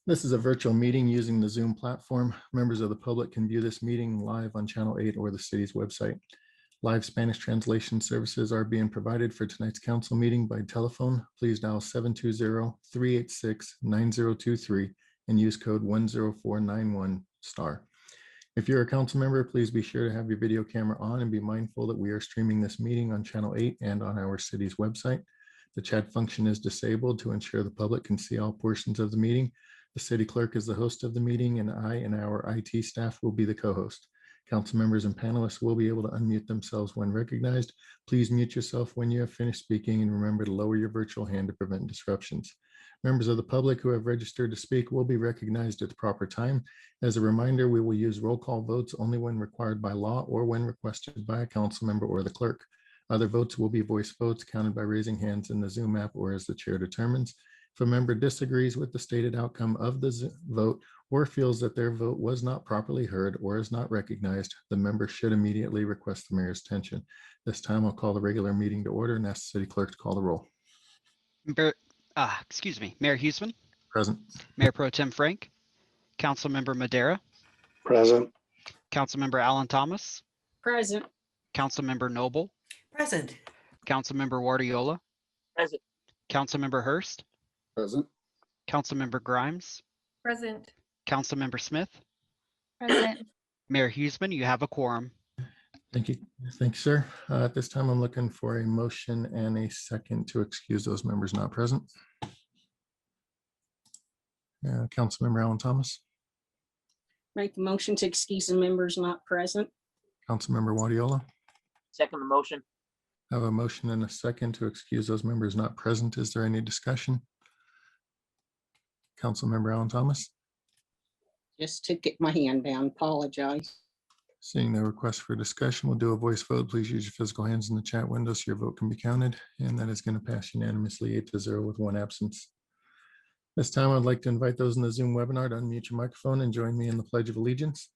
This is a virtual meeting using the Zoom platform. Members of the public can view this meeting live on Channel 8 or the city's website. Live Spanish translation services are being provided for tonight's council meeting by telephone. Please dial 720-386-9023 and use code 10491 *. If you're a council member, please be sure to have your video camera on and be mindful that we are streaming this meeting on Channel 8 and on our city's website. The chat function is disabled to ensure the public can see all portions of the meeting. The city clerk is the host of the meeting, and I and our IT staff will be the co-host. Council members and panelists will be able to unmute themselves when recognized. Please mute yourself when you have finished speaking, and remember to lower your virtual hand to prevent disruptions. Members of the public who have registered to speak will be recognized at the proper time. As a reminder, we will use roll call votes only when required by law or when requested by a council member or the clerk. Other votes will be voice votes counted by raising hands in the Zoom app or as the chair determines. If a member disagrees with the stated outcome of the vote or feels that their vote was not properly heard or is not recognized, the member should immediately request the mayor's attention. This time I'll call the regular meeting to order and ask the city clerk to call the roll. Mayor Huseman. Present. Mayor Pro Tem Frank. Councilmember Madera. Present. Councilmember Alan Thomas. Present. Councilmember Noble. Present. Councilmember Guardiola. Present. Councilmember Hurst. Present. Councilmember Grimes. Present. Councilmember Smith. Present. Mayor Huseman, you have a quorum. Thank you. Thank you, sir. At this time, I'm looking for a motion and a second to excuse those members not present. Councilmember Alan Thomas. Make the motion to excuse the members not present. Councilmember Guardiola. Second the motion. I have a motion and a second to excuse those members not present. Is there any discussion? Councilmember Alan Thomas. Just to get my hand down, apologize. Seeing no request for discussion, we'll do a voice vote. Please use your physical hands in the chat window so your vote can be counted. And that is going to pass unanimously 8-0 with one absence. This time, I'd like to invite those in the Zoom webinar to unmute your microphone and join me in the Pledge of Allegiance.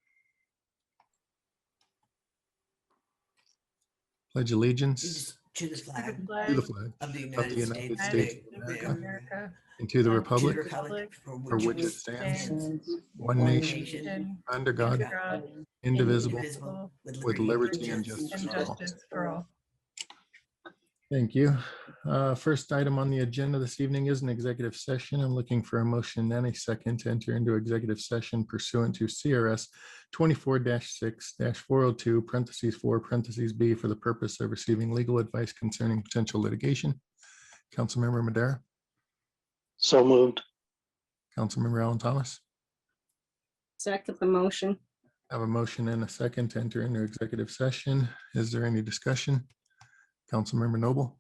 Pledge allegiance to the flag to the flag of the of the United United States States of of America, and to the to the republic republic for which it stands, one one nation, nation, under God, God, indivisible, indivisible, with liberty and justice for all. all. Thank you. First item on the agenda this evening is an executive session. I'm looking for a motion and a second to enter into executive session pursuant to CRS 24-6-402 (4) for the purpose of receiving legal advice concerning potential litigation. Councilmember Madera. So moved. Councilmember Alan Thomas. Second the motion. I have a motion and a second to enter into executive session. Is there any discussion? Councilmember Noble.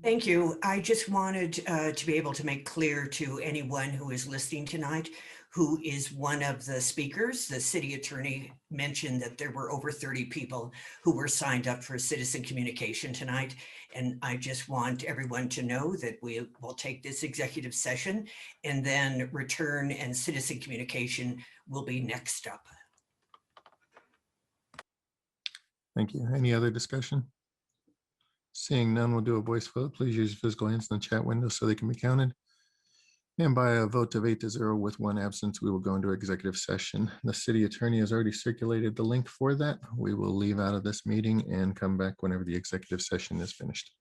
Thank you. I just wanted to be able to make clear to anyone who is listening tonight, who is one of the speakers. The city attorney mentioned that there were over 30 people who were signed up for citizen communication tonight. And I just want everyone to know that we will take this executive session and then return, and citizen communication will be next up. Thank you. Any other discussion? Seeing none, we'll do a voice vote. Please use your physical hands in the chat window so they can be counted. And by a vote of 8-0 with one absence, we will go into executive session. The city attorney has already circulated the link for that. We will leave out of this meeting and come back whenever the executive session is finished.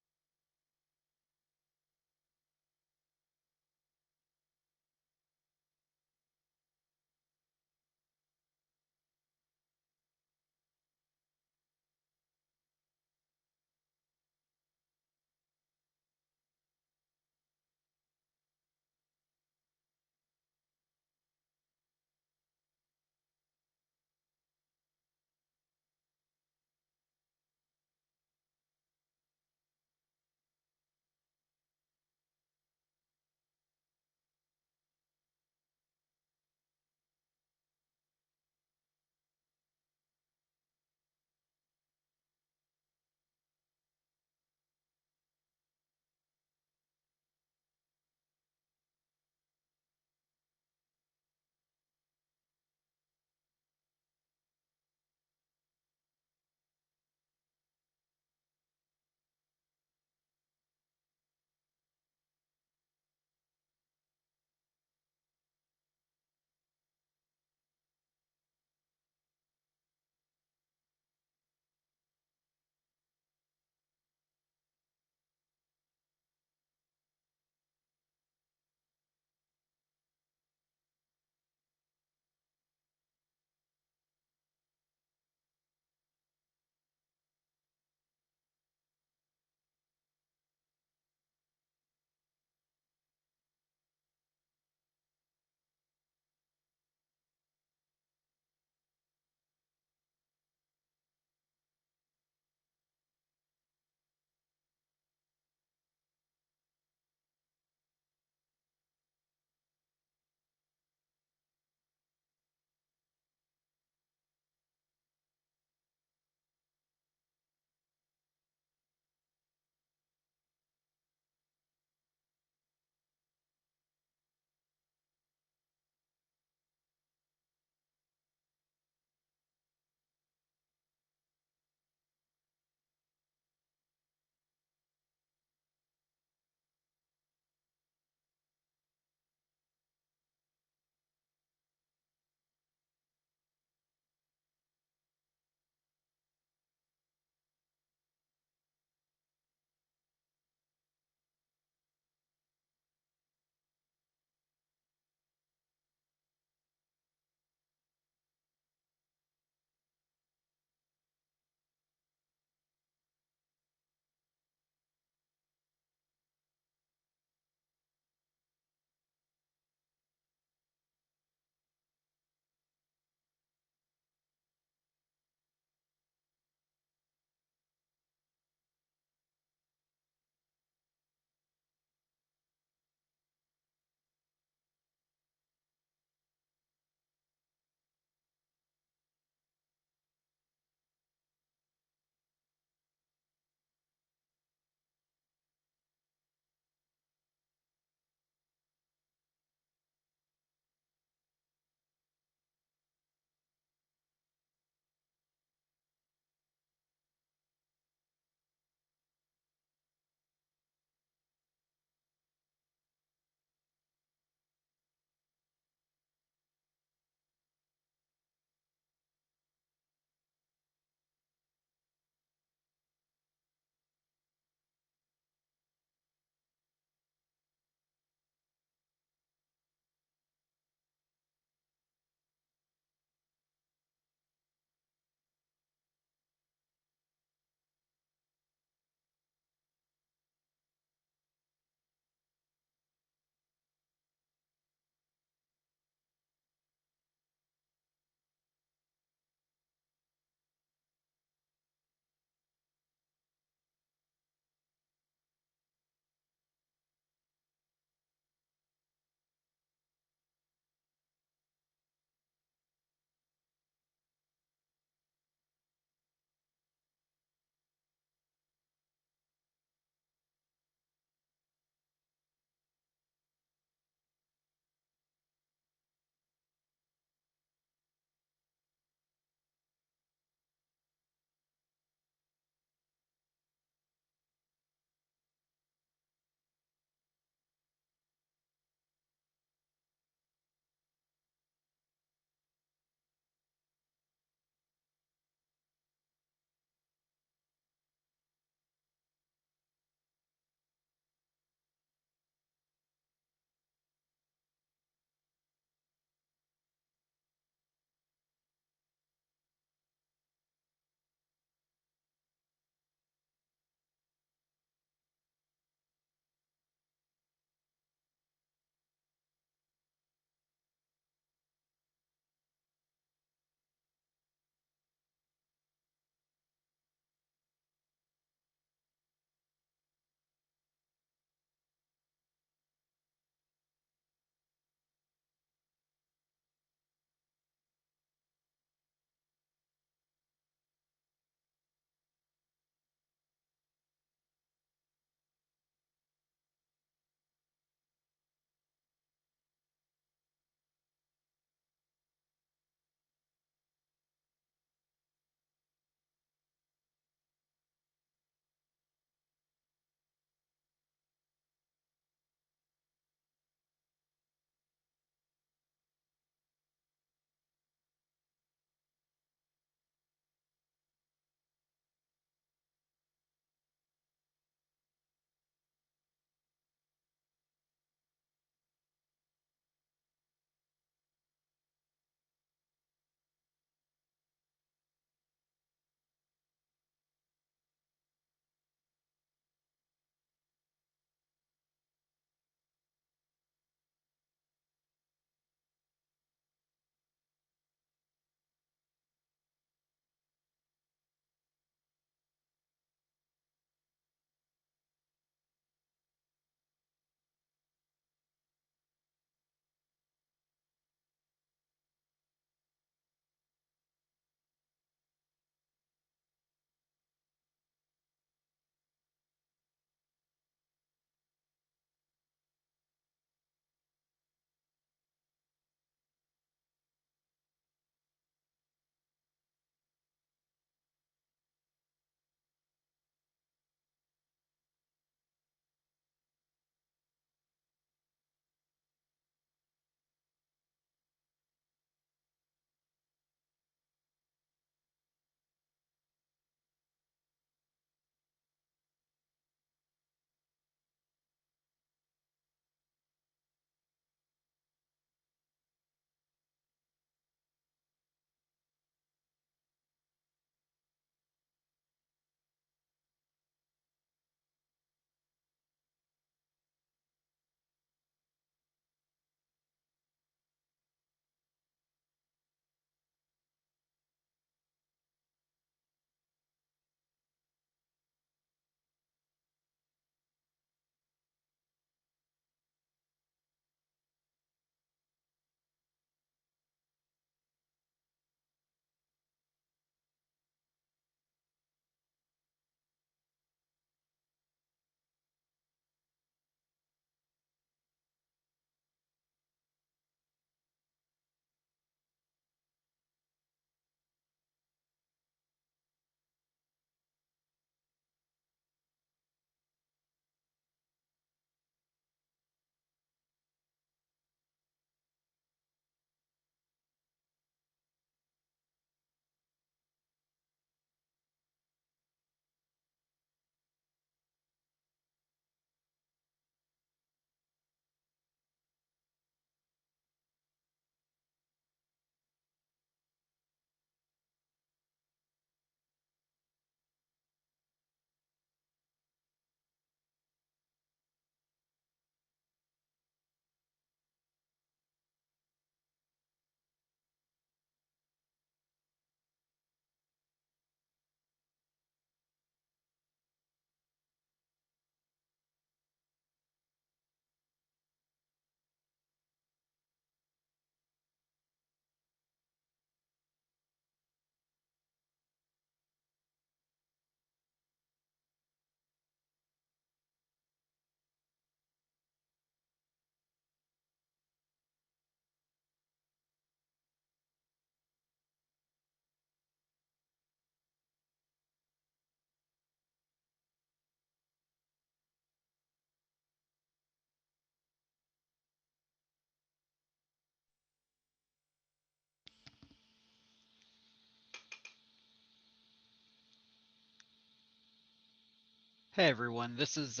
Hey everyone, this is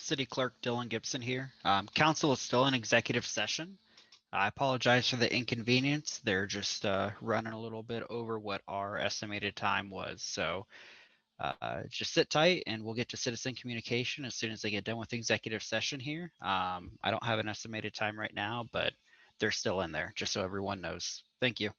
City Clerk Dylan Gibson here. Council is still in executive session. I apologize for the inconvenience. They're just running a little bit over what our estimated time was. So just sit tight and we'll get to citizen communication as soon as they get done with executive session here. I don't have an estimated time right now, but they're still in there, just so everyone knows. Thank you.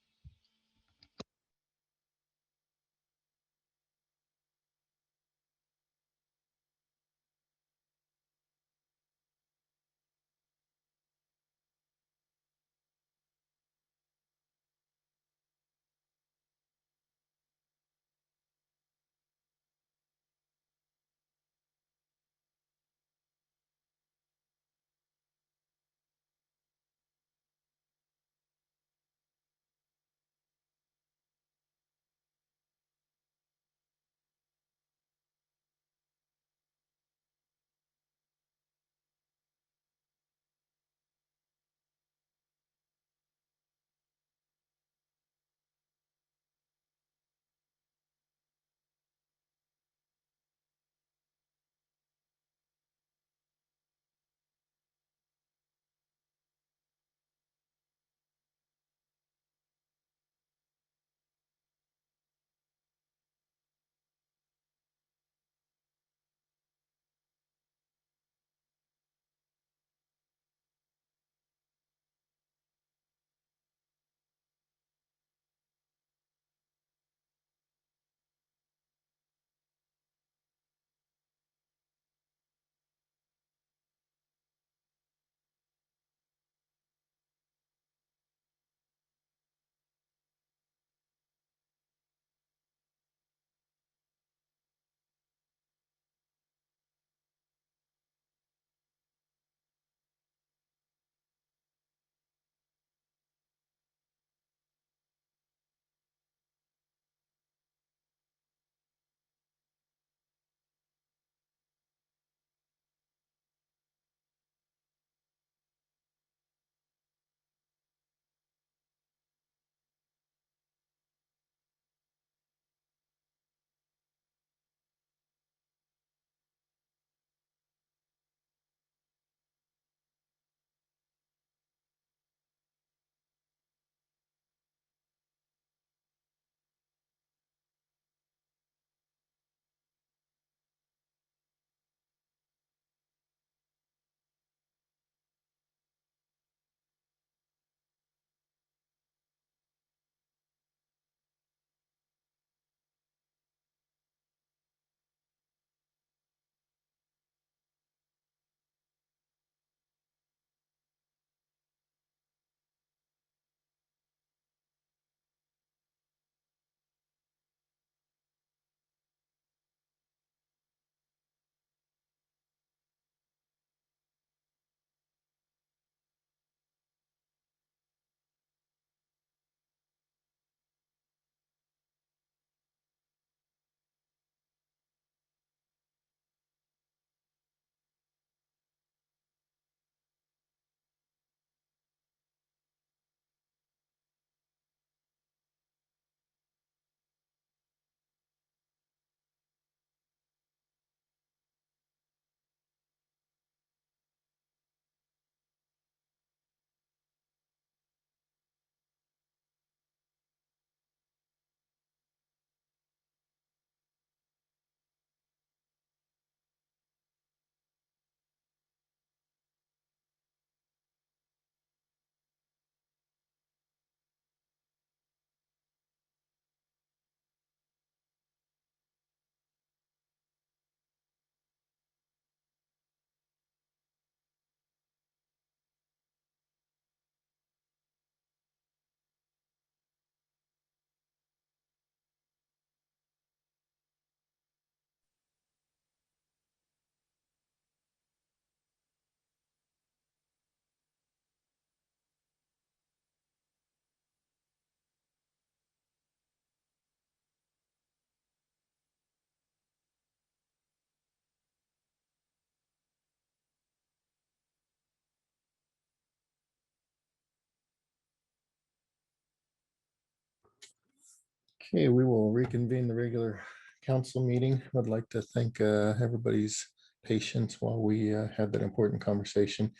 Okay, we will reconvene the regular council meeting. I'd like to thank everybody's patience while we had that important conversation.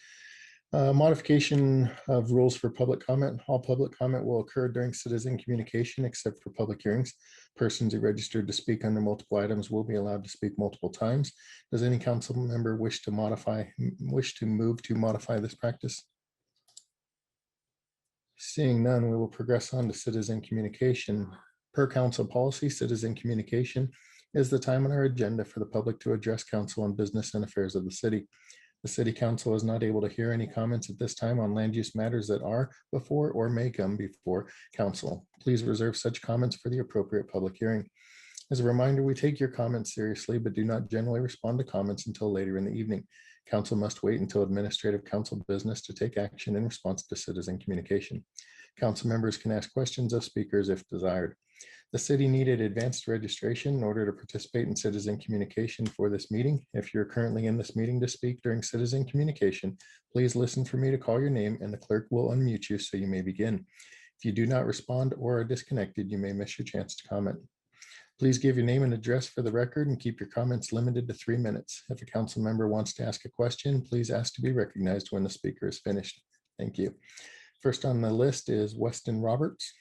Modification of rules for public comment. All public comment will occur during citizen communication except for public hearings. Persons who registered to speak under multiple items will be allowed to speak multiple times. Does any council member wish to move to modify this practice? Seeing none, we will progress on to citizen communication. Per council policy, citizen communication is the time on our agenda for the public to address council on business and affairs of the city. The city council is not able to hear any comments at this time on land use matters that are before or may come before council. Please reserve such comments for the appropriate public hearing. As a reminder, we take your comments seriously, but do not generally respond to comments until later in the evening. Council must wait until administrative council business to take action in response to citizen communication. Council members can ask questions of speakers if desired. The city needed advanced registration in order to participate in citizen communication for this meeting. If you're currently in this meeting to speak during citizen communication, please listen for me to call your name and the clerk will unmute you so you may begin. If you do not respond or are disconnected, you may miss your chance to comment. Please give your name and address for the record and keep your comments limited to 3 minutes. If a council member wants to ask a question, please ask to be recognized when the speaker is finished. Thank you. First on the list is Weston Roberts.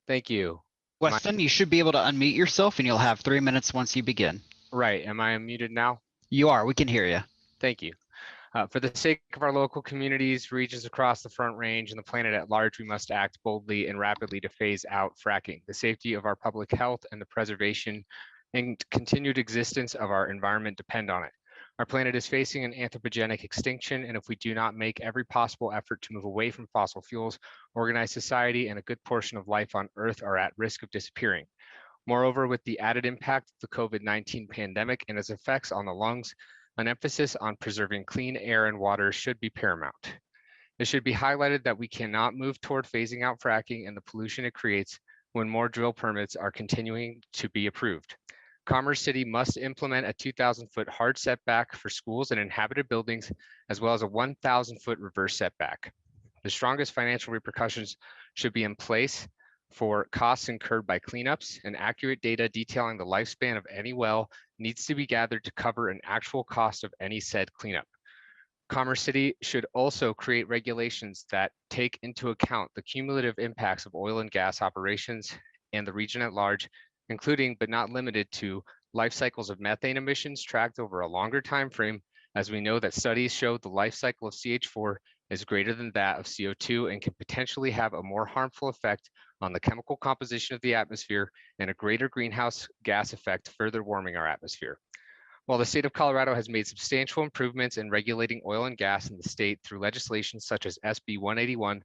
Thank you. Weston, you should be able to unmute yourself and you'll have 3 minutes once you begin. Right. Am I unmuted now? You are, we can hear you. Thank you. For the sake of our local communities, regions across the Front Range, and the planet at large, we must act boldly and rapidly to phase out fracking. The safety of our public health and the preservation and continued existence of our environment depend on it. Our planet is facing an anthropogenic extinction, and if we do not make every possible effort to move away from fossil fuels, organized society and a good portion of life on Earth are at risk of disappearing. Moreover, with the added impact of the COVID-19 pandemic and its effects on the lungs, an emphasis on preserving clean air and water should be paramount. It should be highlighted that we cannot move toward phasing out fracking and the pollution it creates when more drill permits are continuing to be approved. Commerce City must implement a 2,000-foot hard setback for schools and inhabited buildings, as well as a 1,000-foot reverse setback. The strongest financial repercussions should be in place for costs incurred by cleanups, and accurate data detailing the lifespan of any well needs to be gathered to cover an actual cost of any said cleanup. Commerce City should also create regulations that take into account the cumulative impacts of oil and gas operations and the region at large, including but not limited to life cycles of methane emissions tracked over a longer time frame, as we know that studies show the life cycle of CH4 is greater than that of CO2 and can potentially have a more harmful effect on the chemical composition of the atmosphere and a greater greenhouse gas effect, further warming our atmosphere. While the state of Colorado has made substantial improvements in regulating oil and gas in the state through legislation such as SB 181,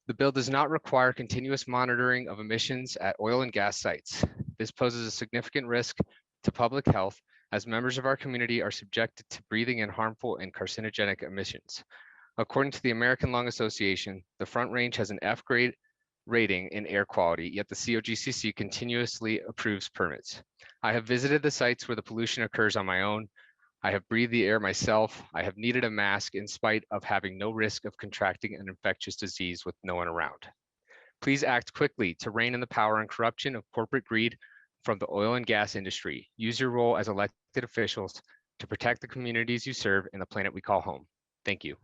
the bill does not require continuous monitoring of emissions at oil and gas sites. This poses a significant risk to public health, as members of our community are subjected to breathing in harmful and carcinogenic emissions. According to the American Lung Association, the Front Range has an F grade rating in air quality, yet the COGCC continuously approves permits. I have visited the sites where the pollution occurs on my own. I have breathed the air myself. I have needed a mask in spite of having no risk of contracting an infectious disease with no one around. Please act quickly to rein in the power and corruption of corporate greed from the oil and gas industry. Use your role as elected officials to protect the communities you serve and the planet we call home. Thank you.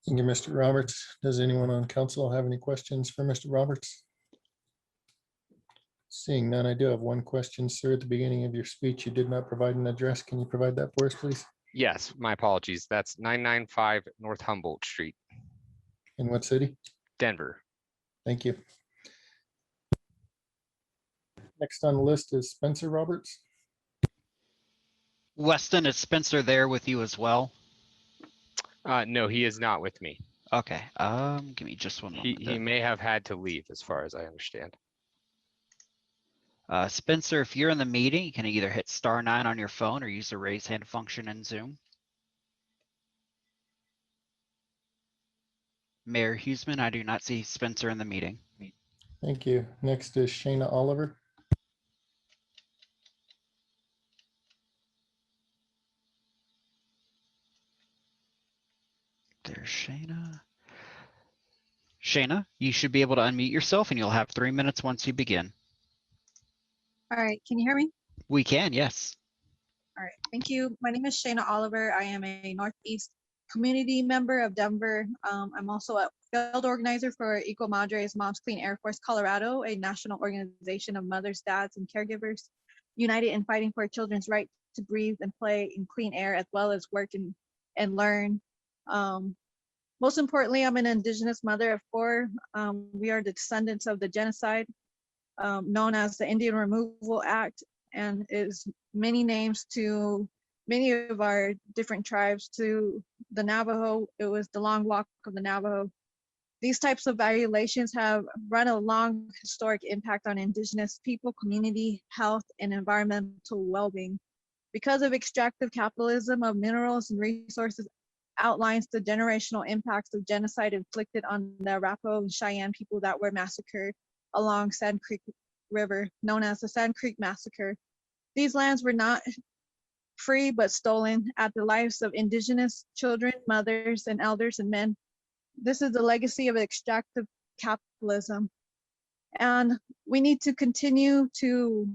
Thank you, Mr. Roberts. Does anyone on council have any questions for Mr. Roberts? Seeing none, I do have one question, sir. At the beginning of your speech, you did not provide an address. Can you provide that for us, please? Yes, my apologies. That's 995 North Humboldt Street, In what city? Denver. Thank you. Next on the list is Spencer Roberts. Weston, is Spencer there with you as well? No, he is not with me. Okay, give me just one moment. He may have had to leave, as far as I understand. Spencer, if you're in the meeting, you can either hit *9 on your phone or use the raise hand function in Zoom. Mayor Huseman, I do not see Spencer in the meeting. Thank you. Next is Shayna Oliver. there's Shayna. Shayna, you should be able to unmute yourself and you'll have 3 minutes once you begin. All right, can you hear me? We can, yes. All right, thank you. My name is Shayna Oliver. I am a Northeast community member of Denver. I'm also a field organizer for Eco Madres Moms Clean Air Force Colorado, a national organization of mothers, dads, and caregivers united in fighting for children's right to breathe and play in clean air, as well as work and learn. Most importantly, I'm an Indigenous mother of 4. We are the descendants of the genocide known as the Indian Removal Act, and is many names to many of our different tribes. To the Navajo, it was the Long Walk of the Navajo. These types of violations have run a long historic impact on Indigenous people, community, health, and environmental well-being. Because of extractive capitalism of minerals and resources outlines the generational impacts of genocide inflicted on the Arapaho and Cheyenne people that were massacred along Sand Creek River, known as the Sand Creek Massacre. These lands were not free but stolen at the lives of Indigenous children, mothers, and elders and men. This is the legacy of extractive capitalism. And we need to continue to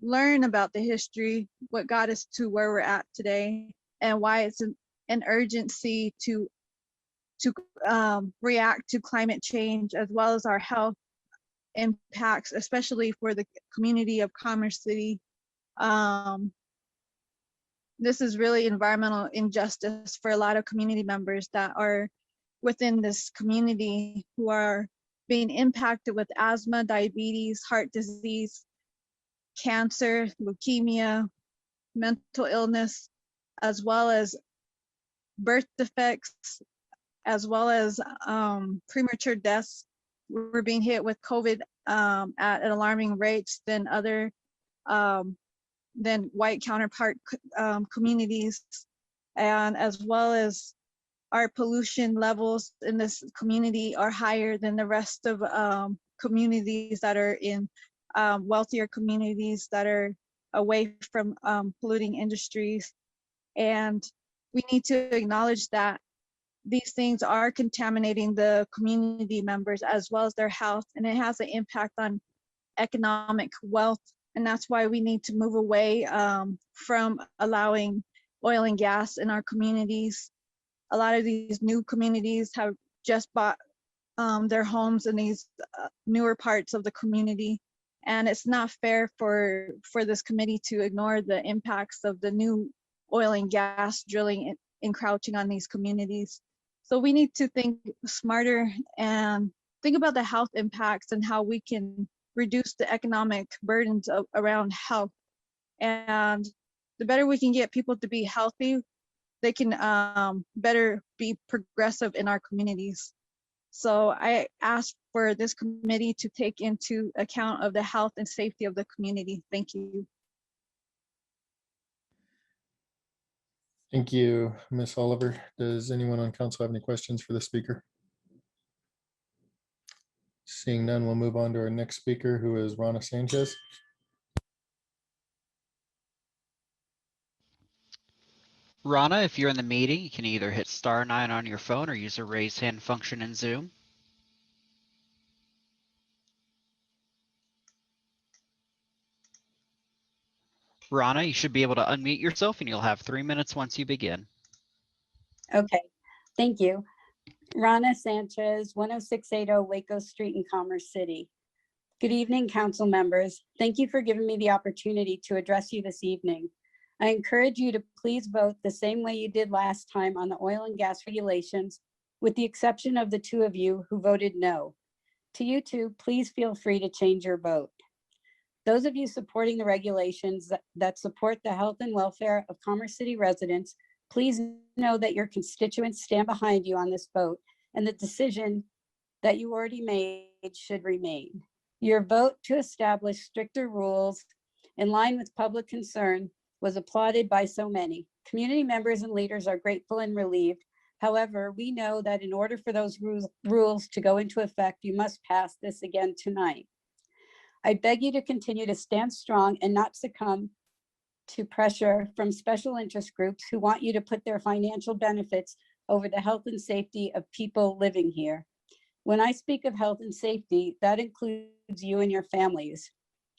learn about the history, what got us to where we're at today, and why it's an urgency to react to climate change, as well as our health impacts, especially for the community of Commerce City. This is really environmental injustice for a lot of community members that are within this community who are being impacted with asthma, diabetes, heart disease, cancer, leukemia, mental illness, as well as birth defects, as well as premature deaths. We're being hit with COVID at an alarming rates than other than white counterpart communities, and as well as our pollution levels in this community are higher than the rest of communities that are in wealthier communities that are away from polluting industries. And we need to acknowledge that these things are contaminating the community members as well as their health, and it has an impact on economic wealth. And that's why we need to move away from allowing oil and gas in our communities. A lot of these new communities have just bought their homes in these newer parts of the community. And it's not fair for this committee to ignore the impacts of the new oil and gas drilling encroaching on these communities. So we need to think smarter and think about the health impacts and how we can reduce the economic burdens around health. And the better we can get people to be healthy, they can better be progressive in our communities. So I ask for this committee to take into account of the health and safety of the community. Thank you. Thank you, Ms. Oliver. Does anyone on council have any questions for the speaker? Seeing none, we'll move on to our next speaker, who is Rana Sanchez. Rana, if you're in the meeting, you can either hit *9 on your phone or use a raise hand function in Zoom. Rana, you should be able to unmute yourself and you'll have 3 minutes once you begin. Okay, thank you. Rana Sanchez, 10680 Waco Street in Commerce City. Good evening, council members. Thank you for giving me the opportunity to address you this evening. I encourage you to please vote the same way you did last time on the oil and gas regulations, with the exception of the 2 of you who voted no. To you two, please feel free to change your vote. Those of you supporting the regulations that support the health and welfare of Commerce City residents, please know that your constituents stand behind you on this vote, and the decision that you already made should remain. Your vote to establish stricter rules in line with public concern was applauded by so many. Community members and leaders are grateful and relieved. However, we know that in order for those rules to go into effect, you must pass this again tonight. I beg you to continue to stand strong and not succumb to pressure from special interest groups who want you to put their financial benefits over the health and safety of people living here. When I speak of health and safety, that includes you and your families.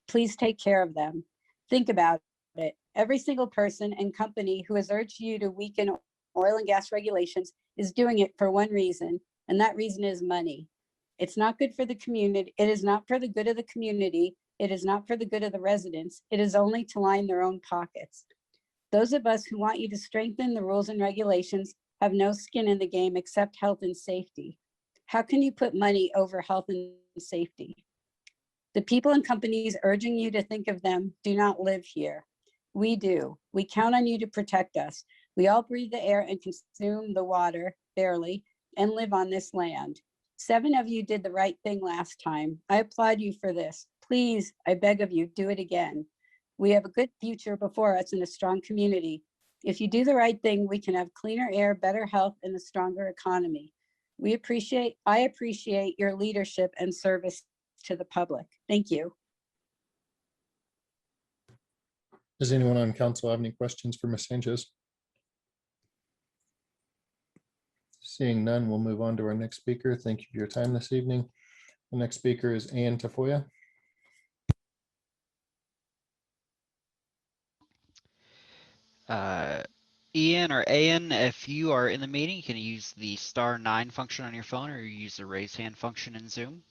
Please take care of them. Think about it. Every single person and company who has urged you to weaken oil and gas regulations is doing it for one reason, and that reason is money. It's not good for the community. It is not for the good of the community. It is not for the good of the residents. It is only to line their own pockets. Those of us who want you to strengthen the rules and regulations have no skin in the game except health and safety. How can you put money over health and safety? The people and companies urging you to think of them do not live here. We do. We count on you to protect us. We all breathe the air and consume the water, barely, and live on this land. 7 of you did the right thing last time. I applaud you for this. Please, I beg of you, do it again. We have a good future before us in a strong community. If you do the right thing, we can have cleaner air, better health, and a stronger economy. I appreciate your leadership and service to the public. Thank you. Does anyone on council have any questions for Ms. Sanchez? Seeing none, we'll move on to our next speaker. Thank you for your time this evening. The next speaker is Ann Tafoya. Ian or Ayan, if you are in the meeting, you can use the *9 function on your phone or use the raise hand function in Zoom.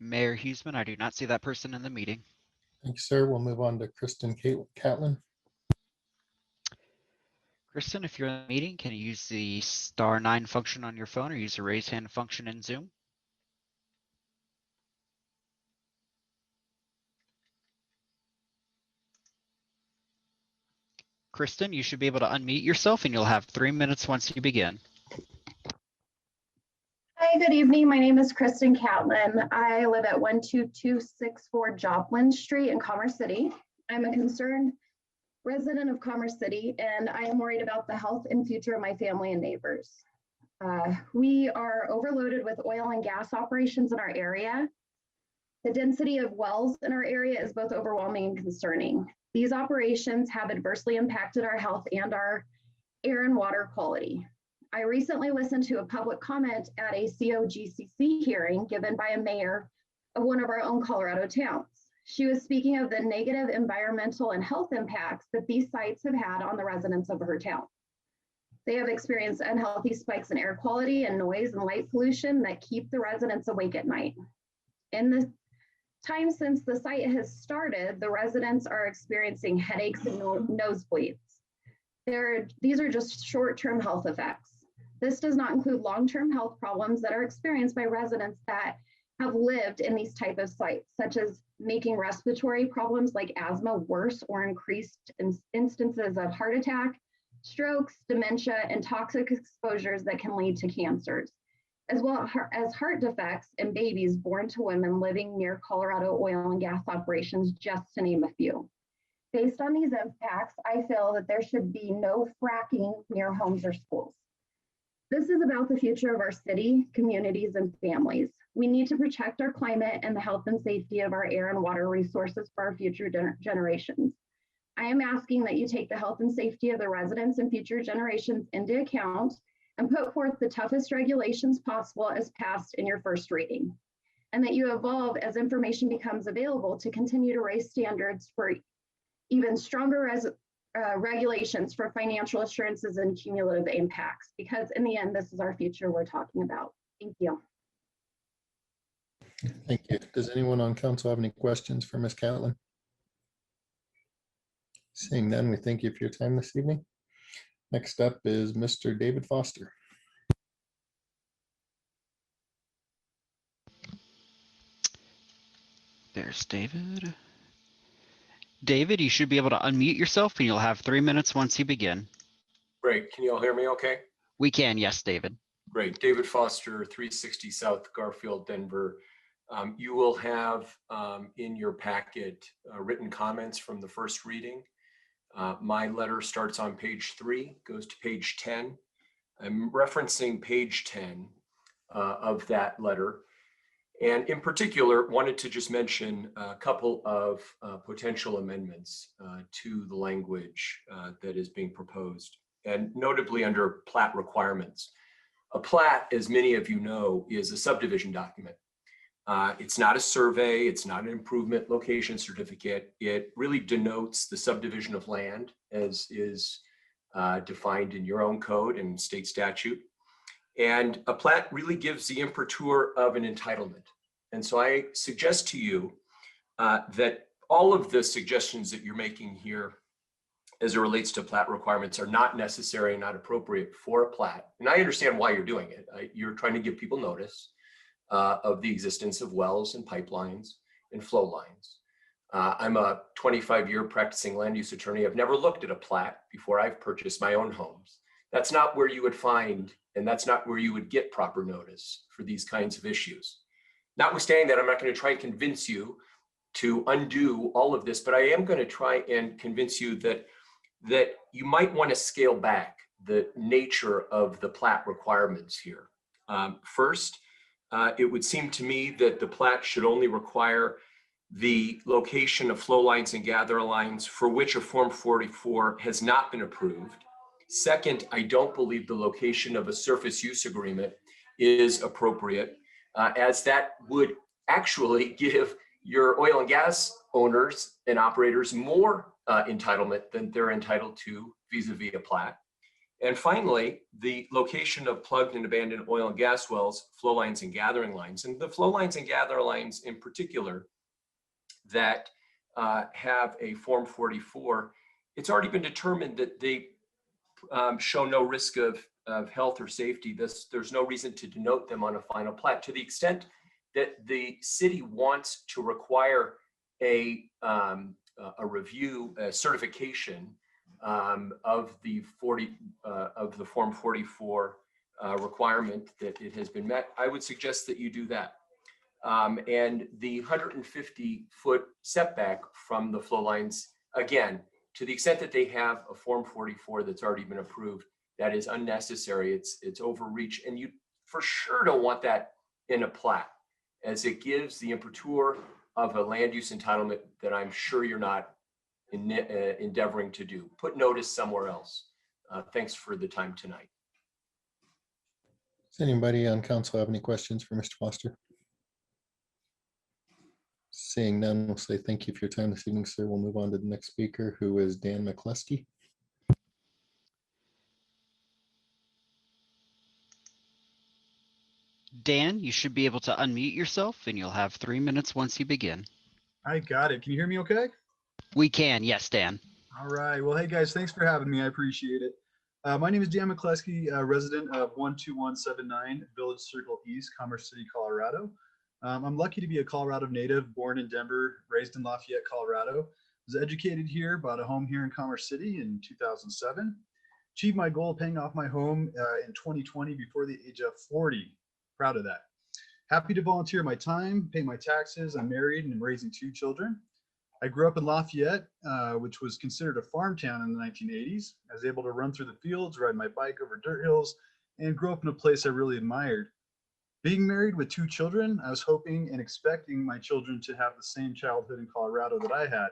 Mayor Huseman, I do not see that person in the meeting. Thank you, sir. We'll move on to Kristen Catlin. Kristen, if you're in the meeting, can you use the *9 function on your phone or use the raise hand function in Zoom? Kristen, you should be able to unmute yourself and you'll have 3 minutes once you begin. Hi, good evening. My name is Kristen Catlin. I live at 12264 Joplin Street in Commerce City. I'm a concerned resident of Commerce City, and I am worried about the health and future of my family and neighbors. We are overloaded with oil and gas operations in our area. The density of wells in our area is both overwhelming and concerning. These operations have adversely impacted our health and our air and water quality. I recently listened to a public comment at a COGCC hearing given by a mayor of one of our own Colorado towns. She was speaking of the negative environmental and health impacts that these sites have had on the residents of her town. They have experienced unhealthy spikes in air quality and noise and light pollution that keep the residents awake at night. In the time since the site has started, the residents are experiencing headaches and nosebleeds. These are just short-term health effects. This does not include long-term health problems that are experienced by residents that have lived in these type of sites, such as making respiratory problems like asthma worse or increased instances of heart attack, strokes, dementia, and toxic exposures that can lead to cancers, as well as heart defects in babies born to women living near Colorado oil and gas operations, just to name a few. Based on these impacts, I feel that there should be no fracking near homes or schools. This is about the future of our city, communities, and families. We need to protect our climate and the health and safety of our air and water resources for our future generations. I am asking that you take the health and safety of the residents and future generations into account and put forth the toughest regulations possible as passed in your first reading, and that you evolve as information becomes available to continue to raise standards for even stronger regulations for financial assurances and cumulative impacts, because in the end, this is our future we're talking about. Thank you. Thank you. Does anyone on council have any questions for Ms. Catlin? Seeing none, we thank you for your time this evening. Next up is Mr. David Foster. There's David. David, you should be able to unmute yourself and you'll have 3 minutes once you begin. Great. Can you all hear me okay? We can, yes, David. Great. David Foster, 360 South Garfield, Denver. You will have in your packet written comments from the first reading. My letter starts on page 3, goes to page 10. I'm referencing page 10 of that letter And in particular, wanted to just mention a couple of potential amendments to the language that is being proposed, and notably under plat requirements. A plat, as many of you know, is a subdivision document. It's not a survey, it's not an improvement location certificate. It really denotes the subdivision of land as is defined in your own code and state statute. And a plat really gives the imprimatur of an entitlement. And so I suggest to you that all of the suggestions that you're making here as it relates to plat requirements are not necessary and not appropriate for a plat. And I understand why you're doing it. You're trying to give people notice of the existence of wells and pipelines and flow lines. I'm a 25-year practicing land use attorney. I've never looked at a plat before I've purchased my own homes. That's not where you would find, and that's not where you would get proper notice for these kinds of issues. Notwithstanding that, I'm not going to try and convince you to undo all of this, but I am going to try and convince you that you might want to scale back the nature of the plat requirements here. First, it would seem to me that the plat should only require the location of flow lines and gather lines for which a Form 44 has not been approved. Second, I don't believe the location of a surface use agreement is appropriate, as that would actually give your oil and gas owners and operators more entitlement than they're entitled to vis-a-vis a plat. And finally, the location of plugged and abandoned oil and gas wells, flow lines and gathering lines, and the flow lines and gather lines in particular that have a Form 44, it's already been determined that they show no risk of health or safety. There's no reason to denote them on a final plat. To the extent that the city wants to require a review, a certification of the Form 44 requirement that it has been met, I would suggest that you do that. And the 150-foot setback from the flow lines, again, to the extent that they have a Form 44 that's already been approved, that is unnecessary. It's overreach, and you for sure don't want that in a plat, as it gives the imprimatur of a land use entitlement that I'm sure you're not endeavoring to do. Put notice somewhere else. Thanks for the time tonight. Does anybody on council have any questions for Mr. Foster? Seeing none, we'll say thank you for your time this evening, sir. We'll move on to the next speaker, who is Dan McCluskey. Dan, you should be able to unmute yourself and you'll have 3 minutes once you begin. I got it. Can you hear me okay? We can, yes, Dan. All right. Well, hey guys, thanks for having me. I appreciate it. My name is Dan McCluskey, resident of 12179 Village Circle East, Commerce City, Colorado. I'm lucky to be a Colorado native, born in Denver, raised in Lafayette, Colorado. Was educated here, bought a home here in Commerce City in 2007. Achieved my goal of paying off my home in 2020 before the age of 40. Proud of that. Happy to volunteer my time, pay my taxes. I'm married and I'm raising 2 children. I grew up in Lafayette, which was considered a farm town in the 1980s. I was able to run through the fields, ride my bike over dirt hills, and grew up in a place I really admired. Being married with 2 children, I was hoping and expecting my children to have the same childhood in Colorado that I had.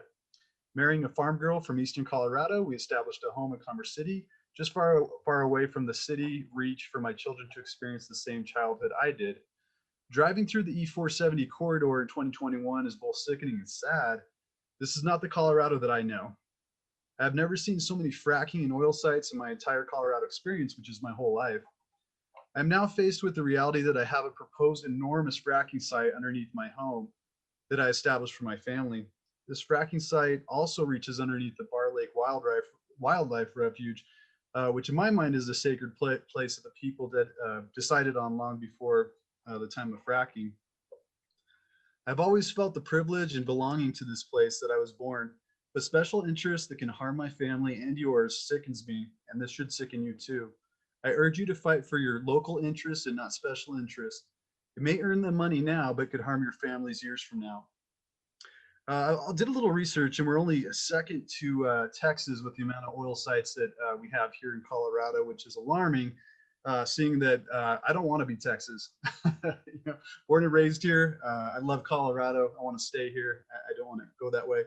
Marrying a farm girl from Eastern Colorado, we established a home in Commerce City, just far away from the city reach for my children to experience the same childhood I did. Driving through the E470 corridor in 2021 is both sickening and sad. This is not the Colorado that I know. I've never seen so many fracking and oil sites in my entire Colorado experience, which is my whole life. I'm now faced with the reality that I have a proposed enormous fracking site underneath my home that I established for my family. This fracking site also reaches underneath the Bar Lake Wildlife Refuge, which in my mind is a sacred place that the people that decided on long before the time of fracking. I've always felt the privilege and belonging to this place that I was born, but special interest that can harm my family and yours sickens me, and this should sicken you too. I urge you to fight for your local interests and not special interests. It may earn them money now, but could harm your families years from now. I did a little research, and we're only second to Texas with the amount of oil sites that we have here in Colorado, which is alarming. seeing that I don't want to be Texas. You know, born and raised here. I love Colorado. I want to stay here. I don't want to go that way.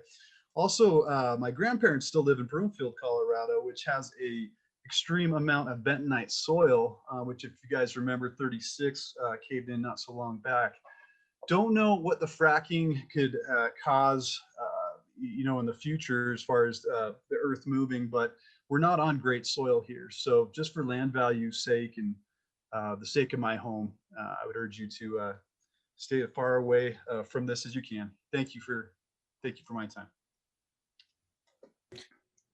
Also, my grandparents still live in Broomfield, Colorado, which has a extreme amount of bentonite soil, which if you guys remember 36 caved in not so long back. Don't know what the fracking could cause, you know, in the future as far as the earth moving, but we're not on great soil here. So just for land value's sake and the sake of my home, I would urge you to stay as far away from this as you can. Thank you for my time.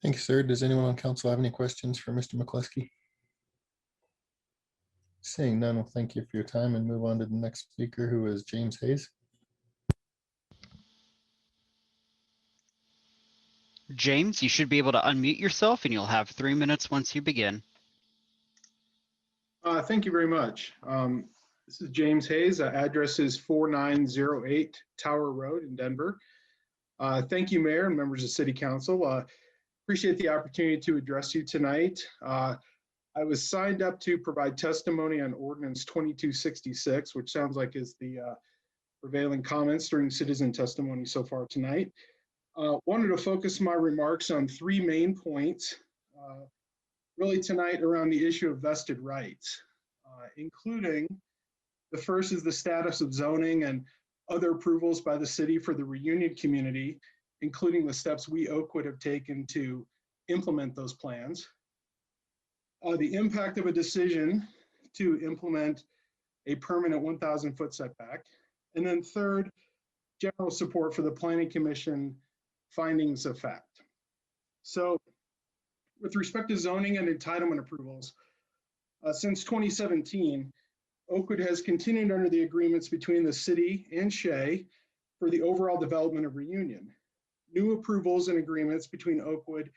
Thank you, sir. Does anyone on council have any questions for Mr. McCluskey? Seeing none, well, thank you for your time and move on to the next speaker, who is James Hayes. James, you should be able to unmute yourself and you'll have 3 minutes once you begin. Thank you very much. This is James Hayes. Address is 4908 Tower Road in Denver. Thank you, Mayor and members of City Council. Appreciate the opportunity to address you tonight. I was signed up to provide testimony on Ordinance 2266, which sounds like is the prevailing comments during citizen testimony so far tonight. Wanted to focus my remarks on 3 main points, really tonight around the issue of vested rights, including the first is the status of zoning and other approvals by the city for the Reunion community, including the steps we Oakwood have taken to implement those plans. The impact of a decision to implement a permanent 1,000-foot setback. And then third, general support for the Planning Commission findings of fact. So with respect to zoning and entitlement approvals, since 2017, Oakwood has continued under the agreements between the city and Shea for the overall development of Reunion. New approvals and agreements between Oakwood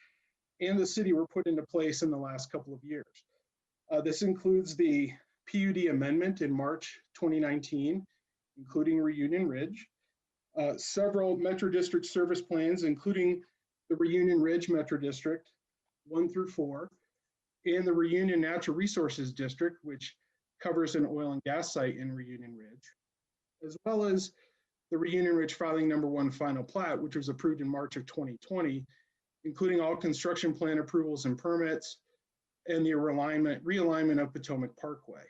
and the city were put into place in the last couple of years. This includes the PUD amendment in March 2019, including Reunion Ridge, several Metro District service plans, including the Reunion Ridge Metro District 1 through 4, and the Reunion Natural Resources District, which covers an oil and gas site in Reunion Ridge, as well as the Reunion Ridge filing number 1 final plat, which was approved in March of 2020, including all construction plan approvals and permits, and the realignment of Potomac Parkway.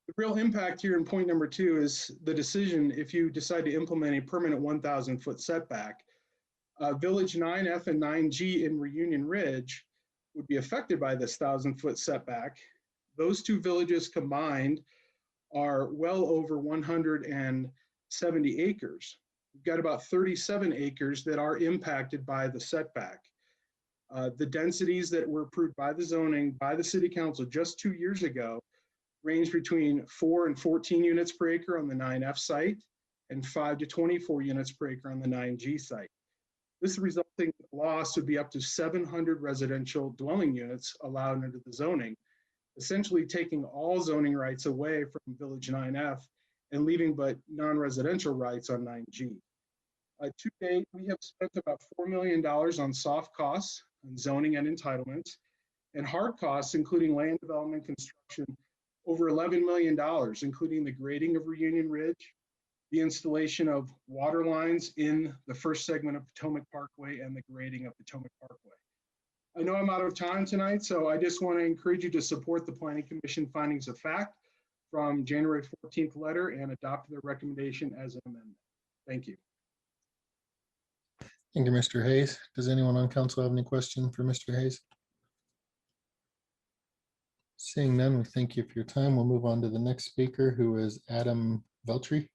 The real impact here in point number 2 is the decision if you decide to implement a permanent 1,000-foot setback. Village 9F and 9G in Reunion Ridge would be affected by this 1,000-foot setback. Those 2 villages combined are well over 170 acres. We've got about 37 acres that are impacted by the setback. The densities that were approved by the zoning by the City Council just 2 years ago range between 4 and 14 units per acre on the 9F site and 5 to 24 units per acre on the 9G site. This resulting loss would be up to 700 residential dwelling units allowed under the zoning, essentially taking all zoning rights away from Village 9F and leaving but non-residential rights on 9G. To date, we have spent about $4 million on soft costs, on zoning and entitlements, and hard costs, including land development, construction, over $11 million, including the grading of Reunion Ridge, the installation of water lines in the first segment of Potomac Parkway, and the grading of Potomac Parkway. I know I'm out of time tonight, so I just want to encourage you to support the Planning Commission findings of fact from January 14th letter and adopt their recommendation as an amendment. Thank you. Thank you, Mr. Hayes. Does anyone on council have any question for Mr. Hayes? Seeing none, we thank you for your time. We'll move on to the next speaker, who is Adam Veltri.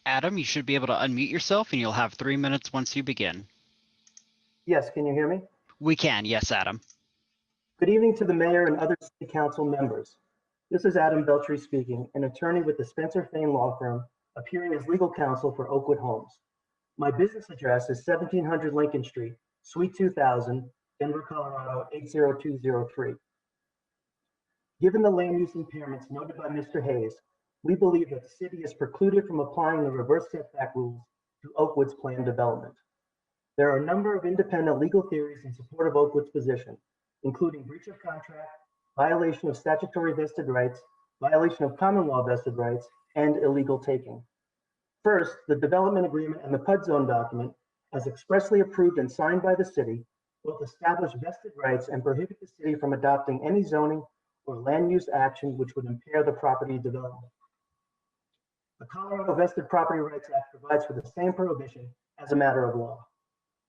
Adam, you should be able to unmute yourself and you'll have 3 minutes once you begin. Yes, can you hear me? We can, yes, Adam. Good evening to the mayor and other city council members. This is Adam Veltri speaking, an attorney with the Spencer Fane Law Firm, appearing as legal counsel for Oakwood Homes. My business address is 1700 Lincoln Street, Suite 2000, Denver, Colorado 80203. Given the land use impairments noted by Mr. Hayes, we believe that the city is precluded from applying the reverse setback rules to Oakwood's planned development. There are a number of independent legal theories in support of Oakwood's position, including breach of contract, violation of statutory vested rights, violation of common law vested rights, and illegal taking. First, the development agreement and the PUD zone document, as expressly approved and signed by the city, both establish vested rights and prohibit the city from adopting any zoning or land use action which would impair the property development. The Colorado Vested Property Rights Act provides for the same prohibition as a matter of law.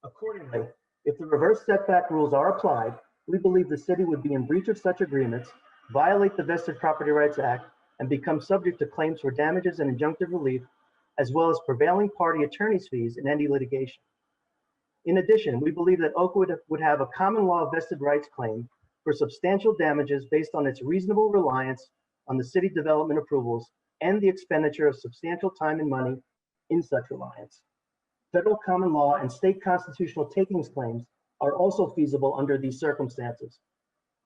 Accordingly, if the reverse setback rules are applied, we believe the city would be in breach of such agreements, violate the Vested Property Rights Act, and become subject to claims for damages and injunctive relief, as well as prevailing party attorney's fees in any litigation. In addition, we believe that Oakwood would have a common law vested rights claim for substantial damages based on its reasonable reliance on the city development approvals and the expenditure of substantial time and money in such reliance. Federal common law and state constitutional takings claims are also feasible under these circumstances.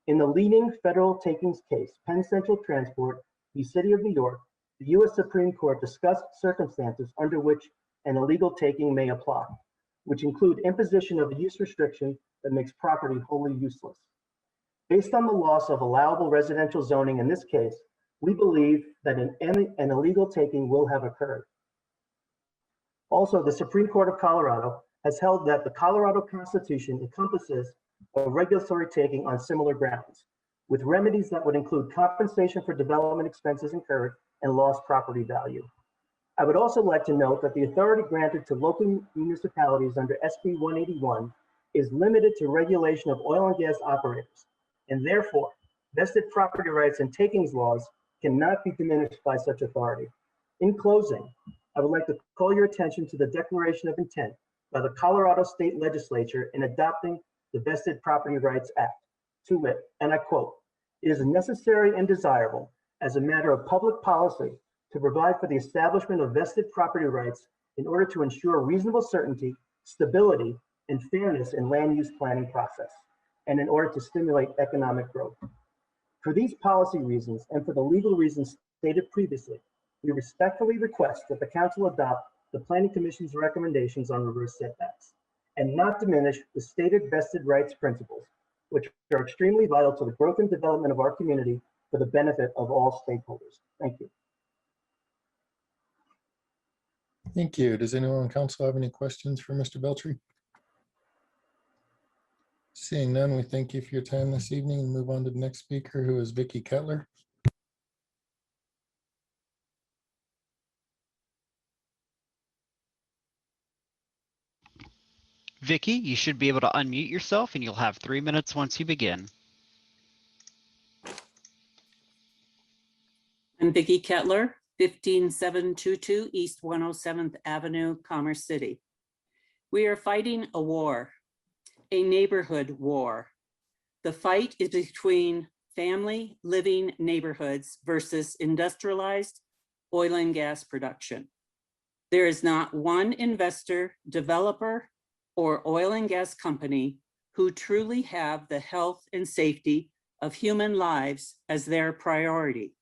In the leading federal takings case, Penn Central Transport, the City of New York, the U.S. Supreme Court discussed circumstances under which an illegal taking may apply, which include imposition of a use restriction that makes property wholly useless. Based on the loss of allowable residential zoning in this case, we believe that an illegal taking will have occurred. Also, the Supreme Court of Colorado has held that the Colorado Constitution encompasses a regulatory taking on similar grounds, with remedies that would include compensation for development expenses incurred and lost property value. I would also like to note that the authority granted to local municipalities under SB 181 is limited to regulation of oil and gas operators, and therefore, vested property rights and takings laws cannot be diminished by such authority. In closing, I would like to call your attention to the Declaration of Intent by the Colorado State Legislature in adopting the Vested Property Rights Act, to wit, and I quote, "It is necessary and desirable as a matter of public policy to provide for the establishment of vested property rights in order to ensure reasonable certainty, stability, and fairness in land use planning process, and in order to stimulate economic growth. For these policy reasons and for the legal reasons stated previously, we respectfully request that the council adopt the Planning Commission's recommendations on reverse setbacks and not diminish the stated vested rights principles, which are extremely vital to the growth and development of our community for the benefit of all stakeholders." Thank you. Thank you. Does anyone on council have any questions for Mr. Beltry? Seeing none, we thank you for your time this evening and move on to the next speaker, who is Vicky Kettler. Vicky, you should be able to unmute yourself and you'll have 3 minutes once you begin. I'm Vicki Kettler, 15722 East 107th Avenue, Commerce City. We are fighting a war, a neighborhood war. The fight is between family living neighborhoods versus industrialized oil and gas production. There is not one investor, developer, or oil and gas company who truly have the health and safety of human lives as their priority.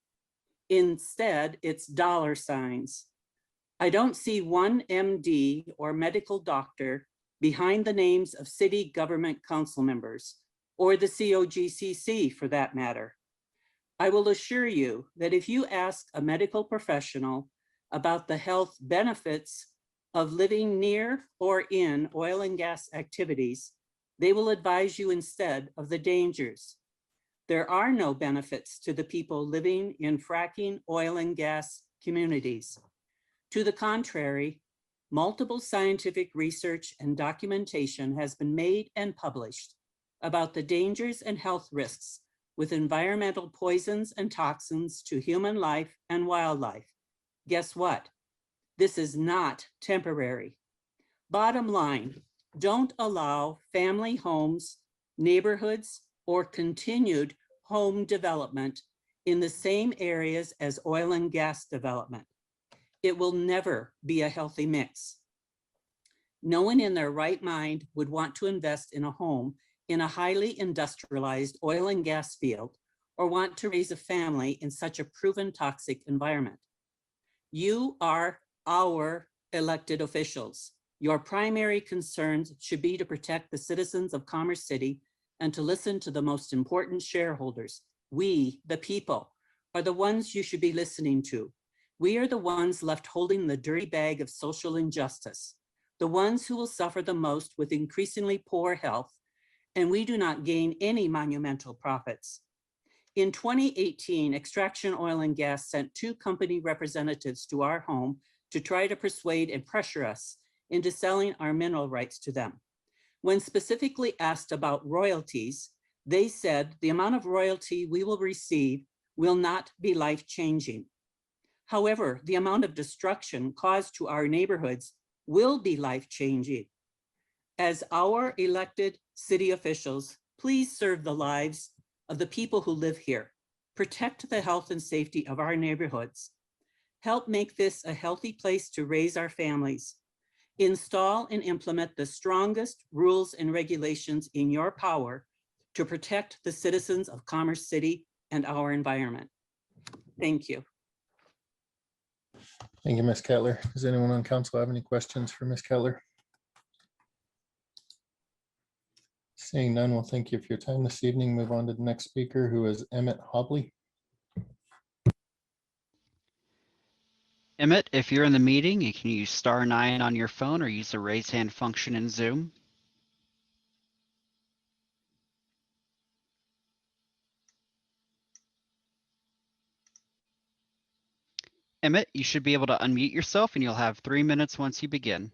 Instead, it's dollar signs. I don't see one MD or medical doctor behind the names of city government council members, or the COGCC for that matter. I will assure you that if you ask a medical professional about the health benefits of living near or in oil and gas activities, they will advise you instead of the dangers. There are no benefits to the people living in fracking oil and gas communities. To the contrary, multiple scientific research and documentation has been made and published about the dangers and health risks with environmental poisons and toxins to human life and wildlife. Guess what? This is not temporary. Bottom line, don't allow family homes, neighborhoods, or continued home development in the same areas as oil and gas development. It will never be a healthy mix. No one in their right mind would want to invest in a home in a highly industrialized oil and gas field or want to raise a family in such a proven toxic environment. You are our elected officials. Your primary concerns should be to protect the citizens of Commerce City and to listen to the most important shareholders. We, the people, are the ones you should be listening to. We are the ones left holding the dirty bag of social injustice, the ones who will suffer the most with increasingly poor health, and we do not gain any monumental profits. In 2018, Extraction Oil and Gas sent 2 company representatives to our home to try to persuade and pressure us into selling our mineral rights to them. When specifically asked about royalties, they said the amount of royalty we will receive will not be life-changing. However, the amount of destruction caused to our neighborhoods will be life-changing. As our elected city officials, please serve the lives of the people who live here. Protect the health and safety of our neighborhoods. Help make this a healthy place to raise our families. Install and implement the strongest rules and regulations in your power to protect the citizens of Commerce City and our environment. Thank you. Thank you, Ms. Kettler. Does anyone on council have any questions for Ms. Kettler? Seeing none, well, thank you for your time this evening. Move on to the next speaker, who is Emmett Hobley. Emmett, if you're in the meeting, you can use *9 on your phone or use the raise hand function in Zoom. Emmett, you should be able to unmute yourself and you'll have 3 minutes once you begin.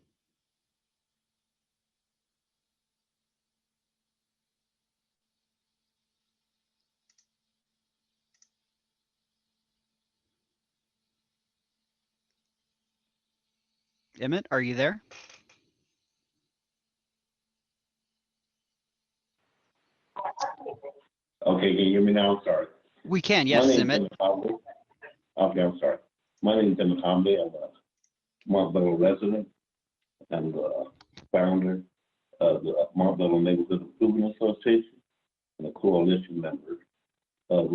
Emmett, are you there? Okay, can you hear me now? I'm sorry. We can, yes, Emmett. Okay, I'm sorry. My name is Emmett Hobley. I'm a Montbello resident and founder of the Montbello Neighborhood Improvement Association and a coalition member of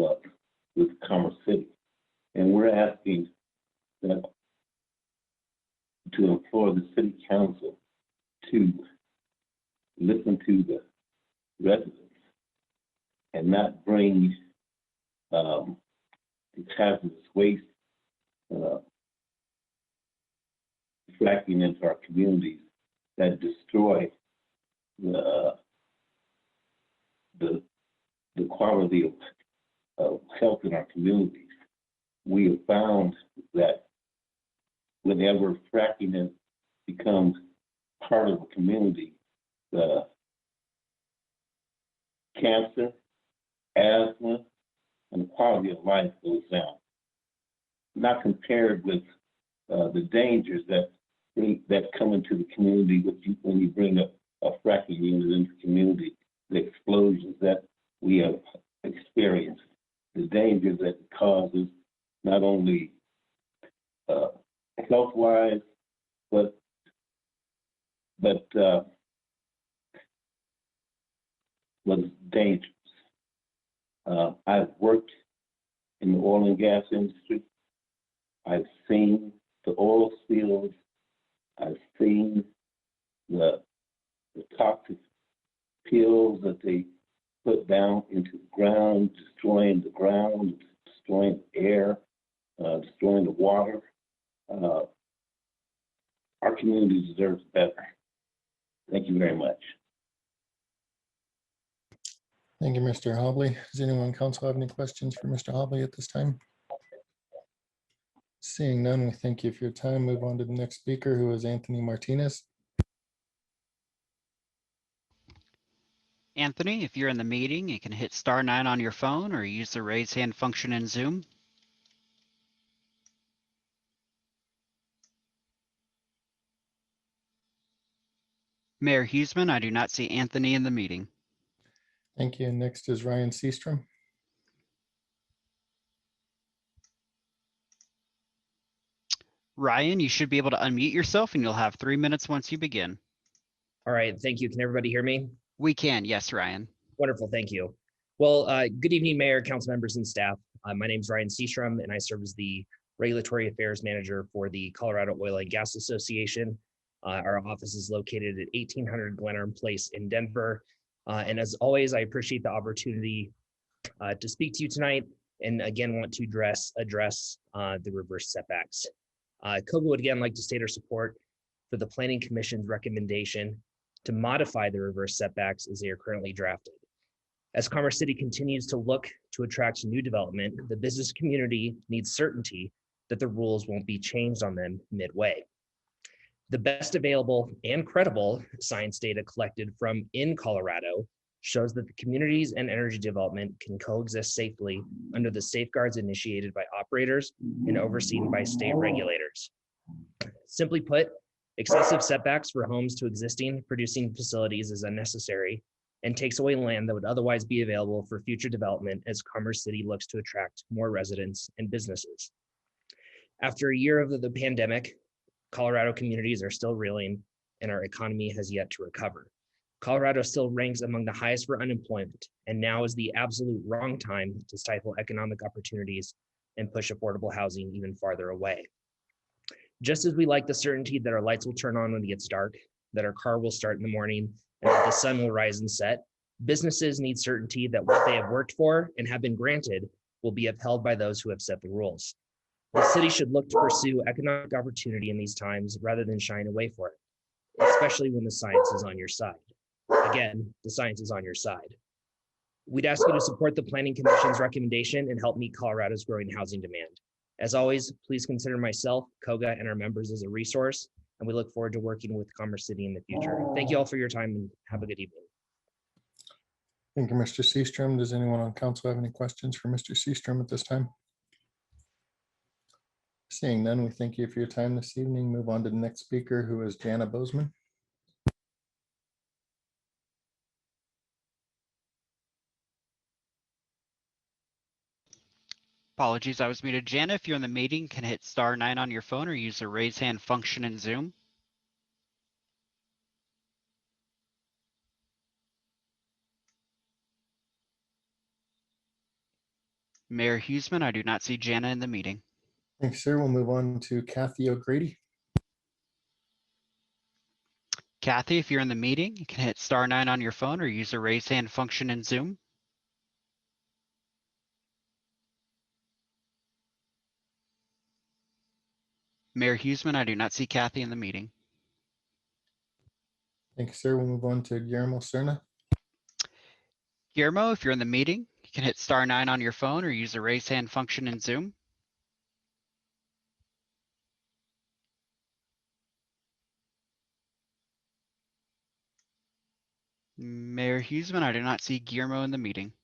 with Commerce City. And we're asking that to implore the city council to listen to the residents and not bring the hazardous waste fracking into our communities that destroy the quality of health in our communities. We have found that whenever fracking becomes part of a community, the cancer, asthma, and the quality of life goes down. Not compared with the dangers that come into the community when you bring a fracking unit into the community, the explosions that we have experienced, the dangers that it causes, not only health-wise, but it's dangerous. I've worked in the oil and gas industry. I've seen the oil spills. I've seen the toxic pills that they put down into the ground, destroying the ground, destroying the air, destroying the water. Our community deserves better. Thank you very much. Thank you, Mr. Hobley. Does anyone on council have any questions for Mr. Hobley at this time? Seeing none, we thank you for your time. Move on to the next speaker, who is Anthony Martinez. Anthony, if you're in the meeting, you can hit *9 on your phone or use the raise hand function in Zoom. Mayor Huseman, I do not see Anthony in the meeting. Thank you. Next is Ryan Seastrom. Ryan, you should be able to unmute yourself and you'll have 3 minutes once you begin. All right, thank you. Can everybody hear me? We can, yes, Ryan. Wonderful, thank you. Well, good evening, Mayor, council members, and staff. My name is Ryan Seastrom, and I serve as the Regulatory Affairs Manager for the Colorado Oil and Gas Association. Our office is located at 1800 Glenarm Place in Denver. And as always, I appreciate the opportunity to speak to you tonight, and again want to address the reverse setbacks. COGA would again like to state our support for the Planning Commission's recommendation to modify the reverse setbacks as they are currently drafted. As Commerce City continues to look to attract new development, the business community needs certainty that the rules won't be changed on them midway. The best available and credible science data collected from in Colorado shows that the communities and energy development can coexist safely under the safeguards initiated by operators and overseen by state regulators. Simply put, excessive setbacks for homes to existing producing facilities is unnecessary and takes away land that would otherwise be available for future development as Commerce City looks to attract more residents and businesses. After a year of the pandemic, Colorado communities are still reeling and our economy has yet to recover. Colorado still ranks among the highest for unemployment, and now is the absolute wrong time to stifle economic opportunities and push affordable housing even farther away. Just as we like the certainty that our lights will turn on when it gets dark, that our car will start in the morning, and that the sun will rise and set, businesses need certainty that what they have worked for and have been granted will be upheld by those who have set the rules. The city should look to pursue economic opportunity in these times rather than shying away for it, especially when the science is on your side. Again, the science is on your side. We'd ask you to support the Planning Commission's recommendation and help meet Colorado's growing housing demand. As always, please consider myself, COGA, and our members as a resource, and we look forward to working with Commerce City in the future. Thank you all for your time and have a good evening. Thank you, Mr. Seastrom. Does anyone on council have any questions for Mr. Seastrom at this time? Seeing none, we thank you for your time this evening. Move on to the next speaker, who is Jana Bozeman. Apologies, I was muted. Jana, if you're in the meeting, can hit *9 on your phone or use the raise hand function in Zoom. Mayor Huseman, I do not see Jana in the meeting. Thanks, sir. We'll move on to Kathy O'Grady. Kathy, if you're in the meeting, you can hit *9 on your phone or use the raise hand function in Zoom. Mayor Huseman, I do not see Kathy in the meeting. Thank you, sir. We'll move on to Guillermo Cerna. Guillermo, if you're in the meeting, you can hit *9 on your phone or use the raise hand function in Zoom. Mayor Huseman, I do not see Guillermo in the meeting.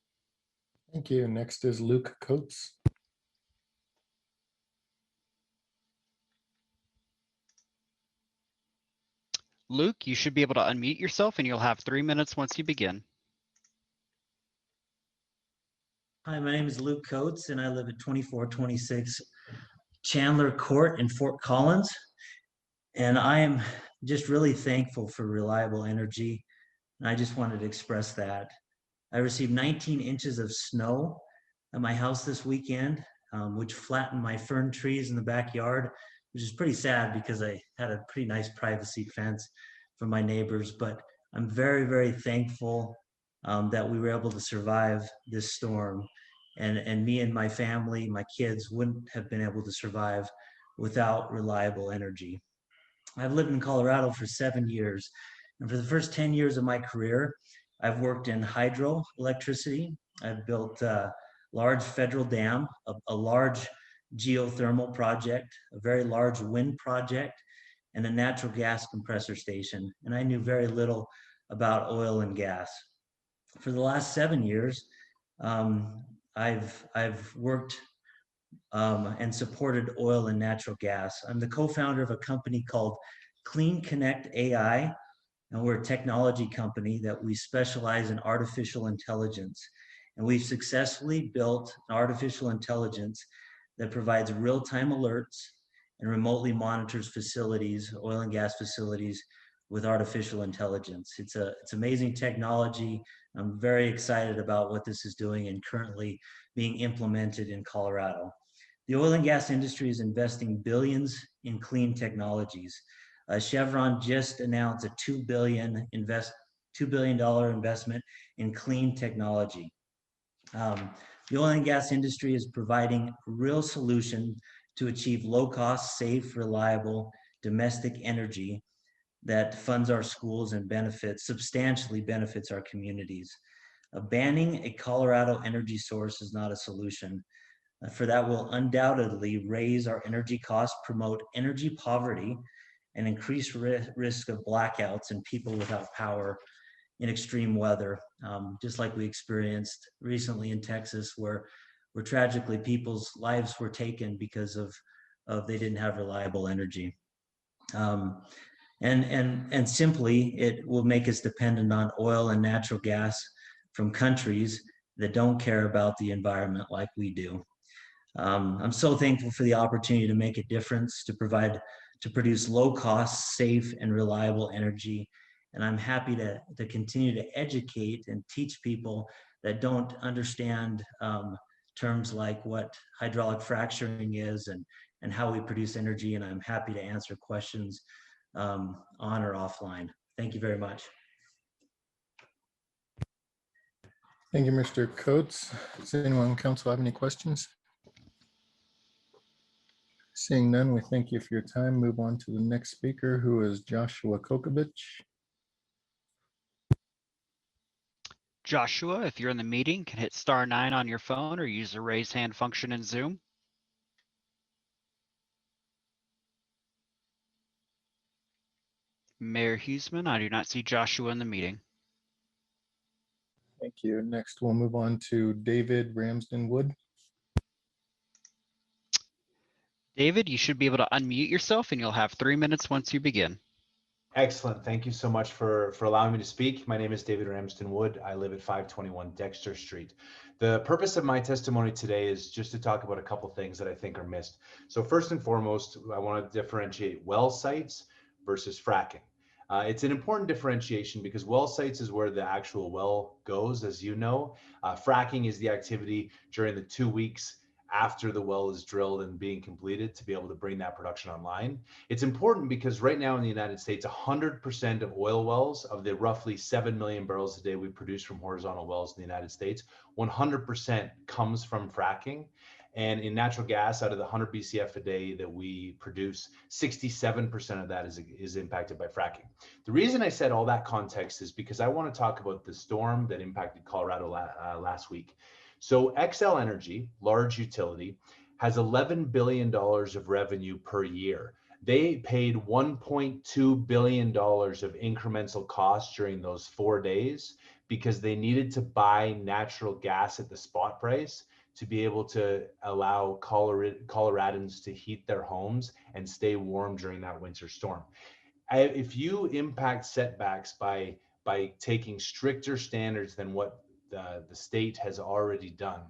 Thank you. Next is Luke Coates. Luke, you should be able to unmute yourself and you'll have 3 minutes once you begin. Hi, my name is Luke Coates and I live at 2426 Chandler Court in Fort Collins. And I am just really thankful for reliable energy. And I just wanted to express that. I received 19 inches of snow at my house this weekend, which flattened my fern trees in the backyard, which is pretty sad because I had a pretty nice privacy fence from my neighbors. But I'm very, very thankful that we were able to survive this storm. And me and my family, my kids wouldn't have been able to survive without reliable energy. I've lived in Colorado for 7 years. And for the first 10 years of my career, I've worked in hydroelectricity. I've built a large federal dam, a large geothermal project, a very large wind project, and a natural gas compressor station. And I knew very little about oil and gas. For the last 7 years, I've worked and supported oil and natural gas. I'm the co-founder of a company called Clean Connect AI, and we're a technology company that we specialize in artificial intelligence. And we've successfully built an artificial intelligence that provides real-time alerts and remotely monitors facilities, oil and gas facilities, with artificial intelligence. It's amazing technology. I'm very excited about what this is doing and currently being implemented in Colorado. The oil and gas industry is investing billions in clean technologies. Chevron just announced a $2 billion investment in clean technology. The oil and gas industry is providing a real solution to achieve low-cost, safe, reliable domestic energy that funds our schools and substantially benefits our communities. Banning a Colorado energy source is not a solution. For that will undoubtedly raise our energy costs, promote energy poverty, and increase risk of blackouts and people without power in extreme weather, just like we experienced recently in Texas, where tragically people's lives were taken because of they didn't have reliable energy. And simply, it will make us dependent on oil and natural gas from countries that don't care about the environment like we do. I'm so thankful for the opportunity to make a difference, to produce low cost, safe, and reliable energy. And I'm happy to continue to educate and teach people that don't understand terms like what hydraulic fracturing is and how we produce energy. And I'm happy to answer questions on or offline. Thank you very much. Thank you, Mr. Coates. Does anyone on council have any questions? Seeing none, we thank you for your time. Move on to the next speaker, who is Joshua Kokovich. Joshua, if you're in the meeting, can hit *9 on your phone or use the raise hand function in Zoom. Mayor Huseman, I do not see Joshua in the meeting. Thank you. Next, we'll move on to David Ramsden Wood. David, you should be able to unmute yourself and you'll have 3 minutes once you begin. Excellent. Thank you so much for allowing me to speak. My name is David Ramsden Wood. I live at 521 Dexter Street. The purpose of my testimony today is just to talk about a couple things that I think are missed. So first and foremost, I want to differentiate well sites versus fracking. It's an important differentiation because well sites is where the actual well goes, as you know. Fracking is the activity during the 2 weeks after the well is drilled and being completed to be able to bring that production online. It's important because right now in the United States, 100% of oil wells, of the roughly 7 million barrels a day we produce from horizontal wells in the United States, 100% comes from fracking. And in natural gas, out of the 100 BCF a day that we produce, 67% of that is impacted by fracking. The reason I said all that context is because I want to talk about the storm that impacted Colorado last week. So Xcel Energy, large utility, has $11 billion of revenue per year. They paid $1.2 billion of incremental costs during those 4 days because they needed to buy natural gas at the spot price to be able to allow Coloradans to heat their homes and stay warm during that winter storm. If you impact setbacks by taking stricter standards than what the state has already done,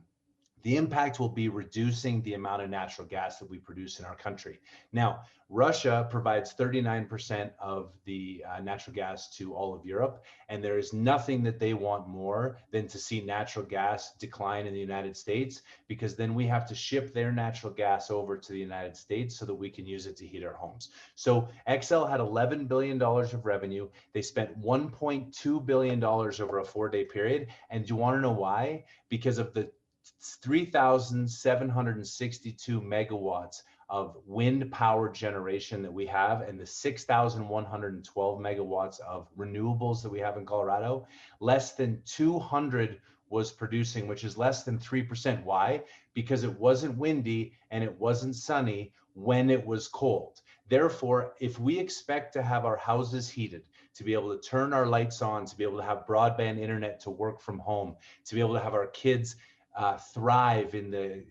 the impact will be reducing the amount of natural gas that we produce in our country. Now, Russia provides 39% of the natural gas to all of Europe, and there is nothing that they want more than to see natural gas decline in the United States, because then we have to ship their natural gas over to the United States so that we can use it to heat our homes. So Xcel had $11 billion of revenue. They spent $1.2 billion over a 4-day period. And do you want to know why? Because of the 3,762 megawatts of wind power generation that we have and the 6,112 megawatts of renewables that we have in Colorado, less than 200 was producing, which is less than 3%. Why? Because it wasn't windy and it wasn't sunny when it was cold. Therefore, if we expect to have our houses heated, to be able to turn our lights on, to be able to have broadband internet to work from home, to be able to have our kids thrive in the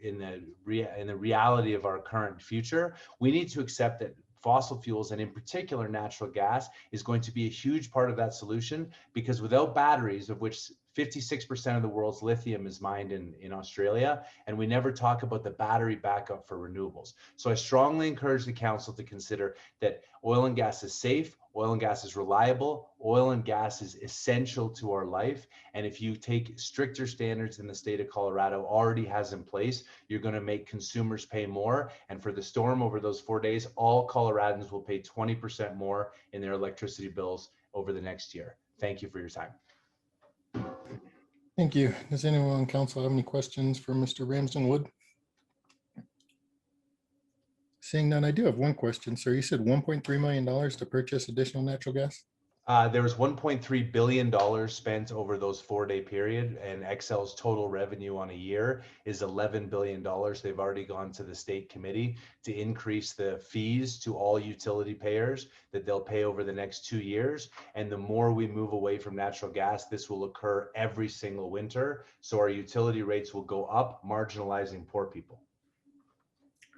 reality of our current future, we need to accept that fossil fuels, and in particular natural gas, is going to be a huge part of that solution, because without batteries, of which 56% of the world's lithium is mined in Australia, and we never talk about the battery backup for renewables. So I strongly encourage the council to consider that oil and gas is safe, oil and gas is reliable, oil and gas is essential to our life. And if you take stricter standards than the state of Colorado already has in place, you're going to make consumers pay more. And for the storm over those 4 days, all Coloradans will pay 20% more in their electricity bills over the next year. Thank you for your time. Thank you. Does anyone on council have any questions for Mr. Ramsden Wood? Seeing none, I do have one question, sir. You said $1.3 million to purchase additional natural gas? There was $1.3 billion spent over those 4-day period, and Xcel's total revenue on a year is $11 billion. They've already gone to the state committee to increase the fees to all utility payers that they'll pay over the next 2 years. And the more we move away from natural gas, this will occur every single winter. So our utility rates will go up, marginalizing poor people.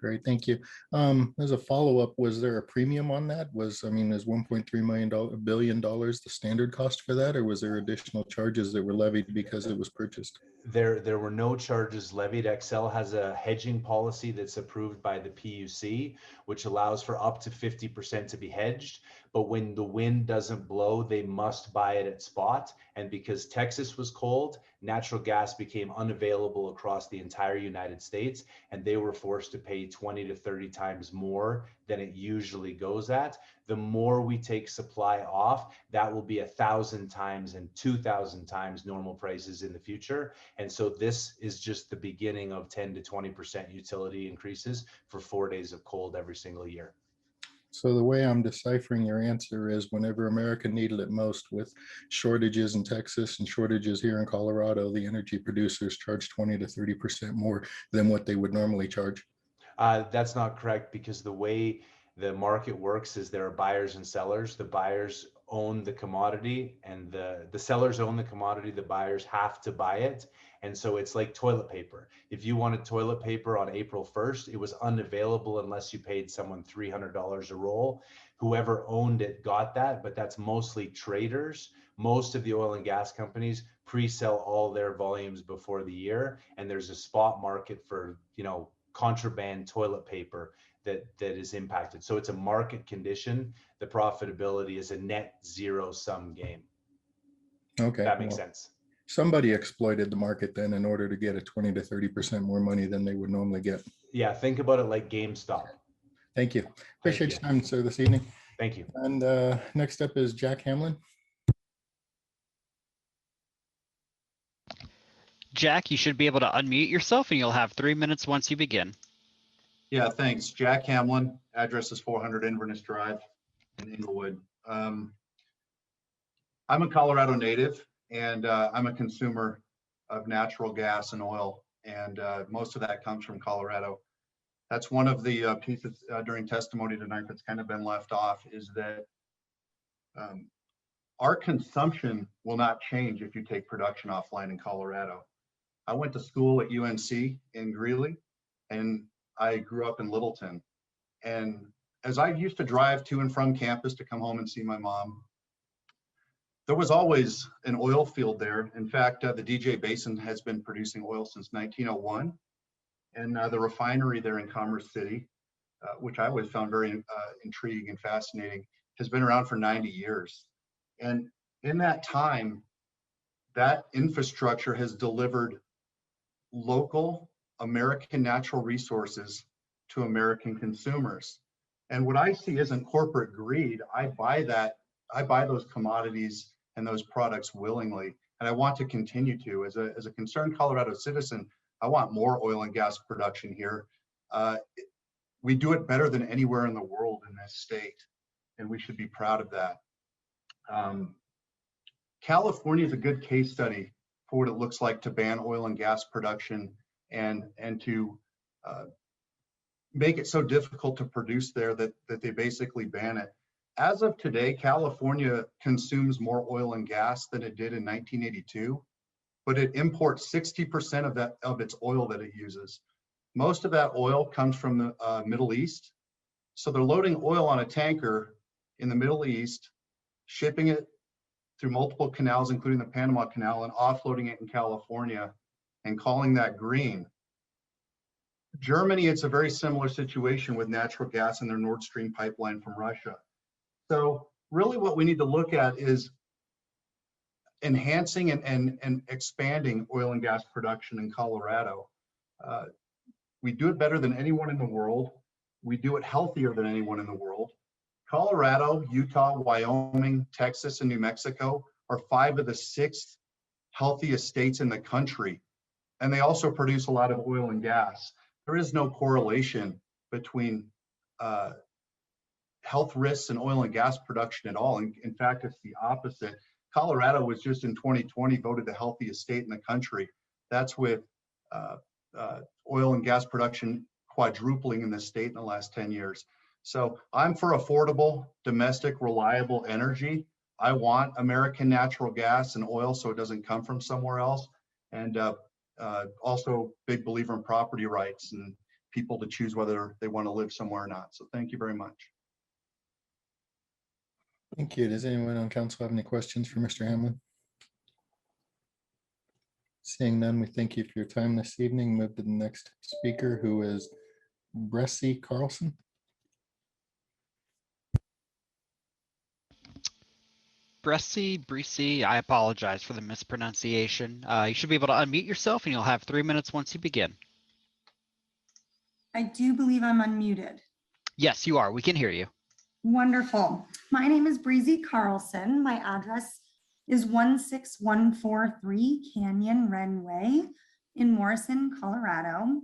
Great, thank you. As a follow-up, was there a premium on that? Is $1.3 billion the standard cost for that, or was there additional charges that were levied because it was purchased? There were no charges levied. Xcel has a hedging policy that's approved by the PUC, which allows for up to 50% to be hedged. But when the wind doesn't blow, they must buy it at spot. And because Texas was cold, natural gas became unavailable across the entire United States, and they were forced to pay 20 to 30 times more than it usually goes at. The more we take supply off, that will be 1,000 times and 2,000 times normal prices in the future. And so this is just the beginning of 10 to 20% utility increases for 4 days of cold every single year. So the way I'm deciphering your answer is whenever America needed it most, with shortages in Texas and shortages here in Colorado, the energy producers charge 20 to 30% more than what they would normally charge. That's not correct, because the way the market works is there are buyers and sellers. The buyers own the commodity, and the sellers own the commodity. The buyers have to buy it. And so it's like toilet paper. If you wanted toilet paper on April 1st, it was unavailable unless you paid someone $300 a roll. Whoever owned it got that, but that's mostly traders. Most of the oil and gas companies pre-sell all their volumes before the year, and there's a spot market for, contraband toilet paper that is impacted. So it's a market condition. The profitability is a net zero sum game. Okay. That makes sense. Somebody exploited the market then in order to get a 20 to 30% more money than they would normally get. Yeah, think about it like GameStop. Thank you. Appreciate your time, sir, this evening. Thank you. And next up is Jack Hamlin. Jack, you should be able to unmute yourself and you'll have 3 minutes once you begin. Yeah, thanks. Jack Hamlin, address is 400 Inverness Drive in Inglewood. I'm a Colorado native, and I'm a consumer of natural gas and oil, and most of that comes from Colorado. That's one of the pieces during testimony tonight that's kind of been left off, is that our consumption will not change if you take production offline in Colorado. I went to school at UNC in Greeley, and I grew up in Littleton. And as I used to drive to and from campus to come home and see my mom, there was always an oil field there. In fact, the DJ Basin has been producing oil since 1901. And the refinery there in Commerce City, which I always found very intriguing and fascinating, has been around for 90 years. And in that time, that infrastructure has delivered local American natural resources to American consumers. And what I see isn't corporate greed. I buy those commodities and those products willingly, and I want to continue to. As a concerned Colorado citizen, I want more oil and gas production here. We do it better than anywhere in the world in this state, and we should be proud of that. California is a good case study for what it looks like to ban oil and gas production and to make it so difficult to produce there that they basically ban it. As of today, California consumes more oil and gas than it did in 1982, but it imports 60% of its oil that it uses. Most of that oil comes from the Middle East. So they're loading oil on a tanker in the Middle East, shipping it through multiple canals, including the Panama Canal, and offloading it in California and calling that green. Germany, it's a very similar situation with natural gas and their Nord Stream pipeline from Russia. So really what we need to look at is enhancing and expanding oil and gas production in Colorado. We do it better than anyone in the world. We do it healthier than anyone in the world. Colorado, Utah, Wyoming, Texas, and New Mexico are 5 of the 6 healthiest states in the country. And they also produce a lot of oil and gas. There is no correlation between health risks and oil and gas production at all. In fact, it's the opposite. Colorado was just in 2020 voted the healthiest state in the country. That's with oil and gas production quadrupling in the state in the last 10 years. So I'm for affordable, domestic, reliable energy. I want American natural gas and oil so it doesn't come from somewhere else. And also big believer in property rights and people to choose whether they want to live somewhere or not. So thank you very much. Thank you. Does anyone on council have any questions for Mr. Hamlin? Seeing none, we thank you for your time this evening. Move to the next speaker, who is Bressie Carlson. Bressie, I apologize for the mispronunciation. You should be able to unmute yourself and you'll have 3 minutes once you begin. I do believe I'm unmuted. Yes, you are. We can hear you. Wonderful. My name is Breezy Carlson. My address is 16143 Canyon Wren Way in Morrison, Colorado.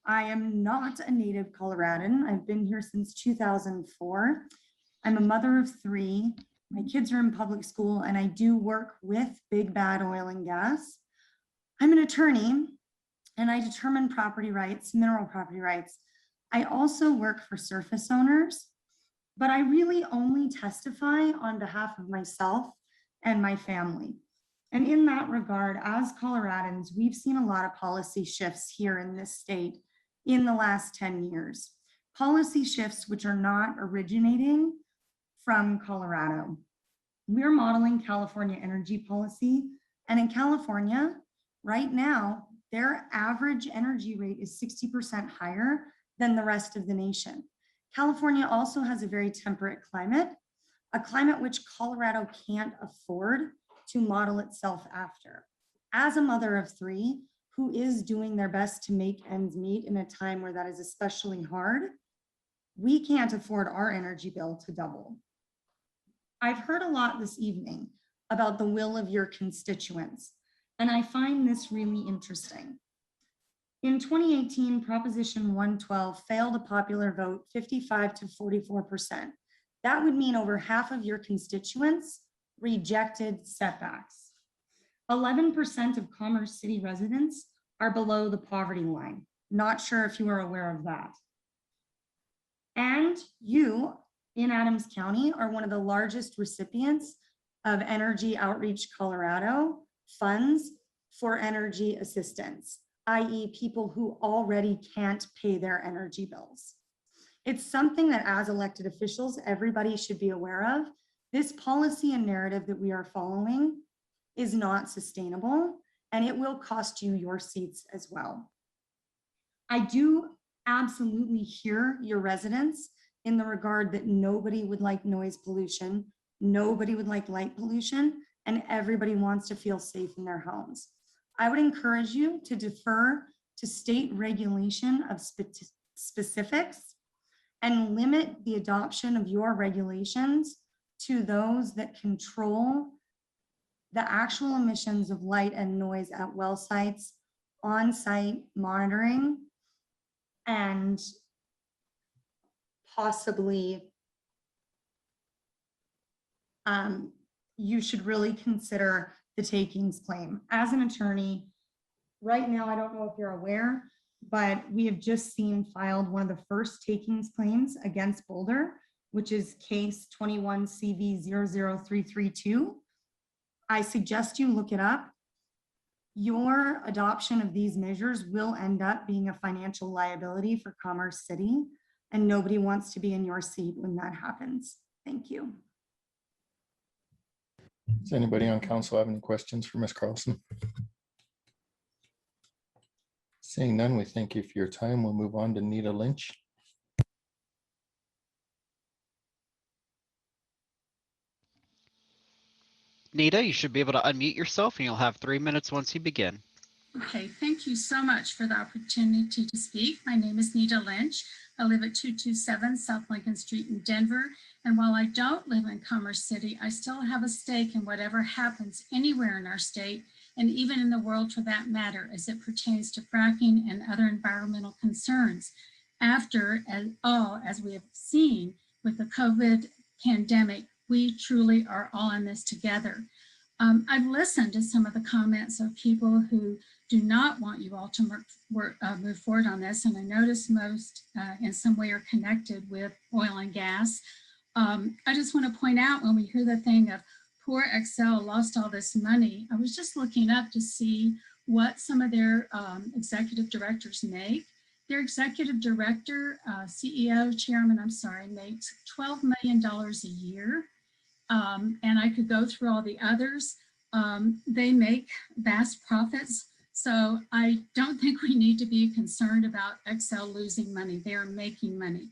I am not a native Coloradan. I've been here since 2004. I'm a mother of 3. My kids are in public school and I do work with big bad oil and gas. I'm an attorney and I determine property rights, mineral property rights. I also work for surface owners, but I really only testify on behalf of myself and my family. And in that regard, as Coloradans, we've seen a lot of policy shifts here in this state in the last 10 years. Policy shifts which are not originating from Colorado. We're modeling California energy policy, and in California, right now, their average energy rate is 60% higher than the rest of the nation. California also has a very temperate climate, a climate which Colorado can't afford to model itself after. As a mother of 3 who is doing their best to make ends meet in a time where that is especially hard, we can't afford our energy bill to double. I've heard a lot this evening about the will of your constituents, and I find this really interesting. In 2018, Proposition 112 failed a popular vote 55 to 44%. That would mean over half of your constituents rejected setbacks. 11% of Commerce City residents are below the poverty line. Not sure if you are aware of that. And you, in Adams County, are one of the largest recipients of Energy Outreach Colorado funds for energy assistance, i.e. people who already can't pay their energy bills. It's something that as elected officials, everybody should be aware of. This policy and narrative that we are following is not sustainable, and it will cost you your seats as well. I do absolutely hear your residents in the regard that nobody would like noise pollution, nobody would like light pollution, and everybody wants to feel safe in their homes. I would encourage you to defer to state regulation of specifics and limit the adoption of your regulations to those that control the actual emissions of light and noise at well sites, on-site monitoring, and possibly you should really consider the takings claim. As an attorney, right now, I don't know if you're aware, but we have just seen filed one of the first takings claims against Boulder, which is case 21 CV 00332. I suggest you look it up. Your adoption of these measures will end up being a financial liability for Commerce City, and nobody wants to be in your seat when that happens. Thank you. Does anybody on council have any questions for Ms. Carlson? Seeing none, we thank you for your time. We'll move on to Nita Lynch. Nita, you should be able to unmute yourself and you'll have 3 minutes once you begin. Okay, thank you so much for the opportunity to speak. My name is Nita Lynch. I live at 227 South Lincoln Street in Denver. And while I don't live in Commerce City, I still have a stake in whatever happens anywhere in our state and even in the world for that matter, as it pertains to fracking and other environmental concerns. After as we have seen with the COVID pandemic, we truly are all in this together. I've listened to some of the comments of people who do not want you all to move forward on this, and I notice most in some way are connected with oil and gas. I just want to point out, when we hear the thing of poor Excel lost all this money, I was just looking up to see what some of their executive directors make. Their executive director, CEO, chairman, makes $12 million a year. And I could go through all the others. They make vast profits. So I don't think we need to be concerned about Excel losing money. They are making money.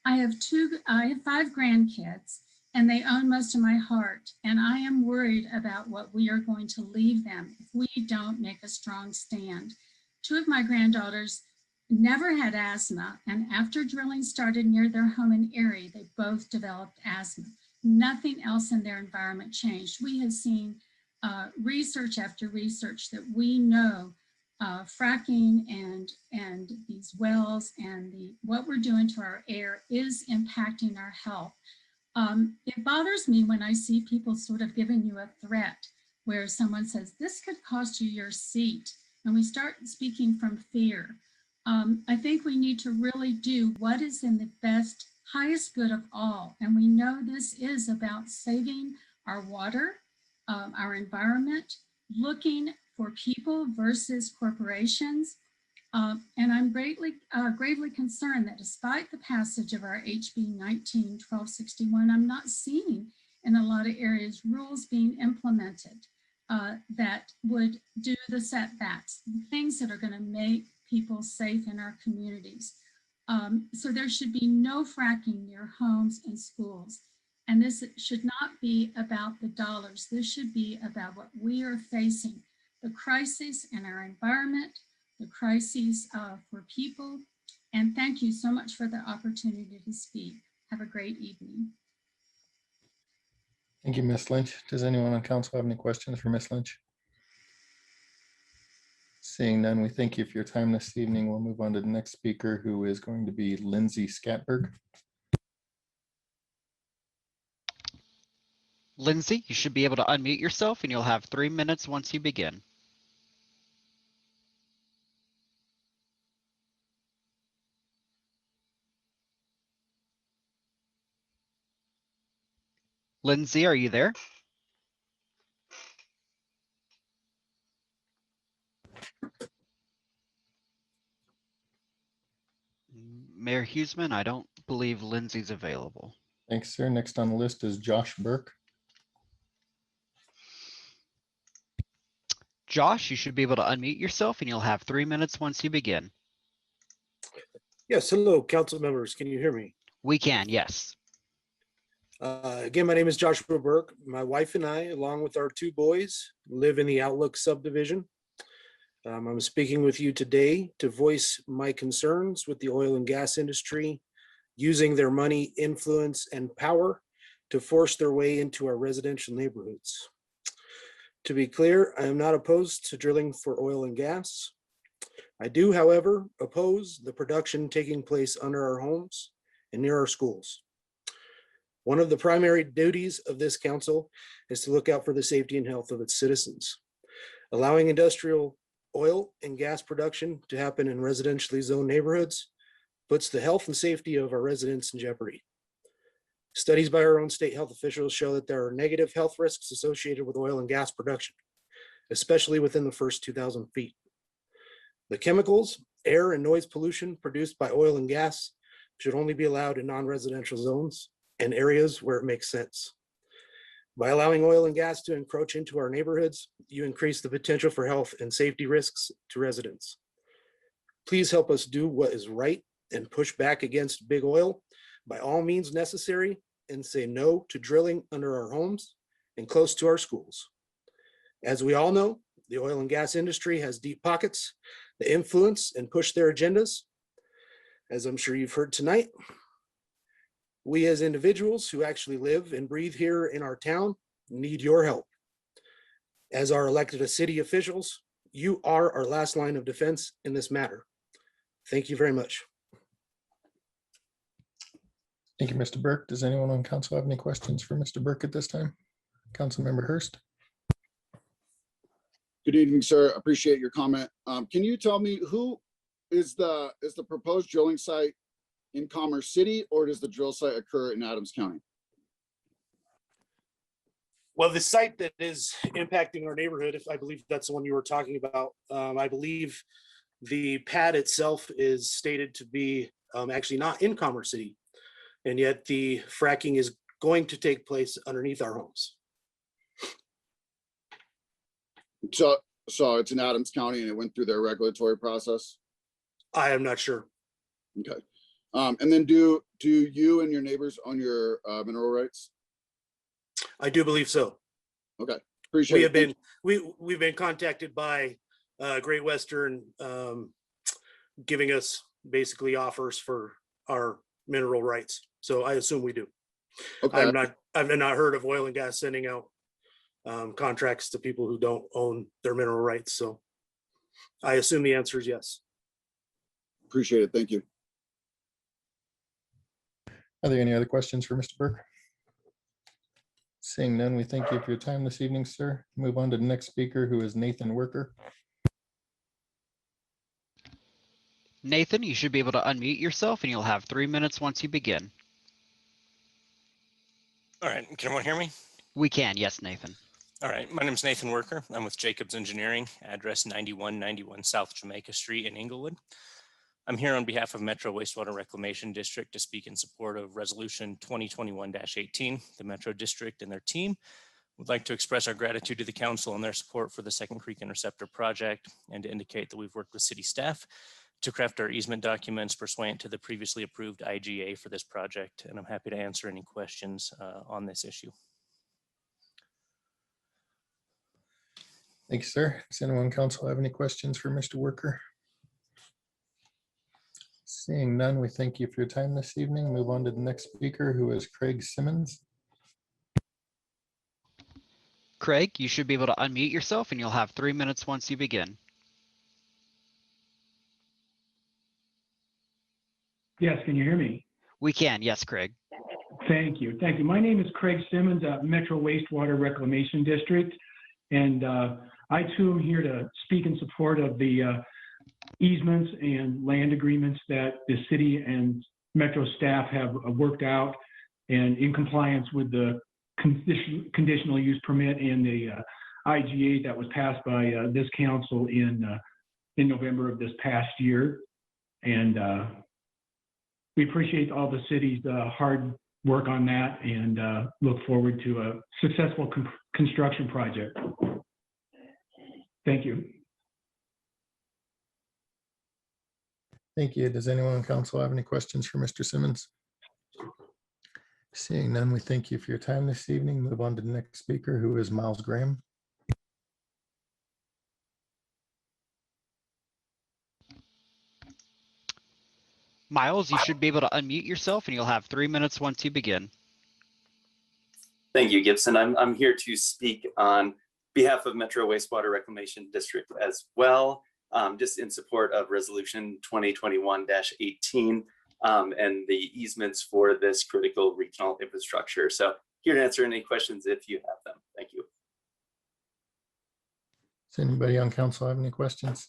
I have 5 grandkids, and they own most of my heart. And I am worried about what we are going to leave them if we don't make a strong stand. 2 of my granddaughters never had asthma, and after drilling started near their home in Erie, they both developed asthma. Nothing else in their environment changed. We have seen research after research that we know fracking and these wells and what we're doing to our air is impacting our health. It bothers me when I see people sort of giving you a threat where someone says, this could cost you your seat, and we start speaking from fear. I think we need to really do what is in the best, highest good of all. And we know this is about saving our water, our environment, looking for people versus corporations. And I'm gravely concerned that despite the passage of our HB 19-1261, I'm not seeing in a lot of areas rules being implemented that would do the setbacks, things that are going to make people safe in our communities. So there should be no fracking near homes and schools. And this should not be about the dollars. This should be about what we are facing, the crisis in our environment, the crises for people. And thank you so much for the opportunity to speak. Have a great evening. Thank you, Ms. Lynch. Does anyone on council have any questions for Ms. Lynch? Seeing none, we thank you for your time this evening. We'll move on to the next speaker, who is going to be Lindsay Scatberg. Lindsay, you should be able to unmute yourself and you'll have 3 minutes once you begin. Lindsay, are you there? Mayor Huseman, I don't believe Lindsay's available. Thanks, sir. Next on the list is Josh Burke. Josh, you should be able to unmute yourself and you'll have 3 minutes once you begin. Yes, hello, council members. Can you hear me? We can, yes. Again, my name is Joshua Burke. My wife and I, along with our 2 boys, live in the Outlook subdivision. I'm speaking with you today to voice my concerns with the oil and gas industry using their money, influence, and power to force their way into our residential neighborhoods. To be clear, I am not opposed to drilling for oil and gas. I do, however, oppose the production taking place under our homes and near our schools. One of the primary duties of this council is to look out for the safety and health of its citizens. Allowing industrial oil and gas production to happen in residentially zoned neighborhoods puts the health and safety of our residents in jeopardy. Studies by our own state health officials show that there are negative health risks associated with oil and gas production, especially within the first 2,000 feet. The chemicals, air, and noise pollution produced by oil and gas should only be allowed in non-residential zones and areas where it makes sense. By allowing oil and gas to encroach into our neighborhoods, you increase the potential for health and safety risks to residents. Please help us do what is right and push back against big oil by all means necessary, and say no to drilling under our homes and close to our schools. As we all know, the oil and gas industry has deep pockets that influence and push their agendas. As I'm sure you've heard tonight, we as individuals who actually live and breathe here in our town need your help. As our elected city officials, you are our last line of defense in this matter. Thank you very much. Thank you, Mr. Burke. Does anyone on council have any questions for Mr. Burke at this time? Councilmember Hurst. Good evening, sir. Appreciate your comment. Can you tell me who is the proposed drilling site in Commerce City, or does the drill site occur in Adams County? Well, the site that is impacting our neighborhood, if I believe that's the one you were talking about, I believe the pad itself is stated to be actually not in Commerce City. And yet the fracking is going to take place underneath our homes. So it's in Adams County and it went through their regulatory process? I am not sure. Okay. And then do you and your neighbors own your mineral rights? I do believe so. Okay. Appreciate it. We've been contacted by Great Western giving us basically offers for our mineral rights. So I assume we do. Okay. I've not heard of oil and gas sending out contracts to people who don't own their mineral rights. So I assume the answer is yes. Appreciate it. Thank you. Are there any other questions for Mr. Burke? Seeing none, we thank you for your time this evening, sir. Move on to the next speaker, who is Nathan Worker. Nathan, you should be able to unmute yourself and you'll have 3 minutes once you begin. All right, can everyone hear me? We can, yes, Nathan. All right, my name is Nathan Worker. I'm with Jacobs Engineering, address 9191 South Jamaica Street in Inglewood. I'm here on behalf of Metro Wastewater Reclamation District to speak in support of Resolution 2021-18. The Metro District and their team would like to express our gratitude to the council and their support for the Second Creek Interceptor project, and to indicate that we've worked with city staff to craft our easement documents pursuant to the previously approved IGA for this project. And I'm happy to answer any questions on this issue. Thank you, sir. Does anyone on council have any questions for Mr. Worker? Seeing none, we thank you for your time this evening. Move on to the next speaker, who is Craig Simmons. Craig, you should be able to unmute yourself and you'll have 3 minutes once you begin. Yes, can you hear me? We can, yes, Craig. Thank you. Thank you. My name is Craig Simmons at Metro Wastewater Reclamation District. And I too am here to speak in support of the easements and land agreements that the city and Metro staff have worked out, and in compliance with the conditional use permit and the IGA that was passed by this council in November of this past year. And we appreciate all the city's hard work on that, and look forward to a successful construction project. Thank you. Thank you. Does anyone on council have any questions for Mr. Simmons? Seeing none, we thank you for your time this evening. Move on to the next speaker, who is Miles Graham. Miles, you should be able to unmute yourself and you'll have 3 minutes once you begin. Thank you, Gibson. I'm here to speak on behalf of Metro Wastewater Reclamation District as well, just in support of Resolution 2021-18 and the easements for this critical regional infrastructure. So here to answer any questions if you have them. Thank you. Does anybody on council have any questions?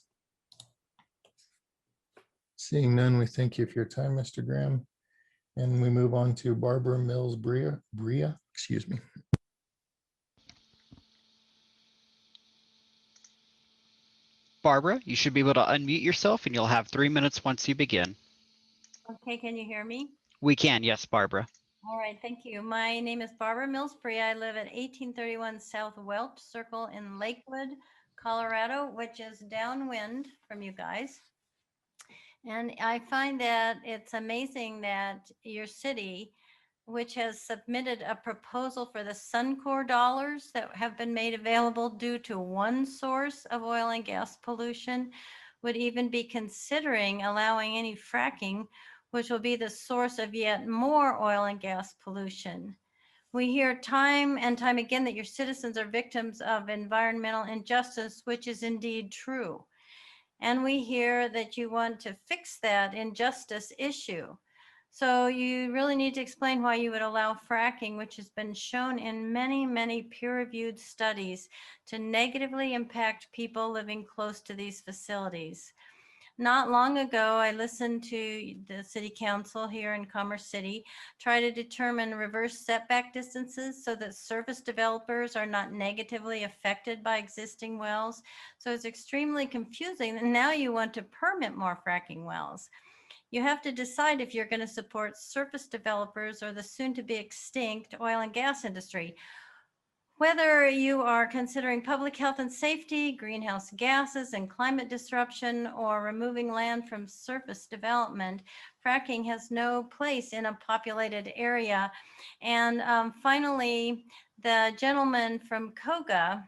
Seeing none, we thank you for your time, Mr. Graham. And we move on to Barbara Mills Bria, excuse me. Barbara, you should be able to unmute yourself and you'll have 3 minutes once you begin. Okay, can you hear me? We can, yes, Barbara. All right, thank you. My name is Barbara Millsbury. I live at 1831 South Welch Circle in Lakewood, Colorado, which is downwind from you guys. And I find that it's amazing that your city, which has submitted a proposal for the Suncor dollars that have been made available due to one source of oil and gas pollution, would even be considering allowing any fracking, which will be the source of yet more oil and gas pollution. We hear time and time again that your citizens are victims of environmental injustice, which is indeed true. And we hear that you want to fix that injustice issue. So you really need to explain why you would allow fracking, which has been shown in many, many peer-reviewed studies to negatively impact people living close to these facilities. Not long ago, I listened to the city council here in Commerce City try to determine reverse setback distances so that service developers are not negatively affected by existing wells. So it's extremely confusing. And now you want to permit more fracking wells. You have to decide if you're going to support surface developers or the soon to be extinct oil and gas industry. Whether you are considering public health and safety, greenhouse gases and climate disruption, or removing land from surface development, fracking has no place in a populated area. And finally, the gentleman from Koga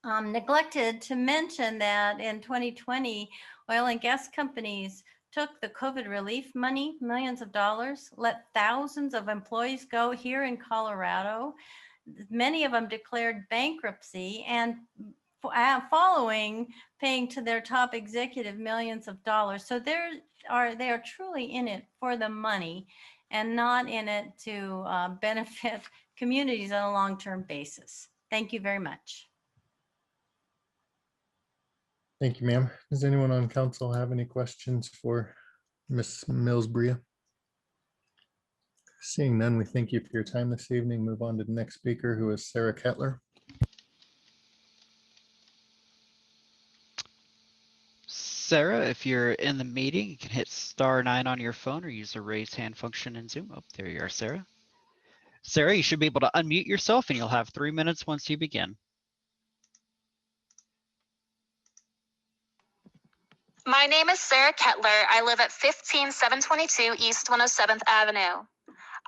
neglected to mention that in 2020, oil and gas companies took the COVID relief money, millions of dollars, let thousands of employees go here in Colorado. Many of them declared bankruptcy and following paying to their top executive millions of dollars. So they are truly in it for the money and not in it to benefit communities on a long-term basis. Thank you very much. Thank you, ma'am. Does anyone on council have any questions for Ms. Millsbury? Seeing none, we thank you for your time this evening. Move on to the next speaker, who is Sarah Kettler. Sarah, if you're in the meeting, you can hit *9 on your phone or use the raise hand function in Zoom. Oh, there you are, Sarah. Sarah, you should be able to unmute yourself and you'll have 3 minutes once you begin. My name is Sarah Kettler. I live at 15722 East 107th Avenue.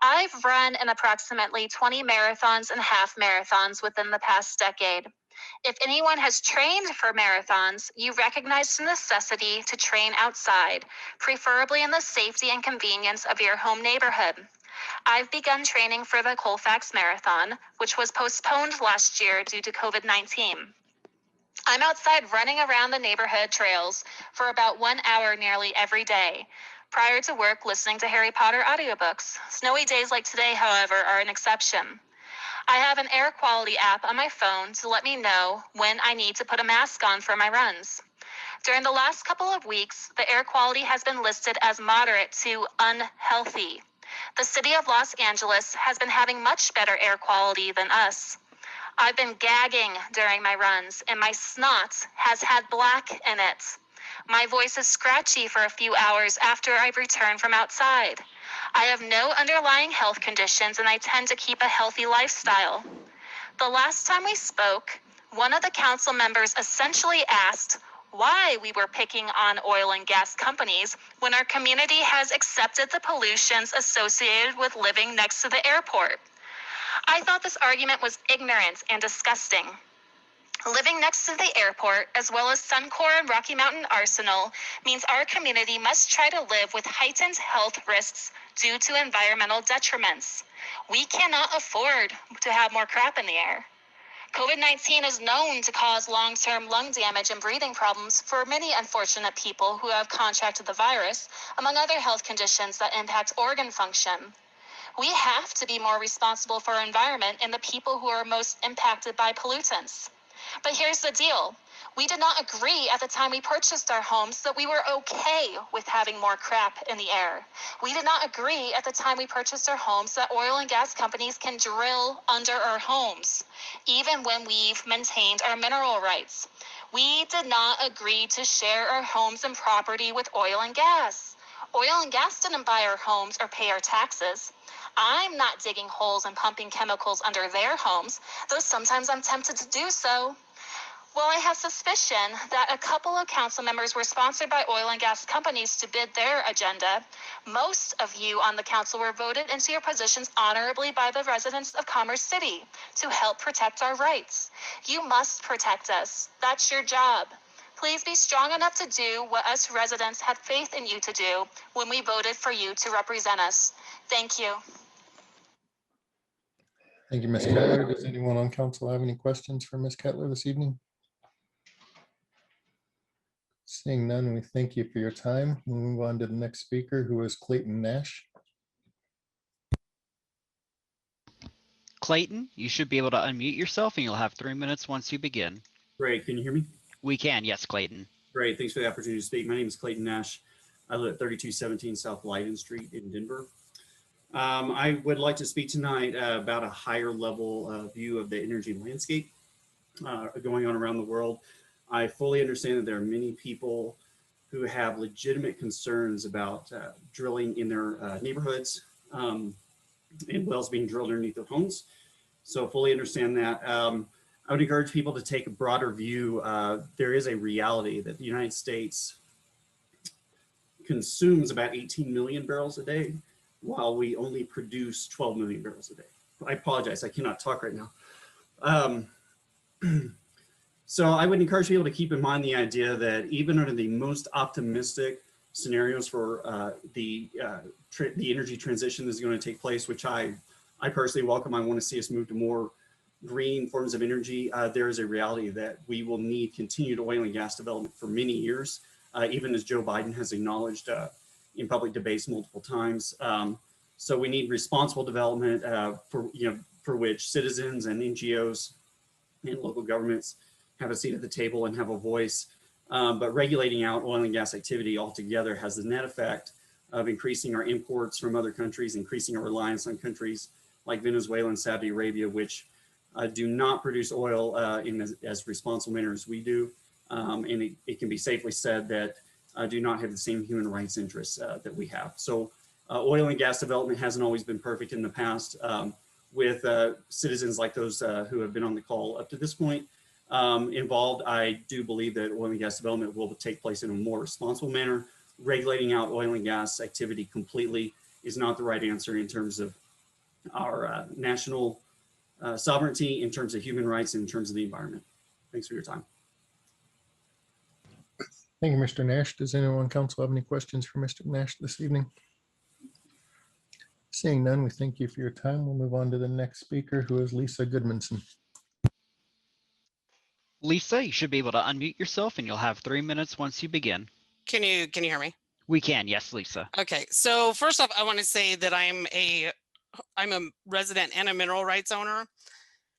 I've run in approximately 20 marathons and half marathons within the past decade. If anyone has trained for marathons, you recognize the necessity to train outside, preferably in the safety and convenience of your home neighborhood. I've begun training for the Colfax Marathon, which was postponed last year due to COVID-19. I'm outside running around the neighborhood trails for about 1 hour nearly every day. Prior to work, listening to Harry Potter audiobooks. Snowy days like today, however, are an exception. I have an air quality app on my phone to let me know when I need to put a mask on for my runs. During the last couple of weeks, the air quality has been listed as moderate to unhealthy. The city of Los Angeles has been having much better air quality than us. I've been gagging during my runs, and my snot has had black in it. My voice is scratchy for a few hours after I've returned from outside. I have no underlying health conditions, and I tend to keep a healthy lifestyle. The last time we spoke, one of the council members essentially asked why we were picking on oil and gas companies when our community has accepted the pollutions associated with living next to the airport. I thought this argument was ignorant and disgusting. Living next to the airport, as well as Suncor and Rocky Mountain Arsenal, means our community must try to live with heightened health risks due to environmental detriments. We cannot afford to have more crap in the air. COVID-19 is known to cause long-term lung damage and breathing problems for many unfortunate people who have contracted the virus, among other health conditions that impact organ function. We have to be more responsible for our environment and the people who are most impacted by pollutants. But here's the deal. We did not agree at the time we purchased our homes that we were okay with having more crap in the air. We did not agree at the time we purchased our homes that oil and gas companies can drill under our homes, even when we've maintained our mineral rights. We did not agree to share our homes and property with oil and gas. Oil and gas didn't buy our homes or pay our taxes. I'm not digging holes and pumping chemicals under their homes, though sometimes I'm tempted to do so. Well, I have suspicion that a couple of council members were sponsored by oil and gas companies to bid their agenda. Most of you on the council were voted into your positions honorably by the residents of Commerce City to help protect our rights. You must protect us. That's your job. Please be strong enough to do what us residents had faith in you to do when we voted for you to represent us. Thank you. Thank you, Ms. Kettler. Does anyone on council have any questions for Ms. Kettler this evening? Seeing none, we thank you for your time. We'll move on to the next speaker, who is Clayton Nash. Clayton, you should be able to unmute yourself and you'll have 3 minutes once you begin. Great. Can you hear me? We can. Yes, Clayton. Great. Thanks for the opportunity to speak. My name is Clayton Nash. I live at 3217 South Leiden Street in Denver. I would like to speak tonight about a higher level view of the energy landscape going on around the world. I fully understand that there are many people who have legitimate concerns about drilling in their neighborhoods and wells being drilled underneath their homes. So fully understand that. I would encourage people to take a broader view. There is a reality that the United States consumes about 18 million barrels a day, while we only produce 12 million barrels a day. I apologize, I cannot talk right now. So I would encourage people to keep in mind the idea that even under the most optimistic scenarios for the energy transition that's going to take place, which I personally welcome. I want to see us move to more green forms of energy. There is a reality that we will need continued oil and gas development for many years, even as Joe Biden has acknowledged in public debates multiple times. So we need responsible development for which citizens and NGOs and local governments have a seat at the table and have a voice. But regulating out oil and gas activity altogether has the net effect of increasing our imports from other countries, increasing our reliance on countries like Venezuela and Saudi Arabia, which do not produce oil in as responsible manner as we do. And it can be safely said that do not have the same human rights interests that we have. So oil and gas development hasn't always been perfect in the past. With citizens like those who have been on the call up to this point involved, I do believe that oil and gas development will take place in a more responsible manner. Regulating out oil and gas activity completely is not the right answer in terms of our national sovereignty, in terms of human rights, and in terms of the environment. Thanks for your time. Thank you, Mr. Nash. Does anyone on council have any questions for Mr. Nash this evening? Seeing none, we thank you for your time. We'll move on to the next speaker, who is Lisa Goodmanson. Lisa, you should be able to unmute yourself and you'll have 3 minutes once you begin. Can you hear me? We can. Yes, Lisa. Okay. So first off, I want to say that I'm a resident and a mineral rights owner.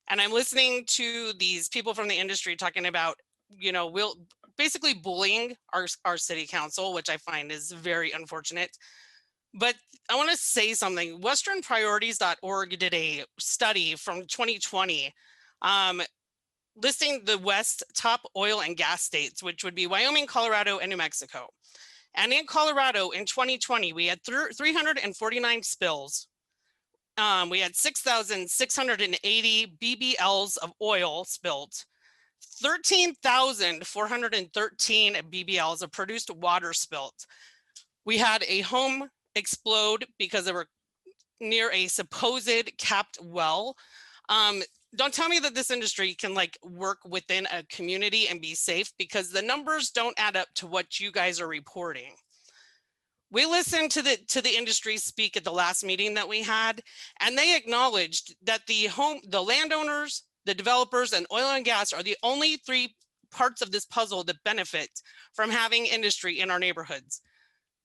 And I'm listening to these people from the industry talking about, we'll basically bullying our city council, which I find is very unfortunate. But I want to say something. Westernpriorities.org did a study from 2020 listing the West top oil and gas states, which would be Wyoming, Colorado, and New Mexico. And in Colorado in 2020, we had 349 spills. We had 6,680 BBLs of oil spilled, 13,413 BBLs of produced water spilled. We had a home explode because they were near a supposed capped well. Don't tell me that this industry can work within a community and be safe, because the numbers don't add up to what you guys are reporting. We listened to the industry speak at the last meeting that we had, and they acknowledged that the landowners, the developers, and oil and gas are the only three parts of this puzzle that benefit from having industry in our neighborhoods.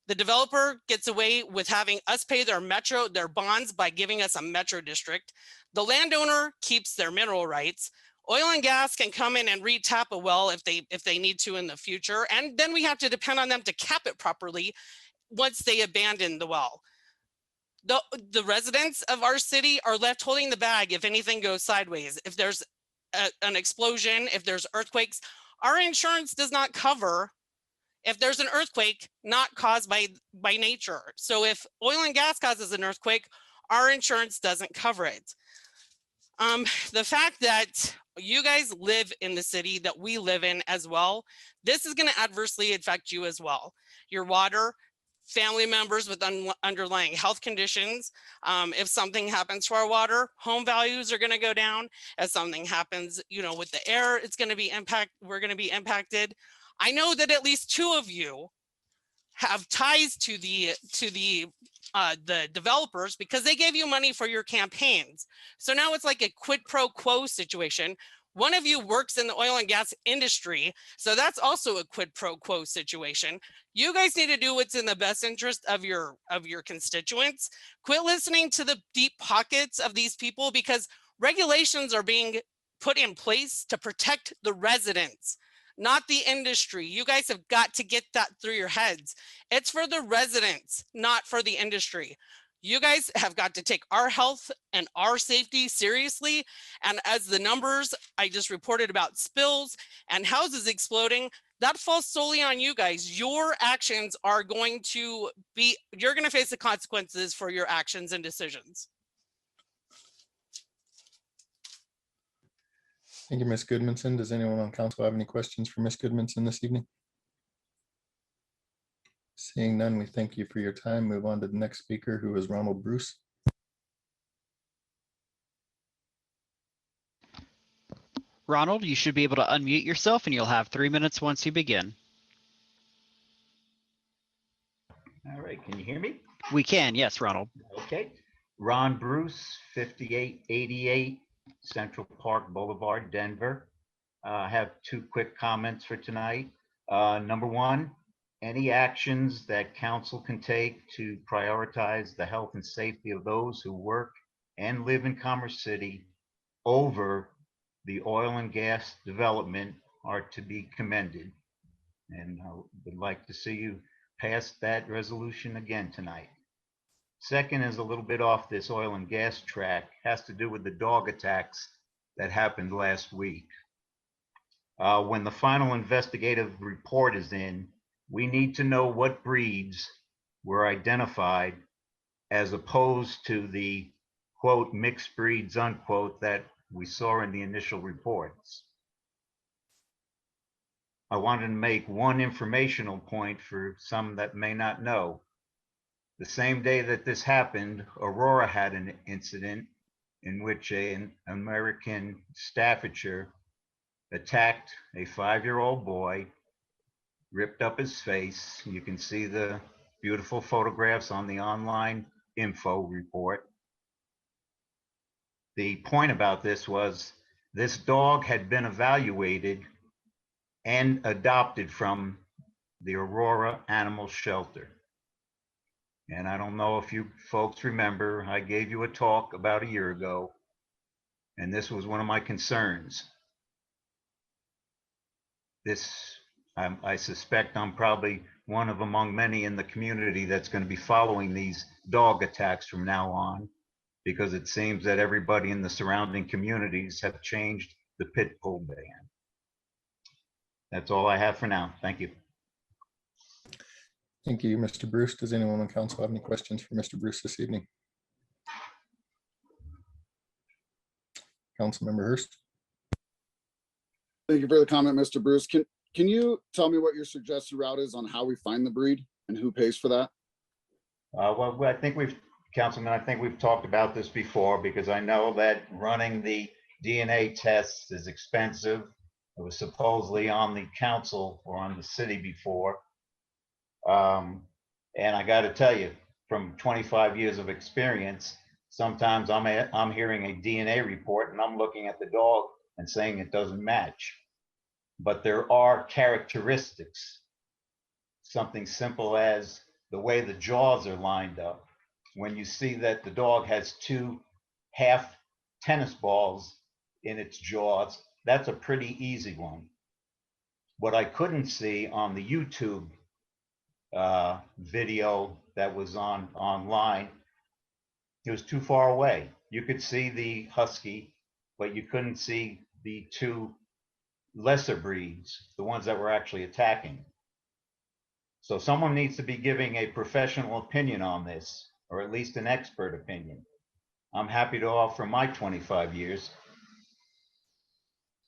The developer gets away with having us pay their bonds by giving us a metro district. The landowner keeps their mineral rights. Oil and gas can come in and re-tap a well if they need to in the future, and then we have to depend on them to cap it properly once they abandon the well. The residents of our city are left holding the bag if anything goes sideways. If there's an explosion, if there's earthquakes, our insurance does not cover if there's an earthquake not caused by nature. So if oil and gas causes an earthquake, our insurance doesn't cover it. The fact that you guys live in the city that we live in as well, this is going to adversely affect you as well. Your water, family members with underlying health conditions. If something happens to our water, home values are going to go down. If something happens, with the air, it's going to be we're going to be impacted. I know that at least 2 of you have ties to the developers because they gave you money for your campaigns. So now it's like a quid pro quo situation. One of you works in the oil and gas industry, so that's also a quid pro quo situation. You guys need to do what's in the best interest of your constituents. Quit listening to the deep pockets of these people, because regulations are being put in place to protect the residents, not the industry. You guys have got to get that through your heads. It's for the residents, not for the industry. You guys have got to take our health and our safety seriously. And as the numbers I just reported about spills and houses exploding, that falls solely on you guys. Your actions are going to be, you're going to face the consequences for your actions and decisions. Thank you, Ms. Goodmanson. Does anyone on council have any questions for Ms. Goodmanson this evening? Seeing none, we thank you for your time. Move on to the next speaker, who is Ronald Bruce. Ronald, you should be able to unmute yourself and you'll have 3 minutes once you begin. All right, can you hear me? We can, yes, Ronald. Okay. Ron Bruce, 5888 Central Park Boulevard, Denver. I have 2 quick comments for tonight. Number 1, any actions that council can take to prioritize the health and safety of those who work and live in Commerce City over the oil and gas development are to be commended. And I would like to see you pass that resolution again tonight. Second is a little bit off this oil and gas track, has to do with the dog attacks that happened last week. When the final investigative report is in, we need to know what breeds were identified as opposed to the quote mixed breeds unquote that we saw in the initial reports. I wanted to make one informational point for some that may not know. The same day that this happened, Aurora had an incident in which an American Staffordshire attacked a 5-year-old boy, ripped up his face. You can see the beautiful photographs on the online info report. The point about this was this dog had been evaluated and adopted from the Aurora Animal Shelter. And I don't know if you folks remember, I gave you a talk about a year ago, and this was one of my concerns. I suspect I'm probably one of among many in the community that's going to be following these dog attacks from now on, because it seems that everybody in the surrounding communities have changed the pit bull ban. That's all I have for now. Thank you. Thank you, Mr. Bruce. Does anyone on council have any questions for Mr. Bruce this evening? Councilmember Hurst. Thank you for the comment, Mr. Bruce. Can you tell me what your suggested route is on how we find the breed and who pays for that? Well, I think Councilman, I think we've talked about this before, because I know that running the DNA tests is expensive. It was supposedly on the council or on the city before. And I got to tell you, from 25 years of experience, sometimes I'm hearing a DNA report and I'm looking at the dog and saying it doesn't match. But there are characteristics, something simple as the way the jaws are lined up. When you see that the dog has 2 half tennis balls in its jaws, that's a pretty easy one. What I couldn't see on the YouTube video that was online, it was too far away. You could see the husky, but you couldn't see the 2 lesser breeds, the ones that were actually attacking. So someone needs to be giving a professional opinion on this, or at least an expert opinion. I'm happy to offer my 25 years.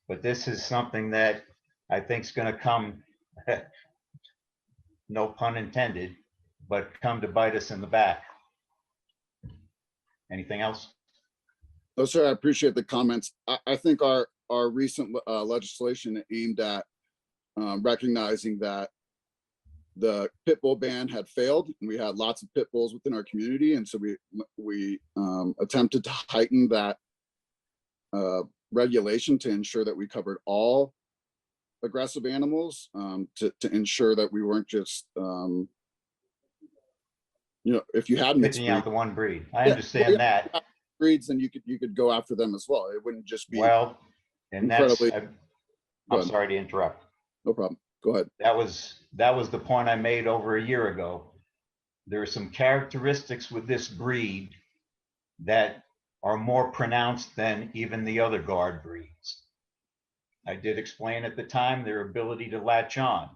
But this is something that I think is going to come, no pun intended, but come to bite us in the back. Anything else? No, sir, I appreciate the comments. I think our recent legislation aimed at recognizing that the pit bull ban had failed, and we had lots of pit bulls within our community, and so we attempted to heighten that regulation to ensure that we covered all aggressive animals, to ensure that we weren't just if you had mixed Picking out breed, the one breed. I understand that. breeds, then you could go after them as well. It wouldn't just be Well, and that's, incredibly. I'm sorry to interrupt. No problem. Go ahead. That was the point I made over a year ago. There are some characteristics with this breed that are more pronounced than even the other guard breeds. I did explain at the time their ability to latch on.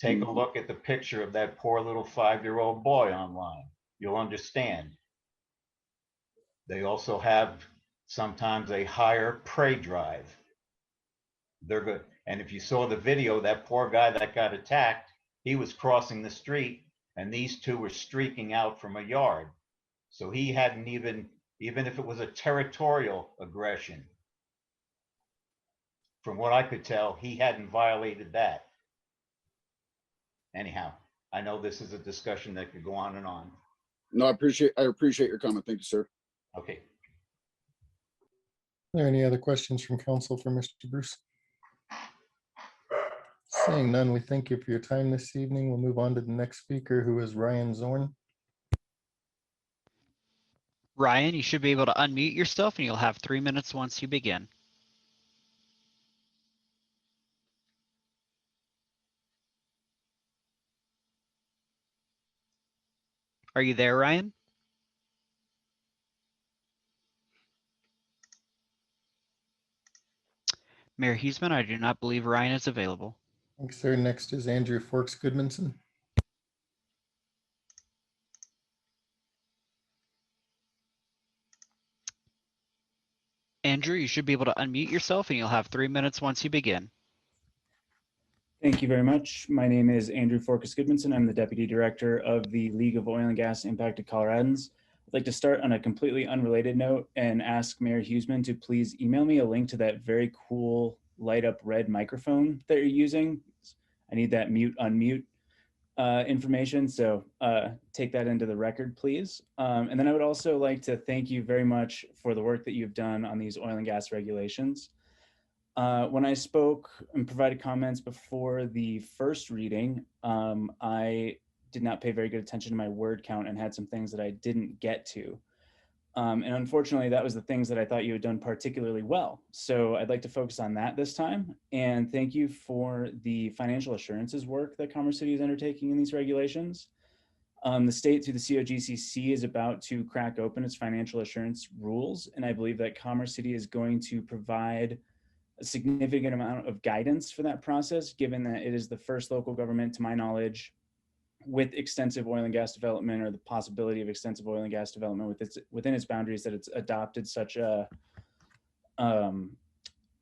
Take a look at the picture of that poor little 5-year-old boy online. You'll understand. They also have sometimes a higher prey drive. They're good. And if you saw the video, that poor guy that got attacked, he was crossing the street and these two were streaking out from a yard. So he hadn't even if it was a territorial aggression, from what I could tell, he hadn't violated that. Anyhow, I know this is a discussion that could go on and on. No, I appreciate your comment. Thank you, sir. Okay. Are there any other questions from council for Mr. Bruce? Seeing none, we thank you for your time this evening. We'll move on to the next speaker, who is Ryan Zorn. Ryan, you should be able to unmute yourself and you'll have 3 minutes once you begin. Are you there, Ryan? Mayor Huesman, I do not believe Ryan is available. Thanks, sir. Next is Andrew Forks Goodmanson. Andrew, you should be able to unmute yourself and you'll have 3 minutes once you begin. Thank you very much. My name is Andrew Forkus Goodmanson. I'm the Deputy Director of the League of Oil and Gas Impacted Coloradans. I'd like to start on a completely unrelated note and ask Mayor Huesman to please email me a link to that very cool light up red microphone that you're using. I need that mute unmute information, so take that into the record, please. And then I would also like to thank you very much for the work that you've done on these oil and gas regulations. When I spoke and provided comments before the first reading, I did not pay very good attention to my word count and had some things that I didn't get to. And unfortunately, that was the things that I thought you had done particularly well. So I'd like to focus on that this time. And thank you for the financial assurances work that Commerce City is undertaking in these regulations. The state through the COGCC is about to crack open its financial assurance rules. And I believe that Commerce City is going to provide a significant amount of guidance for that process, given that it is the first local government, to my knowledge, with extensive oil and gas development, or the possibility of extensive oil and gas development within its boundaries, that it's adopted such a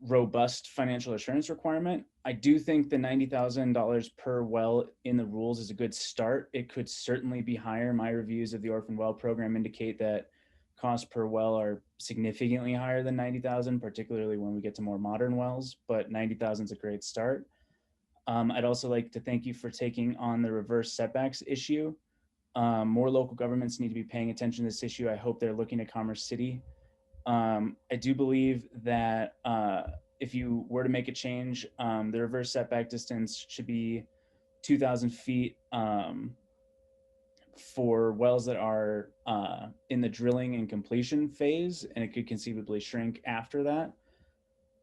robust financial assurance requirement. I do think the $90,000 per well in the rules is a good start. It could certainly be higher. My reviews of the Orphan Well program indicate that costs per well are significantly higher than 90,000, particularly when we get to more modern wells, but 90,000 is a great start. I'd also like to thank you for taking on the reverse setbacks issue. More local governments need to be paying attention to this issue. I hope they're looking at Commerce City. I do believe that if you were to make a change, the reverse setback distance should be 2,000 feet for wells that are in the drilling and completion phase, and it could conceivably shrink after that.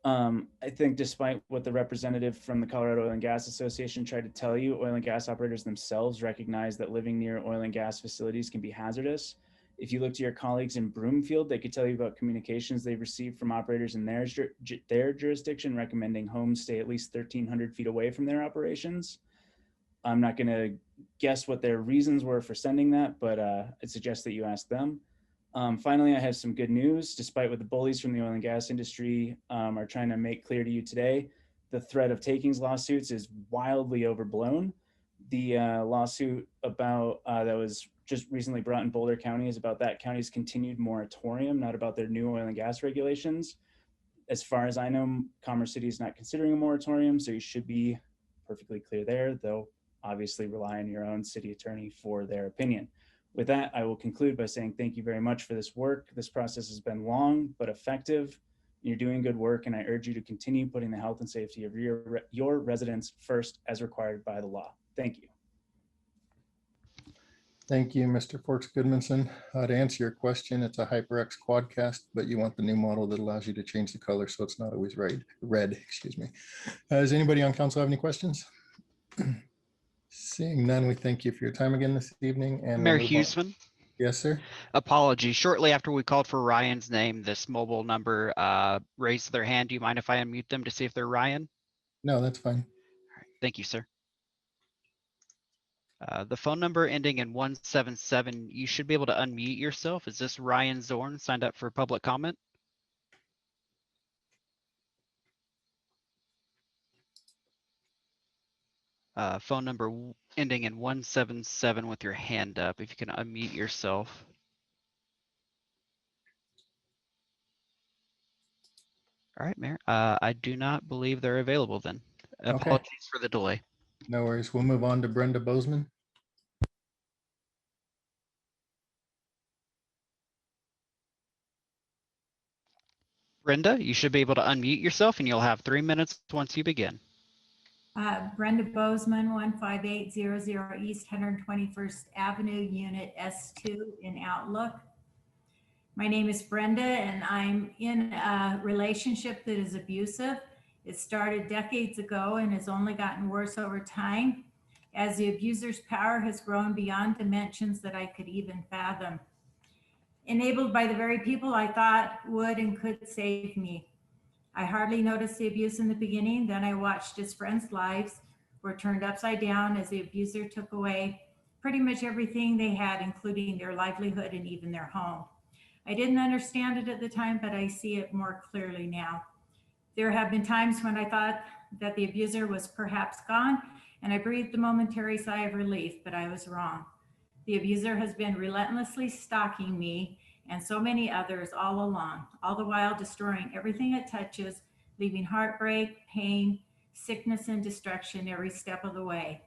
I think despite what the representative from the Colorado Oil and Gas Association tried to tell you, oil and gas operators themselves recognize that living near oil and gas facilities can be hazardous. If you look to your colleagues in Broomfield, they could tell you about communications they've received from operators in their jurisdiction recommending homes stay at least 1,300 feet away from their operations. I'm not going to guess what their reasons were for sending that, but I'd suggest that you ask them. Finally, I have some good news. Despite what the bullies from the oil and gas industry are trying to make clear to you today, the threat of takings lawsuits is wildly overblown. The lawsuit about that was just recently brought in Boulder County is about that county's continued moratorium, not about their new oil and gas regulations. As far as I know, Commerce City is not considering a moratorium, so you should be perfectly clear there, though obviously rely on your own city attorney for their opinion. With that, I will conclude by saying thank you very much for this work. This process has been long but effective. You're doing good work, and I urge you to continue putting the health and safety of your residents first as required by the law. Thank you. Thank you, Mr. Forks Goodmanson. To answer your question, it's a HyperX Quadcast, but you want the new model that allows you to change the color so it's not always red, excuse me. Does anybody on council have any questions? Seeing none, we thank you for your time again this evening. And Mayor we'll move on. Huseman. Yes, sir. Apologies. Shortly after we called for Ryan's name, this mobile number raised their hand. Do you mind if I unmute them to see if they're Ryan? No, that's fine. All right. Thank you, sir. The phone number ending in 177, you should be able to unmute yourself. Is this Ryan Zorn signed up for public comment? Phone number ending in 177 with your hand up, if you can unmute yourself. All right, Mayor. I do not believe they're available then. Apologies for the delay. No worries. We'll move on to Brenda Bozeman. Brenda, you should be able to unmute yourself and you'll have 3 minutes once you begin. Brenda Bozeman, 15800 East 121st Avenue, Unit S2 in Outlook. My name is Brenda and I'm in a relationship that is abusive. It started decades ago and has only gotten worse over time as the abuser's power has grown beyond dimensions that I could even fathom. Enabled by the very people I thought would and could save me. I hardly noticed the abuse in the beginning. Then I watched his friends' lives were turned upside down as the abuser took away pretty much everything they had, including their livelihood and even their home. I didn't understand it at the time, but I see it more clearly now. There have been times when I thought that the abuser was perhaps gone, and I breathed a momentary sigh of relief, but I was wrong. The abuser has been relentlessly stalking me and so many others all along, all the while destroying everything it touches, leaving heartbreak, pain, sickness, and destruction every step of the way.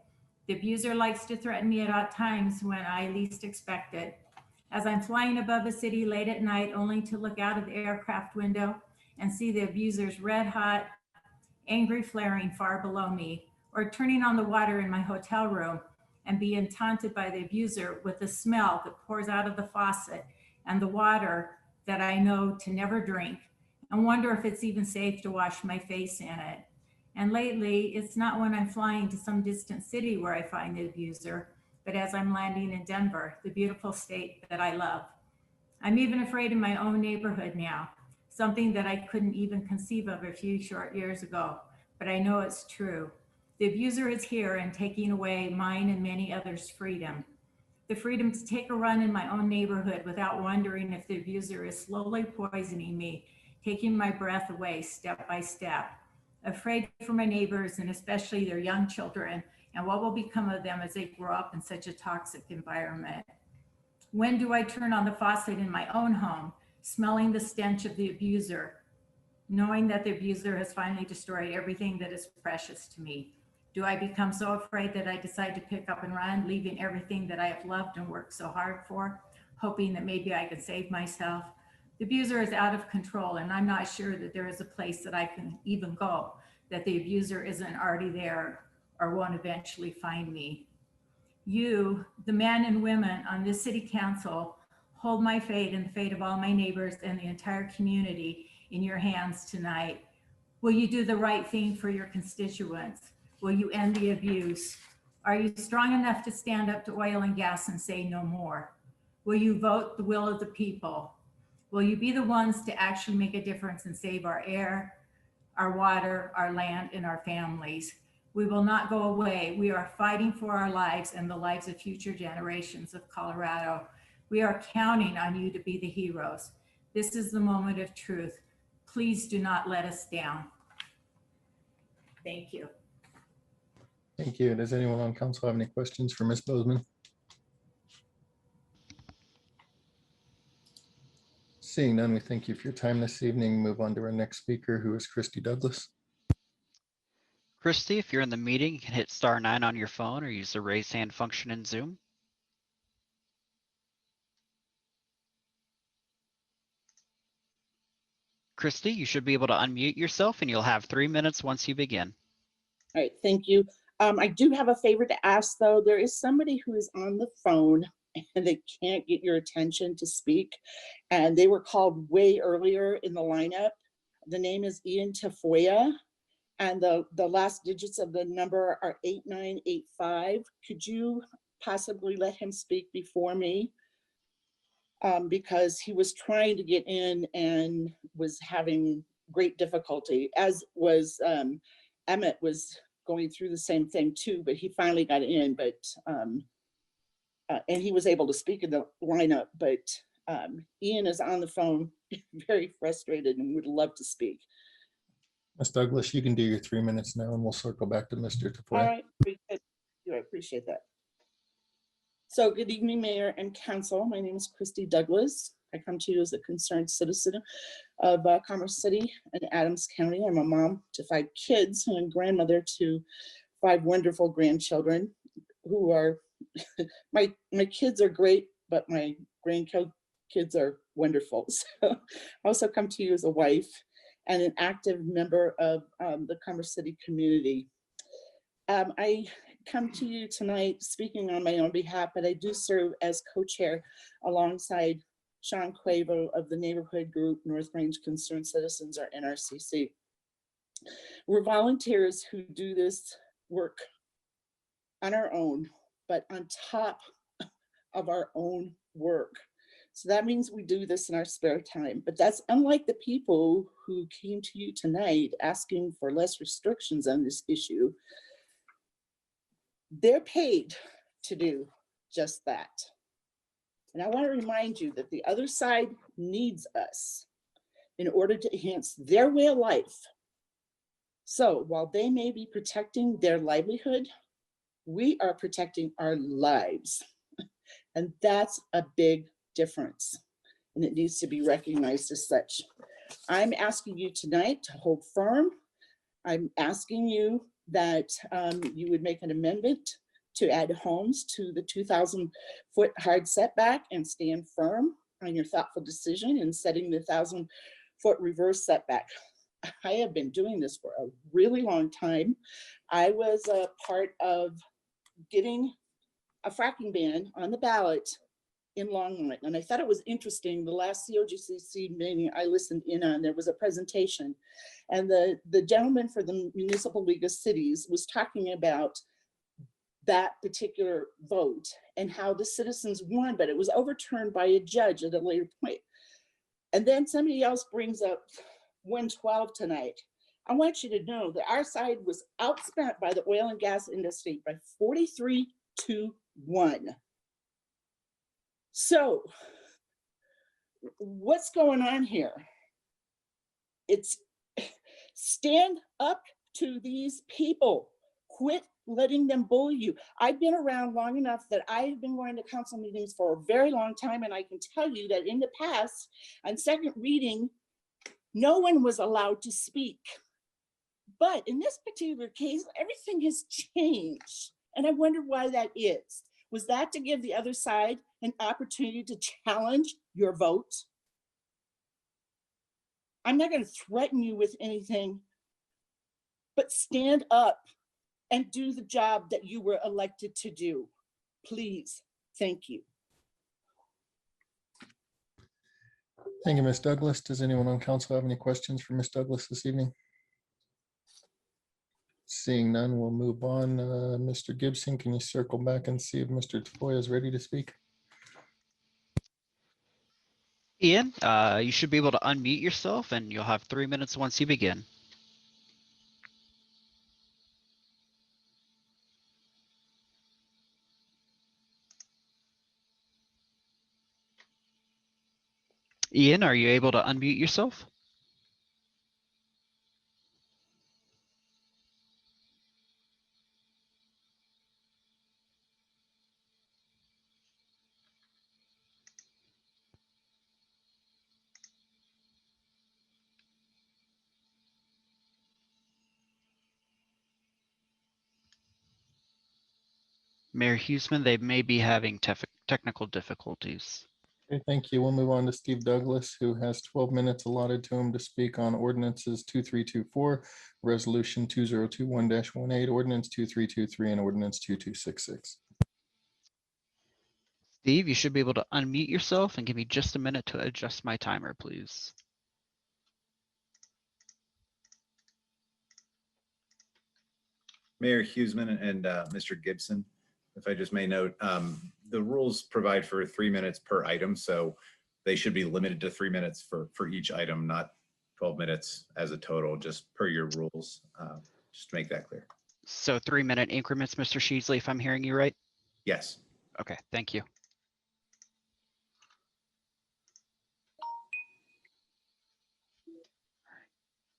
The abuser likes to threaten me at times when I least expect it. As I'm flying above a city late at night, only to look out of the aircraft window and see the abuser's red hot, angry flaring far below me, or turning on the water in my hotel room and being taunted by the abuser with the smell that pours out of the faucet and the water that I know to never drink, and wonder if it's even safe to wash my face in it. And lately, it's not when I'm flying to some distant city where I find the abuser, but as I'm landing in Denver, the beautiful state that I love. I'm even afraid in my own neighborhood now, something that I couldn't even conceive of a few short years ago, but I know it's true. The abuser is here and taking away mine and many others' freedom. The freedom to take a run in my own neighborhood without wondering if the abuser is slowly poisoning me, taking my breath away step by step. Afraid for my neighbors and especially their young children and what will become of them as they grow up in such a toxic environment. When do I turn on the faucet in my own home, smelling the stench of the abuser, knowing that the abuser has finally destroyed everything that is precious to me? Do I become so afraid that I decide to pick up and run, leaving everything that I have loved and worked so hard for, hoping that maybe I could save myself? The abuser is out of control, and I'm not sure that there is a place that I can even go, that the abuser isn't already there or won't eventually find me. You, the men and women on this city council, hold my fate and the fate of all my neighbors and the entire community in your hands tonight. Will you do the right thing for your constituents? Will you end the abuse? Are you strong enough to stand up to oil and gas and say no more? Will you vote the will of the people? Will you be the ones to actually make a difference and save our air, our water, our land, and our families? We will not go away. We are fighting for our lives and the lives of future generations of Colorado. We are counting on you to be the heroes. This is the moment of truth. Please do not let us down. Thank you. Thank you. Does anyone on council have any questions for Ms. Bozeman? Seeing none, we thank you for your time this evening. Move on to our next speaker, who is Christy Douglas. Christy, if you're in the meeting, you can hit *9 on your phone or use the raise hand function in Zoom. Christy, you should be able to unmute yourself and you'll have 3 minutes once you begin. All right, thank you. I do have a favor to ask, though. There is somebody who is on the phone and they can't get your attention to speak. And they were called way earlier in the lineup. The name is Ian Tafoya, and the last digits of the number are 8985. Could you possibly let him speak before me? Because he was trying to get in and was having great difficulty, as was Emmett was going through the same thing too, but he finally got in, but and he was able to speak in the lineup, but Ian is on the phone, very frustrated and would love to speak. Ms. Douglas, you can do your 3 minutes now and we'll circle back to Mr. All Tafoya. right, I appreciate that. So good evening, Mayor and Council. My name is Christy Douglas. I come to you as a concerned citizen of Commerce City and Adams County. I'm a mom to 5 kids and a grandmother to 5 wonderful grandchildren who are, my kids are great, but my grandkids are wonderful. So I also come to you as a wife and an active member of the Commerce City community. I come to you tonight speaking on my own behalf, but I do serve as co-chair alongside Sean Quavo of the neighborhood group North Range Concerned Citizens, or NRCC. We're volunteers who do this work on our own, but on top of our own work. So that means we do this in our spare time, but that's unlike the people who came to you tonight asking for less restrictions on this issue. They're paid to do just that. And I want to remind you that the other side needs us in order to enhance their way of life. So while they may be protecting their livelihood, we are protecting our lives. And that's a big difference. And it needs to be recognized as such. I'm asking you tonight to hold firm. I'm asking you that you would make an amendment to add homes to the 2,000-foot hard setback and stand firm on your thoughtful decision in setting the 1,000-foot reverse setback. I have been doing this for a really long time. I was a part of getting a fracking ban on the ballot in Longmont, and I thought it was interesting. The last COGCC meeting I listened in on, there was a presentation, and the gentleman for the Municipal League of Cities was talking about that particular vote and how the citizens won, but it was overturned by a judge at a later point. And then somebody else brings up 112 tonight. I want you to know that our side was outspent by the oil and gas industry by 43-1. So what's going on here? It's stand up to these people. Quit letting them bully you. I've been around long enough that I've been going to council meetings for a very long time, and I can tell you that in the past, on second reading, no one was allowed to speak. But in this particular case, everything has changed, and I wonder why that is. Was that to give the other side an opportunity to challenge your vote? I'm not going to threaten you with anything, but stand up and do the job that you were elected to do. Please. Thank you. Thank you, Ms. Douglas. Does anyone on council have any questions for Ms. Douglas this evening? Seeing none, we'll move on. Mr. Gibson, can you circle back and see if Mr. Tafoya is ready to speak? Ian, you should be able to unmute yourself and you'll have 3 minutes once you begin. Ian, are you able to unmute yourself? Mayor Huseman, they may be having technical difficulties. Okay, thank you. We'll move on to Steve Douglas, who has 12 minutes allotted to him to speak on ordinances 2324, resolution 2021-18, ordinance 2323, and ordinance 2266. Steve, you should be able to unmute yourself and give me just a minute to adjust my timer, please. Mayor Huseman and Mr. Gibson, if I just may note, the rules provide for 3 minutes per item, so they should be limited to 3 minutes for each item, not 12 minutes as a total, just per your rules, just to make that clear. So 3-minute increments, Mr. Sheasley, if I'm hearing you right? Yes. Okay, thank you.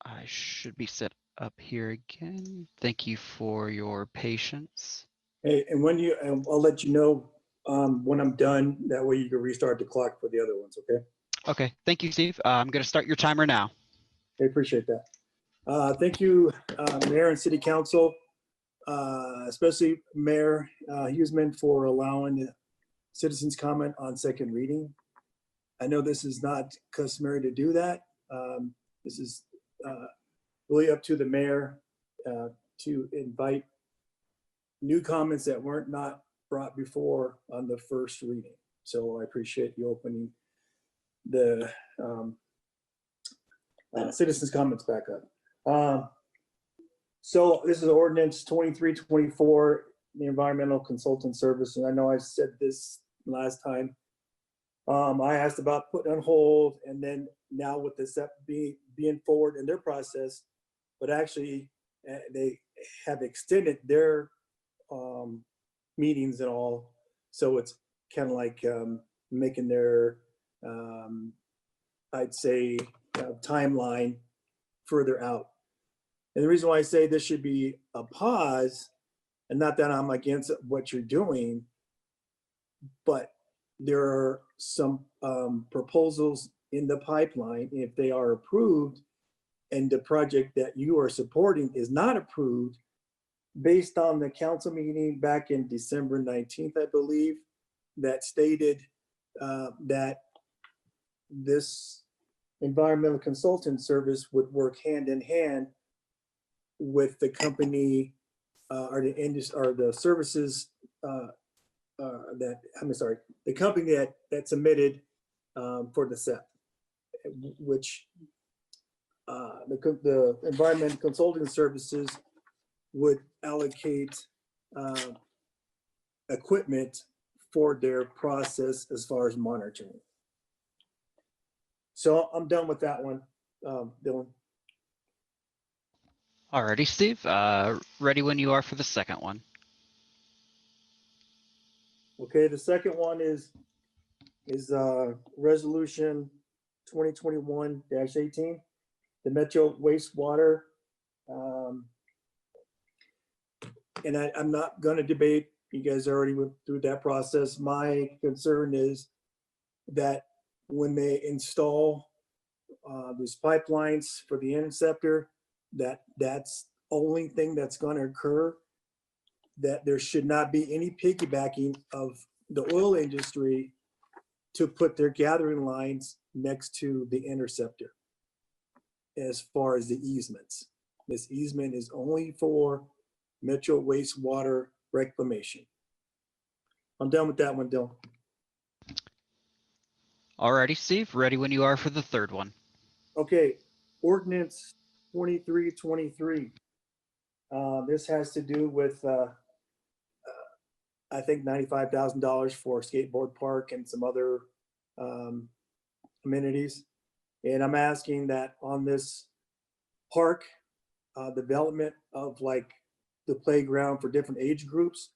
I should be set up here again. Thank you for your patience. Hey, and when you, and I'll let you know when I'm done. That way you can restart the clock for the other ones, okay? Okay, thank you, Steve. I'm going to start your timer now. I appreciate that. Thank you, Mayor and City Council, especially Mayor Huseman, for allowing the citizens' comment on second reading. I know this is not customary to do that. This is really up to the mayor to invite new comments that weren't not brought before on the first reading. So I appreciate you opening the citizens' comments back up. So this is ordinance 2324, the environmental consultant service. And I know I said this last time. I asked about putting on hold, and then now with the SEP being forward in their process, but actually they have extended their meetings and all. So it's kind of like making their, I'd say, timeline further out. And the reason why I say this should be a pause, and not that I'm against what you're doing, but there are some proposals in the pipeline. If they are approved and the project that you are supporting is not approved, based on the council meeting back in December 19th, I believe, that stated that this environmental consultant service would work hand in hand with the company or the services the company that submitted for the SEP, which the environmental consulting services would allocate equipment for their process as far as monitoring. So I'm done with that one, Dylan. Alrighty, Steve. Ready when you are for the second one. Okay, the second one is resolution 2021-18, the Metro wastewater. And I'm not going to debate. You guys already went through that process. My concern is that when they install these pipelines for the interceptor, that's only thing that's going to occur, that there should not be any piggybacking of the oil industry to put their gathering lines next to the interceptor as far as the easements. This easement is only for Metro wastewater reclamation. I'm done with that one, Dylan. Alrighty, Steve. Ready when you are for the third one. Okay, ordinance 2323. This has to do with I think $95,000 for a skateboard park and some other amenities. And I'm asking that on this park development of like the playground for different age groups,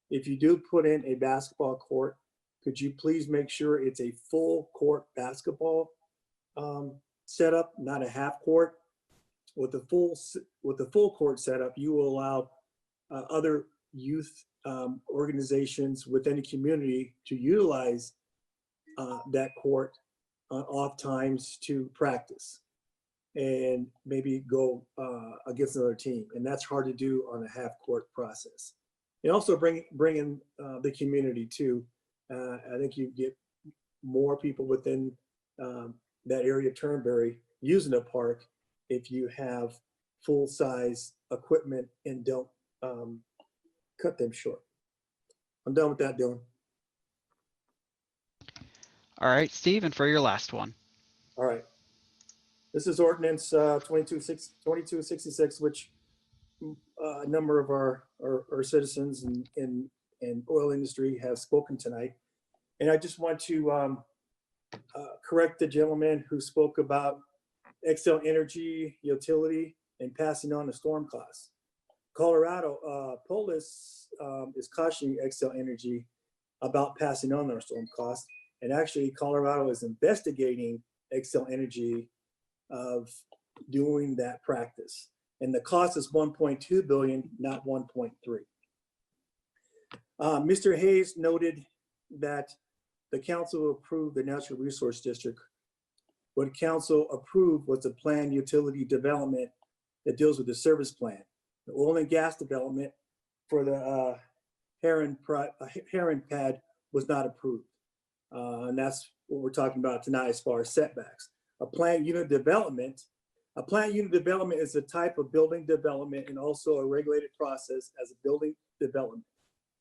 if you do put in a basketball court, could you please make sure it's a full court basketball setup, not a half court. With the full court setup, you will allow other youth organizations within the community to utilize that court on off times to practice and maybe go against another team. And that's hard to do on a half court process. And also bring in the community too. I think you get more people within that area of Turnberry using the park if you have full-size equipment and don't cut them short. I'm done with that, Dylan. All right, Steve, and for your last one. All right. This is ordinance 2266, which a number of our citizens in oil industry have spoken tonight. And I just want to correct the gentleman who spoke about Xcel Energy utility and passing on the storm costs. Colorado, Polis is cautioning Xcel Energy about passing on their storm costs. And actually, Colorado is investigating Xcel Energy of doing that practice. And the cost is 1.2 billion, not 1.3. Mr. Hayes noted that the council approved the natural resource district. What council approved was the planned utility development that deals with the service plan. The oil and gas development for the Heron pad was not approved. And that's what we're talking about tonight as far as setbacks. A planned unit development is a type of building development and also a regulated process as a building development.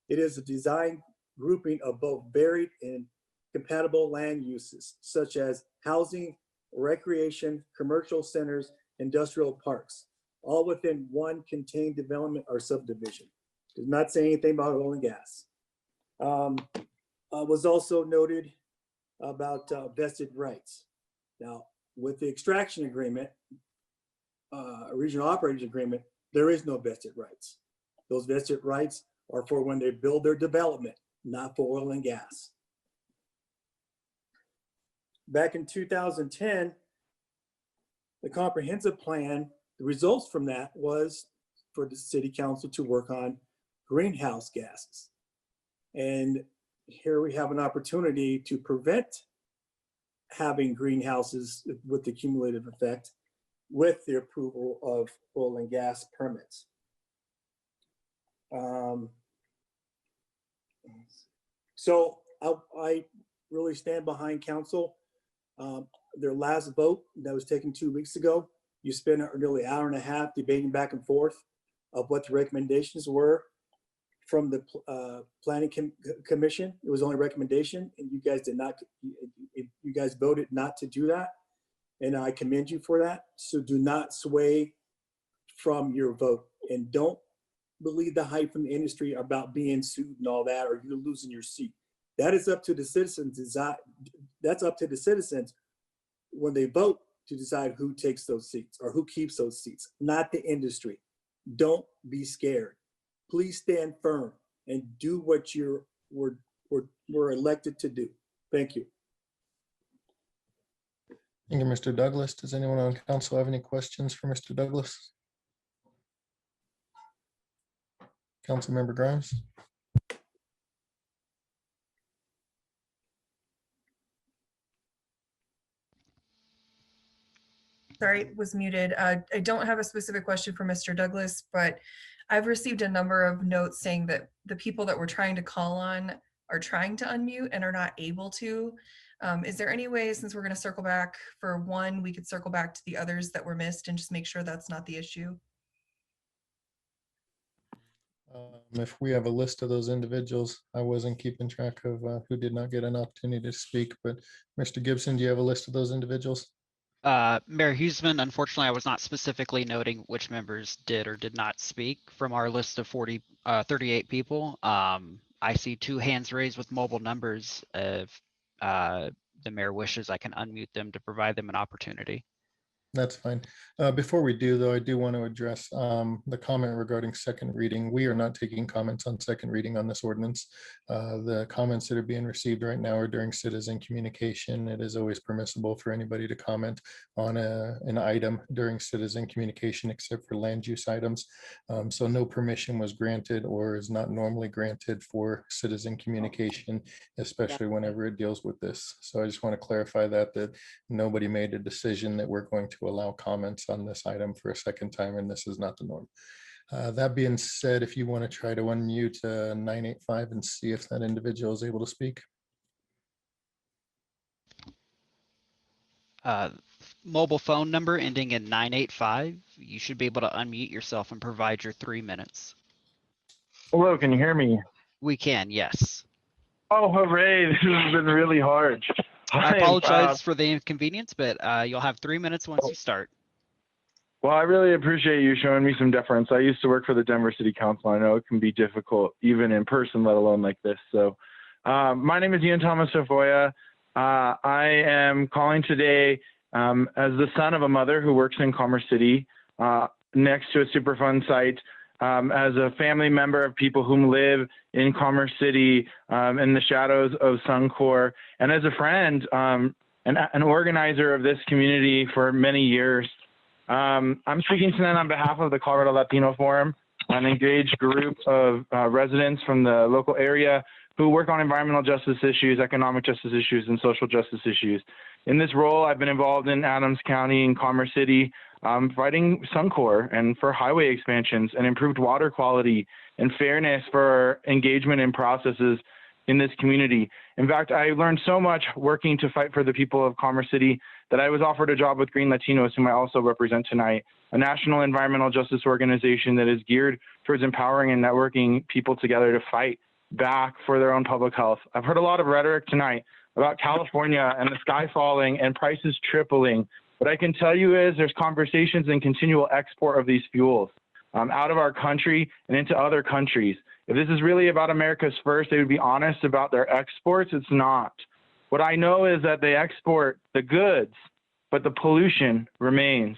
It is a design grouping of both varied and compatible land uses, such as housing, recreation, commercial centers, industrial parks, all within one contained development or subdivision. Does not say anything about oil and gas. Was also noted about vested rights. Now, with the extraction agreement, regional operating agreement, there is no vested rights. Those vested rights are for when they build their development, not for oil and gas. Back in 2010, the comprehensive plan, the results from that was for the city council to work on greenhouse gases. And here we have an opportunity to prevent having greenhouses with the cumulative effect with the approval of oil and gas permits. So I really stand behind council. Their last vote that was taken 2 weeks ago, you spent nearly an hour and a half debating back and forth of what the recommendations were from the planning commission. It was only a recommendation, and you guys did not. You guys voted not to do that, and I commend you for that. So do not sway from your vote, and don't believe the hype from the industry about being sued and all that, or you're losing your seat. That is up to the citizens. That's up to the citizens when they vote to decide who takes those seats or who keeps those seats, not the industry. Don't be scared. Please stand firm and do what we're elected to do. Thank you. Thank you, Mr. Douglas. Does anyone on council have any questions for Mr. Douglas? Councilmember Grimes. Sorry, was muted. I don't have a specific question for Mr. Douglas, but I've received a number of notes saying that the people that we're trying to call on are trying to unmute and are not able to. Is there any way, since we're going to circle back for one, we could circle back to the others that were missed and just make sure that's not the issue? If we have a list of those individuals, I wasn't keeping track of who did not get an opportunity to speak, but Mr. Gibson, do you have a list of those individuals? Mayor Huseman, unfortunately, I was not specifically noting which members did or did not speak from our list of 38 people. I see 2 hands raised with mobile numbers. If the mayor wishes, I can unmute them to provide them an opportunity. That's fine. Before we do, though, I do want to address the comment regarding second reading. We are not taking comments on second reading on this ordinance. The comments that are being received right now are during citizen communication. It is always permissible for anybody to comment on an item during citizen communication, except for land use items. So no permission was granted or is not normally granted for citizen communication, especially whenever it deals with this. So I just want to clarify that nobody made a decision that we're going to allow comments on this item for a second time, and this is not the norm. That being said, if you want to try to unmute 985 and see if that individual is able to speak. Mobile phone number ending in 985. You should be able to unmute yourself and provide your 3 minutes. Hello, can you hear me? We can, yes. Oh, hooray, this has been really hard. I apologize for the inconvenience, but you'll have 3 minutes once you start. Well, I really appreciate you showing me some deference. I used to work for the Denver City Council. I know it can be difficult, even in person, let alone like this. So my name is Ian Thomas Sofoya. I am calling today as the son of a mother who works in Commerce City next to a Superfund site, as a family member of people who live in Commerce City in the shadows of Suncor, and as a friend and an organizer of this community for many years. I'm speaking tonight on behalf of the Colorado Latino Forum, an engaged group of residents from the local area who work on environmental justice issues, economic justice issues, and social justice issues. In this role, I've been involved in Adams County and Commerce City, fighting Suncor and for highway expansions and improved water quality and fairness for engagement in processes in this community. In fact, I learned so much working to fight for the people of Commerce City that I was offered a job with Green Latinos, whom I also represent tonight, a national environmental justice organization that is geared towards empowering and networking people together to fight back for their own public health. I've heard a lot of rhetoric tonight about California and the sky falling and prices tripling. What I can tell you is there's conversations and continual export of these fuels out of our country and into other countries. If this is really about America's first, they would be honest about their exports. It's not. What I know is that they export the goods, but the pollution remains,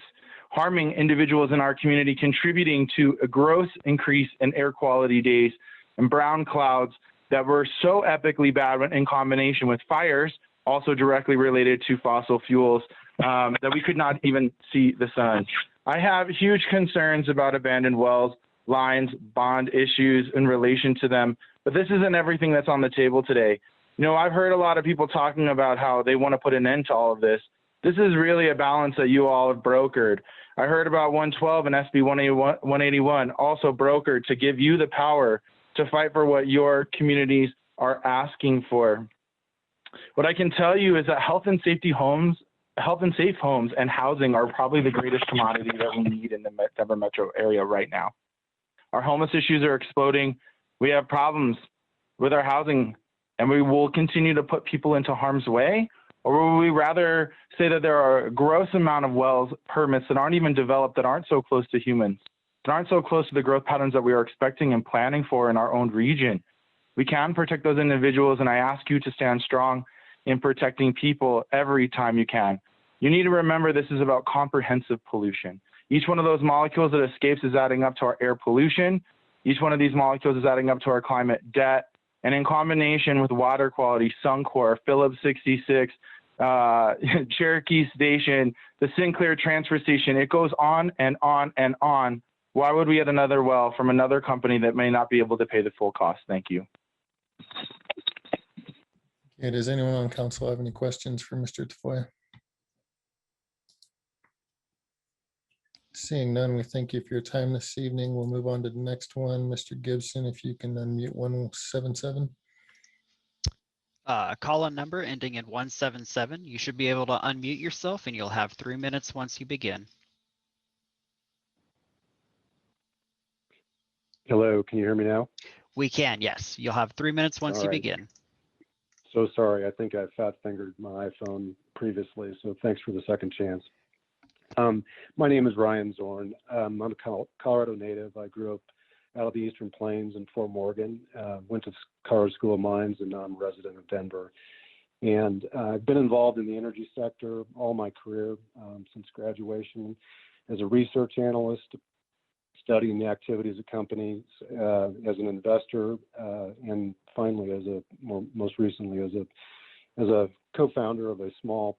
harming individuals in our community, contributing to a gross increase in air quality days and brown clouds that were so epically bad when in combination with fires, also directly related to fossil fuels, that we could not even see the sun. I have huge concerns about abandoned wells, lines, bond issues in relation to them, but this isn't everything that's on the table today. You know, I've heard a lot of people talking about how they want to put an end to all of this. This is really a balance that you all have brokered. I heard about 112 and SB 181 also brokered to give you the power to fight for what your communities are asking for. What I can tell you is that health and safe homes and housing are probably the greatest commodity that we need in the Denver metro area right now. Our homeless issues are exploding. We have problems with our housing, and we will continue to put people into harm's way? Or will we rather say that there are a gross amount of wells permits that aren't even developed, that aren't so close to humans, that aren't so close to the growth patterns that we are expecting and planning for in our own region? We can protect those individuals, and I ask you to stand strong in protecting people every time you can. You need to remember this is about comprehensive pollution. Each one of those molecules that escapes is adding up to our air pollution. Each one of these molecules is adding up to our climate debt. And in combination with water quality, Suncor, Phillips 66, Cherokee Station, the Sinclair Transfer Station, it goes on and on and on. Why would we get another well from another company that may not be able to pay the full cost? Thank you. Okay, does anyone on council have any questions for Mr. Tafoya? Seeing none, we thank you for your time this evening. We'll move on to the next one. Mr. Gibson, if you can unmute 177. Call-in number ending in 177. You should be able to unmute yourself, and you'll have 3 minutes once you begin. Hello, can you hear me now? We can, yes. You'll have 3 minutes once you begin. So sorry, I think I fat fingered my iPhone previously, so thanks for the second chance. My name is Ryan Zorn. I'm a Colorado native. I grew up out of the Eastern Plains in Fort Morgan, went to Colorado School of Mines, and now I'm a resident of Denver. And I've been involved in the energy sector all my career since graduation as a research analyst, studying the activities of companies as an investor, and finally most recently as a co-founder of a small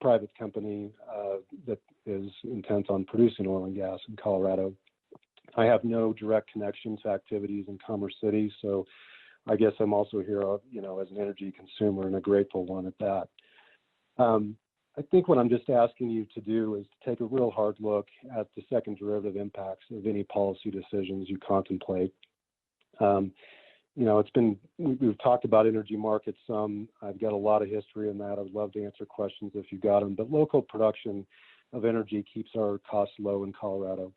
private company that is intent on producing oil and gas in Colorado. I have no direct connection to activities in Commerce City, so I guess I'm also here, as an energy consumer, and a grateful one at that. I think what I'm just asking you to do is to take a real hard look at the second derivative impacts of any policy decisions you contemplate. We've talked about energy markets some. I've got a lot of history in that. I would love to answer questions if you got them, but local production of energy keeps our costs low in Colorado.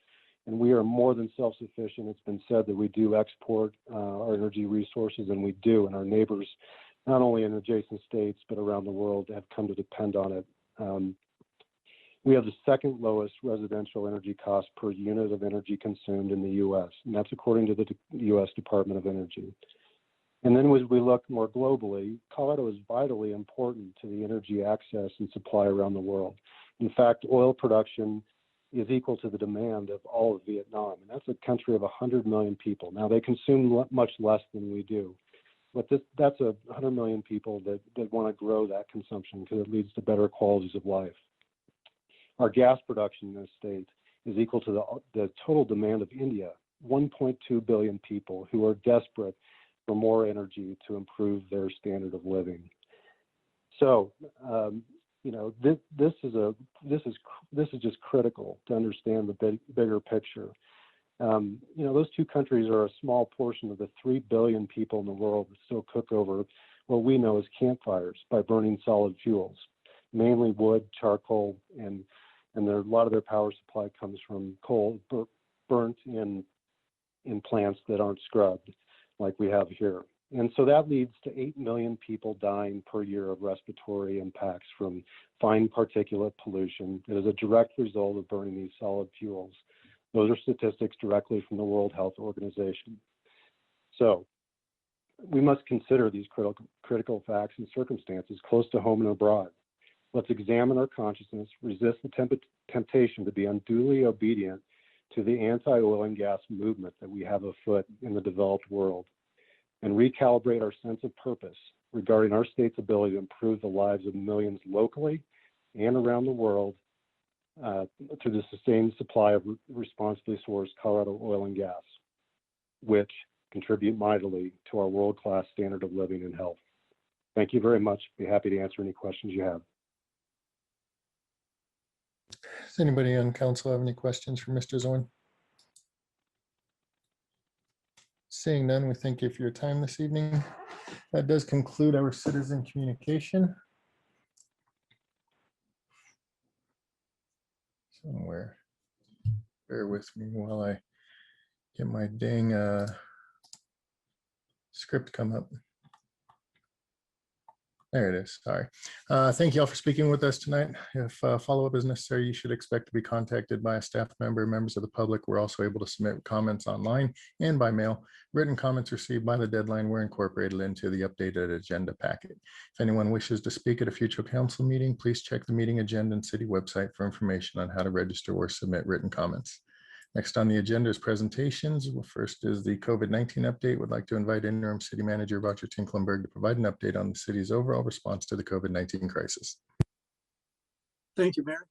And we are more than self-sufficient. It's been said that we do export our energy resources, and we do, and our neighbors, not only in adjacent states, but around the world, have come to depend on it. We have the second lowest residential energy cost per unit of energy consumed in the U.S., and that's according to the U.S. Department of Energy. And then as we look more globally, Colorado is vitally important to the energy access and supply around the world. In fact, oil production is equal to the demand of all of Vietnam, and that's a country of 100 million people. Now, they consume much less than we do, but that's 100 million people that want to grow that consumption because it leads to better qualities of life. Our gas production in this state is equal to the total demand of India, 1.2 billion people who are desperate for more energy to improve their standard of living. So, this is just critical to understand the bigger picture. Those two countries are a small portion of the 3 billion people in the world that still cook over what we know as campfires by burning solid fuels, mainly wood, charcoal, and a lot of their power supply comes from coal burnt in plants that aren't scrubbed like we have here. And so that leads to 8 million people dying per year of respiratory impacts from fine particulate pollution that is a direct result of burning these solid fuels. Those are statistics directly from the World Health Organization. So we must consider these critical facts and circumstances close to home and abroad. Let's examine our consciousness, resist the temptation to be unduly obedient to the anti-oil and gas movement that we have afoot in the developed world, and recalibrate our sense of purpose regarding our state's ability to improve the lives of millions locally and around the world through the sustained supply of responsibly sourced Colorado oil and gas, which contribute mightily to our world-class standard of living and health. Thank you very much. Be happy to answer any questions you have. Does anybody on council have any questions for Mr. Zorn? Seeing none, we thank you for your time this evening. That does conclude our citizen communication. Somewhere, bear with me while I get my dang script come up. There it is. Sorry. Thank you all for speaking with us tonight. If follow-up is necessary, you should expect to be contacted by a staff member. Members of the public were also able to submit comments online and by mail. Written comments received by the deadline were incorporated into the updated agenda packet. If anyone wishes to speak at a future council meeting, please check the meeting agenda and city website for information on how to register or submit written comments. Next on the agenda is presentations. First is the COVID-19 update. Would like to invite Interim City Manager Roger Tinklenberg to provide an update on the city's overall response to the COVID-19 crisis. Thank you, Mayor.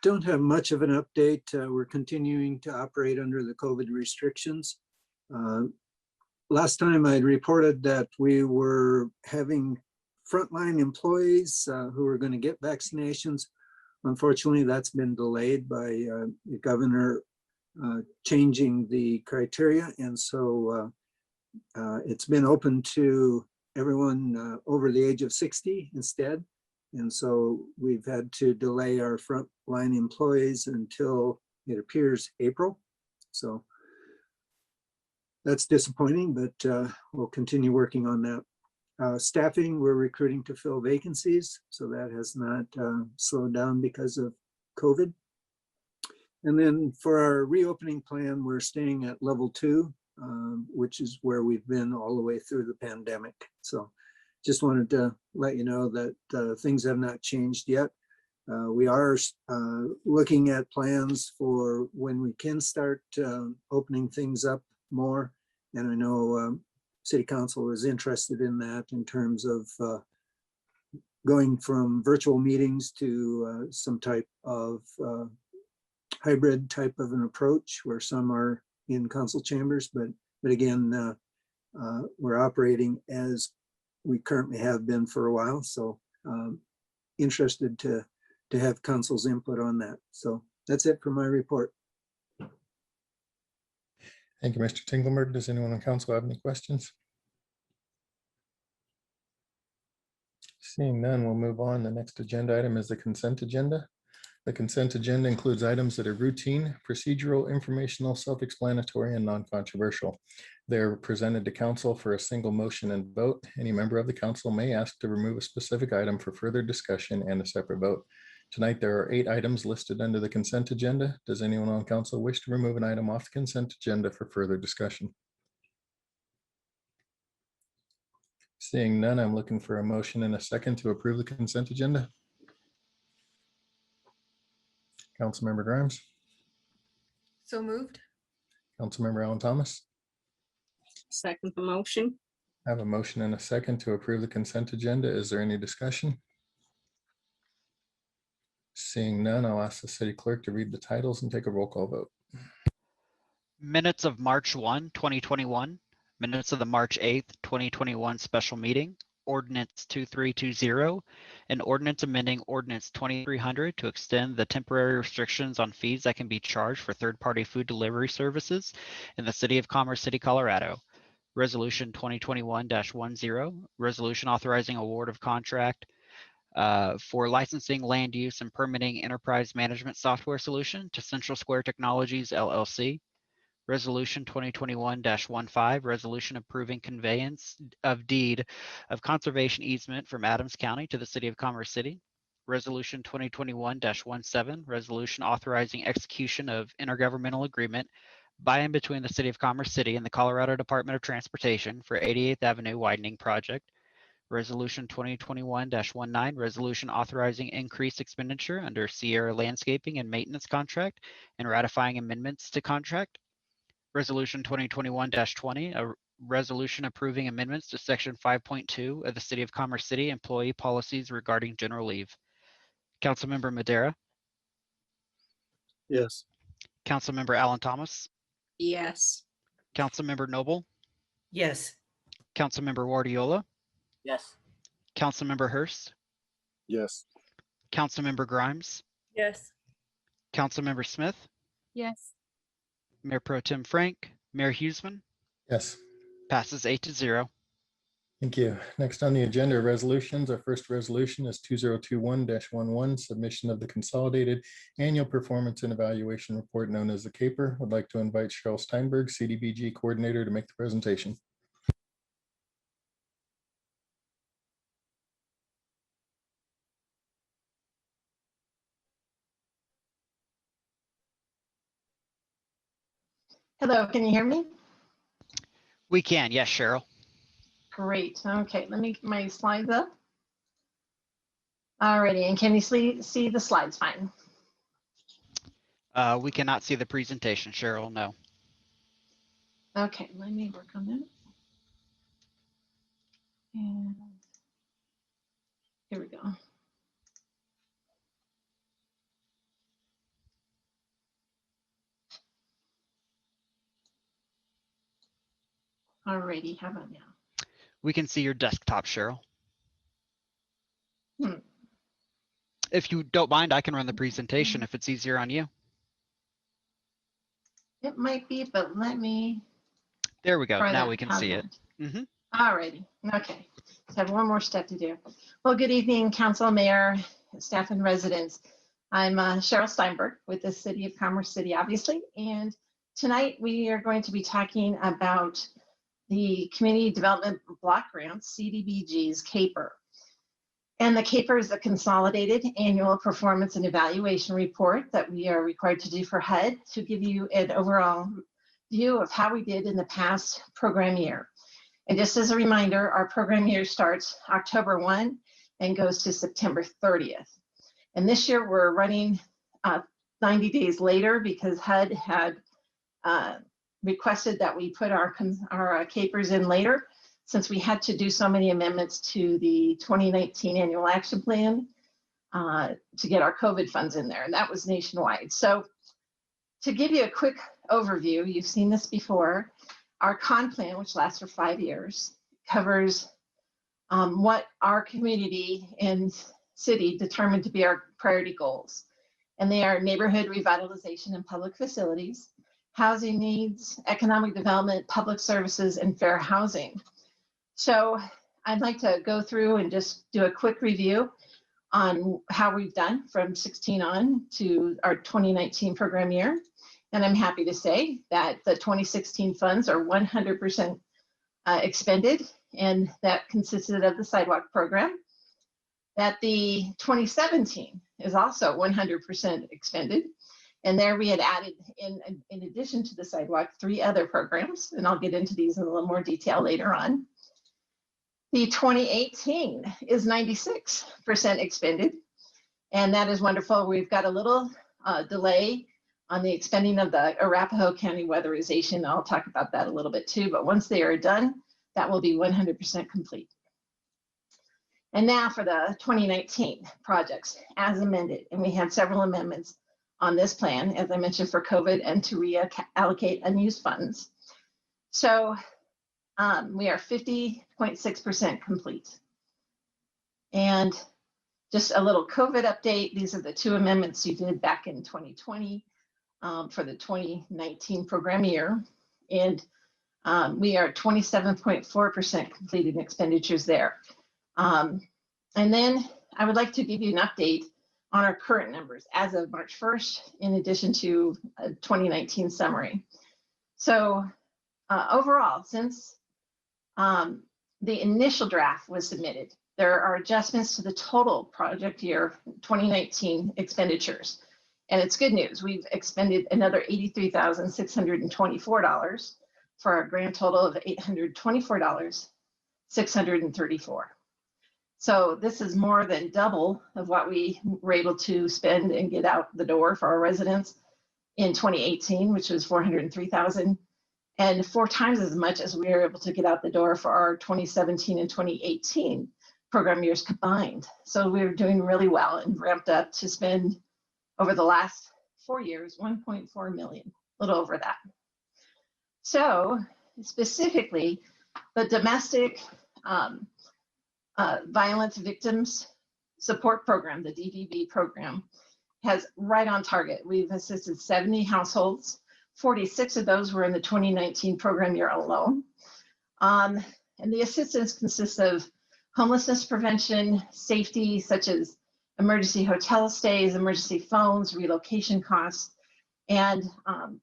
Don't have much of an update. We're continuing to operate under the COVID restrictions. Last time I reported that we were having frontline employees who were going to get vaccinations. Unfortunately, that's been delayed by the governor changing the criteria. And so it's been open to everyone over the age of 60 instead. And so we've had to delay our frontline employees until it appears April. So that's disappointing, but we'll continue working on that. Staffing, we're recruiting to fill vacancies, so that has not slowed down because of COVID. And then for our reopening plan, we're staying at level 2, which is where we've been all the way through the pandemic. So just wanted to let you know that things have not changed yet. We are looking at plans for when we can start opening things up more. And I know City Council is interested in that in terms of going from virtual meetings to some type of hybrid type of an approach where some are in council chambers, but again, we're operating as we currently have been for a while. So interested to have council's input on that. So that's it for my report. Thank you, Mr. Tingelberg. Does anyone on council have any questions? Seeing none, we'll move on. The next agenda item is the consent agenda. The consent agenda includes items that are routine, procedural, informational, self-explanatory, and non-controversial. They're presented to council for a single motion and vote. Any member of the council may ask to remove a specific item for further discussion and a separate vote. Tonight, there are 8 items listed under the consent agenda. Does anyone on council wish to remove an item off the consent agenda for further discussion? Seeing none, I'm looking for a motion and a second to approve the consent agenda. Councilmember Grimes, So moved. Councilmember Alan Thomas. Second the motion. I have a motion and a second to approve the consent agenda. Is there any discussion? Seeing none, I'll ask the city clerk to read the titles and take a roll call vote. Minutes of March 1, 2021. Minutes of the March 8th, 2021 special meeting. Ordinance 2320, an ordinance amending Ordinance 2300 to extend the temporary restrictions on fees that can be charged for third-party food delivery services in the City of Commerce City, Colorado. Resolution 2021-10, resolution authorizing award of contract for licensing, land use, and permitting enterprise management software solution to Central Square Technologies, LLC. Resolution 2021-15, resolution approving conveyance of deed of conservation easement from Adams County to the City of Commerce City. Resolution 2021-17, resolution authorizing execution of intergovernmental agreement by and between the City of Commerce City and the Colorado Department of Transportation for 88th Avenue widening project. Resolution 2021-19, resolution authorizing increased expenditure under Sierra Landscaping and Maintenance Contract and ratifying amendments to contract. Resolution 2021-20, a resolution approving amendments to Section 5.2 of the City of Commerce City employee policies regarding general leave. Councilmember Madera, Yes. Councilmember Alan Thomas, Yes. Councilmember Noble, Yes. Councilmember Guardiola, Yes. Councilmember Hurst, Yes. Councilmember Grimes, Yes. Councilmember Smith, Yes. Mayor Pro Tem Frank, Mayor Huseman, Yes. passes 8-0. Thank you. Next on the agenda are resolutions. Our first resolution is 2021-11, submission of the consolidated annual performance and evaluation report known as the CAPER. I'd like to invite Cheryl Steinberg, CDBG coordinator, to make the presentation. Hello, can you hear me? We can, yes, Cheryl. Great. Okay, let me get my slides up. Alrighty, and can you see the slides fine? We cannot see the presentation, Cheryl, no. Okay, let me work on that. And here we go. Alrighty, how about now? We can see your desktop, Cheryl. If you don't mind, I can run the presentation if it's easier on you. It might be, but let me. There we go. try Now that. we can How's see that? it. Alrighty, okay. So I have one more step to do. Well, good evening, council, mayor, staff, and residents. I'm Cheryl Steinberg with the City of Commerce City, obviously. And tonight we are going to be talking about the Community Development Block Grants, CDBG's CAPER. And the CAPER is a consolidated annual performance and evaluation report that we are required to do for HUD to give you an overall view of how we did in the past program year. And just as a reminder, our program year starts October 1 and goes to September 30th. And this year we're running 90 days later because HUD had requested that we put our capers in later, since we had to do so many amendments to the 2019 annual action plan to get our COVID funds in there, and that was nationwide. So to give you a quick overview, you've seen this before, our CON plan, which lasts for 5 years, covers what our community and city determined to be our priority goals. And they are neighborhood revitalization and public facilities, housing needs, economic development, public services, and fair housing. So I'd like to go through and just do a quick review on how we've done from 16 on to our 2019 program year. And I'm happy to say that the 2016 funds are 100% expended, and that consisted of the sidewalk program. That the 2017 is also 100% expended. And there we had added, in addition to the sidewalk, 3 other programs, and I'll get into these in a little more detail later on. The 2018 is 96% expended, and that is wonderful. We've got a little delay on the expending of the Arapahoe County weatherization. I'll talk about that a little bit too, but once they are done, that will be 100% complete. And now for the 2019 projects as amended, and we had several amendments on this plan, as I mentioned, for COVID and to reallocate unused funds. So we are 50.6% complete. And just a little COVID update. These are the 2 amendments you did back in 2020 for the 2019 program year. And we are 27.4% completed in expenditures there. And then I would like to give you an update on our current numbers as of March 1st, in addition to a 2019 summary. So overall, since the initial draft was submitted, there are adjustments to the total project year 2019 expenditures. And it's good news. We've expended another $83,624 for a grand total of $824,634. So this is more than double of what we were able to spend and get out the door for our residents in 2018, which was $403,000, and 4 times as much as we were able to get out the door for our 2017 and 2018 program years combined. So we were doing really well and ramped up to spend over the last 4 years, 1.4 million, a little over that. So specifically, the domestic violence victims support program, the DVB program, has right on target. We've assisted 70 households. 46 of those were in the 2019 program year alone. And the assistance consists of homelessness prevention, safety, such as emergency hotel stays, emergency phones, relocation costs, and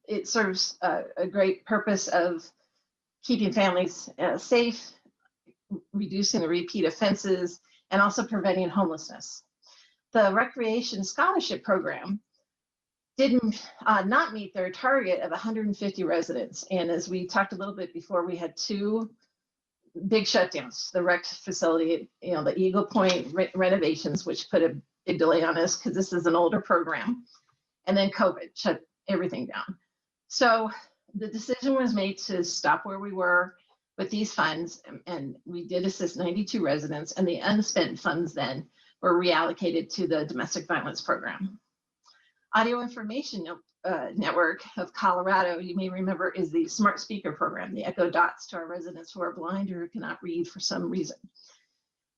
it serves a great purpose of keeping families safe, reducing the repeat offenses, and also preventing homelessness. The Recreation Scholarship Program didn't not meet their target of 150 residents. And as we talked a little bit before, we had 2 big shutdowns, the rec facility, the Eagle Point renovations, which put a big delay on us because this is an older program, and then COVID shut everything down. So the decision was made to stop where we were with these funds, and we did assist 92 residents, and the unspent funds then were reallocated to the domestic violence program. Audio Information Network of Colorado, you may remember, is the smart speaker program, the Echo Dots to our residents who are blind or who cannot read for some reason.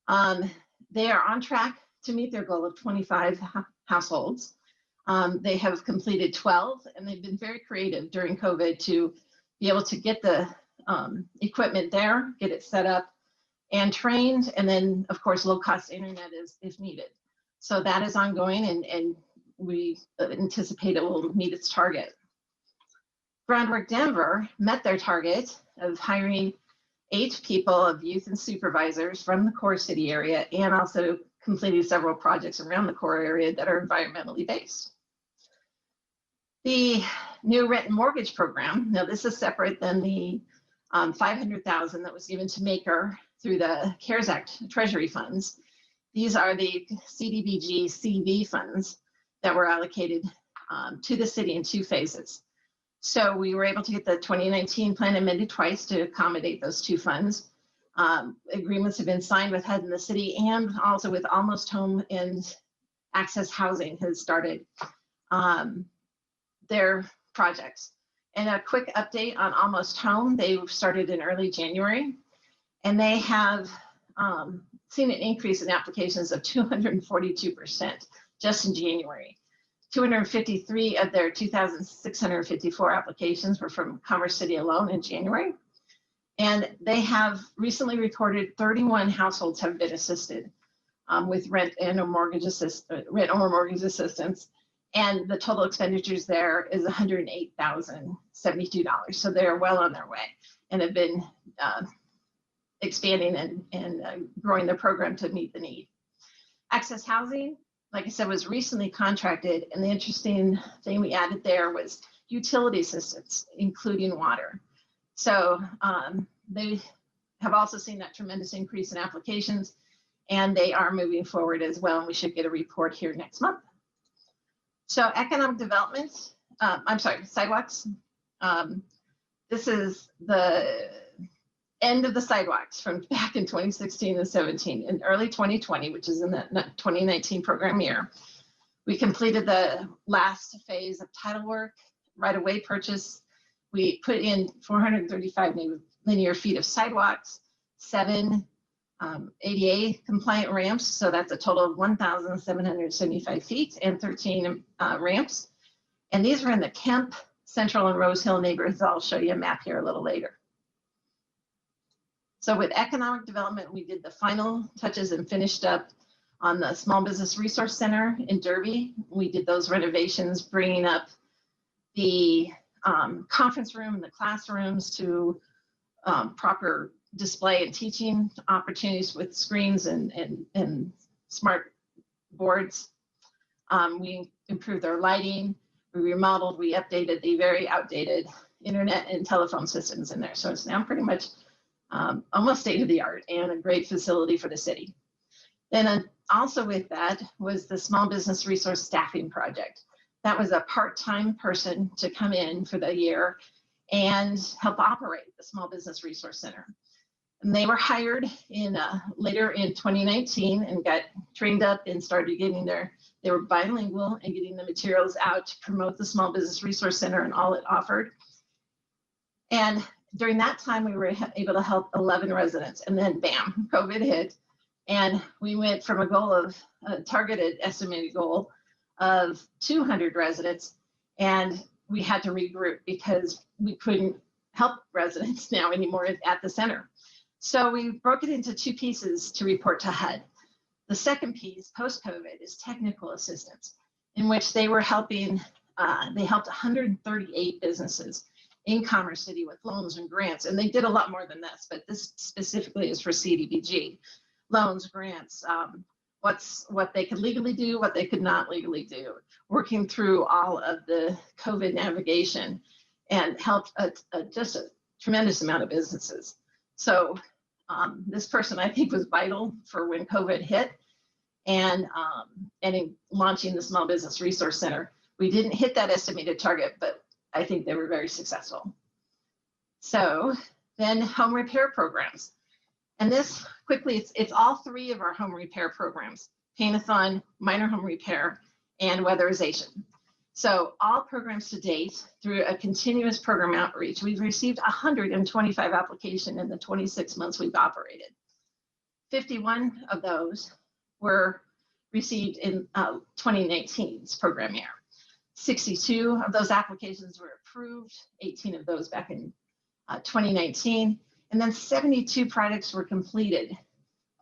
They are on track to meet their goal of 25 households. They have completed 12, and they've been very creative during COVID to be able to get the equipment there, get it set up and trained, and then of course low-cost internet is needed. So that is ongoing, and we anticipate it will meet its target. Groundwork Denver met their target of hiring 8 people of youth and supervisors from the core city area, and also completed several projects around the core area that are environmentally based. The new rent and mortgage program, now this is separate than the $500,000 that was given to Maker through the CARES Act Treasury funds. These are the CDBG CV funds that were allocated to the city in 2 phases. So we were able to get the 2019 plan amended twice to accommodate those 2 funds. Agreements have been signed with HUD and the city, and also with Almost Home and Access Housing has started their projects. And a quick update on Almost Home, they started in early January, and they have seen an increase in applications of 242% just in January. 253 of their 2,654 applications were from Commerce City alone in January. And they have recently reported 31 households have been assisted with rent or mortgage assistance. And the total expenditures there is $108,072. So they're well on their way and have been expanding and growing their program to meet the need. Access Housing, like I said, was recently contracted. And the interesting thing we added there was utility assistance, including water. So they have also seen that tremendous increase in applications, and they are moving forward as well. And we should get a report here next month. So economic development, sidewalks. This is the end of the sidewalks from back in 2016 and 17. In early 2020, which is in the 2019 program year, we completed the last phase of title work, right-of-way purchase. We put in 435 linear feet of sidewalks, 7 ADA compliant ramps. So that's a total of 1,775 feet and 13 ramps. And these are in the Kemp, Central, and Rose Hill neighborhoods. I'll show you a map here a little later. So with economic development, we did the final touches and finished up on the Small Business Resource Center in Derby. We did those renovations, bringing up the conference room and the classrooms to proper display and teaching opportunities with screens and smart boards. We improved their lighting, we remodeled, we updated the very outdated internet and telephone systems in there. So it's now pretty much almost state of the art and a great facility for the city. Then also with that was the Small Business Resource Staffing Project. That was a part-time person to come in for the year and help operate the Small Business Resource Center. And they were hired in later in 2019 and got trained up and started getting they were bilingual and getting the materials out to promote the Small Business Resource Center and all it offered. And during that time, we were able to help 11 residents, and then bam, COVID hit. And we went from a goal of a targeted estimated goal of 200 residents, and we had to regroup because we couldn't help residents now anymore at the center. So we broke it into 2 pieces to report to HUD. The second piece, post-COVID, is technical assistance, in which they were helping, they helped 138 businesses in Commerce City with loans and grants. And they did a lot more than this, but this specifically is for CDBG. Loans, grants, what they could legally do, what they could not legally do, working through all of the COVID navigation, and helped just a tremendous amount of businesses. So this person, I think, was vital for when COVID hit, and in launching the Small Business Resource Center. We didn't hit that estimated target, but I think they were very successful. So then home repair programs. And this quickly, it's all 3 of our home repair programs: Paint-a-thon, minor home repair, and weatherization. So all programs to date, through a continuous program outreach, we've received 125 applications in the 26 months we've operated. 51 of those were received in 2019's program year. 62 of those applications were approved, 18 of those back in 2019, and then 72 projects were completed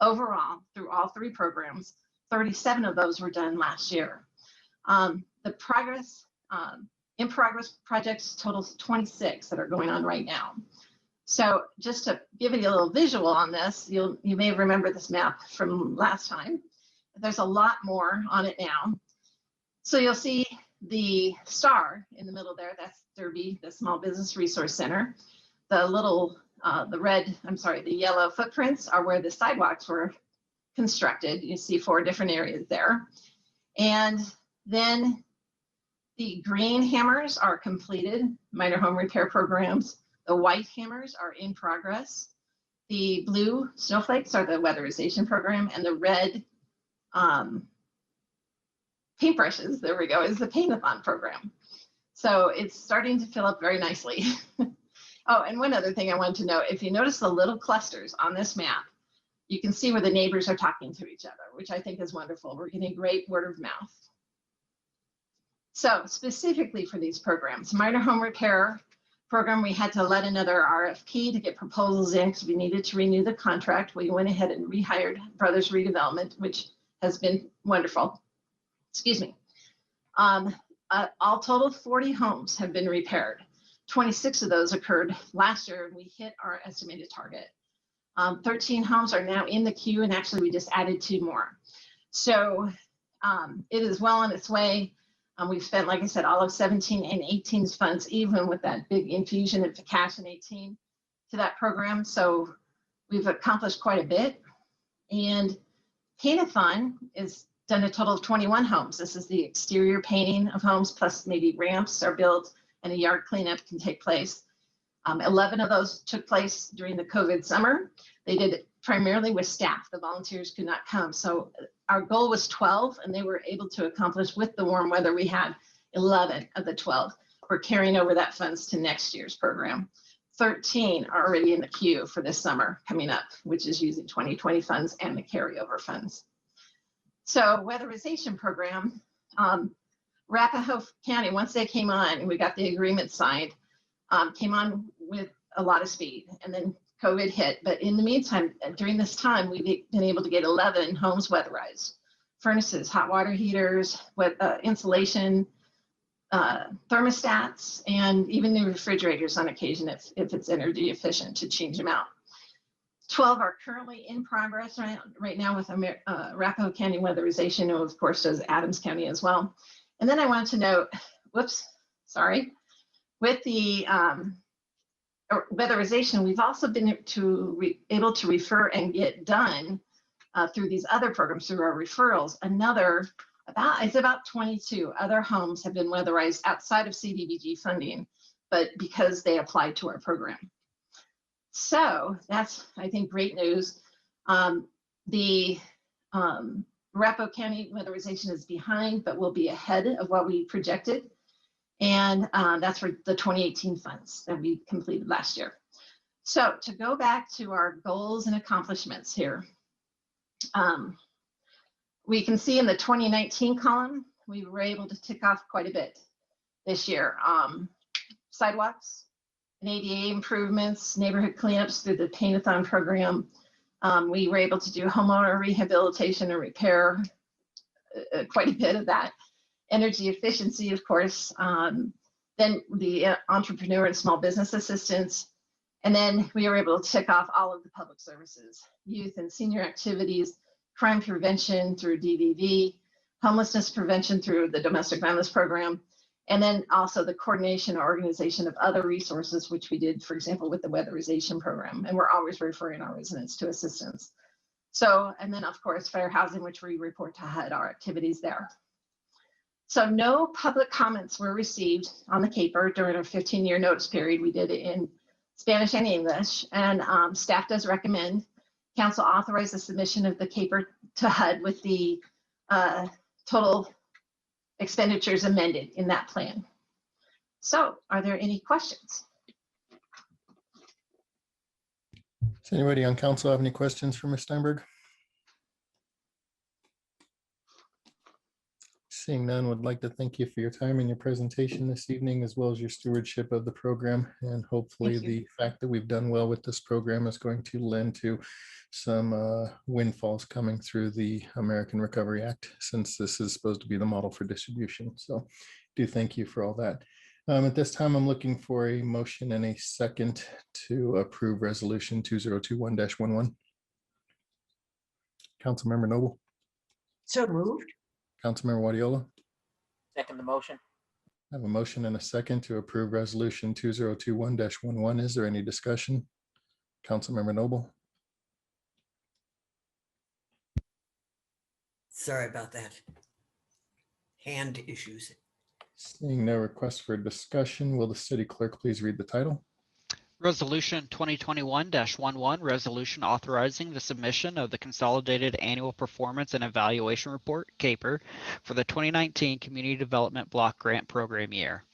overall through all 3 programs. 37 of those were done last year. The progress, in progress projects totals 26 that are going on right now. So just to give you a little visual on this, you may remember this map from last time. There's a lot more on it now. So you'll see the star in the middle there, that's Derby, the Small Business Resource Center. The little The yellow footprints are where the sidewalks were constructed. You see 4 different areas there. And then the green hammers are completed, minor home repair programs. The white hammers are in progress. The blue snowflakes are the weatherization program, and the red paintbrushes, there we go, is the paint-a-thon program. So it's starting to fill up very nicely. Oh, and one other thing I wanted to note, if you notice the little clusters on this map, you can see where the neighbors are talking to each other, which I think is wonderful. We're getting great word of mouth. So specifically for these programs, minor home repair program, we had to let another RFP to get proposals in because we needed to renew the contract. We went ahead and rehired Brothers Redevelopment, which has been wonderful. Excuse me. All total 40 homes have been repaired. 26 of those occurred last year, and we hit our estimated target. 13 homes are now in the queue, and actually we just added 2 more. So it is well on its way. We've spent, like I said, all of 17 and 18's funds, even with that big infusion of cash in 18 to that program. So we've accomplished quite a bit. And Paint-a-thon is done a total of 21 homes. This is the exterior painting of homes, plus maybe ramps are built and a yard cleanup can take place. 11 of those took place during the COVID summer. They did it primarily with staff. The volunteers could not come. So our goal was 12, and they were able to accomplish, with the warm weather we had, 11 of the 12. We're carrying over that funds to next year's program. 13 are already in the queue for this summer coming up, which is using 2020 funds and the carryover funds. So weatherization program, Arapahoe County, once they came on and we got the agreement signed, came on with a lot of speed, and then COVID hit. But in the meantime, during this time, we've been able to get 11 homes weatherized. Furnaces, hot water heaters, with insulation, thermostats, and even new refrigerators on occasion if it's energy efficient to change them out. 12 are currently in progress right now with Arapahoe County weatherization, and of course does Adams County as well. And then I wanted to note, with the weatherization, we've also been able to refer and get done through these other programs, through our referrals. About 22 other homes have been weatherized outside of CDBG funding, but because they applied to our program. So that's, I think, great news. The Arapahoe County weatherization is behind, but will be ahead of what we projected. And that's for the 2018 funds that we completed last year. So to go back to our goals and accomplishments here, we can see in the 2019 column, we were able to tick off quite a bit this year. Sidewalks and ADA improvements, neighborhood cleanups through the Paint-a-thon program. We were able to do homeowner rehabilitation and repair, quite a bit of that. Energy efficiency, of course. Then the entrepreneur and small business assistance. And then we were able to tick off all of the public services, youth and senior activities, crime prevention through DVV, homelessness prevention through the domestic violence program, and then also the coordination or organization of other resources, which we did, for example, with the weatherization program. And we're always referring our residents to assistance. So, and then of course, fair housing, which we report to HUD, our activities there. So no public comments were received on the CAPER during our 15-year notice period. We did it in Spanish and English, and staff does recommend council authorize the submission of the CAPER to HUD with the total expenditures amended in that plan. So are there any questions? Does anybody on council have any questions for Ms. Steinberg? Seeing none, would like to thank you for your time and your presentation this evening, as well as your stewardship of the program. And hopefully the fact that we've done well with this program is going to lend to some windfalls coming through the American Recovery Act, since this is supposed to be the model for distribution. So do thank you for all that. At this time, I'm looking for a motion and a second to approve resolution 2021-11. Councilmember Noble. So moved. Councilmember Wadiola. Second the motion. I have a motion and a second to approve resolution 2021-11. Is there any discussion? Councilmember Noble. Sorry about that. Hand issues. Seeing no request for discussion, will the city clerk please read the title? Resolution 2021-11, resolution authorizing the submission of the Consolidated Annual Performance and Evaluation Report, CAPER, for the 2019 Community Development Block Grant Program year.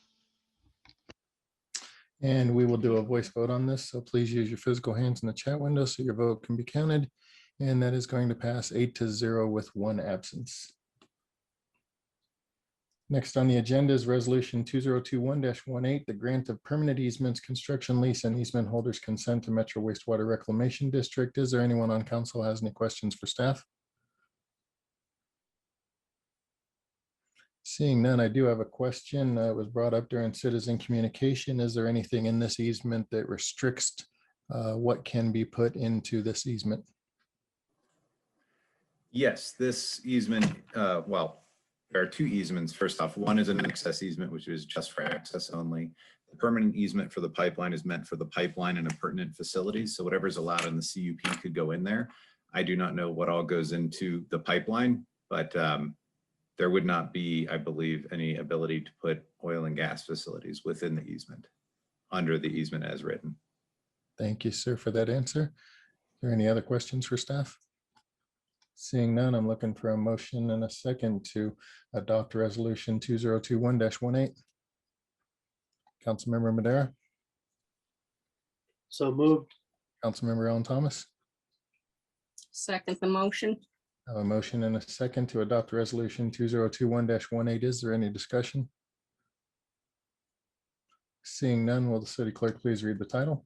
And we will do a voice vote on this, so please use your physical hands in the chat window so your vote can be counted. And that is going to pass 8-0 with 1 absence. Next on the agenda is Resolution 2021-18, the grant of permanent easements, construction lease, and easement holders' consent to Metro Wastewater Reclamation District. Is there anyone on council who has any questions for staff? Seeing none, I do have a question that was brought up during citizen communication. Is there anything in this easement that restricts what can be put into this easement? Yes, this easement, well, there are 2 easements. First off, one is an access easement, which is just for access only. The permanent easement for the pipeline is meant for the pipeline and appurtenant facilities. So whatever's allowed in the CUP could go in there. I do not know what all goes into the pipeline, but there would not be, I believe, any ability to put oil and gas facilities within the easement, under the easement as written. Thank you, sir, for that answer. Are there any other questions for staff? Seeing none, I'm looking for a motion and a second to adopt Resolution 2021-18. Councilmember Madera. So moved. Councilmember Ellen Thomas. Second the motion. I have a motion and a second to adopt Resolution 2021-18. Is there any discussion? Seeing none, will the city clerk please read the title?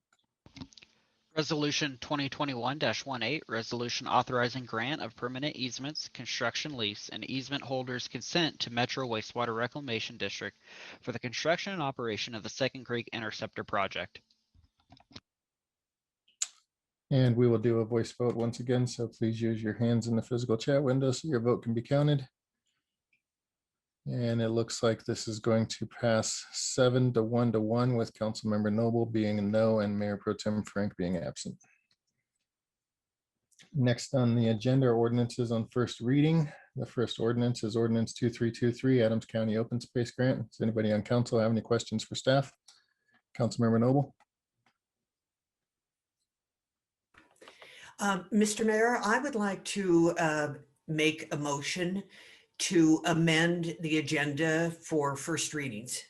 Resolution 2021-18, resolution authorizing grant of permanent easements, construction lease, and easement holders' consent to Metro Wastewater Reclamation District for the construction and operation of the Second Creek Interceptor Project. And we will do a voice vote once again, so please use your hands in the physical chat window so your vote can be counted. And it looks like this is going to pass 7-1 with Councilmember Noble being a no and Mayor Pro Tem Frank being absent. Next on the agenda are ordinances on first reading. The first ordinance is Ordinance 2323, Adams County Open Space Grant. Does anybody on council have any questions for staff? Councilmember Noble. Mr. Mayor, I would like to make a motion to amend the agenda for first readings.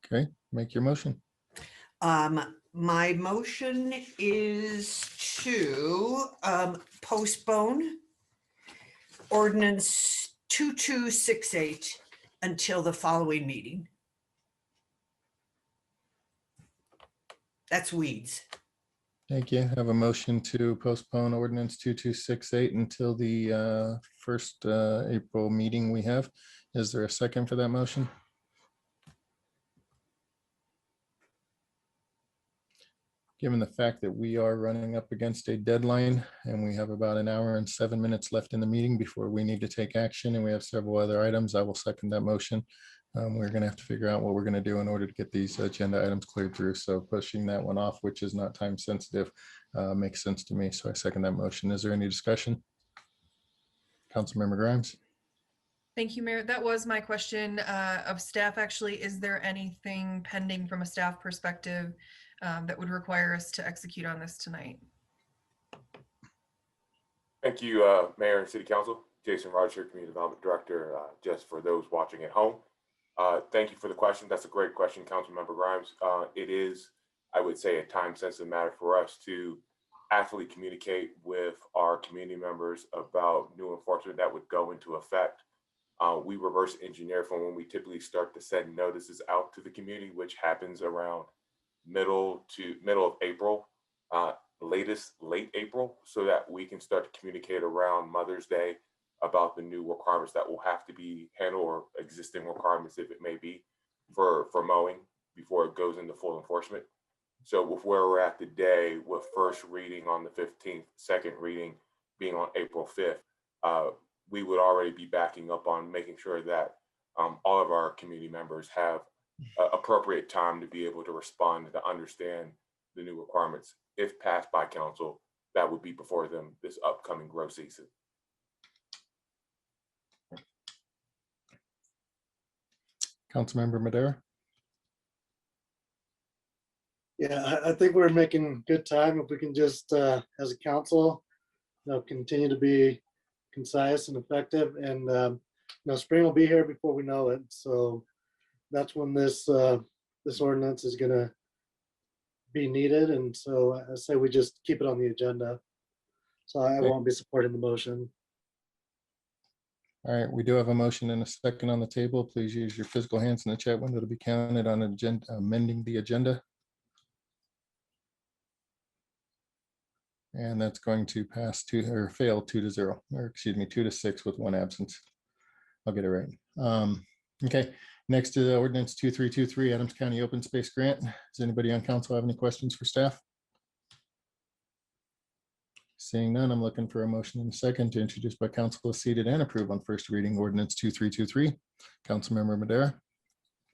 Okay, make your motion. My motion is to postpone ordinance 2268 until the following meeting. That's weeds. Thank you. I have a motion to postpone ordinance 2268 until the first April meeting we have. Is there a second for that motion? Given the fact that we are running up against a deadline and we have about an hour and 7 minutes left in the meeting before we need to take action, and we have several other items, I will second that motion. We're going to have to figure out what we're going to do in order to get these agenda items cleared through. So pushing that one off, which is not time sensitive, makes sense to me. So I second that motion. Is there any discussion? Councilmember Grimes. Thank you, Mayor. That was my question of staff. Actually, is there anything pending from a staff perspective that would require us to execute on this tonight? Thank you, Mayor and City Council. Jason Rogers, Community Development Director. Just for those watching at home, thank you for the question. That's a great question, Councilmember Grimes. It is, I would say, a time-sensitive matter for us to actively communicate with our community members about new enforcement that would go into effect. We reverse engineer from when we typically start to send notices out to the community, which happens around middle of April, latest late April, so that we can start to communicate around Mother's Day about the new requirements that will have to be handled, or existing requirements, if it may be, for mowing before it goes into full enforcement. So with where we're at today, with first reading on the 15th, second reading being on April 5th, we would already be backing up on making sure that all of our community members have appropriate time to be able to respond and to understand the new requirements, if passed by council, that would be before them this upcoming grow season. Councilmember Madera. Yeah, I think we're making good time if we can just, as a council, continue to be concise and effective. And, spring will be here before we know it. So that's when this ordinance is gonna be needed. And so I say we just keep it on the agenda. So I won't be supporting the motion. All right, we do have a motion and a second on the table. Please use your physical hands in the chat window to be counted on amending the agenda. And that's going to pass fail 2-0, or excuse me, 2-6 with one absence. I'll get it right. Okay, next to the ordinance 2323, Adams County Open Space Grant. Does anybody on council have any questions for staff? Seeing none, I'm looking for a motion in a second to introduce by council as seated and approve on first reading ordinance 2323. Councilmember Madera.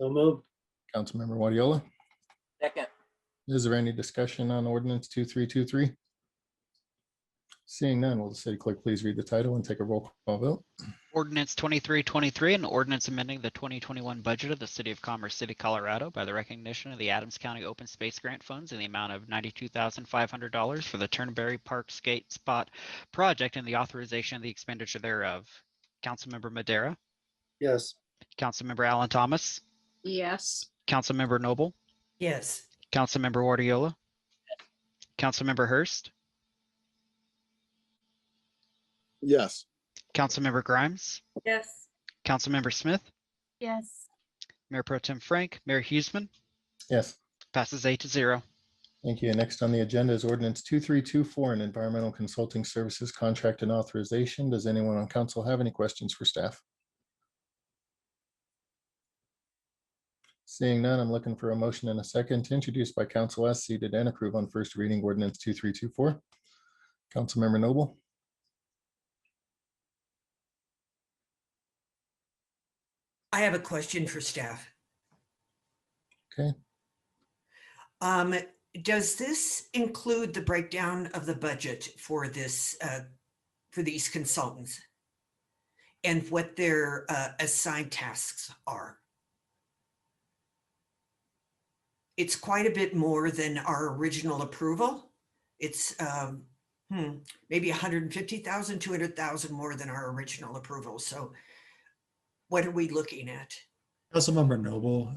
So moved. Councilmember Wadiola. Second. Is there any discussion on ordinance 2323? Seeing none, will the city clerk please read the title and take a roll call vote? Ordinance 2323, an ordinance amending the 2021 budget of the City of Commerce City, Colorado by the recognition of the Adams County Open Space Grant Funds in the amount of $92,500 for the Turnberry Park Skate Spot project and the authorization of the expenditure thereof. Councilmember Madera. Yes. Councilmember Alan Thomas. Yes. Councilmember Noble. Yes. Councilmember Wardiola. Councilmember Hurst. Yes. Councilmember Grimes. Yes. Councilmember Smith. Yes. Mayor Pro Tem Frank. Mayor Huseman. Yes. Passes 8-0. Thank you. Next on the agenda is ordinance 2324, an environmental consulting services contract and authorization. Does anyone on council have any questions for staff? Seeing none, I'm looking for a motion and a second to introduce by council as seated and approve on first reading ordinance 2324. Councilmember Noble. I have a question for staff. Okay. Does this include the breakdown of the budget for this, for these consultants and what their assigned tasks are? It's quite a bit more than our original approval. It's maybe 150,000, 200,000 more than our original approval. So what are we looking at? Councilmember Noble,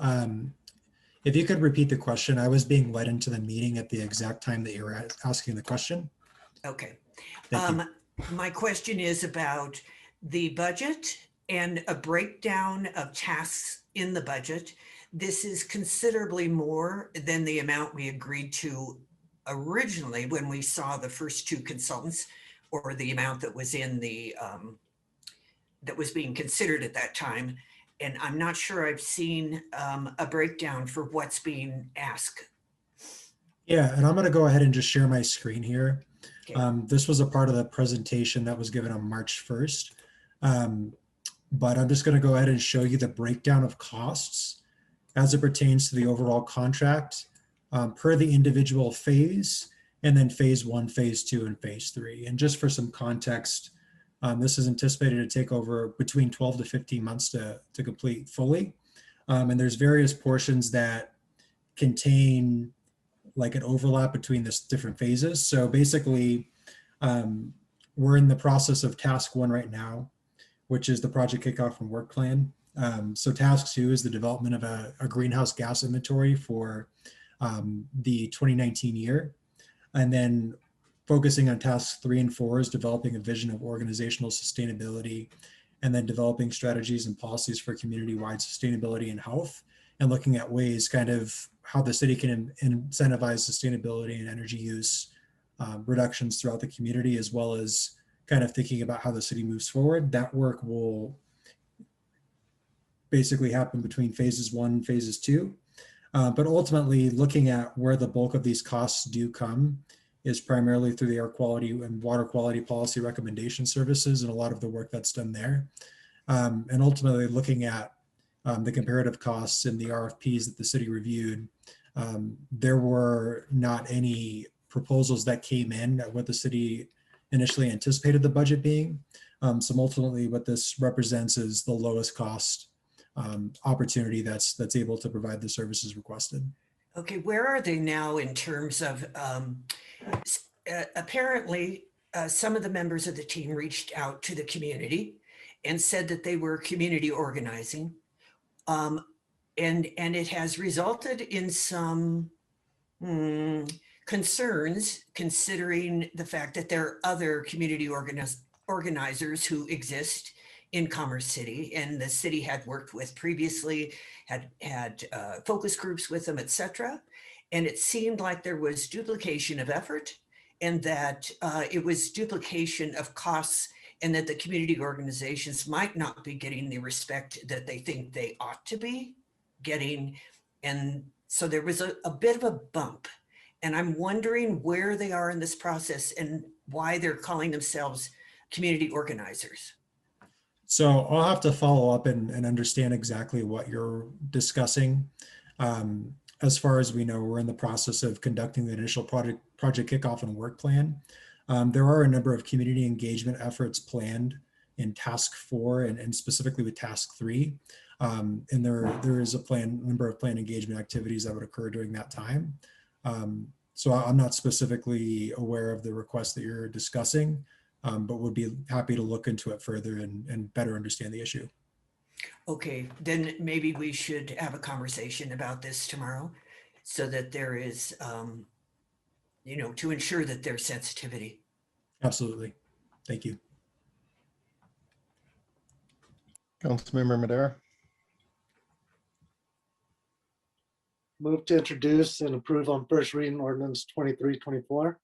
if you could repeat the question, I was being led into the meeting at the exact time that you were asking the question. Okay. Thank you. My question is about the budget and a breakdown of tasks in the budget. This is considerably more than the amount we agreed to originally when we saw the first two consultants, or the amount that was in the that was being considered at that time. And I'm not sure I've seen a breakdown for what's being asked. Yeah, and I'm going to go ahead and just share my screen here. Okay. This was a part of the presentation that was given on March 1st. But I'm just going to go ahead and show you the breakdown of costs as it pertains to the overall contract per the individual phase, and then phase 1, phase 2, and phase 3. And just for some context, this is anticipated to take over between 12 to 15 months to complete fully. And there's various portions that contain like an overlap between the different phases. So basically, we're in the process of task 1 right now, which is the project kickoff and work plan. So task 2 is the development of a greenhouse gas inventory for the 2019 year. And then focusing on tasks 3 and 4 is developing a vision of organizational sustainability, and then developing strategies and policies for community-wide sustainability and health, and looking at ways kind of how the city can incentivize sustainability and energy use reductions throughout the community, as well as kind of thinking about how the city moves forward. That work will basically happen between phases 1 and phases 2. But ultimately, looking at where the bulk of these costs do come is primarily through the air quality and water quality policy recommendation services and a lot of the work that's done there. And ultimately looking at the comparative costs in the RFPs that the city reviewed There were not any proposals that came in at what the city initially anticipated the budget being. So ultimately what this represents is the lowest cost opportunity that's able to provide the services requested. Okay, where are they now in terms of, apparently, some of the members of the team reached out to the community and said that they were community organizing. And it has resulted in some concerns, considering the fact that there are other community organizers who exist in Commerce City, and the city had worked with previously, had focus groups with them, etc. And it seemed like there was duplication of effort, and that it was duplication of costs, and that the community organizations might not be getting the respect that they think they ought to be getting. And so there was a bit of a bump. And I'm wondering where they are in this process and why they're calling themselves community organizers. So I'll have to follow up and understand exactly what you're discussing. As far as we know, we're in the process of conducting the initial project kickoff and work plan. There are a number of community engagement efforts planned in task 4 and specifically with task 3. And there is a number of planned engagement activities that would occur during that time. So I'm not specifically aware of the request that you're discussing, but would be happy to look into it further and better understand the issue. Okay, then maybe we should have a conversation about this tomorrow so that there is, to ensure that there's sensitivity. Absolutely. Thank you. Councilmember Madera. Move to introduce and approve on first reading ordinance 2324.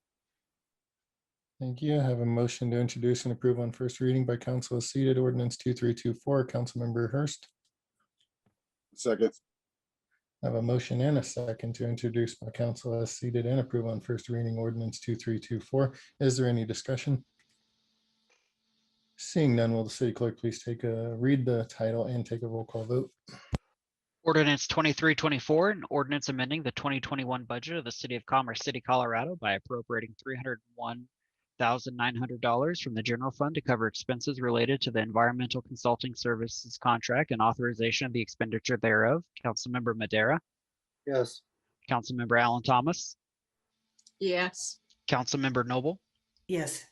Thank you. I have a motion to introduce and approve on first reading by council as seated ordinance 2324. Councilmember Hurst. Second. I have a motion and a second to introduce by council as seated and approve on first reading ordinance 2324. Is there any discussion? Seeing none, will the city clerk please read the title and take a roll call vote? Ordinance 2324, an ordinance amending the 2021 budget of the City of Commerce City, Colorado by appropriating $301,900 from the general fund to cover expenses related to the environmental consulting services contract and authorization of the expenditure thereof. Councilmember Madera. Yes. Councilmember Allen Thomas. Yes. Councilmember Noble. Yes.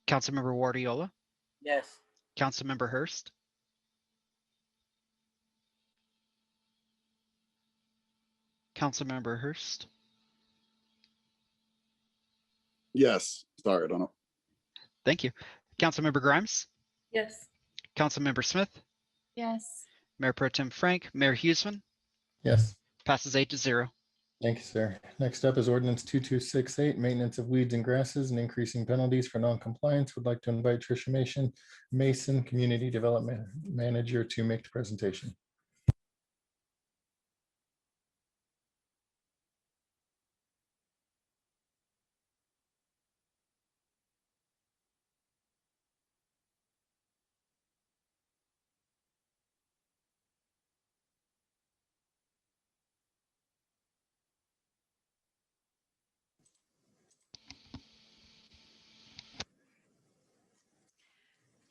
Councilmember Guardiola. Yes. Councilmember Hurst. Councilmember Hurst. Yes. Sorry, I don't know. Thank you. Councilmember Grimes. Yes. Councilmember Smith. Yes. Mayor Pro Tem Frank. Mayor Huseman. Yes. Passes 8-0. Thank you, sir. Next up is ordinance 2268, maintenance of weeds and grasses and increasing penalties for non-compliance. Would like to invite Tricia Mason, Community Development Manager, to make the presentation.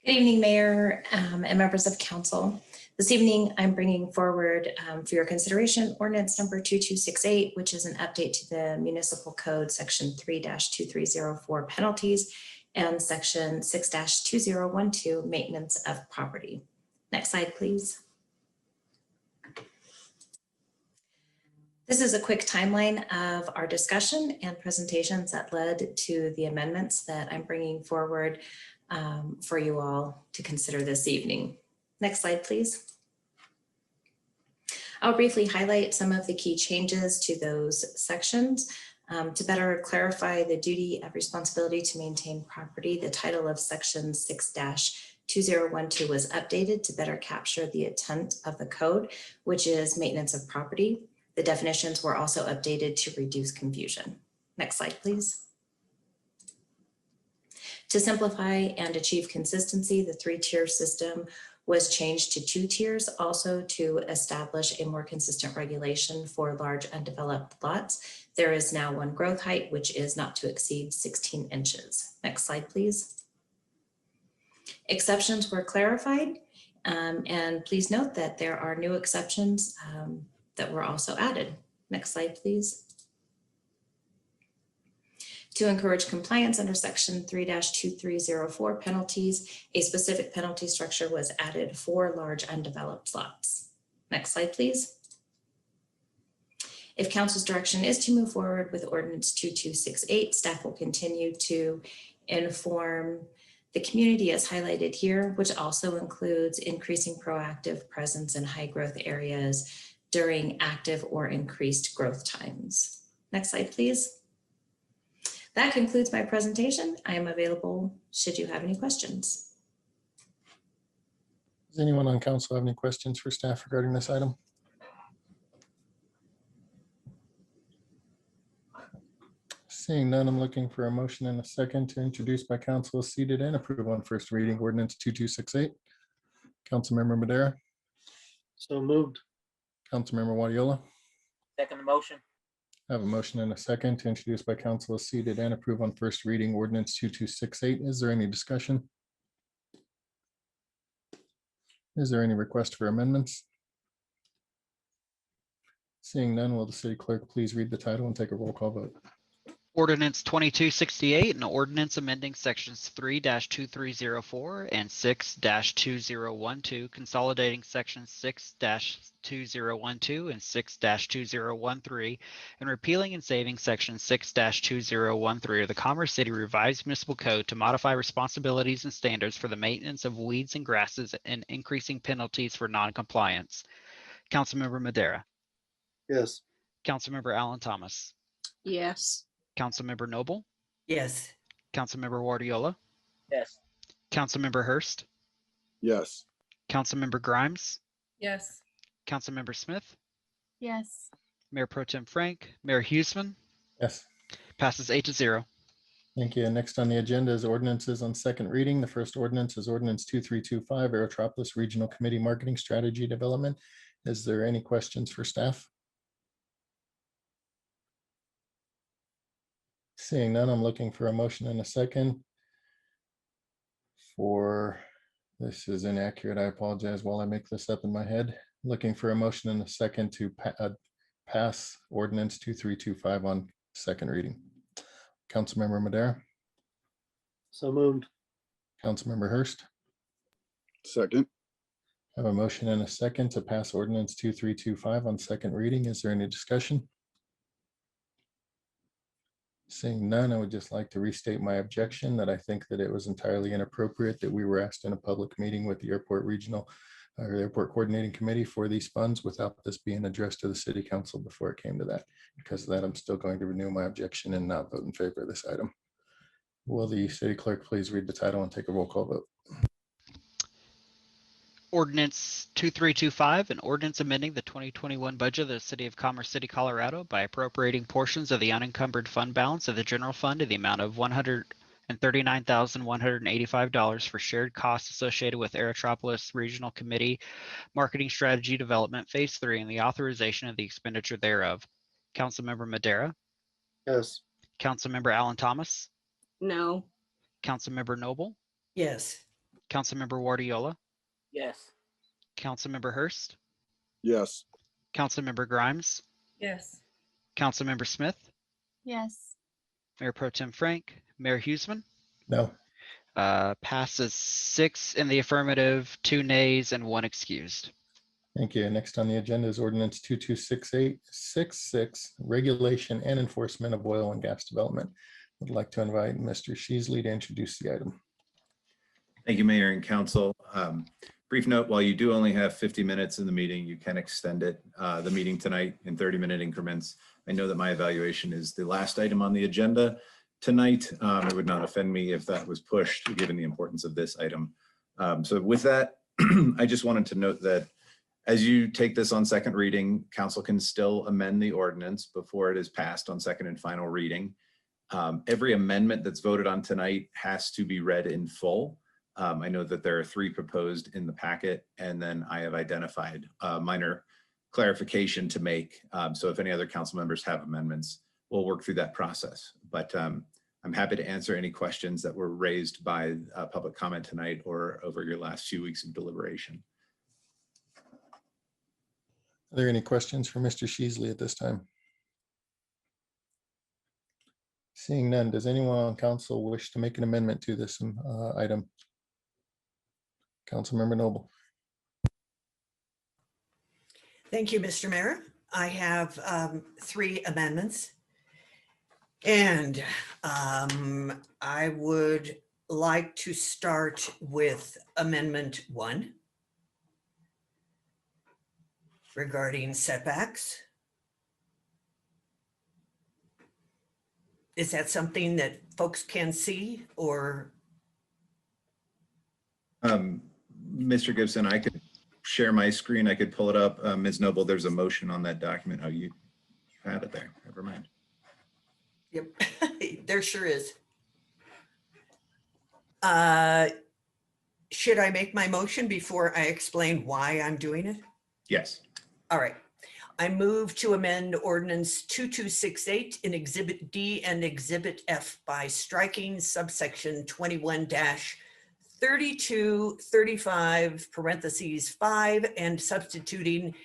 Good evening, Mayor and members of Council. This evening, I'm bringing forward for your consideration ordinance number 2268, which is an update to the Municipal Code Section 3-2304 penalties and Section 6-2012 maintenance of property. Next slide, please. This is a quick timeline of our discussion and presentations that led to the amendments that I'm bringing forward for you all to consider this evening. Next slide, please. I'll briefly highlight some of the key changes to those sections. To better clarify the duty of responsibility to maintain property, the title of section 6-2012 was updated to better capture the intent of the code, which is maintenance of property. The definitions were also updated to reduce confusion. Next slide, please. To simplify and achieve consistency, the 3-tier system was changed to 2 tiers, also to establish a more consistent regulation for large undeveloped lots. There is now one growth height, which is not to exceed 16 inches. Next slide, please. Exceptions were clarified, and please note that there are new exceptions that were also added. Next slide, please. To encourage compliance under section 3-2304 penalties, a specific penalty structure was added for large undeveloped lots. Next slide, please. If council's direction is to move forward with ordinance 2268, staff will continue to inform the community as highlighted here, which also includes increasing proactive presence in high growth areas during active or increased growth times. Next slide, please. That concludes my presentation. I am available should you have any questions. Does anyone on council have any questions for staff regarding this item? Seeing none, I'm looking for a motion and a second to introduce by council as seated and approve on first reading ordinance 2268. Councilmember Madera, So moved. Councilmember Wadiola. Second the motion. I have a motion and a second to introduce by council as seated and approve on first reading ordinance 2268. Is there any discussion? Is there any request for amendments? Seeing none, will the city clerk please read the title and take a roll call vote? Ordinance 2268, an ordinance amending sections 3-2304 and 6-2012, consolidating sections 6-2012 and 6-2013, and repealing and saving section 6-2013 of the Commerce City Revised Municipal Code to modify responsibilities and standards for the maintenance of weeds and grasses and increasing penalties for noncompliance. Councilmember Madera. Yes. Councilmember Alan Thomas. Yes. Councilmember Noble. Yes. Councilmember Guardiola. Yes. Councilmember Hurst. Yes. Councilmember Grimes. Yes. Councilmember Smith. Yes. Mayor Pro Tem Frank. Mayor Huseman. Yes. Passes 8-0. Thank you. And next on the agenda is ordinances on second reading. The first ordinance is ordinance 2325, Aerotropolis Regional Committee Marketing Strategy Development. Is there any questions for staff? Seeing none, I'm looking for a motion and a second for, this is inaccurate, I apologize while I make this up in my head. Looking for a motion and a second to pass ordinance 2325 on second reading. Councilmember Madera. So moved. Councilmember Hurst. Second. I have a motion and a second to pass ordinance 2325 on second reading. Is there any discussion? Seeing none, I would just like to restate my objection that I think that it was entirely inappropriate that we were asked in a public meeting with the airport regional or airport coordinating committee for these funds without this being addressed to the city council before it came to that. Because of that, I'm still going to renew my objection and not vote in favor of this item. Will the city clerk please read the title and take a roll call vote? Ordinance 2325, an ordinance amending the 2021 budget of the City of Commerce City, Colorado by appropriating portions of the unencumbered fund balance of the general fund in the amount of $139,185 for shared costs associated with Aerotropolis Regional Committee Marketing Strategy Development Phase 3 and the authorization of the expenditure thereof. Councilmember Madera. Yes. Councilmember Alan Thomas. No. Councilmember Noble. Yes. Councilmember Guardiola. Yes. Councilmember Hurst. Yes. Councilmember Grimes. Yes. Councilmember Smith. Yes. Mayor Pro Tem Frank. Mayor Huseman. No. Passes 6 in the affirmative, 2 nays, and 1 excused. Thank you. Next on the agenda is ordinance 226866, regulation and enforcement of oil and gas development. I'd like to invite Mr. Sheasley to introduce the item. Thank you, Mayor and Council. Brief note, while you do only have 50 minutes in the meeting, you can extend it, the meeting tonight in 30-minute increments. I know that my evaluation is the last item on the agenda tonight. It would not offend me if that was pushed, given the importance of this item. So with that, I just wanted to note that as you take this on second reading, council can still amend the ordinance before it is passed on second and final reading. Every amendment that's voted on tonight has to be read in full. I know that there are 3 proposed in the packet, and then I have identified minor clarification to make. So if any other council members have amendments, we'll work through that process. But I'm happy to answer any questions that were raised by public comment tonight or over your last few weeks of deliberation. Are there any questions for Mr. Sheasley at this time? Seeing none, does anyone on council wish to make an amendment to this item? Councilmember Noble. Thank you, Mr. Mayor. I have 3 amendments. And I would like to start with Amendment 1 regarding setbacks. Is that something that folks can see, or? Mr. Gibson, I could share my screen. I could pull it up. Ms. Noble, there's a motion on that document. Oh, you had it there. Never mind. Yep, there sure is. Should I make my motion before I explain why I'm doing it? Yes. All right. I move to amend ordinance 2268 in Exhibit D and Exhibit F by striking subsection 21-3235 parentheses 5 and substituting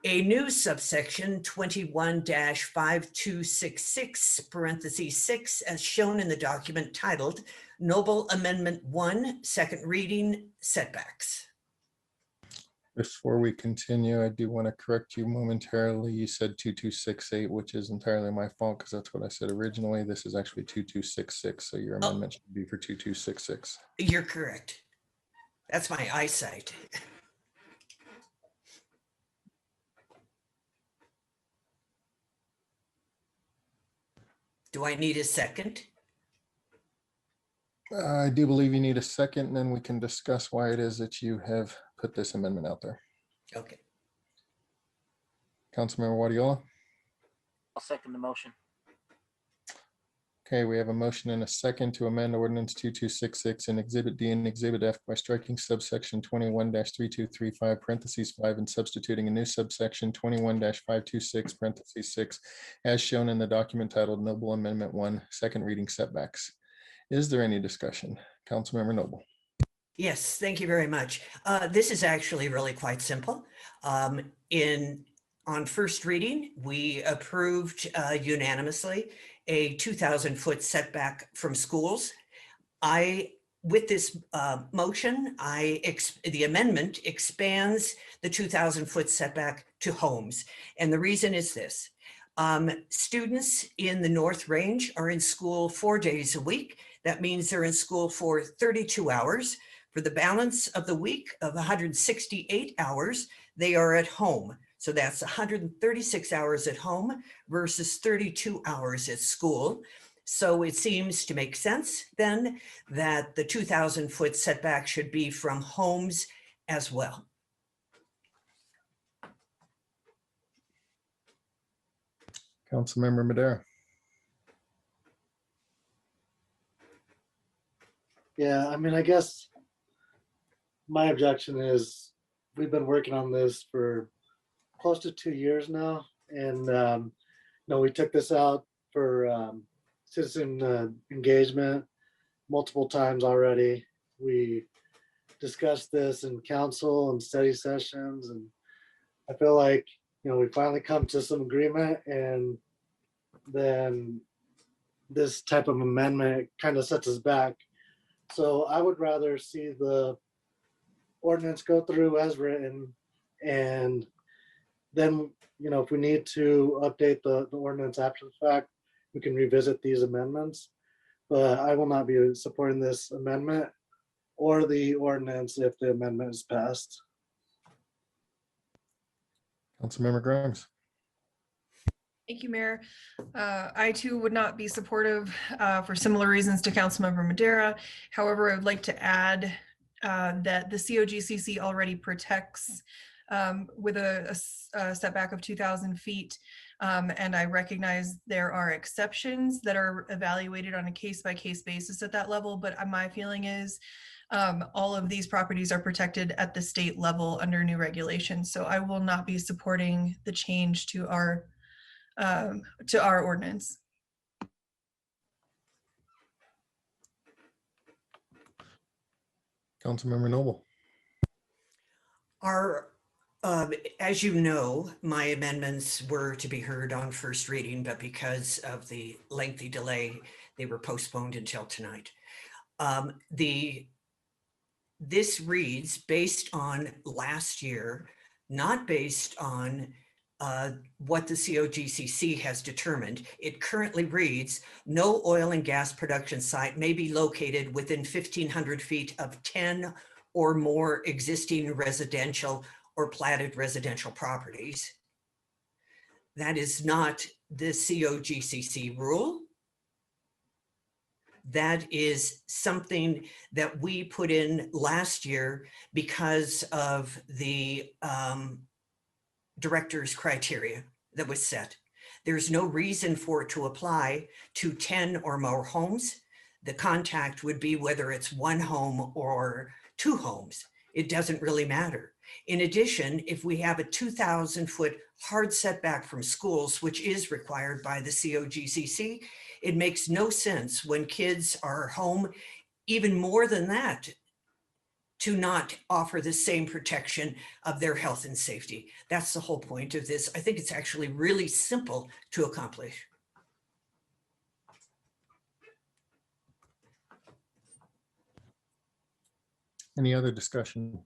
a new subsection 21-5266 parentheses 6 as shown in the document titled Noble Amendment 1, second reading, setbacks. Before we continue, I do want to correct you momentarily. You said 2268, which is entirely my fault because that's what I said originally. This is actually 2266, so your amendment should be for 2266. You're correct. That's my eyesight. Do I need a second? I do believe you need a second, and then we can discuss why it is that you have put this amendment out there. Okay. Councilmember Wadiola. I'll second the motion. Okay, we have a motion and a second to amend ordinance 2266 in Exhibit D and Exhibit F by striking subsection 21-3235 parentheses 5 and substituting a new subsection 21-526 parentheses 6 as shown in the document titled Noble Amendment 1, second reading, setbacks. Is there any discussion? Councilmember Noble. Yes, thank you very much. This is actually really quite simple. On first reading, we approved unanimously a 2,000-foot setback from schools. With this motion, the amendment expands the 2,000-foot setback to homes. And the reason is this. Students in the North Range are in school 4 days a week. That means they're in school for 32 hours. For the balance of the week of 168 hours, they are at home. So that's 136 hours at home versus 32 hours at school. So it seems to make sense then that the 2,000-foot setback should be from homes as well. Councilmember Madera. Yeah, I mean, I guess my objection is we've been working on this for close to 2 years now. And, we took this out for citizen engagement multiple times already. We discussed this in council and study sessions. And I feel like, we finally come to some agreement, and then this type of amendment kind of sets us back. So I would rather see the ordinance go through as written, and then, if we need to update the ordinance after the fact, we can revisit these amendments. But I will not be supporting this amendment or the ordinance if the amendment is passed. Councilmember Grimes. Thank you, Mayor. I too would not be supportive for similar reasons to Councilmember Madera. However, I would like to add that the COGCC already protects with a setback of 2,000 feet. And I recognize there are exceptions that are evaluated on a case-by-case basis at that level. But my feeling is all of these properties are protected at the state level under new regulations. So I will not be supporting the change to our ordinance. Councilmember Noble. Our, as you know, my amendments were to be heard on first reading, but because of the lengthy delay, they were postponed until tonight. This reads based on last year, not based on what the COGCC has determined. It currently reads, no oil and gas production site may be located within 1,500 feet of 10 or more existing residential or platted residential properties. That is not the COGCC rule. That is something that we put in last year because of the director's criteria that was set. There's no reason for it to apply to 10 or more homes. The contact would be whether it's one home or two homes. It doesn't really matter. In addition, if we have a 2,000-foot hard setback from schools, which is required by the COGCC, it makes no sense when kids are home, even more than that, to not offer the same protection of their health and safety. That's the whole point of this. I think it's actually really simple to accomplish. Any other discussion?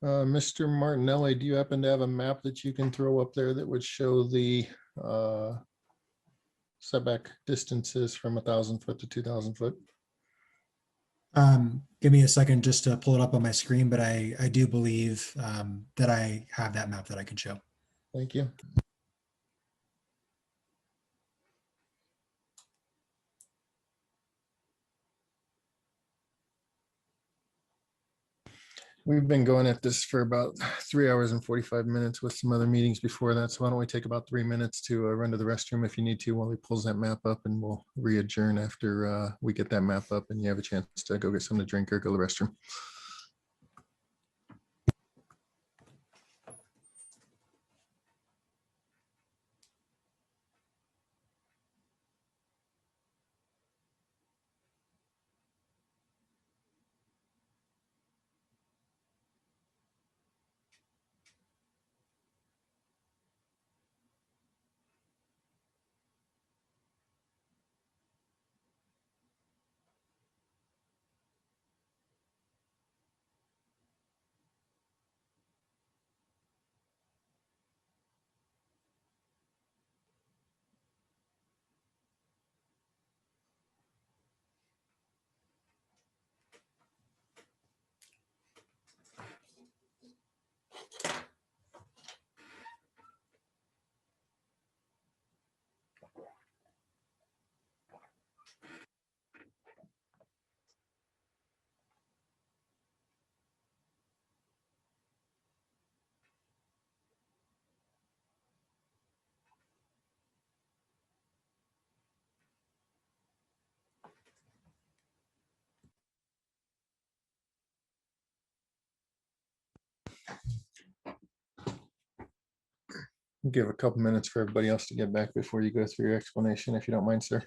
Mr. Martinelli, do you happen to have a map that you can throw up there that would show the setback distances from 1,000 foot to 2,000 foot? Give me a second just to pull it up on my screen, but I do believe that I have that map that I can show. Thank you. We've been going at this for about 3 hours and 45 minutes with some other meetings before that. So why don't we take about 3 minutes to run to the restroom if you need to while he pulls that map up, and we'll re-adjourn after we get that map up and you have a chance to go get something to drink or go to the restroom. Give a couple minutes for everybody else to get back before you go through your explanation, if you don't mind, sir.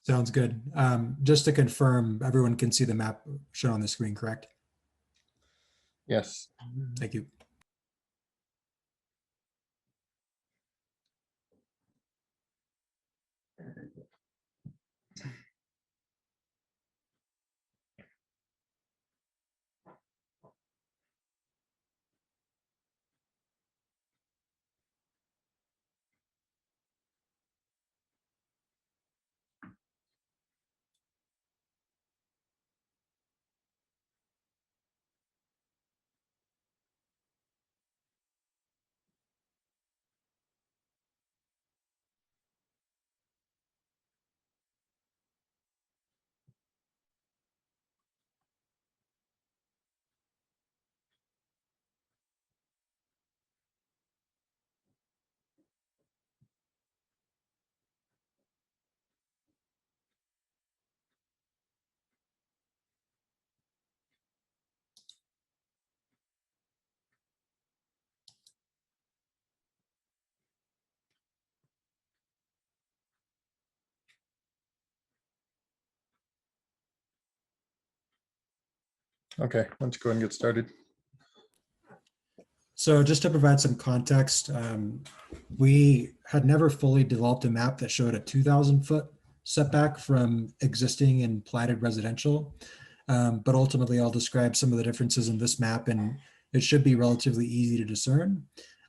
Sounds good. Just to confirm, everyone can see the map shown on the screen, correct? Yes. Thank you. Okay, let's go ahead and get started. So just to provide some context, we had never fully developed a map that showed a 2,000-foot setback from existing and platted residential. But ultimately, I'll describe some of the differences in this map, and it should be relatively easy to discern.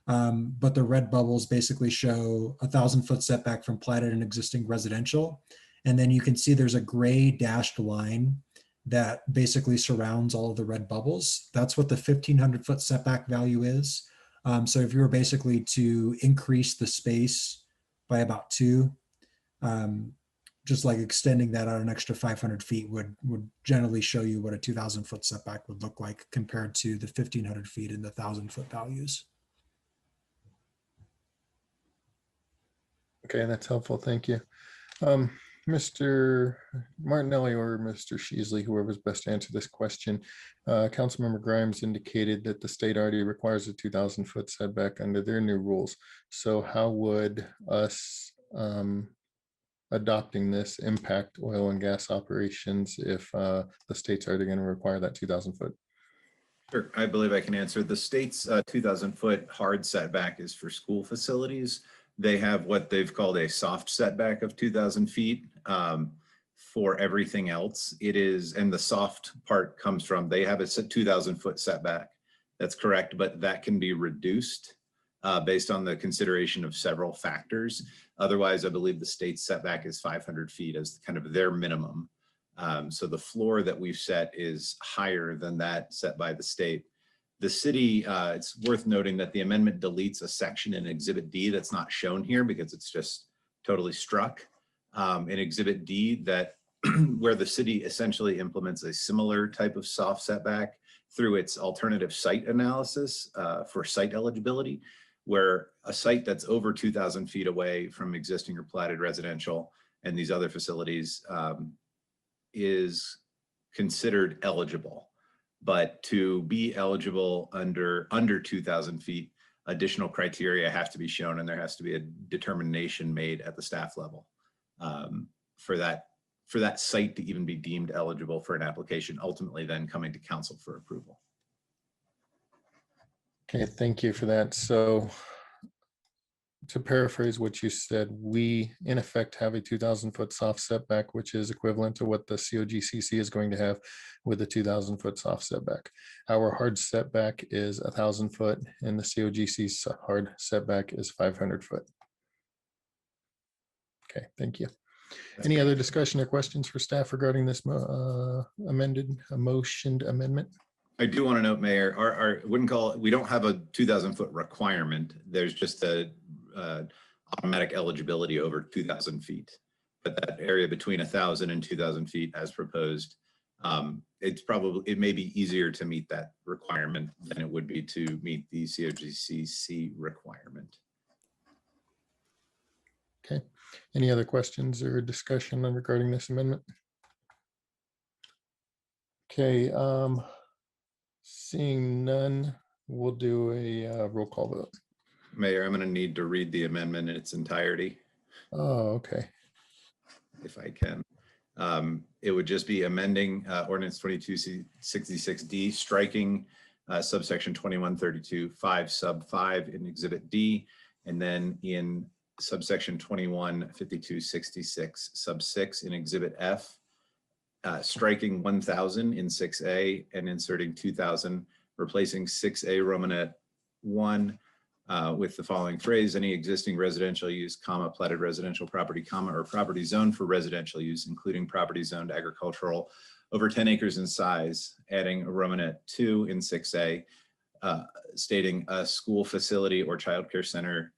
But the red bubbles basically show a 1,000-foot setback from platted and existing residential. And then you can see there's a gray dashed line that basically surrounds all of the red bubbles. That's what the 1,500-foot setback value is. So if you were basically to increase the space by about 2, just like extending that out an extra 500 feet would generally show you what a 2,000-foot setback would look like compared to the 1,500 feet and the 1,000-foot values. Okay, that's helpful. Thank you. Mr. Martinelli or Mr. Sheasley, whoever's best to answer this question. Councilmember Grimes indicated that the state already requires a 2,000-foot setback under their new rules. So how would us adopting this impact oil and gas operations if the state's already going to require that 2,000-foot? Sure, I believe I can answer. The state's 2,000-foot hard setback is for school facilities. They have what they've called a soft setback of 2,000 feet. For everything else, it is, and the soft part comes from, they have a 2,000-foot setback. That's correct, but that can be reduced based on the consideration of several factors. Otherwise, I believe the state's setback is 500 feet as kind of their minimum. So the floor that we've set is higher than that set by the state. The city, it's worth noting that the amendment deletes a section in Exhibit D that's not shown here because it's just totally struck. In Exhibit D, that where the city essentially implements a similar type of soft setback through its alternative site analysis for site eligibility, where a site that's over 2,000 feet away from existing or platted residential and these other facilities is considered eligible. But to be eligible under 2,000 feet, additional criteria have to be shown, and there has to be a determination made at the staff level for that site to even be deemed eligible for an application, ultimately then coming to council for approval. Okay, thank you for that. So to paraphrase what you said, we in effect have a 2,000-foot soft setback, which is equivalent to what the COGCC is going to have with a 2,000-foot soft setback. Our hard setback is 1,000 foot and the COGC's hard setback is 500 foot. Okay, thank you. Any other discussion or questions for staff regarding this motioned amendment? I do want to note, Mayor, we don't have a 2,000-foot requirement. There's just a automatic eligibility over 2,000 feet. But that area between 1,000 and 2,000 feet as proposed, it may be easier to meet that requirement than it would be to meet the COGCC requirement. Okay, any other questions or discussion regarding this amendment? Okay, seeing none, we'll do a roll call vote. Mayor, I'm going to need to read the amendment in its entirety. Oh, okay. If I can. It would just be amending ordinance 2266D, striking subsection 2132 5 sub 5 in Exhibit D, and then in subsection 215266 sub 6 in Exhibit F, striking 1,000 in 6A and inserting 2,000, replacing 6A Romanet 1 with the following phrase: any existing residential use, comma, platted residential property, comma, or property zoned for residential use, including property zoned agricultural over 10 acres in size, adding a Romanet 2 in 6A, stating a school facility or childcare center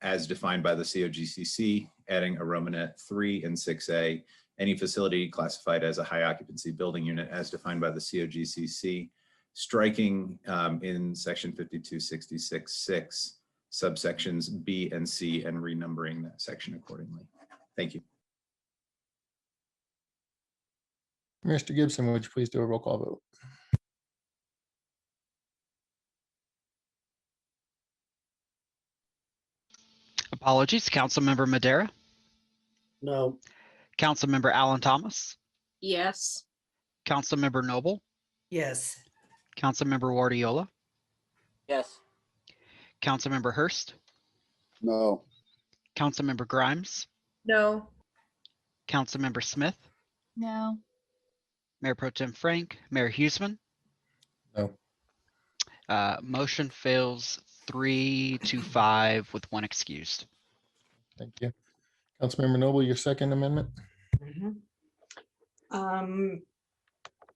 as defined by the COGCC, adding a Romanet 3 in 6A, any facility classified as a high occupancy building unit as defined by the COGCC, striking in section 5266-6 subsections B and C and renumbering that section accordingly. Thank you. Mr. Gibson, would you please do a roll call vote? Apologies, Councilmember Madera, No. Councilmember Allen Thomas, Yes. Councilmember Noble, Yes. Councilmember Guardiola, Yes. Councilmember Hurst, No. Councilmember Grimes, No. Councilmember Smith, No. Mayor Pro Tem Frank, Mayor Huseman. No. Motion fails 3-5 with one excused. Thank you. Councilmember Noble, your second amendment? Mhm.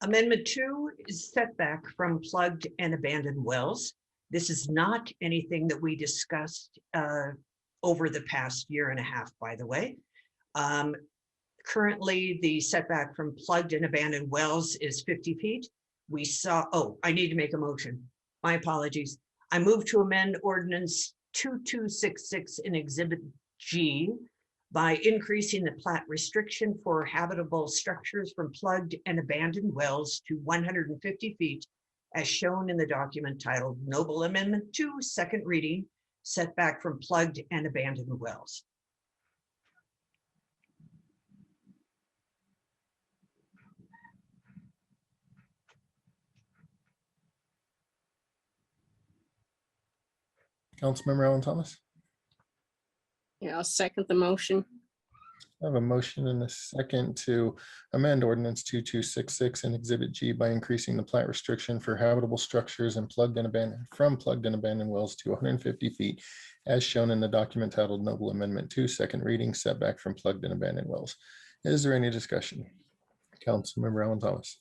Amendment 2 is setback from plugged and abandoned wells. This is not anything that we discussed over the past year and a half, by the way. Currently, the setback from plugged and abandoned wells is 50 feet. We saw, oh, I need to make a motion. My apologies. I move to amend ordinance 2266 in Exhibit G by increasing the plat restriction for habitable structures from plugged and abandoned wells to 150 feet, as shown in the document titled Noble Amendment 2, second reading, setback from plugged and abandoned wells. Councilmember Alan Thomas? Yeah, I'll second the motion. I have a motion and a second to amend ordinance 2266 in Exhibit G by increasing the plat restriction for habitable structures and plugged and abandoned wells to 150 feet, as shown in the document titled Noble Amendment 2, second reading, setback from plugged and abandoned wells. Is there any discussion? Councilmember Alan Thomas.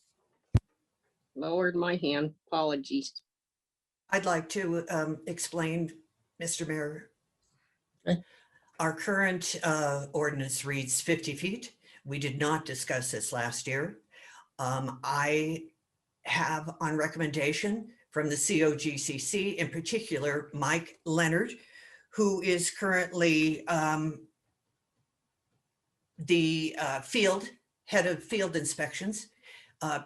Lowered my hand. Apologies. I'd like to explain, Mr. Mayor. Okay. Our current ordinance reads 50 feet. We did not discuss this last year. I have, on recommendation from the COGCC, in particular, Mike Leonard, who is currently the head of field inspections.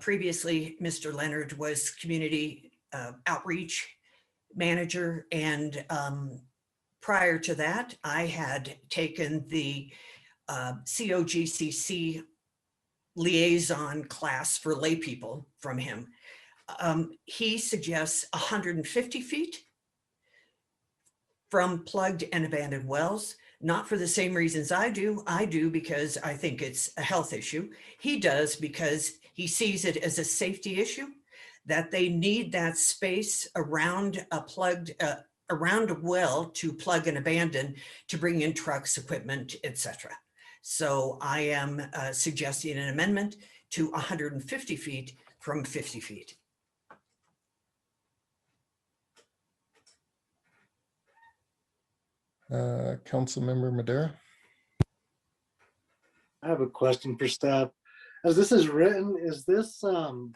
Previously, Mr. Leonard was community outreach manager, and prior to that, I had taken the COGCC liaison class for lay people from him. He suggests 150 feet from plugged and abandoned wells, not for the same reasons I do. I do because I think it's a health issue. He does because he sees it as a safety issue, that they need that space around a around a well to plug and abandon, to bring in trucks, equipment, etc. So I am suggesting an amendment to 150 feet from 50 feet. Councilmember Madera. I have a question for staff. As this is written, is this in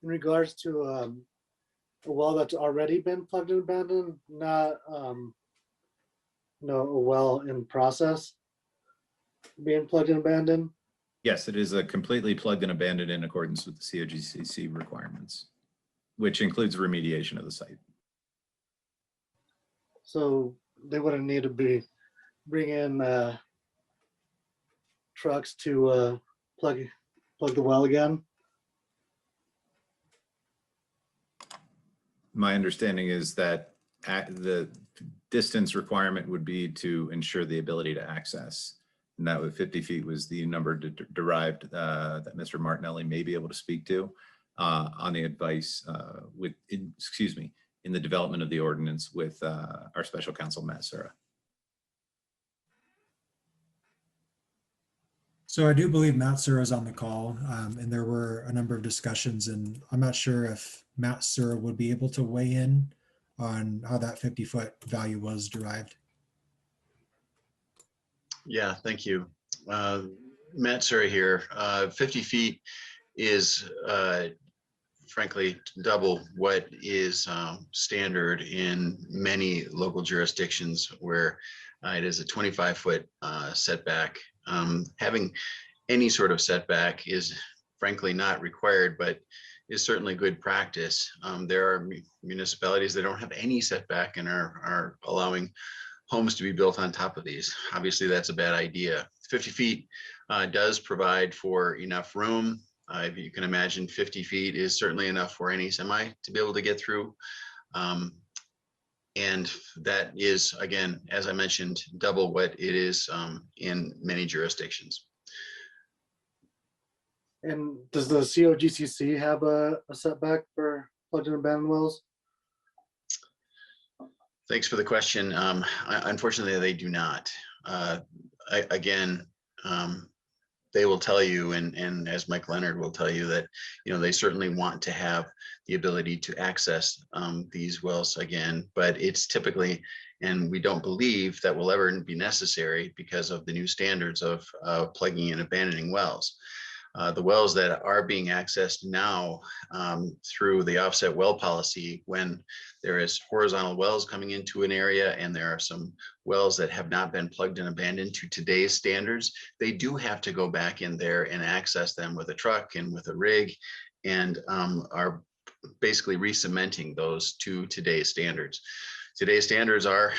regards to a well that's already been plugged and abandoned, not a well in process being plugged and abandoned? Yes, it is a completely plugged and abandoned in accordance with the COGCC requirements, which includes remediation of the site. So they wouldn't need to bring in trucks to plug the well again? My understanding is that the distance requirement would be to ensure the ability to access. And that with 50 feet was the number derived that Mr. Martinelli may be able to speak to on the advice in the development of the ordinance with our special counsel, Matt Sura. So I do believe Matt Sura is on the call, and there were a number of discussions, and I'm not sure if Matt Sura would be able to weigh in on how that 50-foot value was derived. Yeah, thank you. Matt Sura here. 50 feet is frankly double what is standard in many local jurisdictions where it is a 25-foot setback. Having any sort of setback is frankly not required, but is certainly good practice. There are municipalities that don't have any setback and are allowing homes to be built on top of these. Obviously, that's a bad idea. 50 feet does provide for enough room If you can imagine, 50 feet is certainly enough for any semi to be able to get through. And that is, again, as I mentioned, double what it is in many jurisdictions. And does the COGCC have a setback for plugged and abandoned wells? Thanks for the question. Unfortunately, they do not. Again, they will tell you, and as Mike Leonard will tell you, that they certainly want to have the ability to access these wells again, but it's typically, and we don't believe that will ever be necessary because of the new standards of plugging and abandoning wells. The wells that are being accessed now through the offset well policy, when there is horizontal wells coming into an area and there are some wells that have not been plugged and abandoned to today's standards, they do have to go back in there and access them with a truck and with a rig, and are basically re-cementing those to today's standards. Today's standards are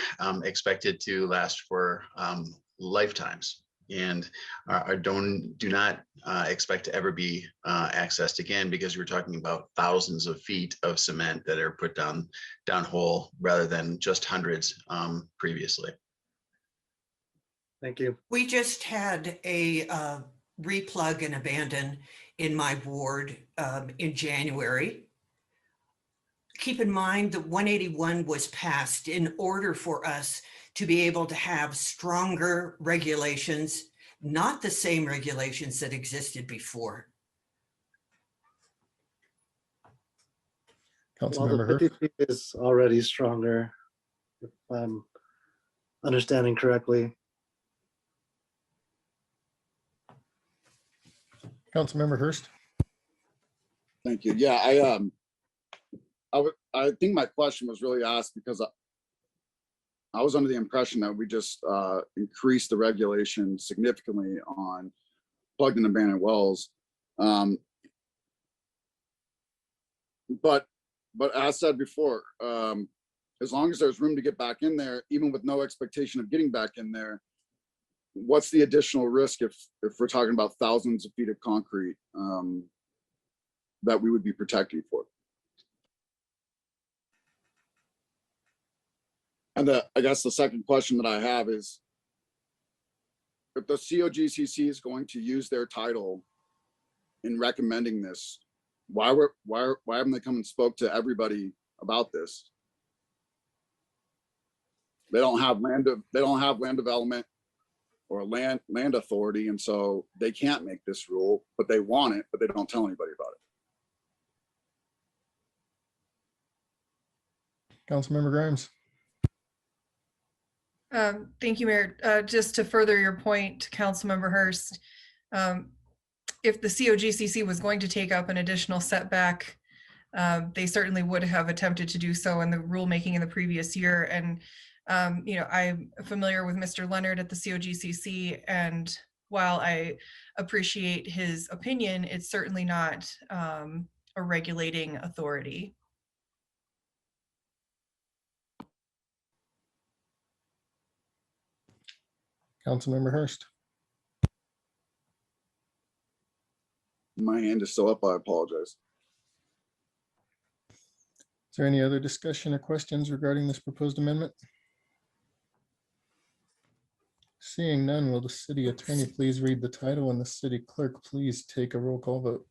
expected to last for lifetimes, and do not expect to ever be accessed again, because we're talking about thousands of feet of cement that are put down hole rather than just hundreds previously. Thank you. We just had a replug and abandon in my ward in January. Keep in mind that 181 was passed in order for us to be able to have stronger regulations, not the same regulations that existed before. Well, Councilmember the Hurst. 50 feet is already stronger, if I'm understanding correctly. Councilmember Hurst. Thank you. Yeah, I think my question was really asked because I was under the impression that we just increased the regulation significantly on plugged and abandoned wells. But as said before, as long as there's room to get back in there, even with no expectation of getting back in there, what's the additional risk if we're talking about thousands of feet of concrete that we would be protecting for? And I guess the second question that I have is, if the COGCC is going to use their title in recommending this, why haven't they come and spoke to everybody about this? They don't have land development or land authority, and so they can't make this rule, but they want it, but they don't tell anybody about it. Councilmember Grimes. Thank you, Mayor. Just to further your point, Councilmember Hurst, if the COGCC was going to take up an additional setback, they certainly would have attempted to do so in the rulemaking in the previous year. And, I'm familiar with Mr. Leonard at the COGCC, and while I appreciate his opinion, it's certainly not a regulating authority. Councilmember Hurst. My hand is still up. I apologize. Is there any other discussion or questions regarding this proposed amendment? Seeing none, will the city attorney please read the title, and the city clerk please take a roll call vote?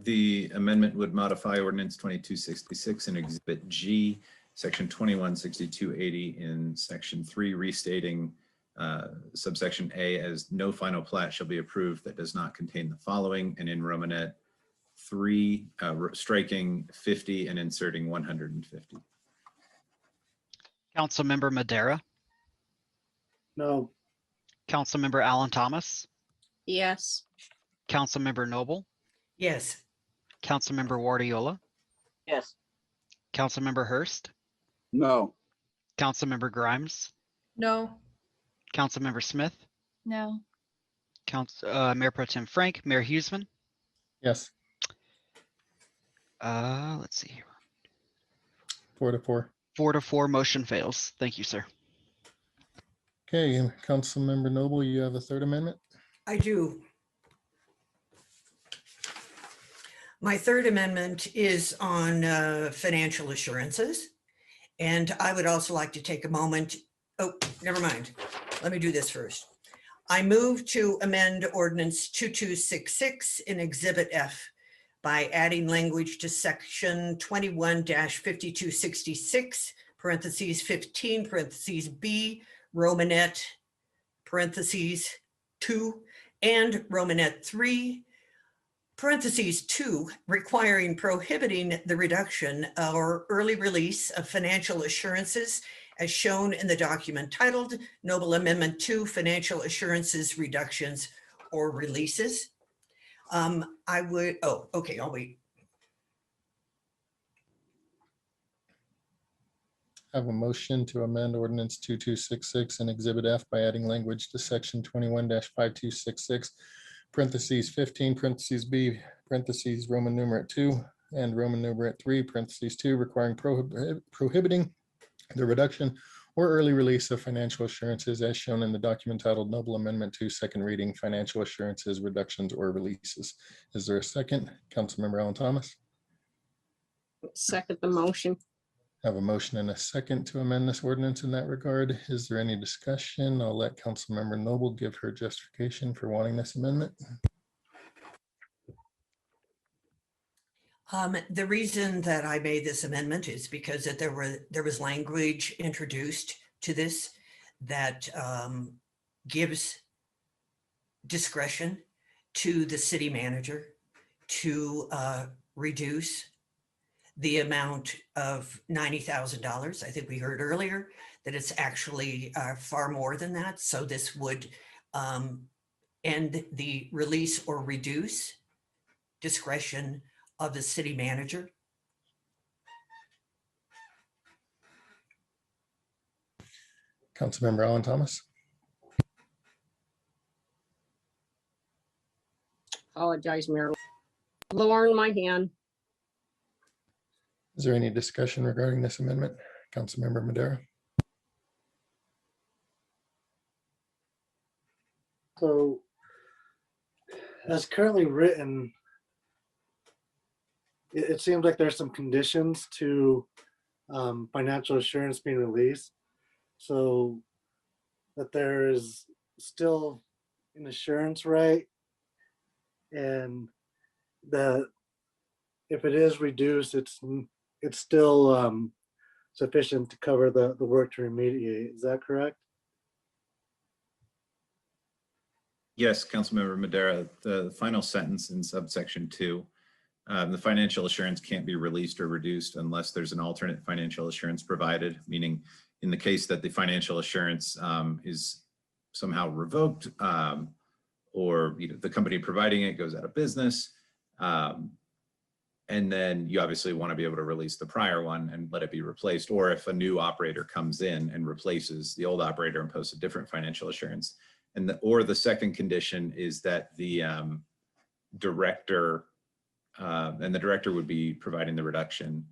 The amendment would modify ordinance 2266 in Exhibit G, Section 216280 in Section 3, restating subsection A as no final plat shall be approved that does not contain the following, and in Romanet 3, striking 50 and inserting 150. Councilmember Madera. No. Councilmember Alan Thomas. Yes. Councilmember Noble. Yes. Councilmember Guardiola. Yes. Councilmember Hurst. No. Councilmember Grimes. No. Councilmember Smith. No. Mayor Pro Tem Frank. Mayor Huseman. Yes. Let's see here. 4-4. 4-4, motion fails. Thank you, sir. Okay, Councilmember Noble, you have a third amendment? I do. My third amendment is on financial assurances. And I would also like to take a moment. Oh, never mind. Let me do this first. I move to amend ordinance 2266 in Exhibit F by adding language to section 21-5266, parentheses 15, parentheses B, Romanet, parentheses 2, and Romanet 3, parentheses 2, requiring prohibiting the reduction or early release of financial assurances as shown in the document titled Noble Amendment 2, Financial Assurances Reductions or Releases. Okay, I'll wait. I have a motion to amend ordinance 2266 and Exhibit F by adding language to section 21-5266, parentheses 15, parentheses B, parentheses Roman numeral 2, and Roman numeral 3, parentheses 2, requiring prohibiting the reduction or early release of financial assurances as shown in the document titled Noble Amendment 2, second reading, financial assurances, reductions, or releases. Is there a second? Councilmember Alan Thomas. Second the motion. I have a motion and a second to amend this ordinance in that regard. Is there any discussion? I'll let Councilmember Noble give her justification for wanting this amendment. The reason that I made this amendment is because that there was language introduced to this that gives discretion to the city manager to reduce the amount of $90,000. I think we heard earlier that it's actually far more than that. So this would end the release or reduce discretion of the city manager. Councilmember Alan Thomas. Apologize, Mayor. Lowering my hand. Is there any discussion regarding this amendment? Councilmember Madera. So as currently written, it seems like there's some conditions to financial assurance being released. So that there is still an assurance right, and that if it is reduced, it's still sufficient to cover the work to remediate. Is that correct? Yes, Councilmember Madera, the final sentence in subsection 2, the financial assurance can't be released or reduced unless there's an alternate financial assurance provided, meaning in the case that the financial assurance is somehow revoked or the company providing it goes out of business. And then you obviously want to be able to release the prior one and let it be replaced. Or if a new operator comes in and replaces the old operator and posts a different financial assurance. Or the second condition is that the director, and the director would be providing the reduction,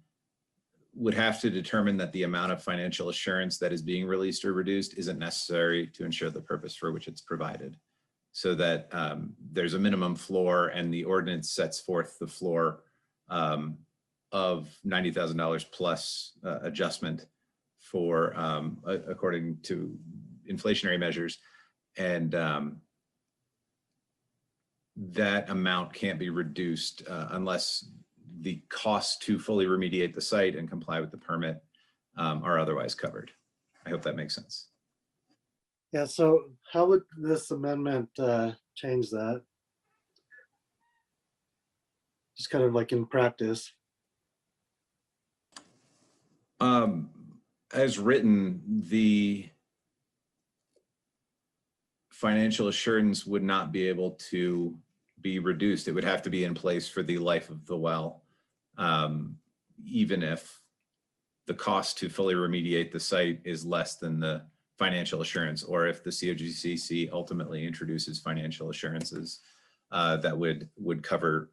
would have to determine that the amount of financial assurance that is being released or reduced isn't necessary to ensure the purpose for which it's provided. So that there's a minimum floor, and the ordinance sets forth the floor of $90,000 plus adjustment for according to inflationary measures. And that amount can't be reduced unless the cost to fully remediate the site and comply with the permit are otherwise covered. I hope that makes sense. Yeah, so how would this amendment change that? Just kind of like in practice. As written, the financial assurance would not be able to be reduced. It would have to be in place for the life of the well, even if the cost to fully remediate the site is less than the financial assurance, or if the COGCC ultimately introduces financial assurances that would cover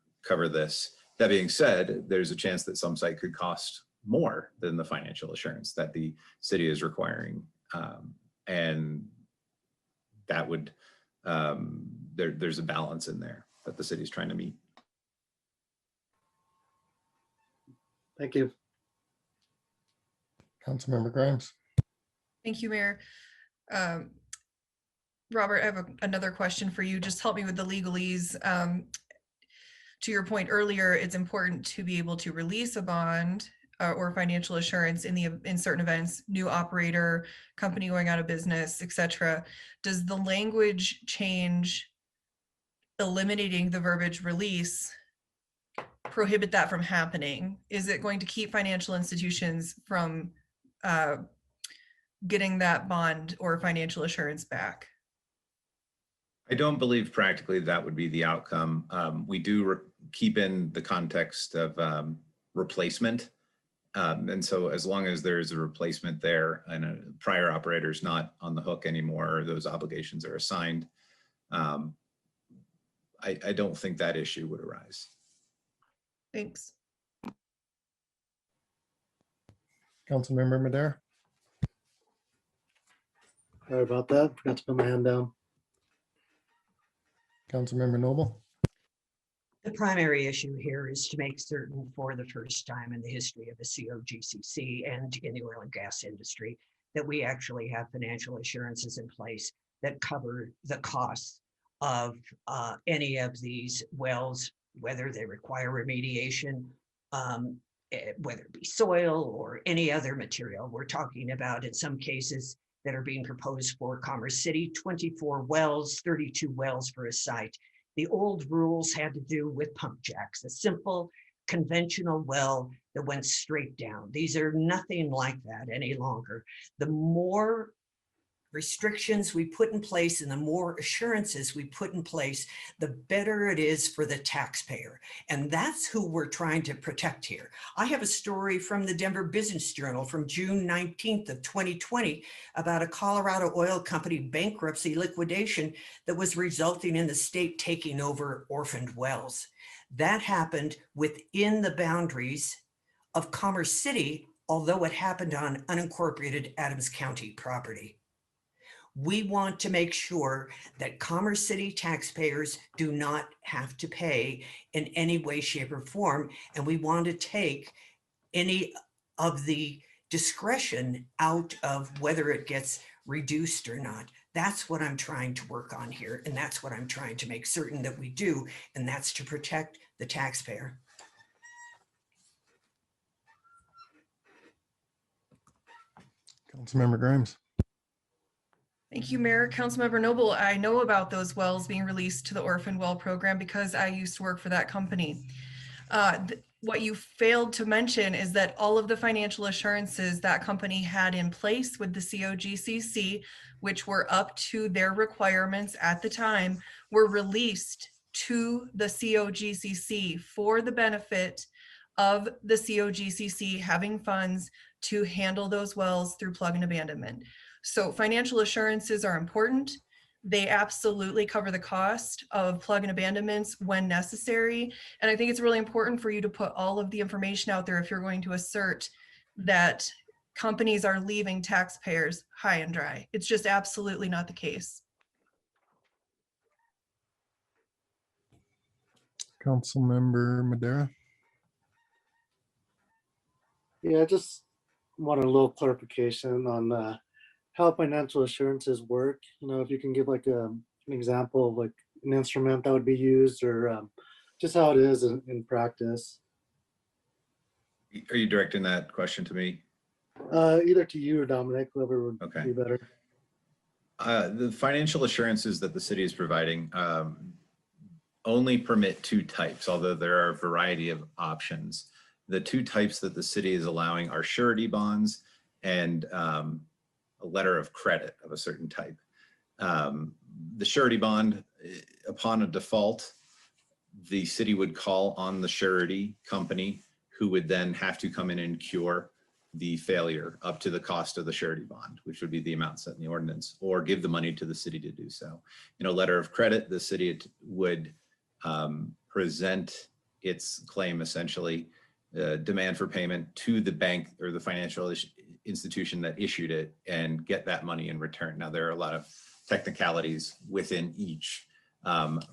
this. That being said, there's a chance that some site could cost more than the financial assurance that the city is requiring, and that would there's a balance in there that the city's trying to meet. Thank you. Councilmember Grimes. Thank you, Mayor. Robert, I have another question for you. Just help me with the legalese. To your point earlier, it's important to be able to release a bond or financial assurance in certain events, new operator, company going out of business, etc. Does the language change eliminating the verbiage release prohibit that from happening? Is it going to keep financial institutions from getting that bond or financial assurance back? I don't believe practically that would be the outcome. We do keep in the context of replacement. And so as long as there's a replacement there and a prior operator is not on the hook anymore, or those obligations are assigned, I don't think that issue would arise. Thanks. Councilmember Madera. Sorry about that. Forgot to put my hand down. Councilmember Noble. The primary issue here is to make certain for the first time in the history of the COGCC and in the oil and gas industry that we actually have financial assurances in place that cover the costs of any of these wells, whether they require remediation, whether it be soil or any other material. We're talking about, in some cases that are being proposed for Commerce City, 24 wells, 32 wells for a site. The old rules had to do with pump jacks, a simple conventional well that went straight down. These are nothing like that any longer. The more restrictions we put in place and the more assurances we put in place, the better it is for the taxpayer. And that's who we're trying to protect here. I have a story from the Denver Business Journal from June 19th of 2020 about a Colorado oil company bankruptcy liquidation that was resulting in the state taking over orphaned wells. That happened within the boundaries of Commerce City, although it happened on unincorporated Adams County property. We want to make sure that Commerce City taxpayers do not have to pay in any way, shape, or form. And we want to take any of the discretion out of whether it gets reduced or not. That's what I'm trying to work on here. And that's what I'm trying to make certain that we do. And that's to protect the taxpayer. Councilmember Grimes. Thank you, Mayor. Councilmember Noble, I know about those wells being released to the Orphan Well Program because I used to work for that company. What you failed to mention is that all of the financial assurances that company had in place with the COGCC, which were up to their requirements at the time, were released to the COGCC for the benefit of the COGCC having funds to handle those wells through plug and abandonment. So financial assurances are important. They absolutely cover the cost of plug and abandonments when necessary. And I think it's really important for you to put all of the information out there if you're going to assert that companies are leaving taxpayers high and dry. It's just absolutely not the case. Councilmember Madera. Yeah, I just want a little clarification on how financial assurances work. You know, if you can give like an example of like an instrument that would be used, or just how it is in practice. Are you directing that question to me? Either to you or Dominic, whoever would be better. The financial assurances that the city is providing only permit two types, although there are a variety of options. The two types that the city is allowing are surety bonds and a letter of credit of a certain type. The surety bond, upon a default, the city would call on the surety company, who would then have to come in and cure the failure up to the cost of the surety bond, which would be the amount set in the ordinance, or give the money to the city to do so. In a letter of credit, the city would present its claim, essentially, demand for payment to the bank or the financial institution that issued it, and get that money in return. Now, there are a lot of technicalities within each,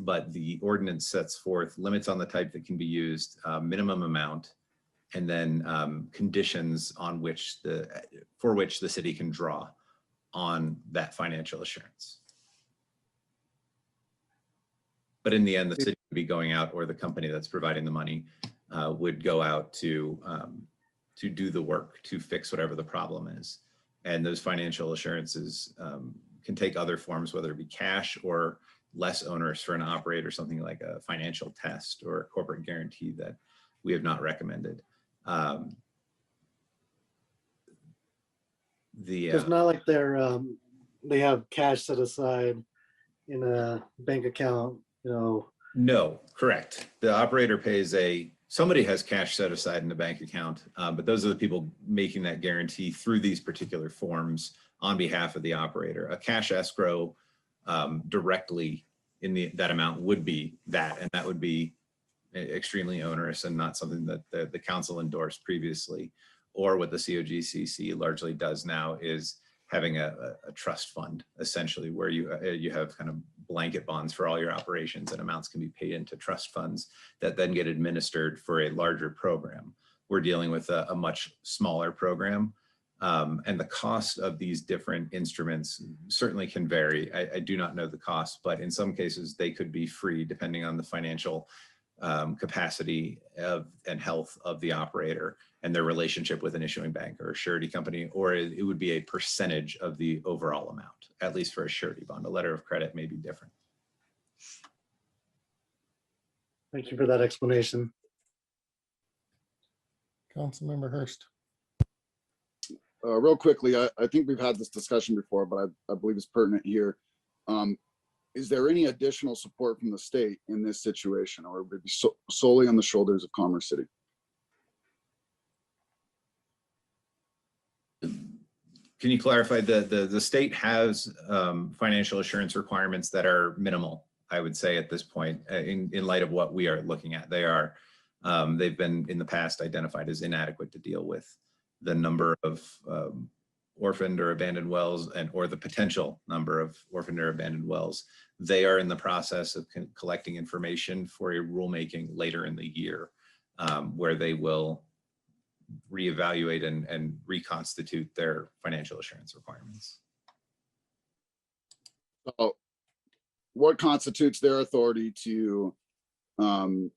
but the ordinance sets forth limits on the type that can be used, minimum amount, and then conditions on which for which the city can draw on that financial assurance. But in the end, the city would be going out, or the company that's providing the money would go out to do the work to fix whatever the problem is. And those financial assurances can take other forms, whether it be cash or less onerous for an operator, something like a financial test or a corporate guarantee that we have not recommended. It's not like they have cash set aside in a bank account, you know. No, correct. The operator pays somebody has cash set aside in the bank account, but those are the people making that guarantee through these particular forms on behalf of the operator. A cash escrow directly in that amount would be that, and that would be extremely onerous and not something that the council endorsed previously. Or what the COGCC largely does now is having a trust fund, essentially, where you have kind of blanket bonds for all your operations, and amounts can be paid into trust funds that then get administered for a larger program. We're dealing with a much smaller program, and the cost of these different instruments certainly can vary. I do not know the cost, but in some cases they could be free depending on the financial capacity and health of the operator and their relationship with an issuing bank or a surety company, or it would be a percentage of the overall amount, at least for a surety bond. A letter of credit may be different. Thank you for that explanation. Councilmember Hurst. Real quickly, I think we've had this discussion before, but I believe it's pertinent here. Is there any additional support from the state in this situation, or would it be solely on the shoulders of Commerce City? Can you clarify, the state has financial assurance requirements that are minimal, I would say at this point, in light of what we are looking at. They've been in the past identified as inadequate to deal with the number of orphaned or abandoned wells or the potential number of orphaned or abandoned wells. They are in the process of collecting information for a rulemaking later in the year, where they will reevaluate and reconstitute their financial assurance requirements. So what constitutes their authority to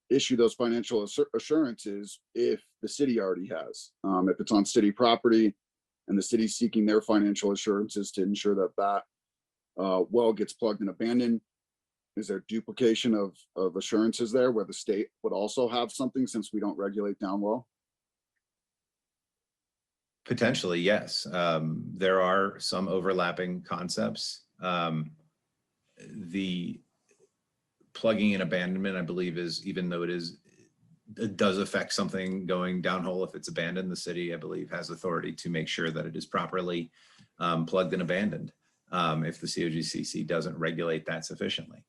issue those financial assurances if the city already has? If it's on city property and the city's seeking their financial assurances to ensure that that well gets plugged and abandoned, is there duplication of assurances there where the state would also have something, since we don't regulate down well? Potentially, yes. There are some overlapping concepts. The plugging and abandonment, I believe, is, even though it does affect something going downhole if it's abandoned, the city, I believe, has authority to make sure that it is properly plugged and abandoned if the COGCC doesn't regulate that sufficiently.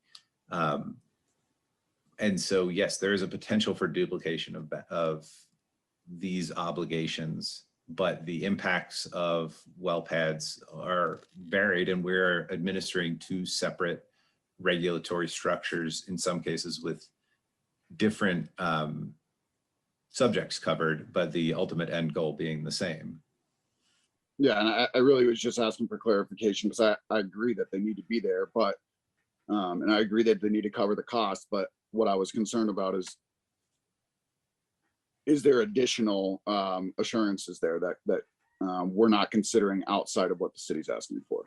And so, yes, there is a potential for duplication of these obligations, but the impacts of well pads are varied, and we're administering two separate regulatory structures, in some cases with different subjects covered, but the ultimate end goal being the same. Yeah, and I really was just asking for clarification, because I agree that they need to be there, but and I agree that they need to cover the cost, but what I was concerned about is there additional assurances there that we're not considering outside of what the city's asking for?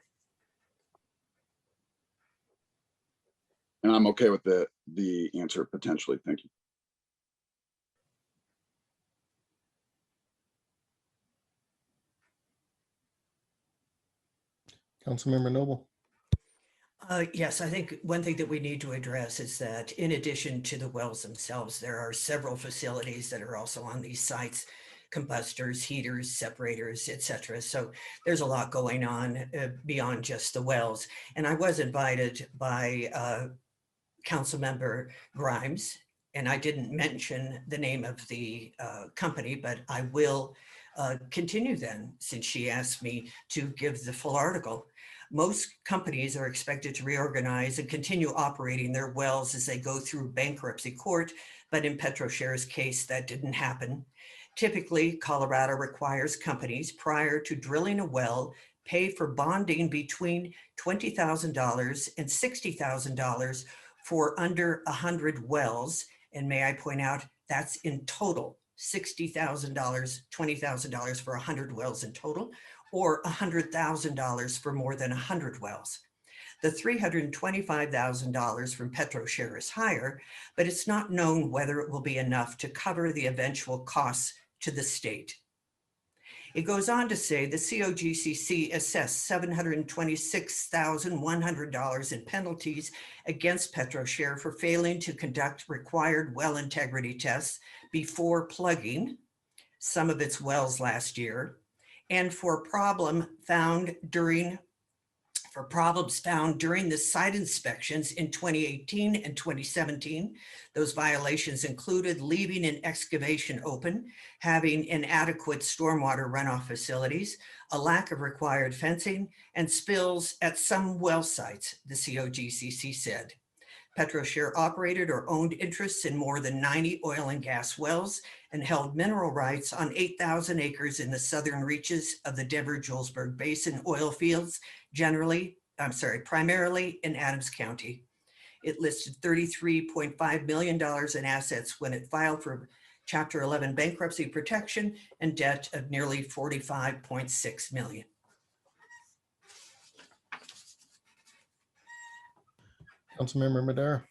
And I'm okay with the answer potentially. Thank you. Councilmember Noble. Yes, I think one thing that we need to address is that in addition to the wells themselves, there are several facilities that are also on these sites: combustors, heaters, separators, etc. So there's a lot going on beyond just the wells. And I was invited by Councilmember Grimes, and I didn't mention the name of the company, but I will continue then, since she asked me to give the full article. Most companies are expected to reorganize and continue operating their wells as they go through bankruptcy court. but in PetroShare's case, that didn't happen. Typically, Colorado requires companies prior to drilling a well pay for bonding between $20,000 and $60,000 for under 100 wells. And may I point out, that's in total, $60,000, $20,000 for 100 wells in total, or $100,000 for more than 100 wells. The $325,000 from PetroShare is higher, but it's not known whether it will be enough to cover the eventual costs to the state. It goes on to say the COGCC assessed $726,100 in penalties against PetroShare for failing to conduct required well integrity tests before plugging some of its wells last year, and for problems found during the site inspections in 2018 and 2017. Those violations included leaving an excavation open, having inadequate stormwater runoff facilities, a lack of required fencing, and spills at some well sites, the COGCC said. PetroShare operated or owned interests in more than 90 oil and gas wells and held mineral rights on 8,000 acres in the southern reaches of the Denver-Julesburg Basin oil fields, primarily in Adams County. It listed $33.5 million in assets when it filed for Chapter 11 bankruptcy protection and debt of nearly $45.6 million. Councilmember Madera.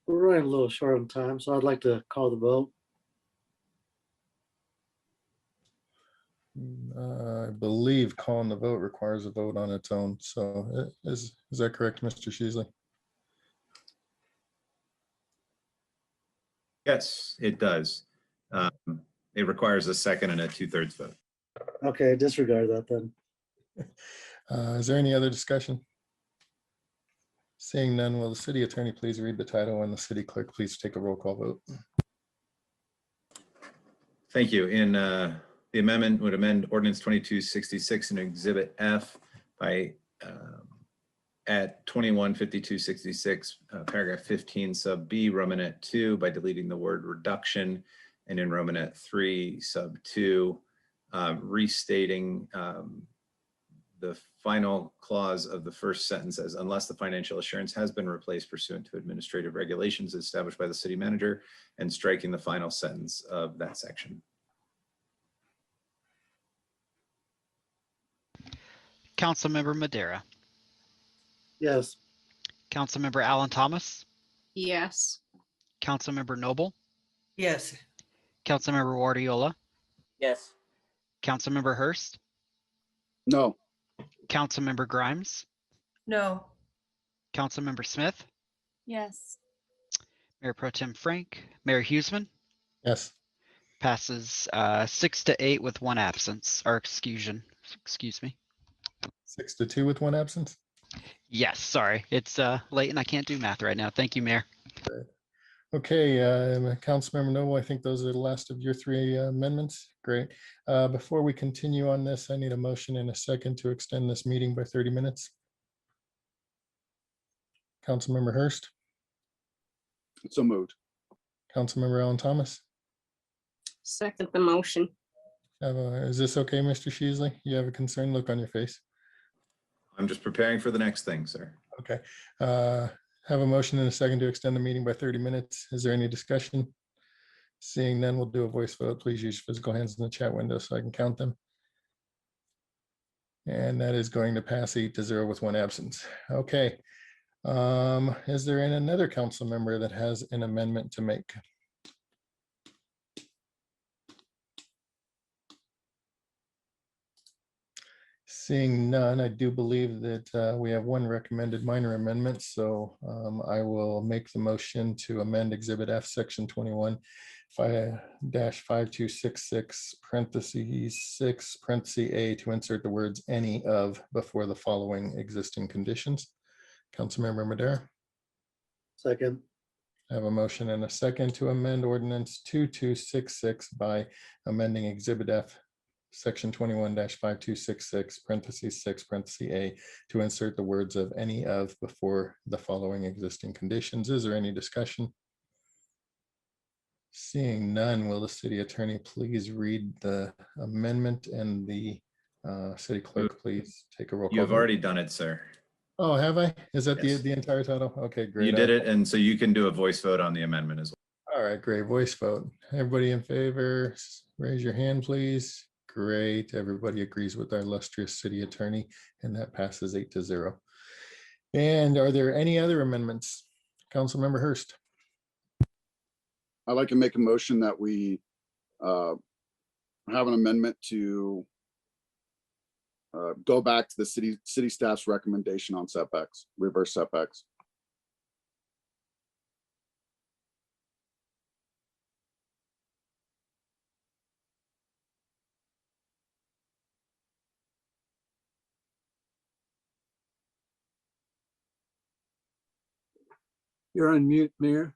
We're running a little short on time, so I'd like to call the vote. I believe calling the vote requires a vote on its own. So is that correct, Mr. Sheasley? Yes, it does. It requires a second and a 2/3 vote. Okay, disregard that then. Is there any other discussion? Seeing none, will the city attorney please read the title and the city clerk please take a roll call vote? Thank you. In the amendment would amend ordinance 2266 in Exhibit F by at 215266, paragraph 15 sub B, Romanet 2, by deleting the word reduction, and in Romanet 3 sub 2, restating the final clause of the first sentence as unless the financial assurance has been replaced pursuant to administrative regulations established by the city manager, and striking the final sentence of that section. Councilmember Madera, Yes. Councilmember Alan Thomas, Yes. Councilmember Noble, Yes. Councilmember Guardiola, Yes. Councilmember Hurst, No. Councilmember Grimes, No. Councilmember Smith, Yes. Mayor Pro Tem Frank, Mayor Huseman. Yes. Passes 6-8 with one absence or excuse me. 6-2 with one absence. Yes, sorry. It's late and I can't do math right now. Thank you, Mayor. Okay, Councilmember Noble, I think those are the last of your three amendments. Great. Before we continue on this, I need a motion and a second to extend this meeting by 30 minutes. Councilmember Hurst. So moved. Councilmember Alan Thomas. Second the motion. Is this okay, Mr. Sheasley? You have a concerned look on your face. I'm just preparing for the next thing, sir. Okay. Have a motion and a second to extend the meeting by 30 minutes. Is there any discussion? Seeing none, we'll do a voice vote. Please use physical hands in the chat window so I can count them. And that is going to pass 8-0 with one absence. Okay. Is there another council member that has an amendment to make? Seeing none, I do believe that we have one recommended minor amendment, so I will make the motion to amend Exhibit F, Section 21-5266, parentheses 6, parentheses A, to insert the words any of before the following existing conditions. Councilmember Madera. Second. I have a motion and a second to amend Ordinance 2266 by amending Exhibit F, Section 21-5266, parentheses 6, parentheses A, to insert the words of any of before the following existing conditions. Is there any discussion? Seeing none, will the city attorney please read the amendment, and the city clerk please take a roll call You have vote? already done it, sir. Oh, have I? Is that Yes. the entire title? Okay, great. You did it, and so you can do a voice vote on the amendment as well. All right, great. Voice vote. Everybody in favor, raise your hand, please. Great. Everybody agrees with our illustrious city attorney, and that passes 8-0. And are there any other amendments? Councilmember Hurst. I'd like to make a motion that we have an amendment to go back to the city staff's recommendation on setbacks, reverse setbacks. You're on mute, Mayor.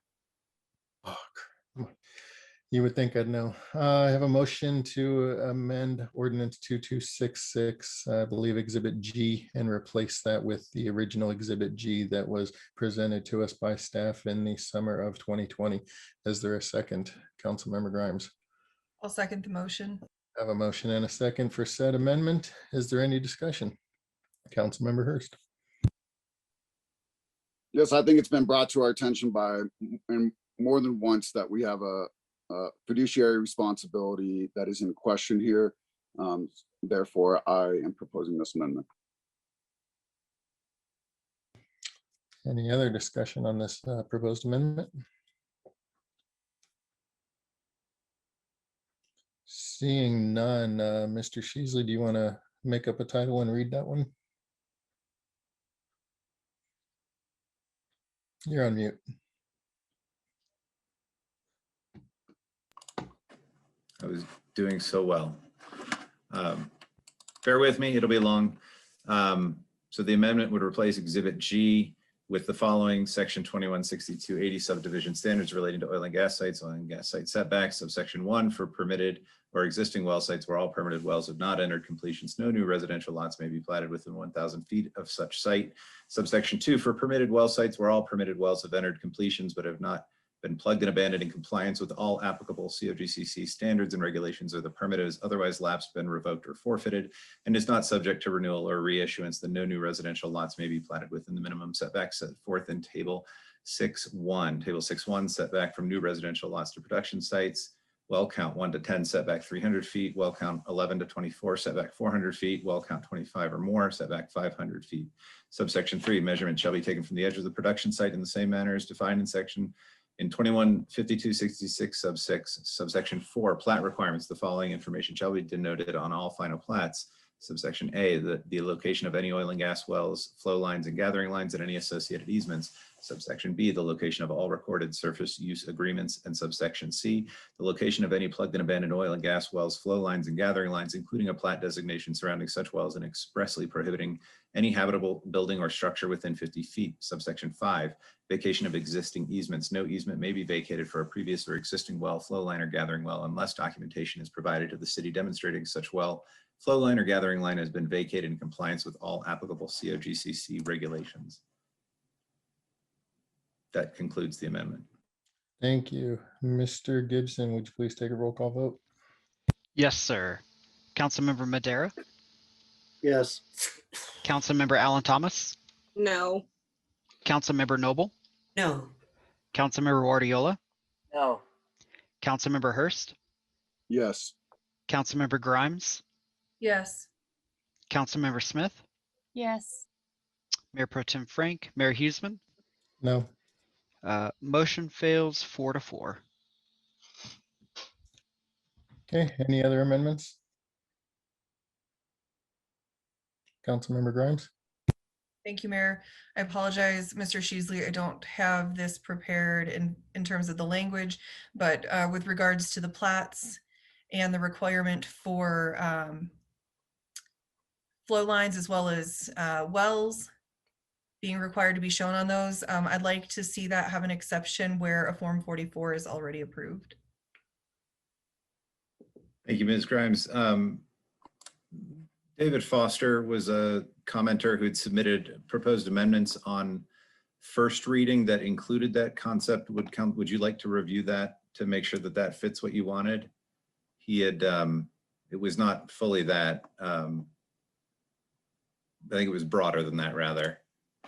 You would think I'd know. I have a motion to amend ordinance 2266, I believe Exhibit G, and replace that with the original Exhibit G that was presented to us by staff in the summer of 2020. Is there a second? Councilmember Grimes. I'll second the motion. I have a motion and a second for said amendment. Is there any discussion? Councilmember Hurst. Yes, I think it's been brought to our attention by, and more than once, that we have a fiduciary responsibility that is in question here. Therefore, I am proposing this amendment. Any other discussion on this proposed amendment? Seeing none, Mr. Sheasley, do you want to make up a title and read that one? You're on mute. I was doing so well. Bear with me, it'll be long. So the amendment would replace Exhibit G with the following: Section 216280 subdivision standards relating to oil and gas sites, oil and gas site setbacks. Subsection 1, for permitted or existing well sites where all permitted wells have not entered completions, no new residential lots may be platted within 1,000 feet of such site. Subsection 2, for permitted well sites where all permitted wells have entered completions but have not been plugged and abandoned in compliance with all applicable COGCC standards and regulations, or the permit has otherwise lapsed, been revoked or forfeited, and is not subject to renewal or reissuance, then no new residential lots may be platted within the minimum setback set forth in Table 6.1. Table 6.1, setback from new residential lots to production sites. Well count 1 to 10, setback 300 feet. Well count 11 to 24, setback 400 feet. Well count 25 or more, setback 500 feet. Subsection 3, measurement shall be taken from the edge of the production site in the same manner as defined in 215266 sub 6, subsection 4, plat requirements. The following information shall be denoted on all final plats. Subsection A, the location of any oil and gas wells, flow lines and gathering lines, and any associated easements. Subsection B, the location of all recorded surface use agreements. And subsection C, the location of any plugged and abandoned oil and gas wells, flow lines and gathering lines, including a plat designation surrounding such wells and expressly prohibiting any habitable building or structure within 50 feet. Subsection 5, vacation of existing easements. No easement may be vacated for a previous or existing well, flow line, or gathering well unless documentation is provided to the city demonstrating such well, flow line, or gathering line has been vacated in compliance with all applicable COGCC regulations. That concludes the amendment. Thank you. Mr. Gibson, would you please take a roll call vote? Yes, sir. Councilmember Madera, Yes. Councilmember Alan Thomas, No. Councilmember Noble, No. Councilmember Guardiola, No. Councilmember Hurst, Yes. Councilmember Grimes, Yes. Councilmember Smith, Yes. Mayor Pro Tem Frank, Mayor Huseman. No. Motion fails 4-4. Okay, any other amendments? Councilmember Grimes? Thank you, Mayor. I apologize, Mr. Sheasley. I don't have this prepared in terms of the language, but with regards to the plats and the requirement for flow lines as well as wells being required to be shown on those, I'd like to see that have an exception where a Form 44 is already approved. Thank you, Ms. Grimes. David Foster was a commenter who had submitted proposed amendments on first reading that included that concept. Would you like to review that to make sure that that fits what you wanted. He had, it was not fully that. I think it was broader than that rather,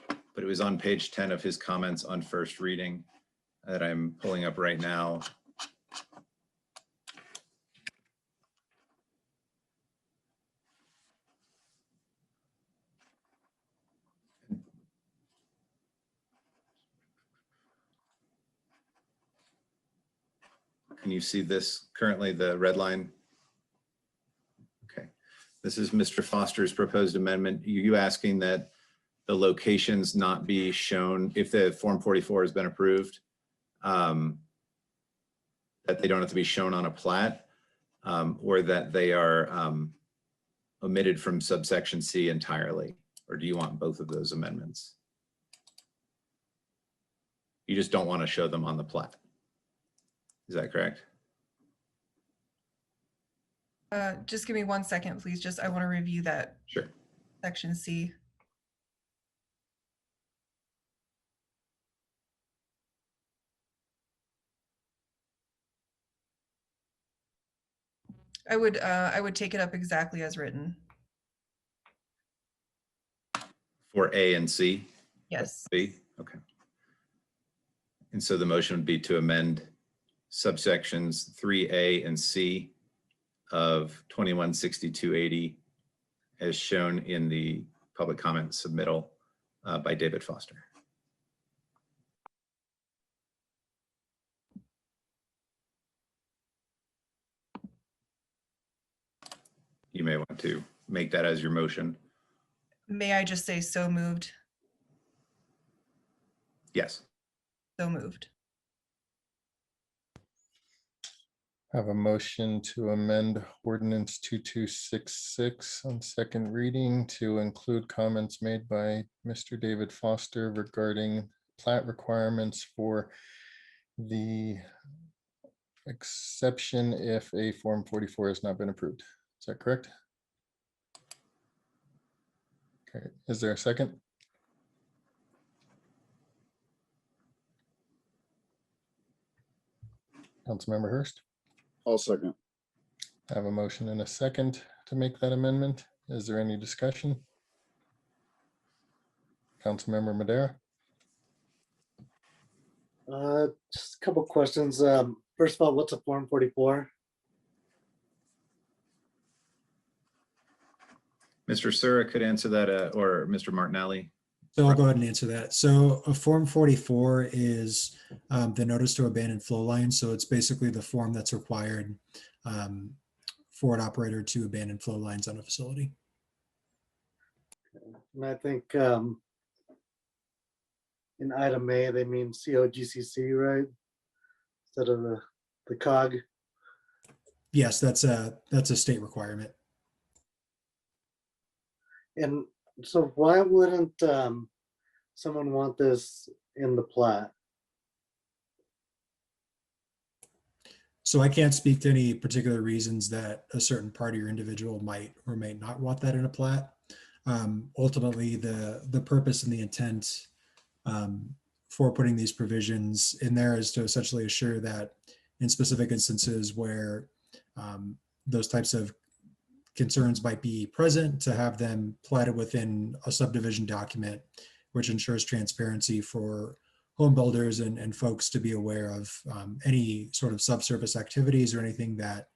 but it was on page 10 of his comments on first reading that I'm pulling up right now. Can you see this currently, the red line? Okay, this is Mr. Foster's proposed amendment. You asking that the locations not be shown if the Form 44 has been approved, that they don't have to be shown on a plat, or that they are omitted from subsection C entirely? Or do you want both of those amendments? You just don't want to show them on the plat. Is that correct? Just give me 1 second, please. Just, I want to review that. Sure. Section C. I would take it up exactly as written. For A and C? Yes. B? Okay. And so the motion would be to amend subsections 3A and C of 216280 as shown in the public comment submittal by David Foster. You may want to make that as your motion. May I just say so moved? Yes. So moved. Have a motion to amend ordinance 2266 on second reading to include comments made by Mr. David Foster regarding plat requirements for the exception if a Form 44 has not been approved. Is that correct? Okay, is there a second? Councilmember Hurst? I'll second. I have a motion and a second to make that amendment. Is there any discussion? Councilmember Madera? Just a couple questions. First of all, what's a Form 44? Mr. Sura could answer that, or Mr. Martinelli. So I'll go ahead and answer that. So a Form 44 is the notice to abandon flow lines. So it's basically the form that's required for an operator to abandon flow lines on a facility. And I think in item A, they mean COGCC, right? Instead of the COG. Yes, that's a state requirement. And so why wouldn't someone want this in the plat? So I can't speak to any particular reasons that a certain party or individual might or may not want that in a plat. Ultimately, the purpose and the intent for putting these provisions in there is to essentially assure that in specific instances where those types of concerns might be present, to have them platted within a subdivision document, which ensures transparency for home builders and folks to be aware of any sort of subsurface activities or anything that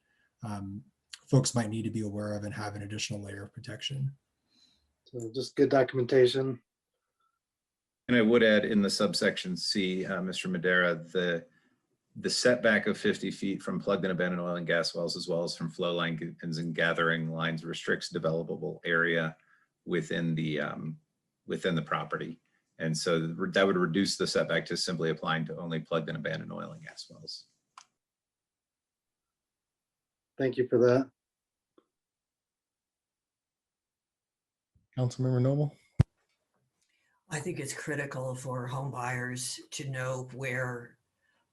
folks might need to be aware of and have an additional layer of protection. So just good documentation. And I would add in the subsection C, Mr. Madera, the setback of 50 feet from plugged and abandoned oil and gas wells, as well as from flow lines and gathering lines, restricts developable area within the property. And so that would reduce the setback to simply applying to only plugged and abandoned oil and gas wells. Thank you for that. Councilmember Noble? I think it's critical for home buyers to know where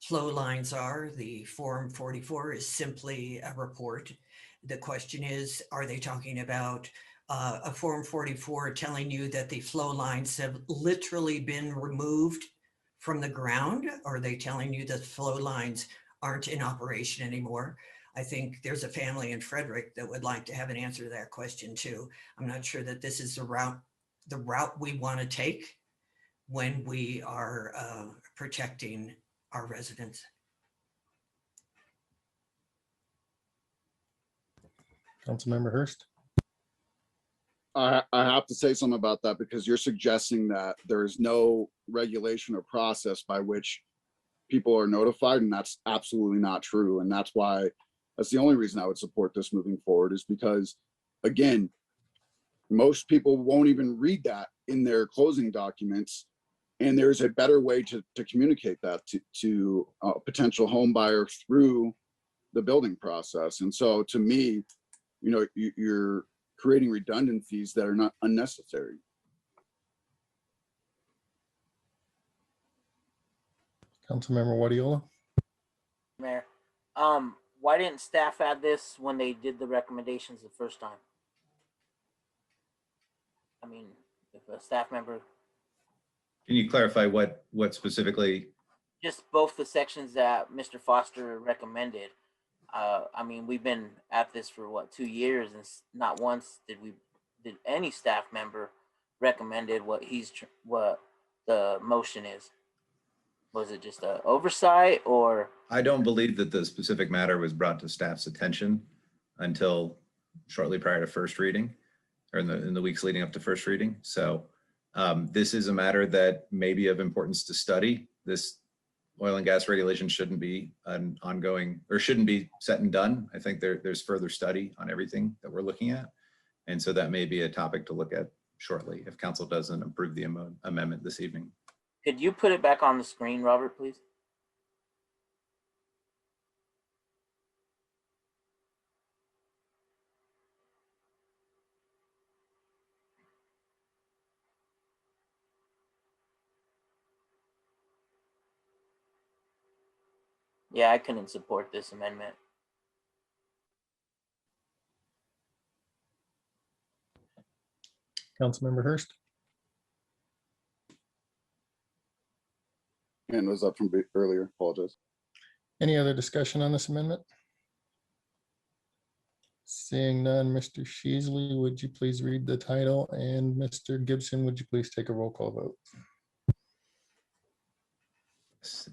flow lines are. The Form 44 is simply a report. The question is, are they talking about a Form 44 telling you that the flow lines have literally been removed from the ground? Or are they telling you that flow lines aren't in operation anymore. I think there's a family in Frederick that would like to have an answer to that question too. I'm not sure that this is the route we want to take when we are protecting our residents. Councilmember Hurst. I have to say something about that because you're suggesting that there is no regulation or process by which people are notified, and that's absolutely not true. And that's the only reason I would support this moving forward, is because, again, most people won't even read that in their closing documents. And there's a better way to communicate that to a potential home buyer through the building process. And so to me, you're creating redundancies that are not unnecessary. Councilmember Wadiola. Mayor, why didn't staff add this when they did the recommendations the first time? I mean, if a staff member, Can you clarify what specifically? just both the sections that Mr. Foster recommended. I mean, we've been at this for what, 2 years, and not once did any staff member recommended what the motion is. Was it just an oversight, or? I don't believe that the specific matter was brought to staff's attention until shortly prior to first reading, or in the weeks leading up to first reading. So this is a matter that may be of importance to study. This oil and gas regulation shouldn't be an ongoing, or shouldn't be set and done. I think there's further study on everything that we're looking at. And so that may be a topic to look at shortly if council doesn't approve the amendment this evening. Could you put it back on the screen, Robert, please? Yeah, I couldn't support this amendment. Councilmember Hurst. And was up from earlier, apologize. Any other discussion on this amendment? Seeing none, Mr. Sheasley, would you please read the title? And Mr. Gibson, would you please take a roll call vote?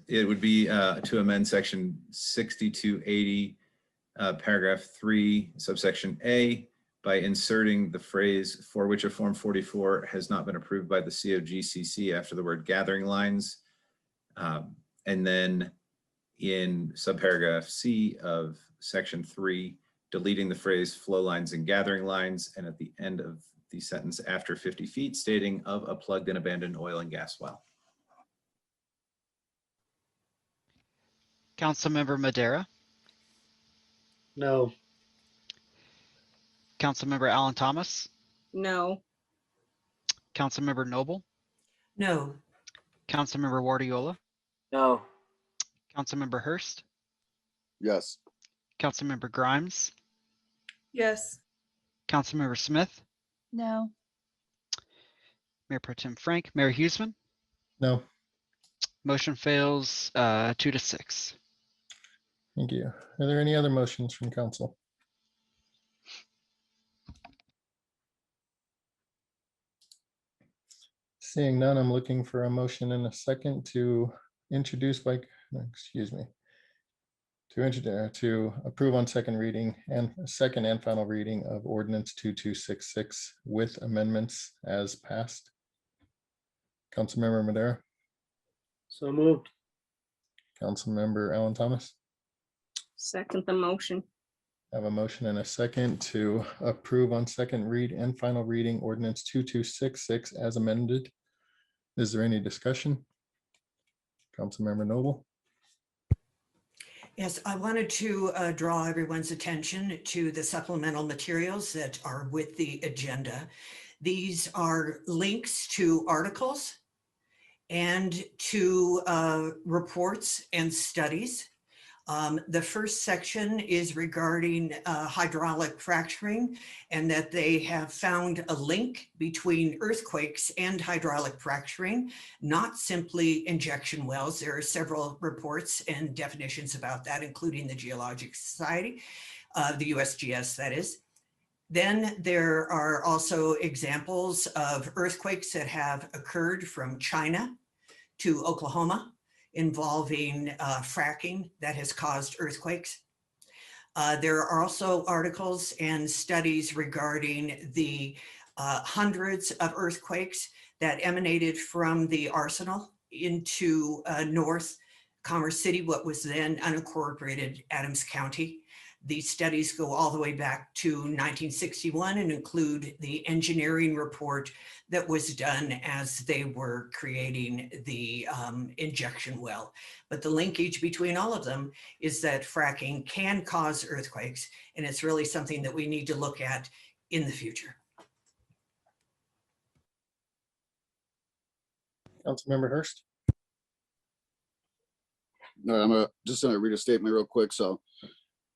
It would be to amend section 6280, paragraph 3, subsection A, by inserting the phrase "for which a Form 44 has not been approved by the COGCC" after the word "gathering lines." And then in subparagraph C of section 3, deleting the phrase "flow lines and gathering lines," and at the end of the sentence after 50 feet stating "of a plugged and abandoned oil and gas well." Councilmember Madera, No. Councilmember Alan Thomas, No. Councilmember Noble, No. Councilmember Wardiola, No. Councilmember Hurst, Yes. Councilmember Grimes, Yes. Councilmember Smith, No. Mayor Pro Tem Frank, Mayor Huseman. No. Motion fails 2-6. Thank you. Are there any other motions from council? Seeing none, I'm looking for a motion in a second to introduce to approve on second reading and second and final reading of ordinance 2266 with amendments as passed. Councilmember Madera. So moved. Councilmember Alan Thomas. Second the motion. I have a motion and a second to approve on second read and final reading ordinance 2266 as amended. Is there any discussion? Councilmember Noble. Yes, I wanted to draw everyone's attention to the supplemental materials that are with the agenda. These are links to articles and to reports and studies. The first section is regarding hydraulic fracturing, and that they have found a link between earthquakes and hydraulic fracturing, not simply injection wells. There are several reports and definitions about that, including the Geologic Society, the USGS, that is. Then there are also examples of earthquakes that have occurred from China to Oklahoma, involving fracking that has caused earthquakes. There are also articles and studies regarding the hundreds of earthquakes that emanated from the arsenal into North Commerce City, what was then unincorporated Adams County. These studies go all the way back to 1961 and include the engineering report that was done as they were creating the injection well. But the linkage between all of them is that fracking can cause earthquakes, and it's really something that we need to look at in the future. Councilmember Hurst. No, I'm just gonna read a statement real quick. So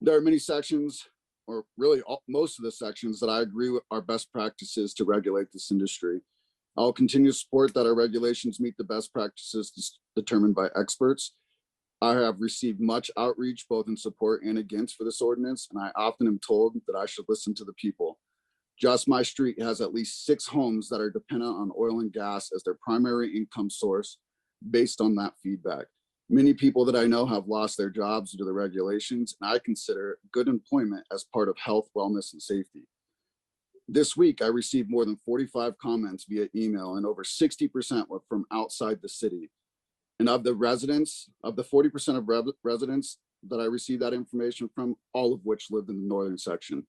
there are many sections, or really most of the sections, that I agree with are best practices to regulate this industry. I'll continue to support that our regulations meet the best practices determined by experts. I have received much outreach, both in support and against for this ordinance, and I often am told that I should listen to the people. Just my street has at least 6 homes that are dependent on oil and gas as their primary income source based on that feedback. Many people that I know have lost their jobs due to the regulations, and I consider good employment as part of health, wellness, and safety. This week, I received more than 45 comments via email, and over 60% were from outside the city. And of the residents, of the 40% of residents that I received that information from, all of which lived in the northern section.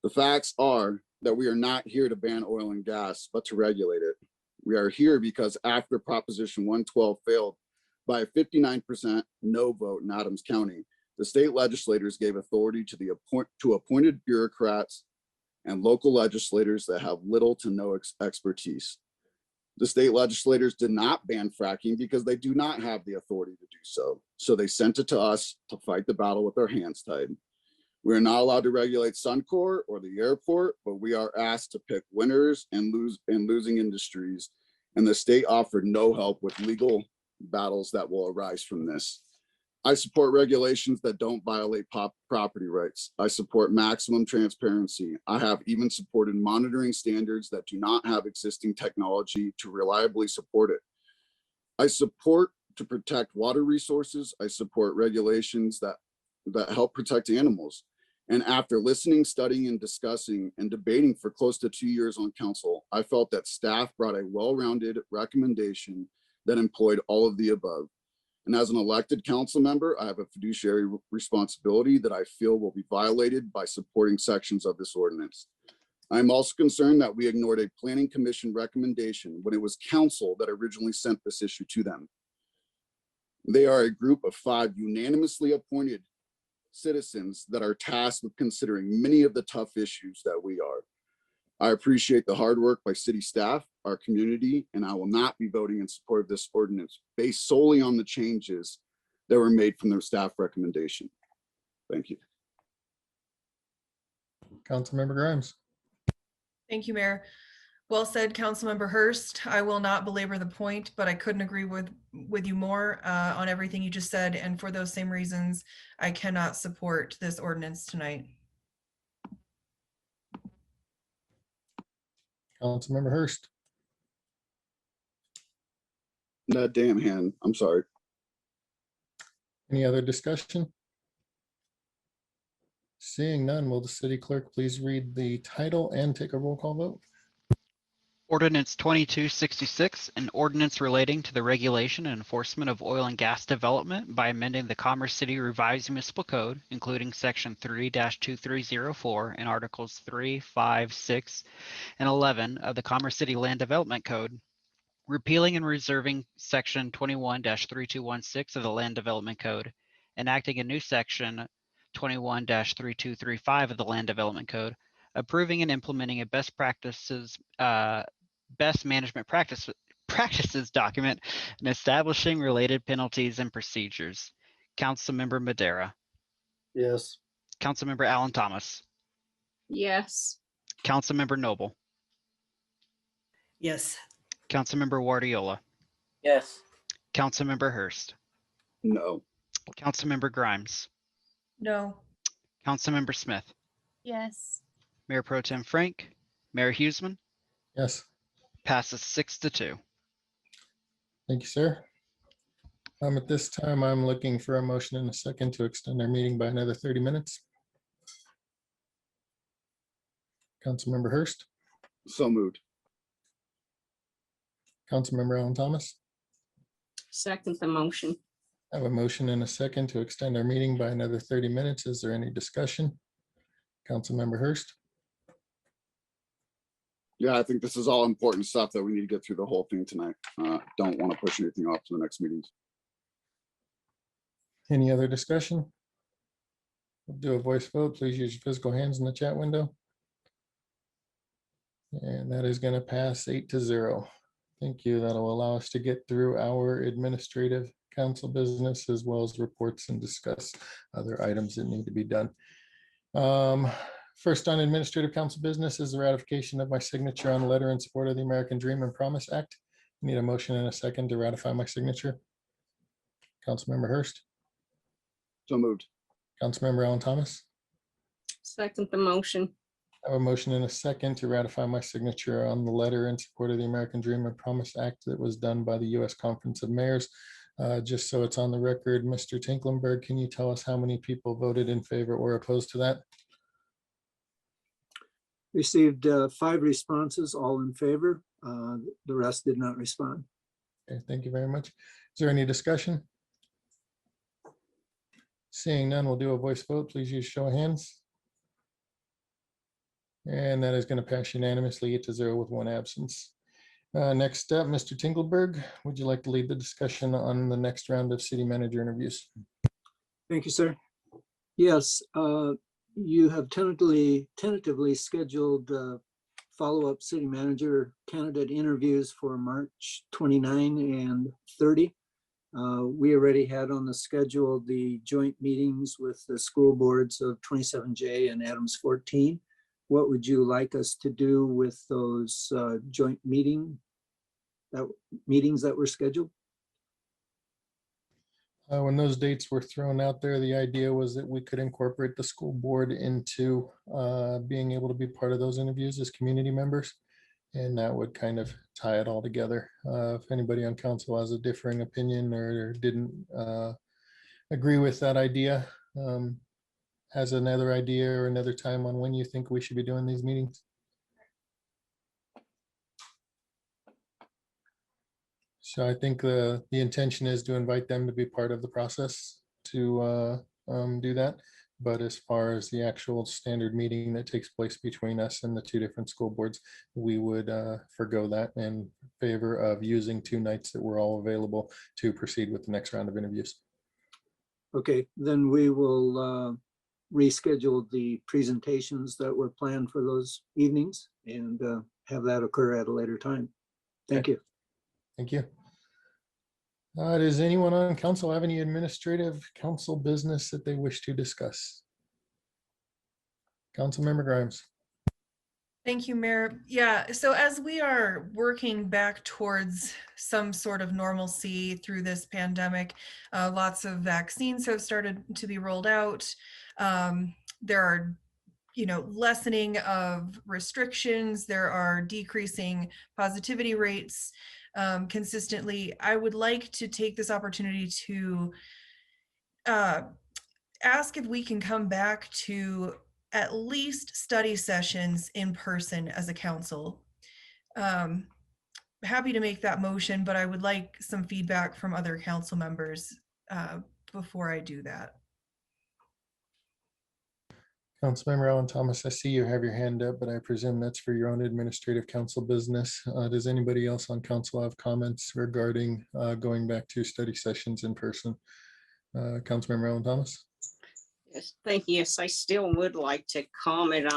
The facts are that we are not here to ban oil and gas, but to regulate it. We are here because after Proposition 112 failed by a 59% no vote in Adams County, the state legislators gave authority to appointed bureaucrats and local legislators that have little to no expertise. The state legislators did not ban fracking because they do not have the authority to do so. So they sent it to us to fight the battle with our hands tied. We are not allowed to regulate Suncor or the airport, but we are asked to pick winners and losing industries. And the state offered no help with legal battles that will arise from this. I support regulations that don't violate property rights. I support maximum transparency. I have even supported monitoring standards that do not have existing technology to reliably support it. I support to protect water resources. I support regulations that help protect animals. And after listening, studying, and discussing and debating for close to 2 years on council, I felt that staff brought a well-rounded recommendation that employed all of the above. And as an elected council member, I have a fiduciary responsibility that I feel will be violated by supporting sections of this ordinance. I'm also concerned that we ignored a planning commission recommendation when it was council that originally sent this issue to them. They are a group of 5 unanimously appointed citizens that are tasked with considering many of the tough issues that we are. I appreciate the hard work by city staff, our community, and I will not be voting in support of this ordinance based solely on the changes that were made from their staff recommendation. Thank you. Councilmember Grimes. Thank you, Mayor. Well said, Councilmember Hurst. I will not belabor the point, but I couldn't agree with you more on everything you just said. And for those same reasons, I cannot support this ordinance tonight. Councilmember Hurst. That damn hand. I'm sorry. Any other discussion? Seeing none, will the city clerk please read the title and take a roll call vote? Ordinance 2266, an ordinance relating to the regulation and enforcement of oil and gas development by amending the Commerce City Revised Municipal Code, including Section 3-2304 and Articles 3, 5, 6, and 11 of the Commerce City Land Development Code, repealing and reserving Section 21-3216 of the Land Development Code, enacting a new Section 21-3235 of the Land Development Code, approving and implementing a best management practices document, and establishing related penalties and procedures. Councilmember Madera, Yes. Councilmember Alan Thomas, Yes. Councilmember Noble, Yes. Councilmember Guardiola, Yes. Councilmember Hurst, No. Councilmember Grimes, No. Councilmember Smith, Yes. Mayor Pro Tem Frank, Mayor Huseman, Yes, passes 6-2. thank you, sir. At this time, I'm looking for a motion in a second to extend our meeting by another 30 minutes. Councilmember Hurst, So moved. Councilmember Alan Thomas. Second the motion. I have a motion and a second to extend our meeting by another 30 minutes. Is there any discussion? Councilmember Hurst, Yeah, I think this is all important stuff that we need to get through the whole thing tonight. Don't want to push anything off to the next meetings. any other discussion? We'll do a voice vote. Please use your physical hands in the chat window. And that is going to pass 8-0. Thank you. That'll allow us to get through our administrative council business as well as reports and discuss other items that need to be done. First on administrative council business is the ratification of my signature on the letter in support of the American Dream and Promise Act. Need a motion and a second to ratify my signature. Councilmember Hurst, So moved. Councilmember Alan Thomas. Second the motion. I have a motion and a second to ratify my signature on the letter in support of the American Dream and Promise Act that was done by the U.S. Conference of Mayors. Just so it's on the record, Mr. Tinklenberg, can you tell us how many people voted in favor or opposed to that? Received 5 responses, all in favor. The rest did not respond. Okay, thank you very much. Is there any discussion? Seeing none, we'll do a voice vote. Please use show of hands. And that is going to pass unanimously 8-0 with 1 absence. Next up, Mr. Tinkleberg, would you like to lead the discussion on the next round of city manager interviews? Thank you, sir. Yes, you have tentatively scheduled follow-up city manager candidate interviews for March 29 and 30. We already had on the schedule the joint meetings with the school boards of 27J and Adams 14. What would you like us to do with those joint meetings that were scheduled? When those dates were thrown out there, the idea was that we could incorporate the school board into being able to be part of those interviews as community members. And that would kind of tie it all together. If anybody on council has a differing opinion or didn't agree with that idea, has another idea or another time on when you think we should be doing these meetings? So I think the intention is to invite them to be part of the process to do that. But as far as the actual standard meeting that takes place between us and the 2 different school boards, we would forego that in favor of using 2 nights that were all available to proceed with the next round of interviews. Okay, then we will reschedule the presentations that were planned for those evenings and have that occur at a later time. Thank you. Thank you. Does anyone on council have any administrative council business that they wish to discuss? Councilmember Grimes. Thank you, Mayor. Yeah, so as we are working back towards some sort of normalcy through this pandemic, lots of vaccines have started to be rolled out. There are, lessening of restrictions. There are decreasing positivity rates consistently. I would like to take this opportunity to ask if we can come back to at least study sessions in person as a council. Happy to make that motion, but I would like some feedback from other council members before I do that. Councilmember Alan Thomas, I see you have your hand up, but I presume that's for your own administrative council business. Does anybody else on council have comments regarding going back to study sessions in person? Councilmember Alan Thomas? Yes, thank you. Yes, I still would like to comment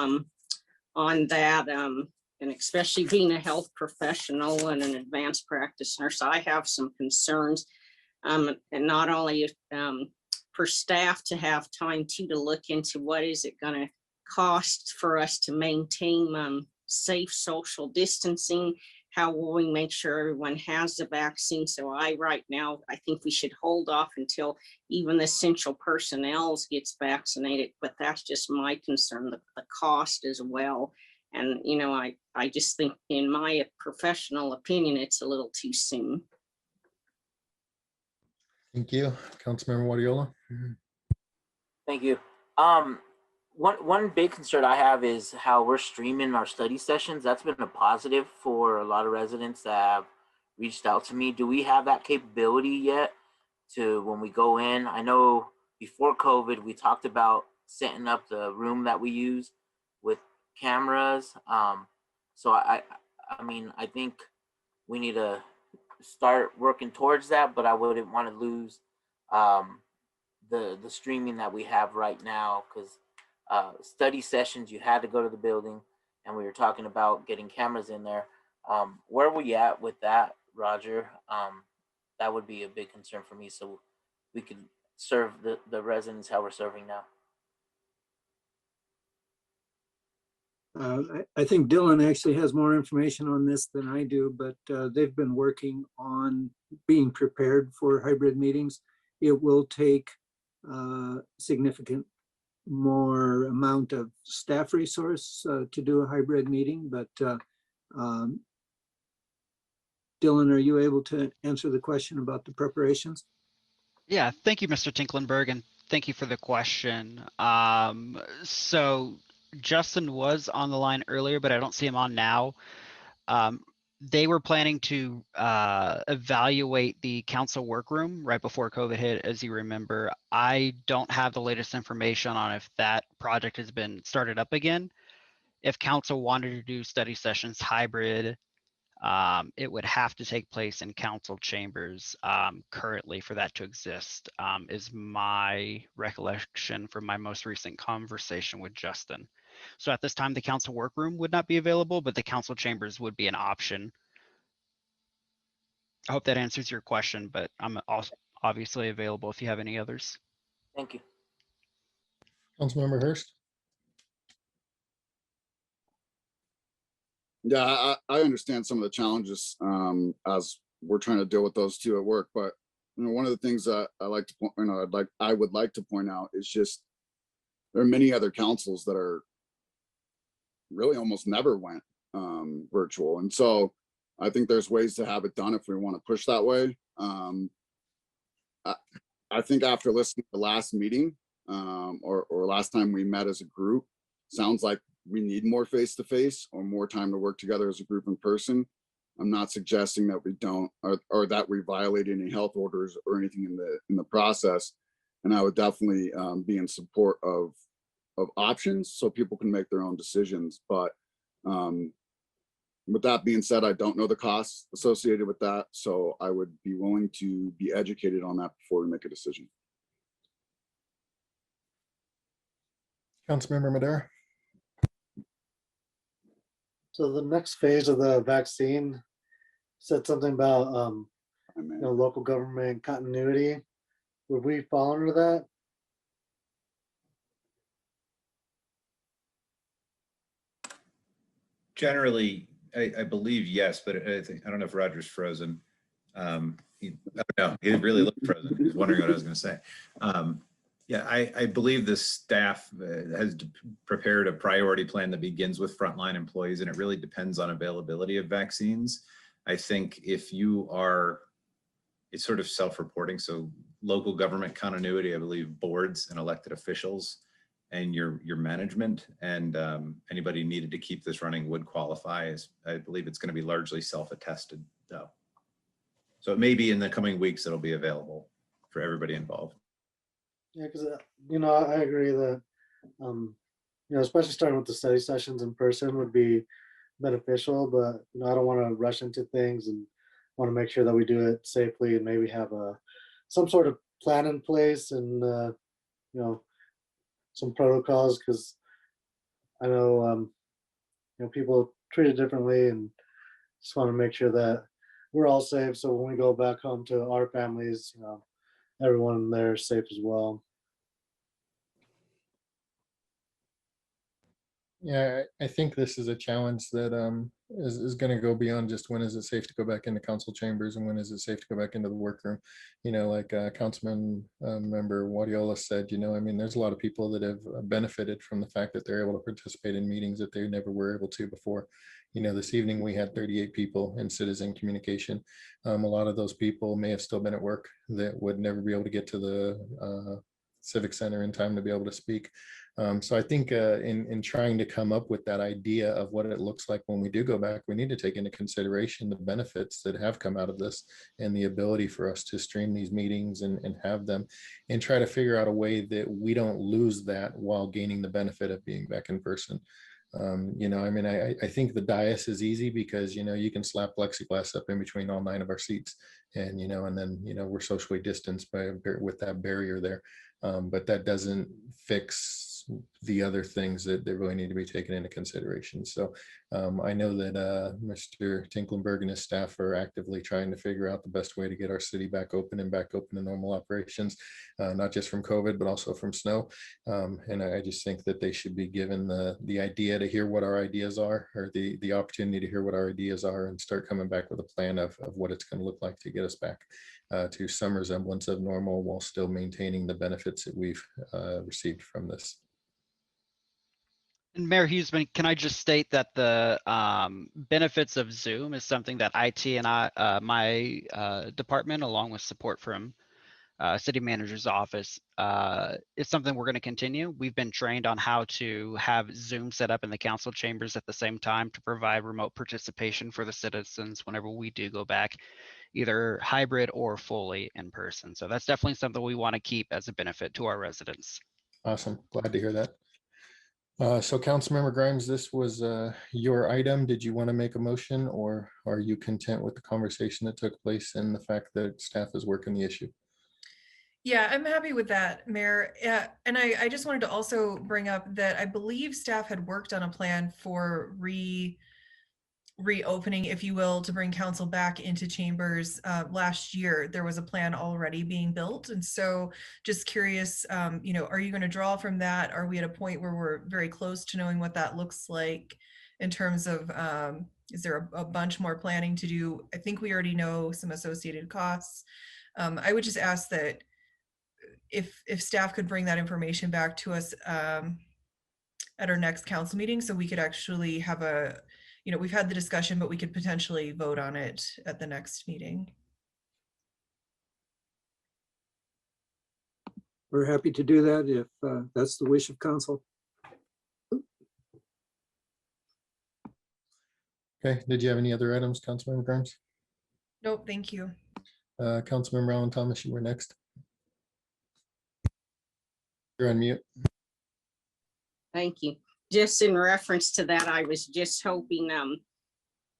on that, and especially being a health professional and an advanced practice nurse, I have some concerns. And not only per staff to have time to look into what is it gonna cost for us to maintain safe social distancing. How will we make sure everyone has the vaccine? So right now, I think we should hold off until even the essential personnel gets vaccinated, but that's just my concern, the cost as well. And, you know, I just think in my professional opinion, it's a little too soon. Thank you. Councilmember Wadiola. Thank you. One big concern I have is how we're streaming our study sessions. That's been a positive for a lot of residents that have reached out to me. Do we have that capability yet to when we go in? I know before COVID, we talked about setting up the room that we use with cameras. So I mean, I think we need to start working towards that, but I wouldn't want to lose the streaming that we have right now, because study sessions, you had to go to the building, and we were talking about getting cameras in there. Where are we at with that, Roger? That would be a big concern for me, so we could serve the residents how we're serving now. I think Dylan actually has more information on this than I do, but they've been working on being prepared for hybrid meetings. It will take significant more amount of staff resource to do a hybrid meeting, but Dylan, are you able to answer the question about the preparations? Yeah, thank you, Mr. Tinklenberg, and thank you for the question. So Justin was on the line earlier, but I don't see him on now. They were planning to evaluate the council workroom right before COVID hit, as you remember. I don't have the latest information on if that project has been started up again. If council wanted to do study sessions hybrid, it would have to take place in council chambers currently for that to exist, is my recollection from my most recent conversation with Justin. So at this time, the council workroom would not be available, but the council chambers would be an option. I hope that answers your question, but I'm also obviously available if you have any others. Thank you. Councilmember Hurst. Yeah, I understand some of the challenges as we're trying to deal with those two at work. But you know, one of the things that I like to point, I would like to point out is just there are many other councils that are really almost never went virtual, and so I think there's ways to have it done if we want to push that way. I think after listening to the last meeting or last time we met as a group, sounds like we need more face-to-face or more time to work together as a group in person. I'm not suggesting that we don't or that we violate any health orders or anything in the process. And I would definitely be in support of options so people can make their own decisions. But with that being said, I don't know the costs associated with that. So I would be willing to be educated on that before we make a decision. Councilmember Madera. So the next phase of the vaccine said something about you know, local government continuity. Would we fall under that? Generally, I believe yes, but I don't know if Roger's frozen. I don't know, he really looked frozen. He was wondering what I was going to say. Yeah, I believe the staff has prepared a priority plan that begins with frontline employees, and it really depends on availability of vaccines. I think if you are, it's sort of self-reporting, so local government continuity, I believe boards and elected officials and your management and anybody needed to keep this running would qualify. I believe it's going to be largely self-attested though. So it may be in the coming weeks it'll be available for everybody involved. Yeah, because you know, I agree that you know, especially starting with the study sessions in person would be beneficial, but you know, I don't want to rush into things and want to make sure that we do it safely and maybe have some sort of plan in place and you know, some protocols, because I know you know, people treat it differently, and just want to make sure that we're all safe. So when we go back home to our families, you know, everyone there is safe as well. Yeah, I think this is a challenge that is going to go beyond just when is it safe to go back into council chambers and when is it safe to go back into the workroom. You know, like Councilman member Wadiola said, you know, I mean, there's a lot of people that have benefited from the fact that they're able to participate in meetings that they never were able to before. You know, this evening we had 38 people in citizen communication. A lot of those people may have still been at work that would never be able to get to the Civic Center in time to be able to speak. So I think in trying to come up with that idea of what it looks like when we do go back, we need to take into consideration the benefits that have come out of this and the ability for us to stream these meetings and have them and try to figure out a way that we don't lose that while gaining the benefit of being back in person. You know, I mean, I think the dais is easy because, you know, you can slap plexiglass up in between all 9 of our seats and, you know, and then, you know, we're socially distanced with that barrier there. But that doesn't fix the other things that really need to be taken into consideration. So I know that Mr. Tinklenberg and his staff are actively trying to figure out the best way to get our city back open to normal operations, not just from COVID, but also from snow. And I just think that they should be given the idea to hear what our ideas are, or the opportunity to hear what our ideas are and start coming back with a plan of what it's going to look like to get us back to some resemblance of normal while still maintaining the benefits that we've received from this. And Mayor Huseman, can I just state that the benefits of Zoom is something that IT and my department, along with support from city manager's office, is something we're going to continue. We've been trained on how to have Zoom set up in the council chambers at the same time to provide remote participation for the citizens whenever we do go back, either hybrid or fully in person. So that's definitely something we want to keep as a benefit to our residents. Awesome. Glad to hear that. So Councilmember Grimes, this was your item. Did you want to make a motion, or are you content with the conversation that took place and the fact that staff is working the issue? Yeah, I'm happy with that, Mayor. And I just wanted to also bring up that I believe staff had worked on a plan for reopening, if you will, to bring council back into chambers last year. There was a plan already being built. And so just curious, you know, are you going to draw from that? Are we at a point where we're very close to knowing what that looks like in terms of, is there a bunch more planning to do? I think we already know some associated costs. I would just ask that if staff could bring that information back to us at our next council meeting, so we could actually have a, you know, we've had the discussion, but we could potentially vote on it at the next meeting. We're happy to do that if that's the wish of council. Okay, did you have any other items, Councilmember Grimes? Nope, thank you. Councilmember Alan Thomas, you were next. You're on mute. Thank you. Just in reference to that, I was just hoping,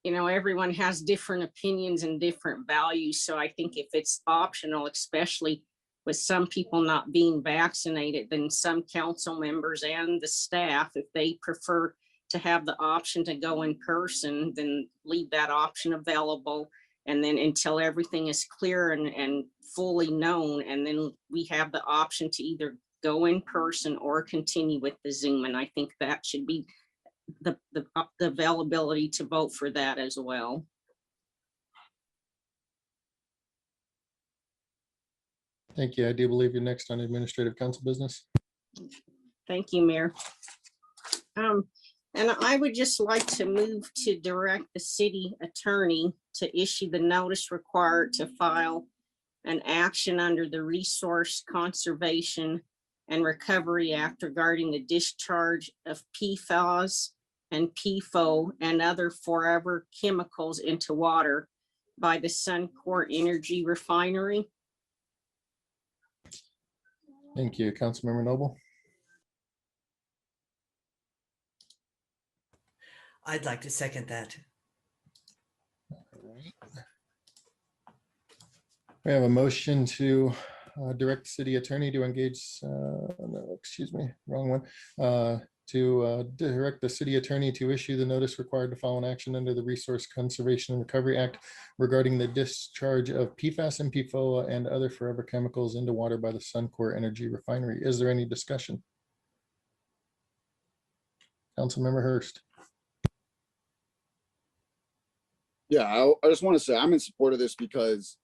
you know, everyone has different opinions and different values. So I think if it's optional, especially with some people not being vaccinated, then some council members and the staff, if they prefer to have the option to go in person, then leave that option available. And then until everything is clear and fully known, and then we have the option to either go in person or continue with the Zoom. And I think that should be the availability to vote for that as well. Thank you. I do believe you're next on administrative council business. Thank you, Mayor. And I would just like to move to direct the city attorney to issue the notice required to file an action under the Resource Conservation and Recovery Act regarding the discharge of PFAS and PFOA and other forever chemicals into water by the Suncor Energy Refinery. Thank you. Councilmember Noble. I'd like to second that. We have a motion to direct the city attorney to engage, no, excuse me, wrong one. to direct the city attorney to issue the notice required to file an action under the Resource Conservation and Recovery Act regarding the discharge of PFAS and PFOA and other forever chemicals into water by the Suncor Energy Refinery. Is there any discussion? Councilmember Hurst. Yeah, I just want to say I'm in support of this because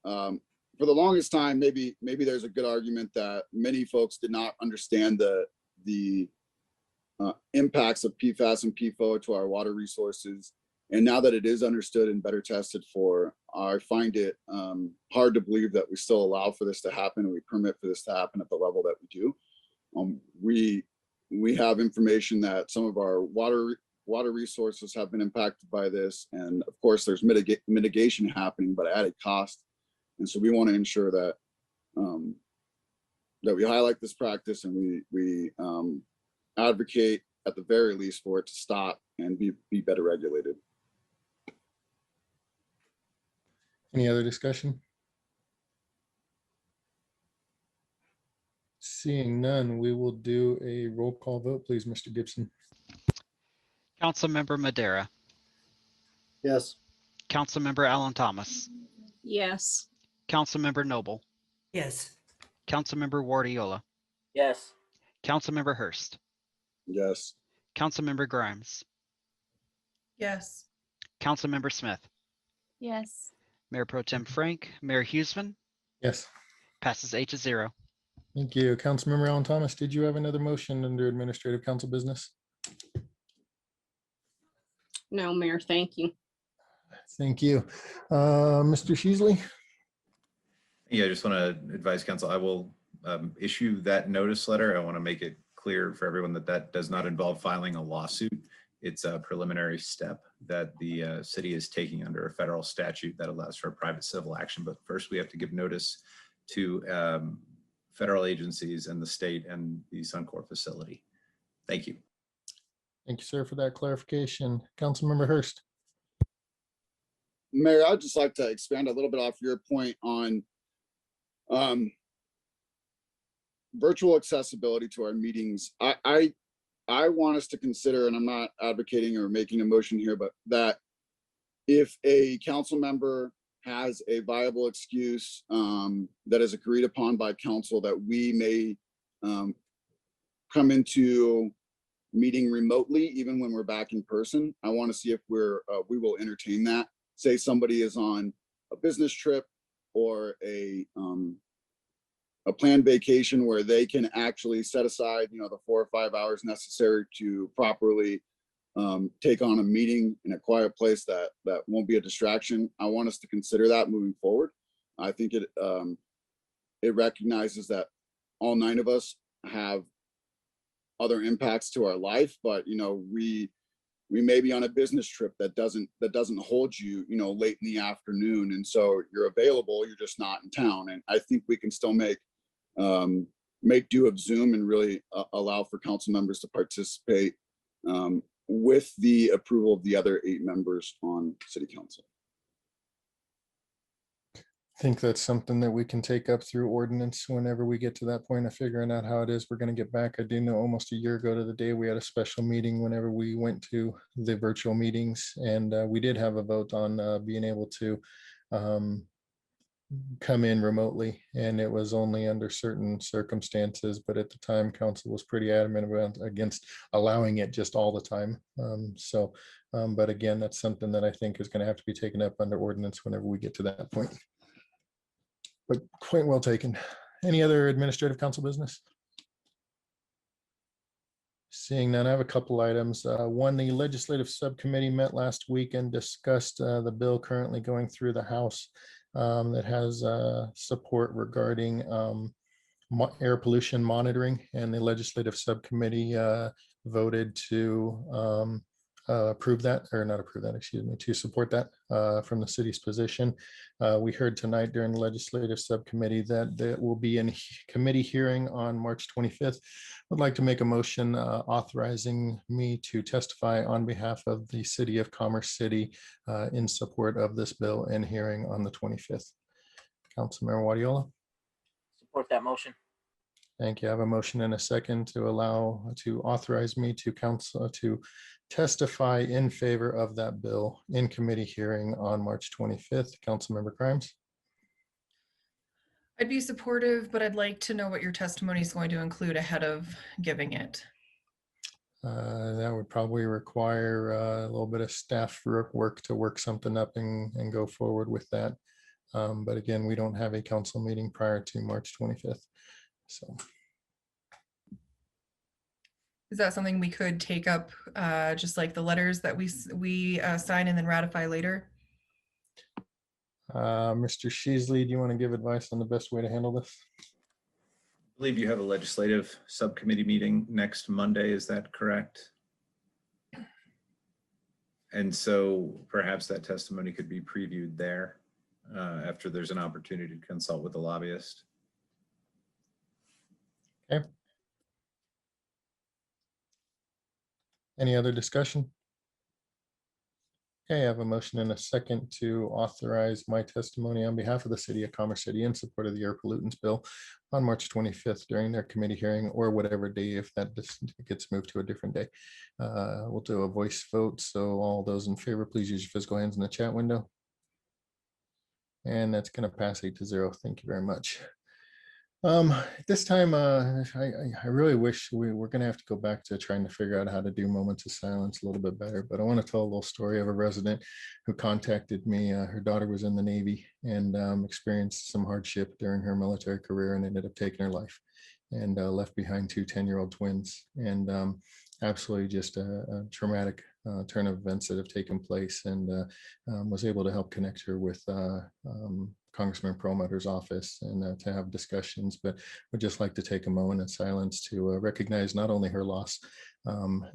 for the longest time, maybe there's a good argument that many folks did not understand the impacts of PFAS and PFOA to our water resources. And now that it is understood and better tested for, I find it hard to believe that we still allow for this to happen and we permit for this to happen at the level that we do. We have information that some of our water resources have been impacted by this. And of course, there's mitigation happening, but at added cost. And so we want to ensure that that we highlight this practice and we advocate at the very least for it to stop and be better regulated. Any other discussion? Seeing none, we will do a roll call vote, please, Mr. Gibson. Councilmember Madera, Yes. Councilmember Alan Thomas, Yes. Councilmember Noble, Yes. Councilmember Guardiola, Yes. Councilmember Hurst, Yes. Councilmember Grimes, Yes. Councilmember Smith, Yes. Mayor Pro Tem Frank, Mayor Huseman, Yes. passes 8-0. Thank you. Councilmember Alan Thomas, did you have another motion under administrative council business? No, Mayor, thank you. Thank you. Mr. Sheasley? Yeah, I just want to advise council, I will issue that notice letter. I want to make it clear for everyone that that does not involve filing a lawsuit. It's a preliminary step that the city is taking under a federal statute that allows for a private civil action. But first we have to give notice to federal agencies and the state and the Suncor facility. Thank you. Thank you, sir, for that clarification. Councilmember Hurst? Mayor, I'd just like to expand a little bit off your point on virtual accessibility to our meetings. I want us to consider, and I'm not advocating or making a motion here, but that if a council member has a viable excuse that is agreed upon by council, that we may come into meeting remotely, even when we're back in person. I want to see if we will entertain that. Say somebody is on a business trip or a planned vacation where they can actually set aside, the 4 or 5 hours necessary to properly take on a meeting in a quiet place that won't be a distraction. I want us to consider that moving forward. I think it recognizes that all 9 of us have other impacts to our life, but we may be on a business trip that doesn't hold you, late in the afternoon, and so you're available, you're just not in town. And I think we can still make do of Zoom and really allow for council members to participate with the approval of the other 8 members on city council. I think that's something that we can take up through ordinance whenever we get to that point of figuring out how it is we're going to get back. I do know almost a year ago to the day we had a special meeting whenever we went to the virtual meetings, and we did have a vote on being able to come in remotely, and it was only under certain circumstances, but at the time council was pretty adamant against allowing it just all the time. But again, that's something that I think is going to have to be taken up under ordinance whenever we get to that point. But point well taken. Any other administrative council business? Seeing none, I have a couple items. One, the legislative subcommittee met last week and discussed the bill currently going through the House that has support regarding air pollution monitoring, and the legislative subcommittee voted to approve that, or not approve that, excuse me, to support that from the city's position. We heard tonight during the legislative subcommittee that there will be a committee hearing on March 25th. I'd like to make a motion authorizing me to testify on behalf of the city of Commerce City in support of this bill and hearing on the 25th. Councilmember Guardiola. Support that motion. Thank you. I have a motion and a second to authorize me to testify in favor of that bill in committee hearing on March 25th. Councilmember Grimes. I'd be supportive, but I'd like to know what your testimony is going to include ahead of giving it. That would probably require a little bit of staff work to work something up and go forward with that. But again, we don't have a council meeting prior to March 25th. So. Is that something we could take up, just like the letters that we sign and then ratify later? Mr. Sheasley, do you want to give advice on the best way to handle this? I believe you have a legislative subcommittee meeting next Monday. Is that correct? And so perhaps that testimony could be previewed there after there's an opportunity to consult with the lobbyist. Okay. Any other discussion? Okay, I have a motion and a second to authorize my testimony on behalf of the City of Commerce City in support of the air pollutants bill on March 25th during their committee hearing, or whatever day, if that gets moved to a different day. We'll do a voice vote. So all those in favor, please use your physical hands in the chat window. And that's going to pass 8-0. Thank you very much. This time, I really wish we're going to have to go back to trying to figure out how to do moments of silence a little bit better. But I want to tell a little story of a resident who contacted me. Her daughter was in the Navy and experienced some hardship during her military career and ended up taking her life, and left behind 2 10-year-old twins. And absolutely just a traumatic turn of events that have taken place, and was able to help connect her with Congressman Perlmutter's office and to have discussions. But would just like to take a moment of silence to recognize not only her loss,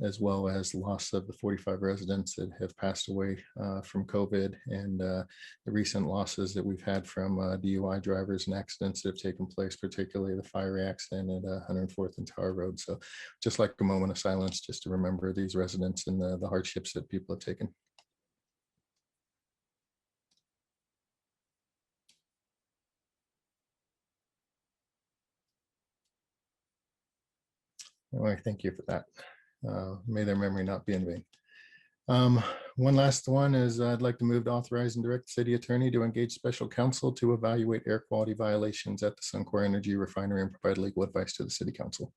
as well as loss of the 45 residents that have passed away from COVID, and the recent losses that we've had from DUI drivers and accidents that have taken place, particularly the fiery accident at 104th and Tower Road. So just like a moment of silence just to remember these residents and the hardships that people have taken. Anyway, thank you for that. May their memory not be in vain. One last one is I'd like to move to authorize and direct the city attorney to engage special counsel to evaluate air quality violations at the Suncor Energy Refinery and provide legal advice to the city council.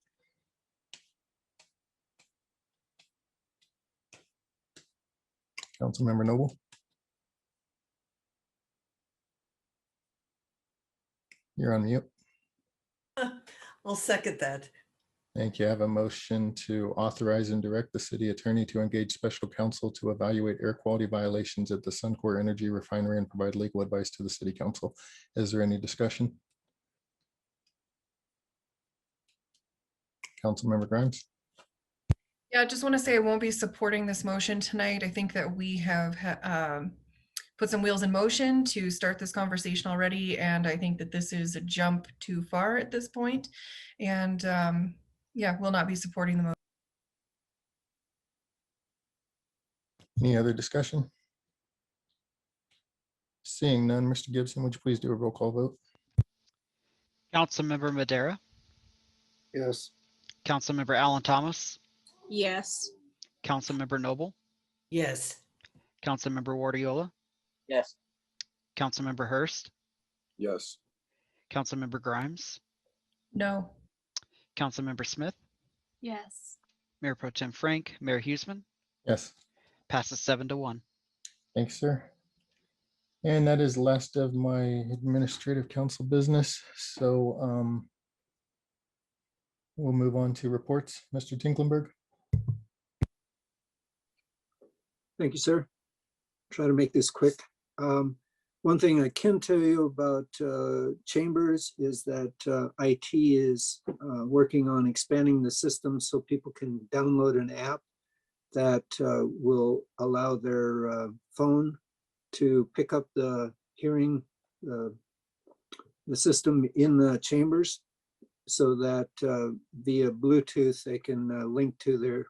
Councilmember Noble. You're on mute. I'll second that. Thank you. I have a motion to authorize and direct the city attorney to engage special counsel to evaluate air quality violations at the Suncor Energy Refinery and provide legal advice to the city council. Is there any discussion? Councilmember Grimes. Yeah, I just want to say I won't be supporting this motion tonight. I think that we have put some wheels in motion to start this conversation already, and I think that this is a jump too far at this point. And yeah, will not be supporting the motion. Any other discussion? Seeing none, Mr. Gibson, would you please do a roll call vote? Councilmember Madera, Yes. Councilmember Alan Thomas, Yes. Councilmember Noble, Yes. Councilmember Wardiola, Yes. Councilmember Hurst, Yes. Councilmember Grimes, No. Councilmember Smith, Yes. Mayor Pro Tem Frank, Mayor Huseman, Yes. passes 7-1. Thanks, sir. And that is the last of my administrative council business. So we'll move on to reports. Mr. Tinklenberg. Thank you, sir. Try to make this quick. One thing I can tell you about Chambers is that IT is working on expanding the system so people can download an app that will allow their phone to pick up the hearing, the system in the chambers, so that via Bluetooth they can link to their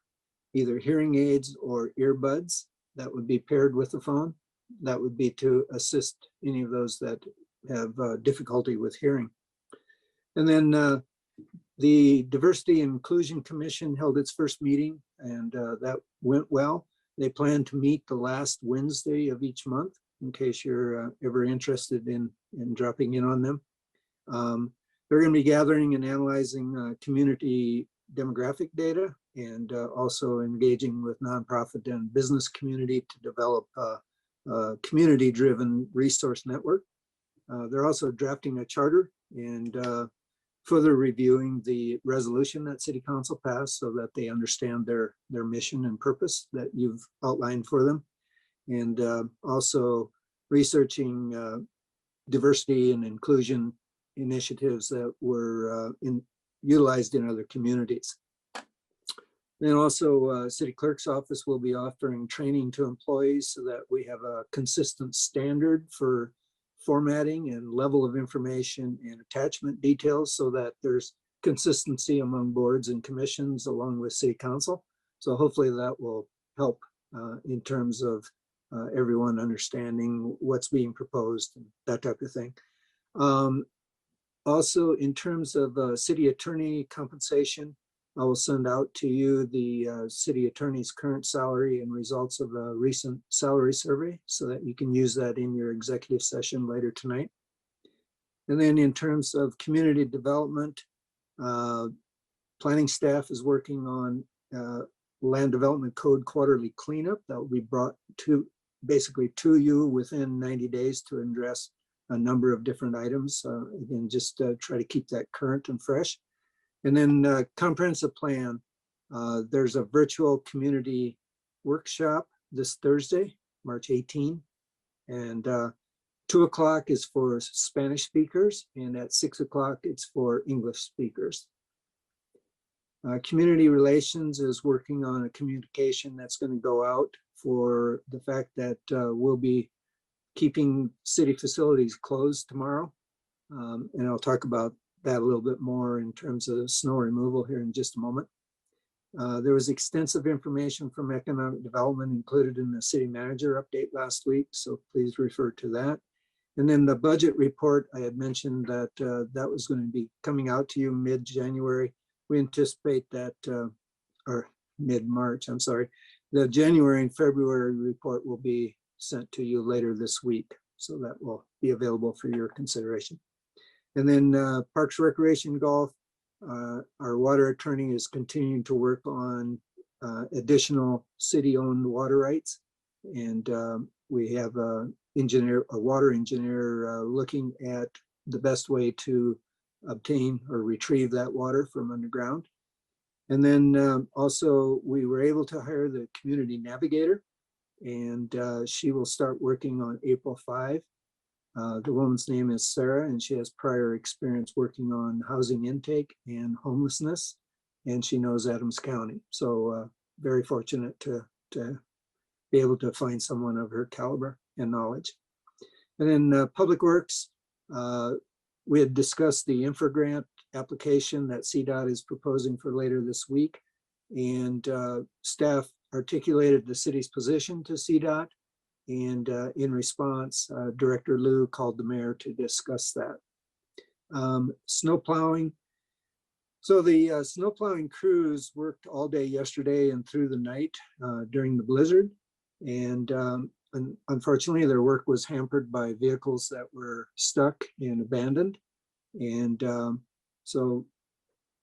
either hearing aids or earbuds that would be paired with the phone. That would be to assist any of those that have difficulty with hearing. And then The Diversity and Inclusion Commission held its first meeting, and that went well. They plan to meet the last Wednesday of each month, in case you're ever interested in dropping in on them. They're going to be gathering and analyzing community demographic data, and also engaging with nonprofit and business community to develop a community-driven resource network. They're also drafting a charter and further reviewing the resolution that City Council passed so that they understand their mission and purpose that you've outlined for them. And also researching diversity and inclusion initiatives that were utilized in other communities. Then also City Clerk's office will be offering training to employees so that we have a consistent standard for formatting and level of information and attachment details so that there's consistency among boards and commissions along with City Council. So hopefully that will help in terms of everyone understanding what's being proposed and that type of thing. Also, in terms of city attorney compensation, I will send out to you the city attorney's current salary and results of a recent salary survey so that you can use that in your executive session later tonight. And then in terms of community development, planning staff is working on land development code quarterly cleanup that will be brought to you within 90 days to address a number of different items. Again, just try to keep that current and fresh. And then comprehensive plan, there's a virtual community workshop this Thursday, March 18. And 2 o'clock is for Spanish speakers, and at 6 o'clock it's for English speakers. Community relations is working on a communication that's going to go out for the fact that we'll be keeping city facilities closed tomorrow. And I'll talk about that a little bit more in terms of snow removal here in just a moment. There was extensive information from economic development included in the city manager update last week, so please refer to that. And then the budget report, I had mentioned that that was going to be coming out to you mid-January. We anticipate that, or mid-March, I'm sorry, the January and February report will be sent to you later this week. So that will be available for your consideration. And then Parks, Recreation, Golf, our water attorney is continuing to work on additional city-owned water rights. And we have a water engineer looking at the best way to obtain or retrieve that water from underground. And then also we were able to hire the community navigator, and she will start working on April 5. The woman's name is Sarah, and she has prior experience working on housing intake and homelessness, and she knows Adams County. So very fortunate to be able to find someone of her caliber and knowledge. And then Public Works, we had discussed the infra grant application that CDOT is proposing for later this week, and staff articulated the city's position to CDOT. And in response, Director Liu called the mayor to discuss that. Snow plowing. So the snow plowing crews worked all day yesterday and through the night during the blizzard. And unfortunately, their work was hampered by vehicles that were stuck and abandoned. And so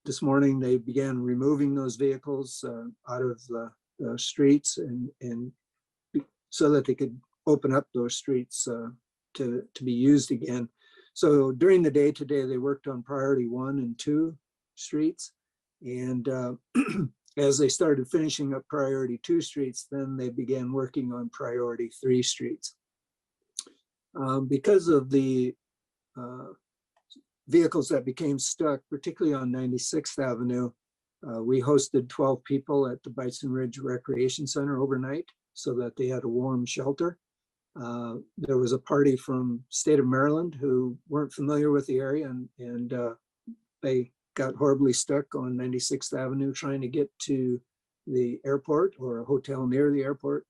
this morning they began removing those vehicles out of the streets and so that they could open up those streets to be used again. So during the day today, they worked on priority 1 and 2 streets. And as they started finishing up priority 2 streets, then they began working on priority 3 streets. Because of the vehicles that became stuck, particularly on 96th Avenue, we hosted 12 people at the Bison Ridge Recreation Center overnight, so that they had a warm shelter. There was a party from state of Maryland who weren't familiar with the area, and they got horribly stuck on 96th Avenue trying to get to the airport or a hotel near the airport.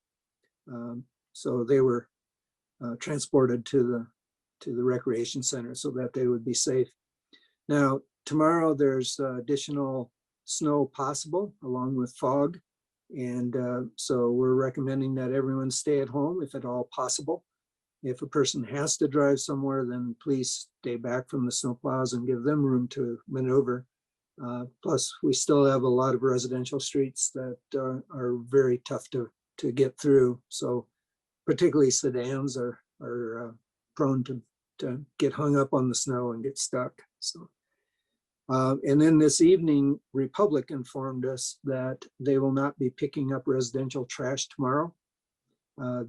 So they were transported to the recreation center so that they would be safe. Now, Tomorrow, there's additional snow possible along with fog. And so we're recommending that everyone stay at home if at all possible. If a person has to drive somewhere, then please stay back from the snowplows and give them room to maneuver. Plus, we still have a lot of residential streets that are very tough to get through. So particularly sedans are prone to get hung up on the snow and get stuck. So, and then this evening, Republic informed us that they will not be picking up residential trash tomorrow.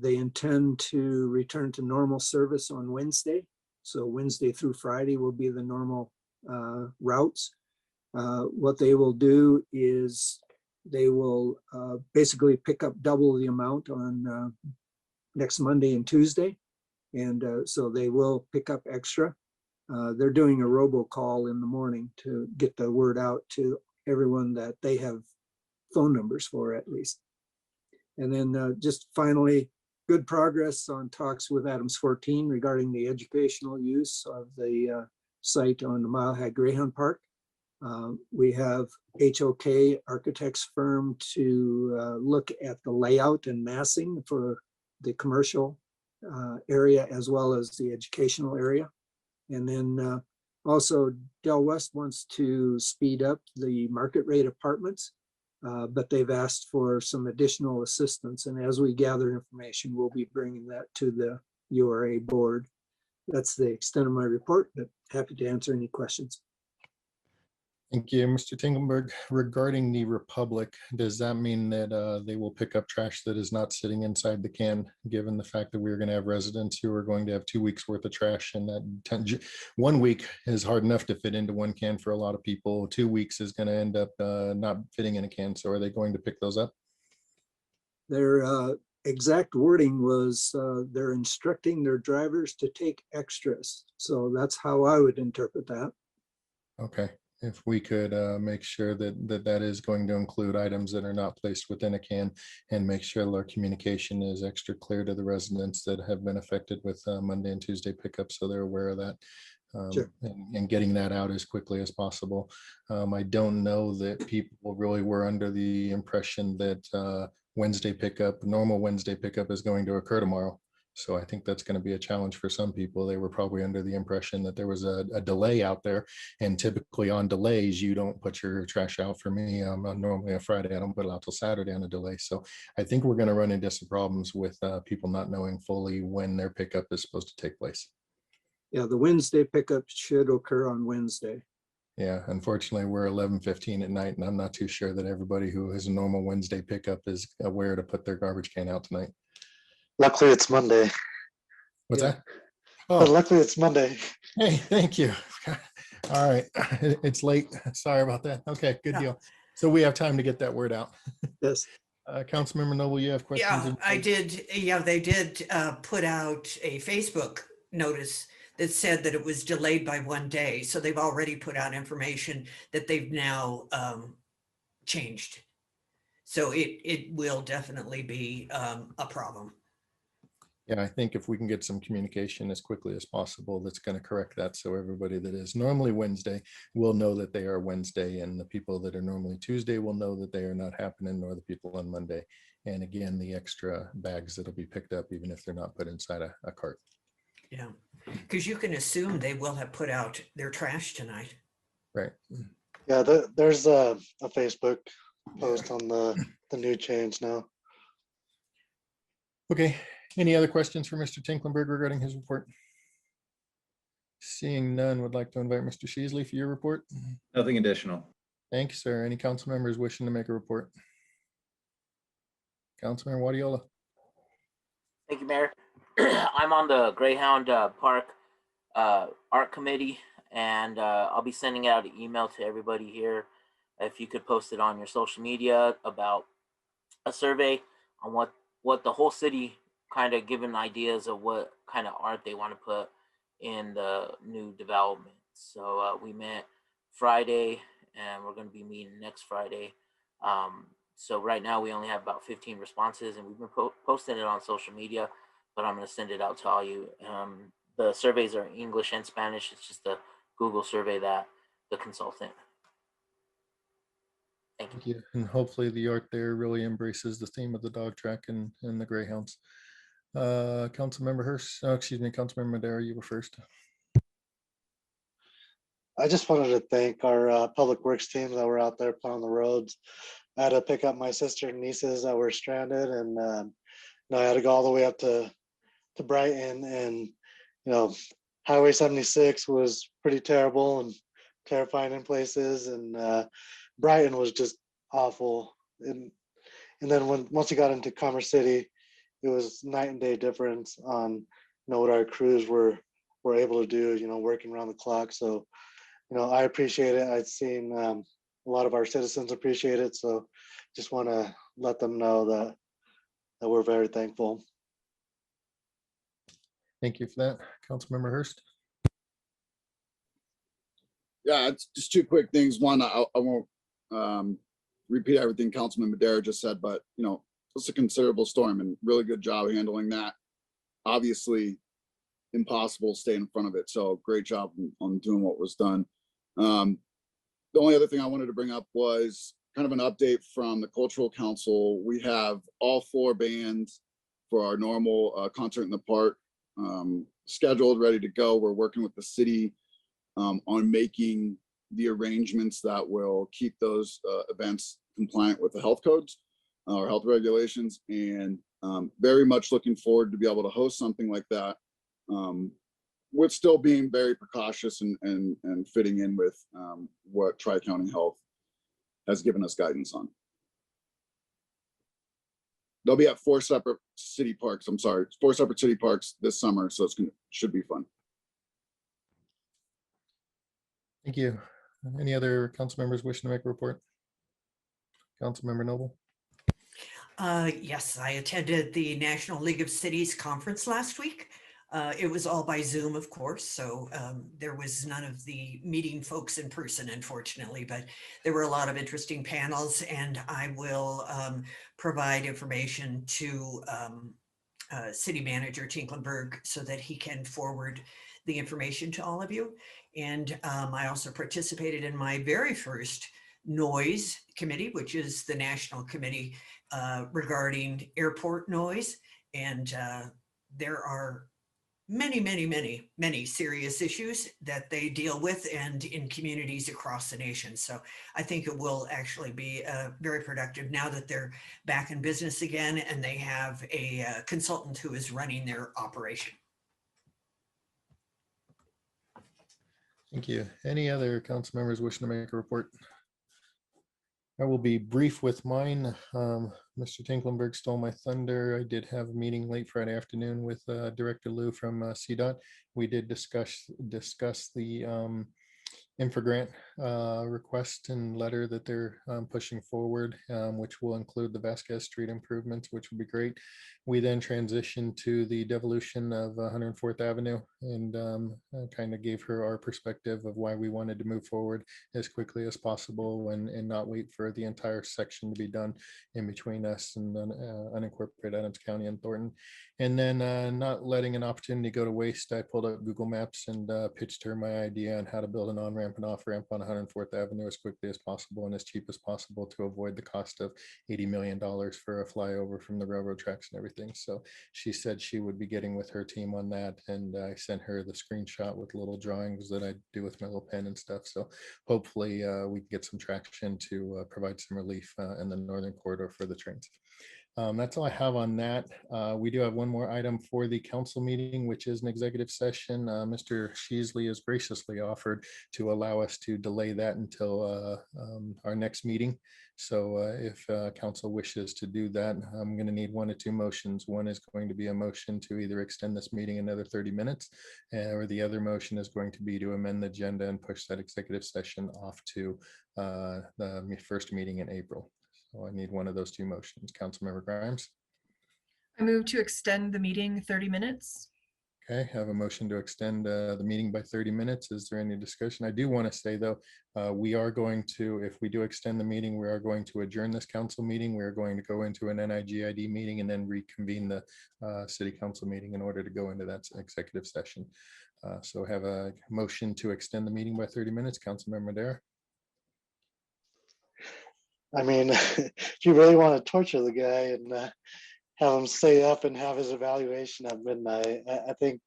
They intend to return to normal service on Wednesday. So Wednesday through Friday will be the normal routes. What they will do is they will basically pick up double the amount on next Monday and Tuesday. And so they will pick up extra. They're doing a robocall in the morning to get the word out to everyone that they have phone numbers for at least. And then just finally, good progress on talks with Adams 14 regarding the educational use of the site on the Mile High Greyhound Park. We have HOK architects firm to look at the layout and massing for the commercial area as well as the educational area. And then also Del West wants to speed up the market rate apartments, but they've asked for some additional assistance. And as we gather information, we'll be bringing that to the URA board. That's the extent of my report, but happy to answer any questions. Thank you, Mr. Tingelberg. Regarding the Republic, does that mean that they will pick up trash that is not sitting inside the can, given the fact that we're going to have residents who are going to have 2 weeks worth of trash, and that 1 week is hard enough to fit into one can for a lot of people. 2 weeks is going to end up not fitting in a can. So are they going to pick those up? Their exact wording was they're instructing their drivers to take extras. So that's how I would interpret that. Okay. If we could make sure that is going to include items that are not placed within a can, and make sure our communication is extra clear to the residents that have been affected with Monday and Tuesday pickup, so they're aware of that. Sure. And getting that out as quickly as possible. I don't know that people really were under the impression that Wednesday pickup, normal Wednesday pickup, is going to occur tomorrow. So I think that's going to be a challenge for some people. They were probably under the impression that there was a delay out there. And typically on delays, you don't put your trash out. For me, normally a Friday, I don't put it out till Saturday on a delay. So I think we're going to run into some problems with people not knowing fully when their pickup is supposed to take place. Yeah, the Wednesday pickup should occur on Wednesday. Yeah, unfortunately, we're 11:15 at night, and I'm not too sure that everybody who has a normal Wednesday pickup is aware to put their garbage can out tonight. Luckily, it's Monday. What's that? But luckily, it's Monday. Hey, thank you. All right, it's late. Sorry about that. Okay, good deal. So we have time to get that word out. Yes. Councilmember Noble, you have questions? Yeah, I did. Yeah, they did put out a Facebook notice that said that it was delayed by 1 day. So they've already put out information that they've now changed. So it will definitely be a problem. Yeah, I think if we can get some communication as quickly as possible, that's going to correct that. So everybody that is normally Wednesday will know that they are Wednesday, and the people that are normally Tuesday will know that they are not happening, nor the people on Monday. And again, the extra bags that'll be picked up, even if they're not put inside a cart. Yeah, because you can assume they will have put out their trash tonight. Right. Yeah, there's a Facebook post on the new change now. Okay. Any other questions for Mr. Tinklenberg regarding his report? Seeing none, would like to invite Mr. Sheasley for your report. Nothing additional. Thank you, sir. Any council members wishing to make a report? Councilmember Wadiola. Thank you, Mayor. I'm on the Greyhound Park Art Committee, and I'll be sending out an email to everybody here. If you could post it on your social media about a survey on what the whole city kind of giving ideas of what kind of art they want to put in the new development. So we met Friday, and we're going to be meeting next Friday. So right now we only have about 15 responses, and we've been posting it on social media, but I'm going to send it out to all you. The surveys are English and Spanish. It's just a Google survey that the consultant. Thank you. Thank you. And hopefully the art there really embraces the theme of the dog track and the greyhounds. Councilmember Hurst, oh, excuse me, Councilmember Madera, you were first. I just wanted to thank our public works teams that were out there plowing the roads. I had to pick up my sister and nieces that were stranded, and I had to go all the way up to Brighton, and Highway 76 was pretty terrible and terrifying in places, and Brighton was just awful. And then once you got into Commerce City, it was night and day difference on what our crews were able to do, working around the clock. So I appreciate it. I've seen a lot of our citizens appreciate it. So just want to let them know that we're very thankful. Thank you for that. Councilmember Hurst. Yeah, it's just two quick things. One, I won't repeat everything Councilman Madera just said, but it's a considerable storm and really good job handling that. Obviously, impossible to stay in front of it. So great job on doing what was done. The only other thing I wanted to bring up was kind of an update from the Cultural Council. We have all 4 bands for our normal concert in the park scheduled, ready to go. We're working with the city on making the arrangements that will keep those events compliant with the health codes or health regulations, and very much looking forward to be able to host something like that with still being very precautious and fitting in with what Tri-County Health has given us guidance on. They'll be at 4 separate city parks. I'm sorry, 4 separate city parks this summer, so should be fun. Thank you. Any other council members wishing to make a report? Councilmember Noble. Yes, I attended the National League of Cities conference last week. It was all by Zoom, of course, so there was none of the meeting folks in person, unfortunately, but there were a lot of interesting panels, and I will provide information to City Manager Tinklenberg so that he can forward the information to all of you. And I also participated in my very first noise committee, which is the National Committee regarding airport noise. And there are many serious issues that they deal with and in communities across the nation. So I think it will actually be very productive now that they're back in business again and they have a consultant who is running their operation. Thank you. Any other council members wishing to make a report? I will be brief with mine. Mr. Tinklenberg stole my thunder. I did have a meeting late Friday afternoon with Director Lou from CDOT. We did discuss the infogrant request and letter that they're pushing forward, which will include the Vasquez Street improvements, which would be great. We then transitioned to the devolution of 104th Avenue and kind of gave her our perspective of why we wanted to move forward as quickly as possible and not wait for the entire section to be done in between us and unincorporated Adams County and Thornton. And then not letting an opportunity go to waste, I pulled up Google Maps and pitched her my idea on how to build an on-ramp and off-ramp on 104th Avenue as quickly as possible and as cheap as possible to avoid the cost of $80 million for a flyover from the railroad tracks and everything. So she said she would be getting with her team on that. And I sent her the screenshot with little drawings that I do with my little pen and stuff. So hopefully we can get some traction to provide some relief in the northern corridor for the trains. That's all I have on that. We do have one more item for the council meeting, which is an executive session. Mr. Sheasley has graciously offered to allow us to delay that until our next meeting. So if council wishes to do that, I'm going to need 1 or 2 motions. One is going to be a motion to either extend this meeting another 30 minutes, or the other motion is going to be to amend the agenda and push that executive session off to the first meeting in April. So I need one of those 2 motions. Councilmember Grimes. I move to extend the meeting 30 minutes. Okay, I have a motion to extend the meeting by 30 minutes. Is there any discussion? I do want to say, though, we are going to, if we do extend the meeting, we are going to adjourn this council meeting. We are going to go into an NIGID meeting and then reconvene the city council meeting in order to go into that executive session. So have a motion to extend the meeting by 30 minutes. Councilmember Madera. I mean, if you really want to torture the guy and have him stay up and have his evaluation at midnight, I think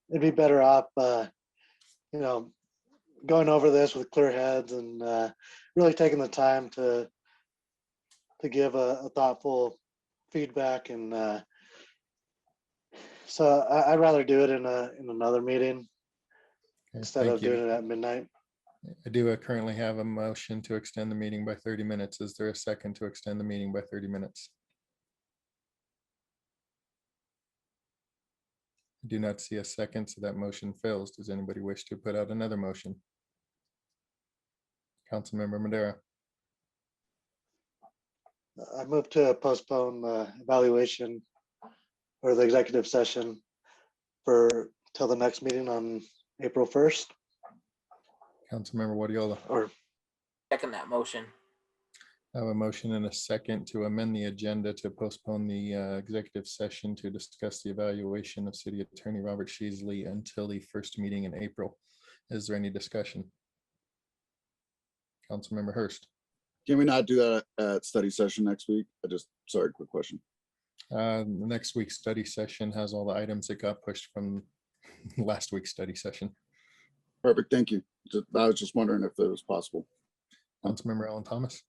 it'd be better off, going over this with clear heads and really taking the time to give a thoughtful feedback. And so I'd rather do it in another meeting instead of doing it at midnight. I do currently have a motion to extend the meeting by 30 minutes. Is there a second to extend the meeting by 30 minutes? I do not see a second, so that motion fails. Does anybody wish to put out another motion? Councilmember Madera. I move to postpone the evaluation or the executive session till the next meeting on April 1st. Councilmember Guardiola. Or Second that motion. I have a motion and a second to amend the agenda to postpone the executive session to discuss the evaluation of City Attorney Robert Sheasley until the first meeting in April. Is there any discussion? Councilmember Hurst. Can we not do that at study session next week? Sorry, quick question. Next week's study session has all the items that got pushed from last week's study session. Perfect, thank you. I was just wondering if that was possible. Councilmember Alan Thomas.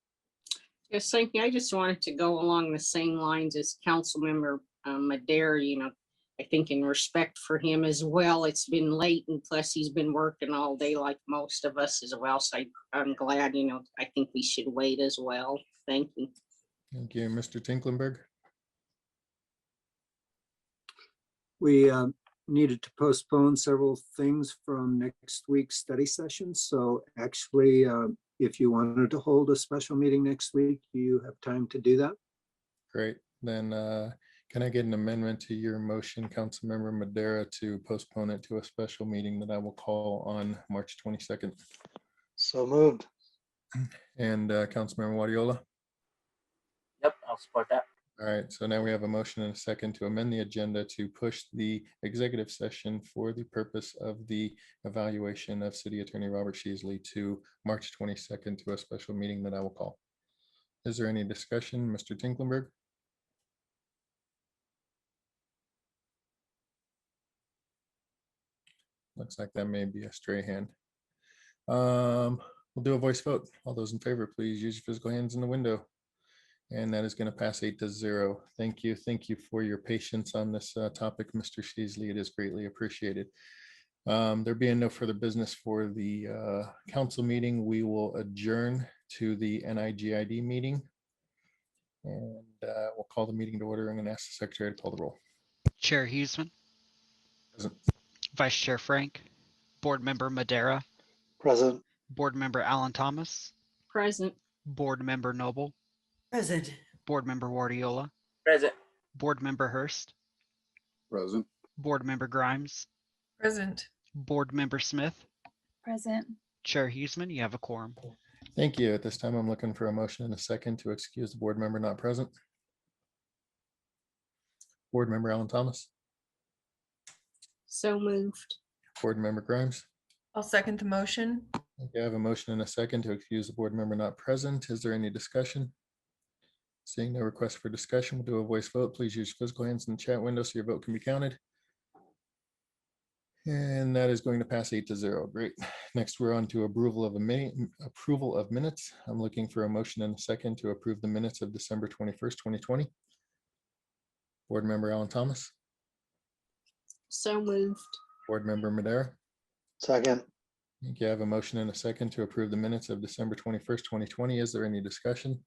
Yes, thank you. I just wanted to go along the same lines as Councilmember Madera, I think in respect for him as well. It's been late and plus he's been working all day like most of us as well. So I'm glad, I think we should wait as well. Thank you. Thank you. Mr. Tinklenberg. We needed to postpone several things from next week's study session. So actually, if you wanted to hold a special meeting next week, you have time to do that. Great. Then can I get an amendment to your motion, Councilmember Madera, to postpone it to a special meeting that I will call on March 22nd? So moved. And Councilmember Guardiola. Yep, I'll support that. All right, so now we have a motion and a second to amend the agenda to push the executive session for the purpose of the evaluation of City Attorney Robert Sheasley to March 22nd to a special meeting that I will call. Is there any discussion, Mr. Tinklenberg? Looks like that may be a stray hand. We'll do a voice vote. All those in favor, please use your physical hands in the window. And that is going to pass 8-0. Thank you. Thank you for your patience on this topic, Mr. Sheasley. It is greatly appreciated. There being no further business for the council meeting, we will adjourn to the NIGID meeting. And we'll call the meeting to order. I'm going to ask the secretary to call the roll. Chair Huseman. Present. Vice Chair Frank. Board Member Madera. Present. Board Member Alan Thomas. Present. Board Member Noble. Present. Board Member Guardiola. Present. Board Member Hurst. Present. Board Member Grimes. Present. Board Member Smith. Present. Chair Huseman, you have a quorum. Thank you. At this time, I'm looking for a motion and a second to excuse the board member not present. Board Member Alan Thomas. So moved. Board Member Grimes. I'll second the motion. Okay, I have a motion and a second to excuse the board member not present. Is there any discussion? Seeing no request for discussion, we'll do a voice vote. Please use physical hands in the chat window so your vote can be counted. And that is going to pass 8-0. Great. Next, we're on to approval of minutes. I'm looking for a motion and a second to approve the minutes of December 21st, 2020. Board Member Alan Thomas. So moved. Board Member Madera. Second. Okay, I have a motion and a second to approve the minutes of December 21st, 2020. Is there any discussion?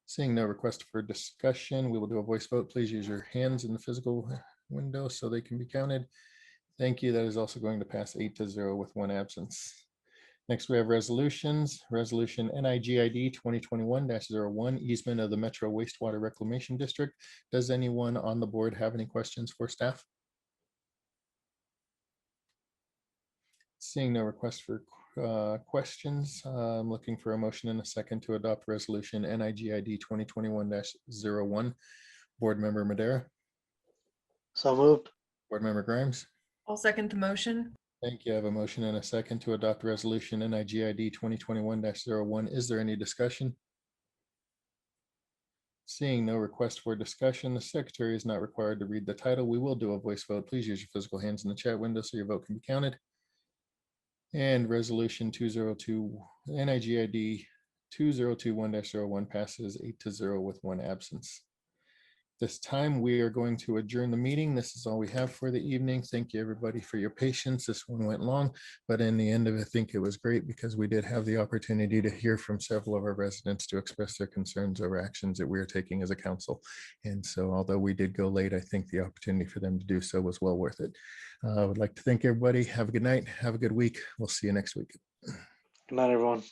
Seeing no request for discussion, we will do a voice vote. Please use your hands in the physical window so they can be counted. Thank you. That is also going to pass 8-0 with one absence. Next, we have resolutions. Resolution NIGID 2021-01, easement of the Metro Wastewater Reclamation District. Does anyone on the board have any questions for staff? Seeing no request for questions, I'm looking for a motion and a second to adopt resolution NIGID 2021-01. Board Member Madera. So moved. Board Member Grimes. I'll second the motion. Thank you. I have a motion and a second to adopt resolution NIGID 2021-01. Is there any discussion? Seeing no request for discussion, the secretary is not required to read the title. We will do a voice vote. Please use your physical hands in the chat window so your vote can be counted. And resolution 202 NIGID 2021-01 passes 8-0 with one absence. This time we are going to adjourn the meeting. This is all we have for the evening. Thank you everybody for your patience. This one went long, but in the end of it, I think it was great because we did have the opportunity to hear from several of our residents to express their concerns over actions that we are taking as a council. And so although we did go late, I think the opportunity for them to do so was well worth it. I would like to thank everybody. Have a good night. Have a good week. We'll see you next week. Good night, everyone.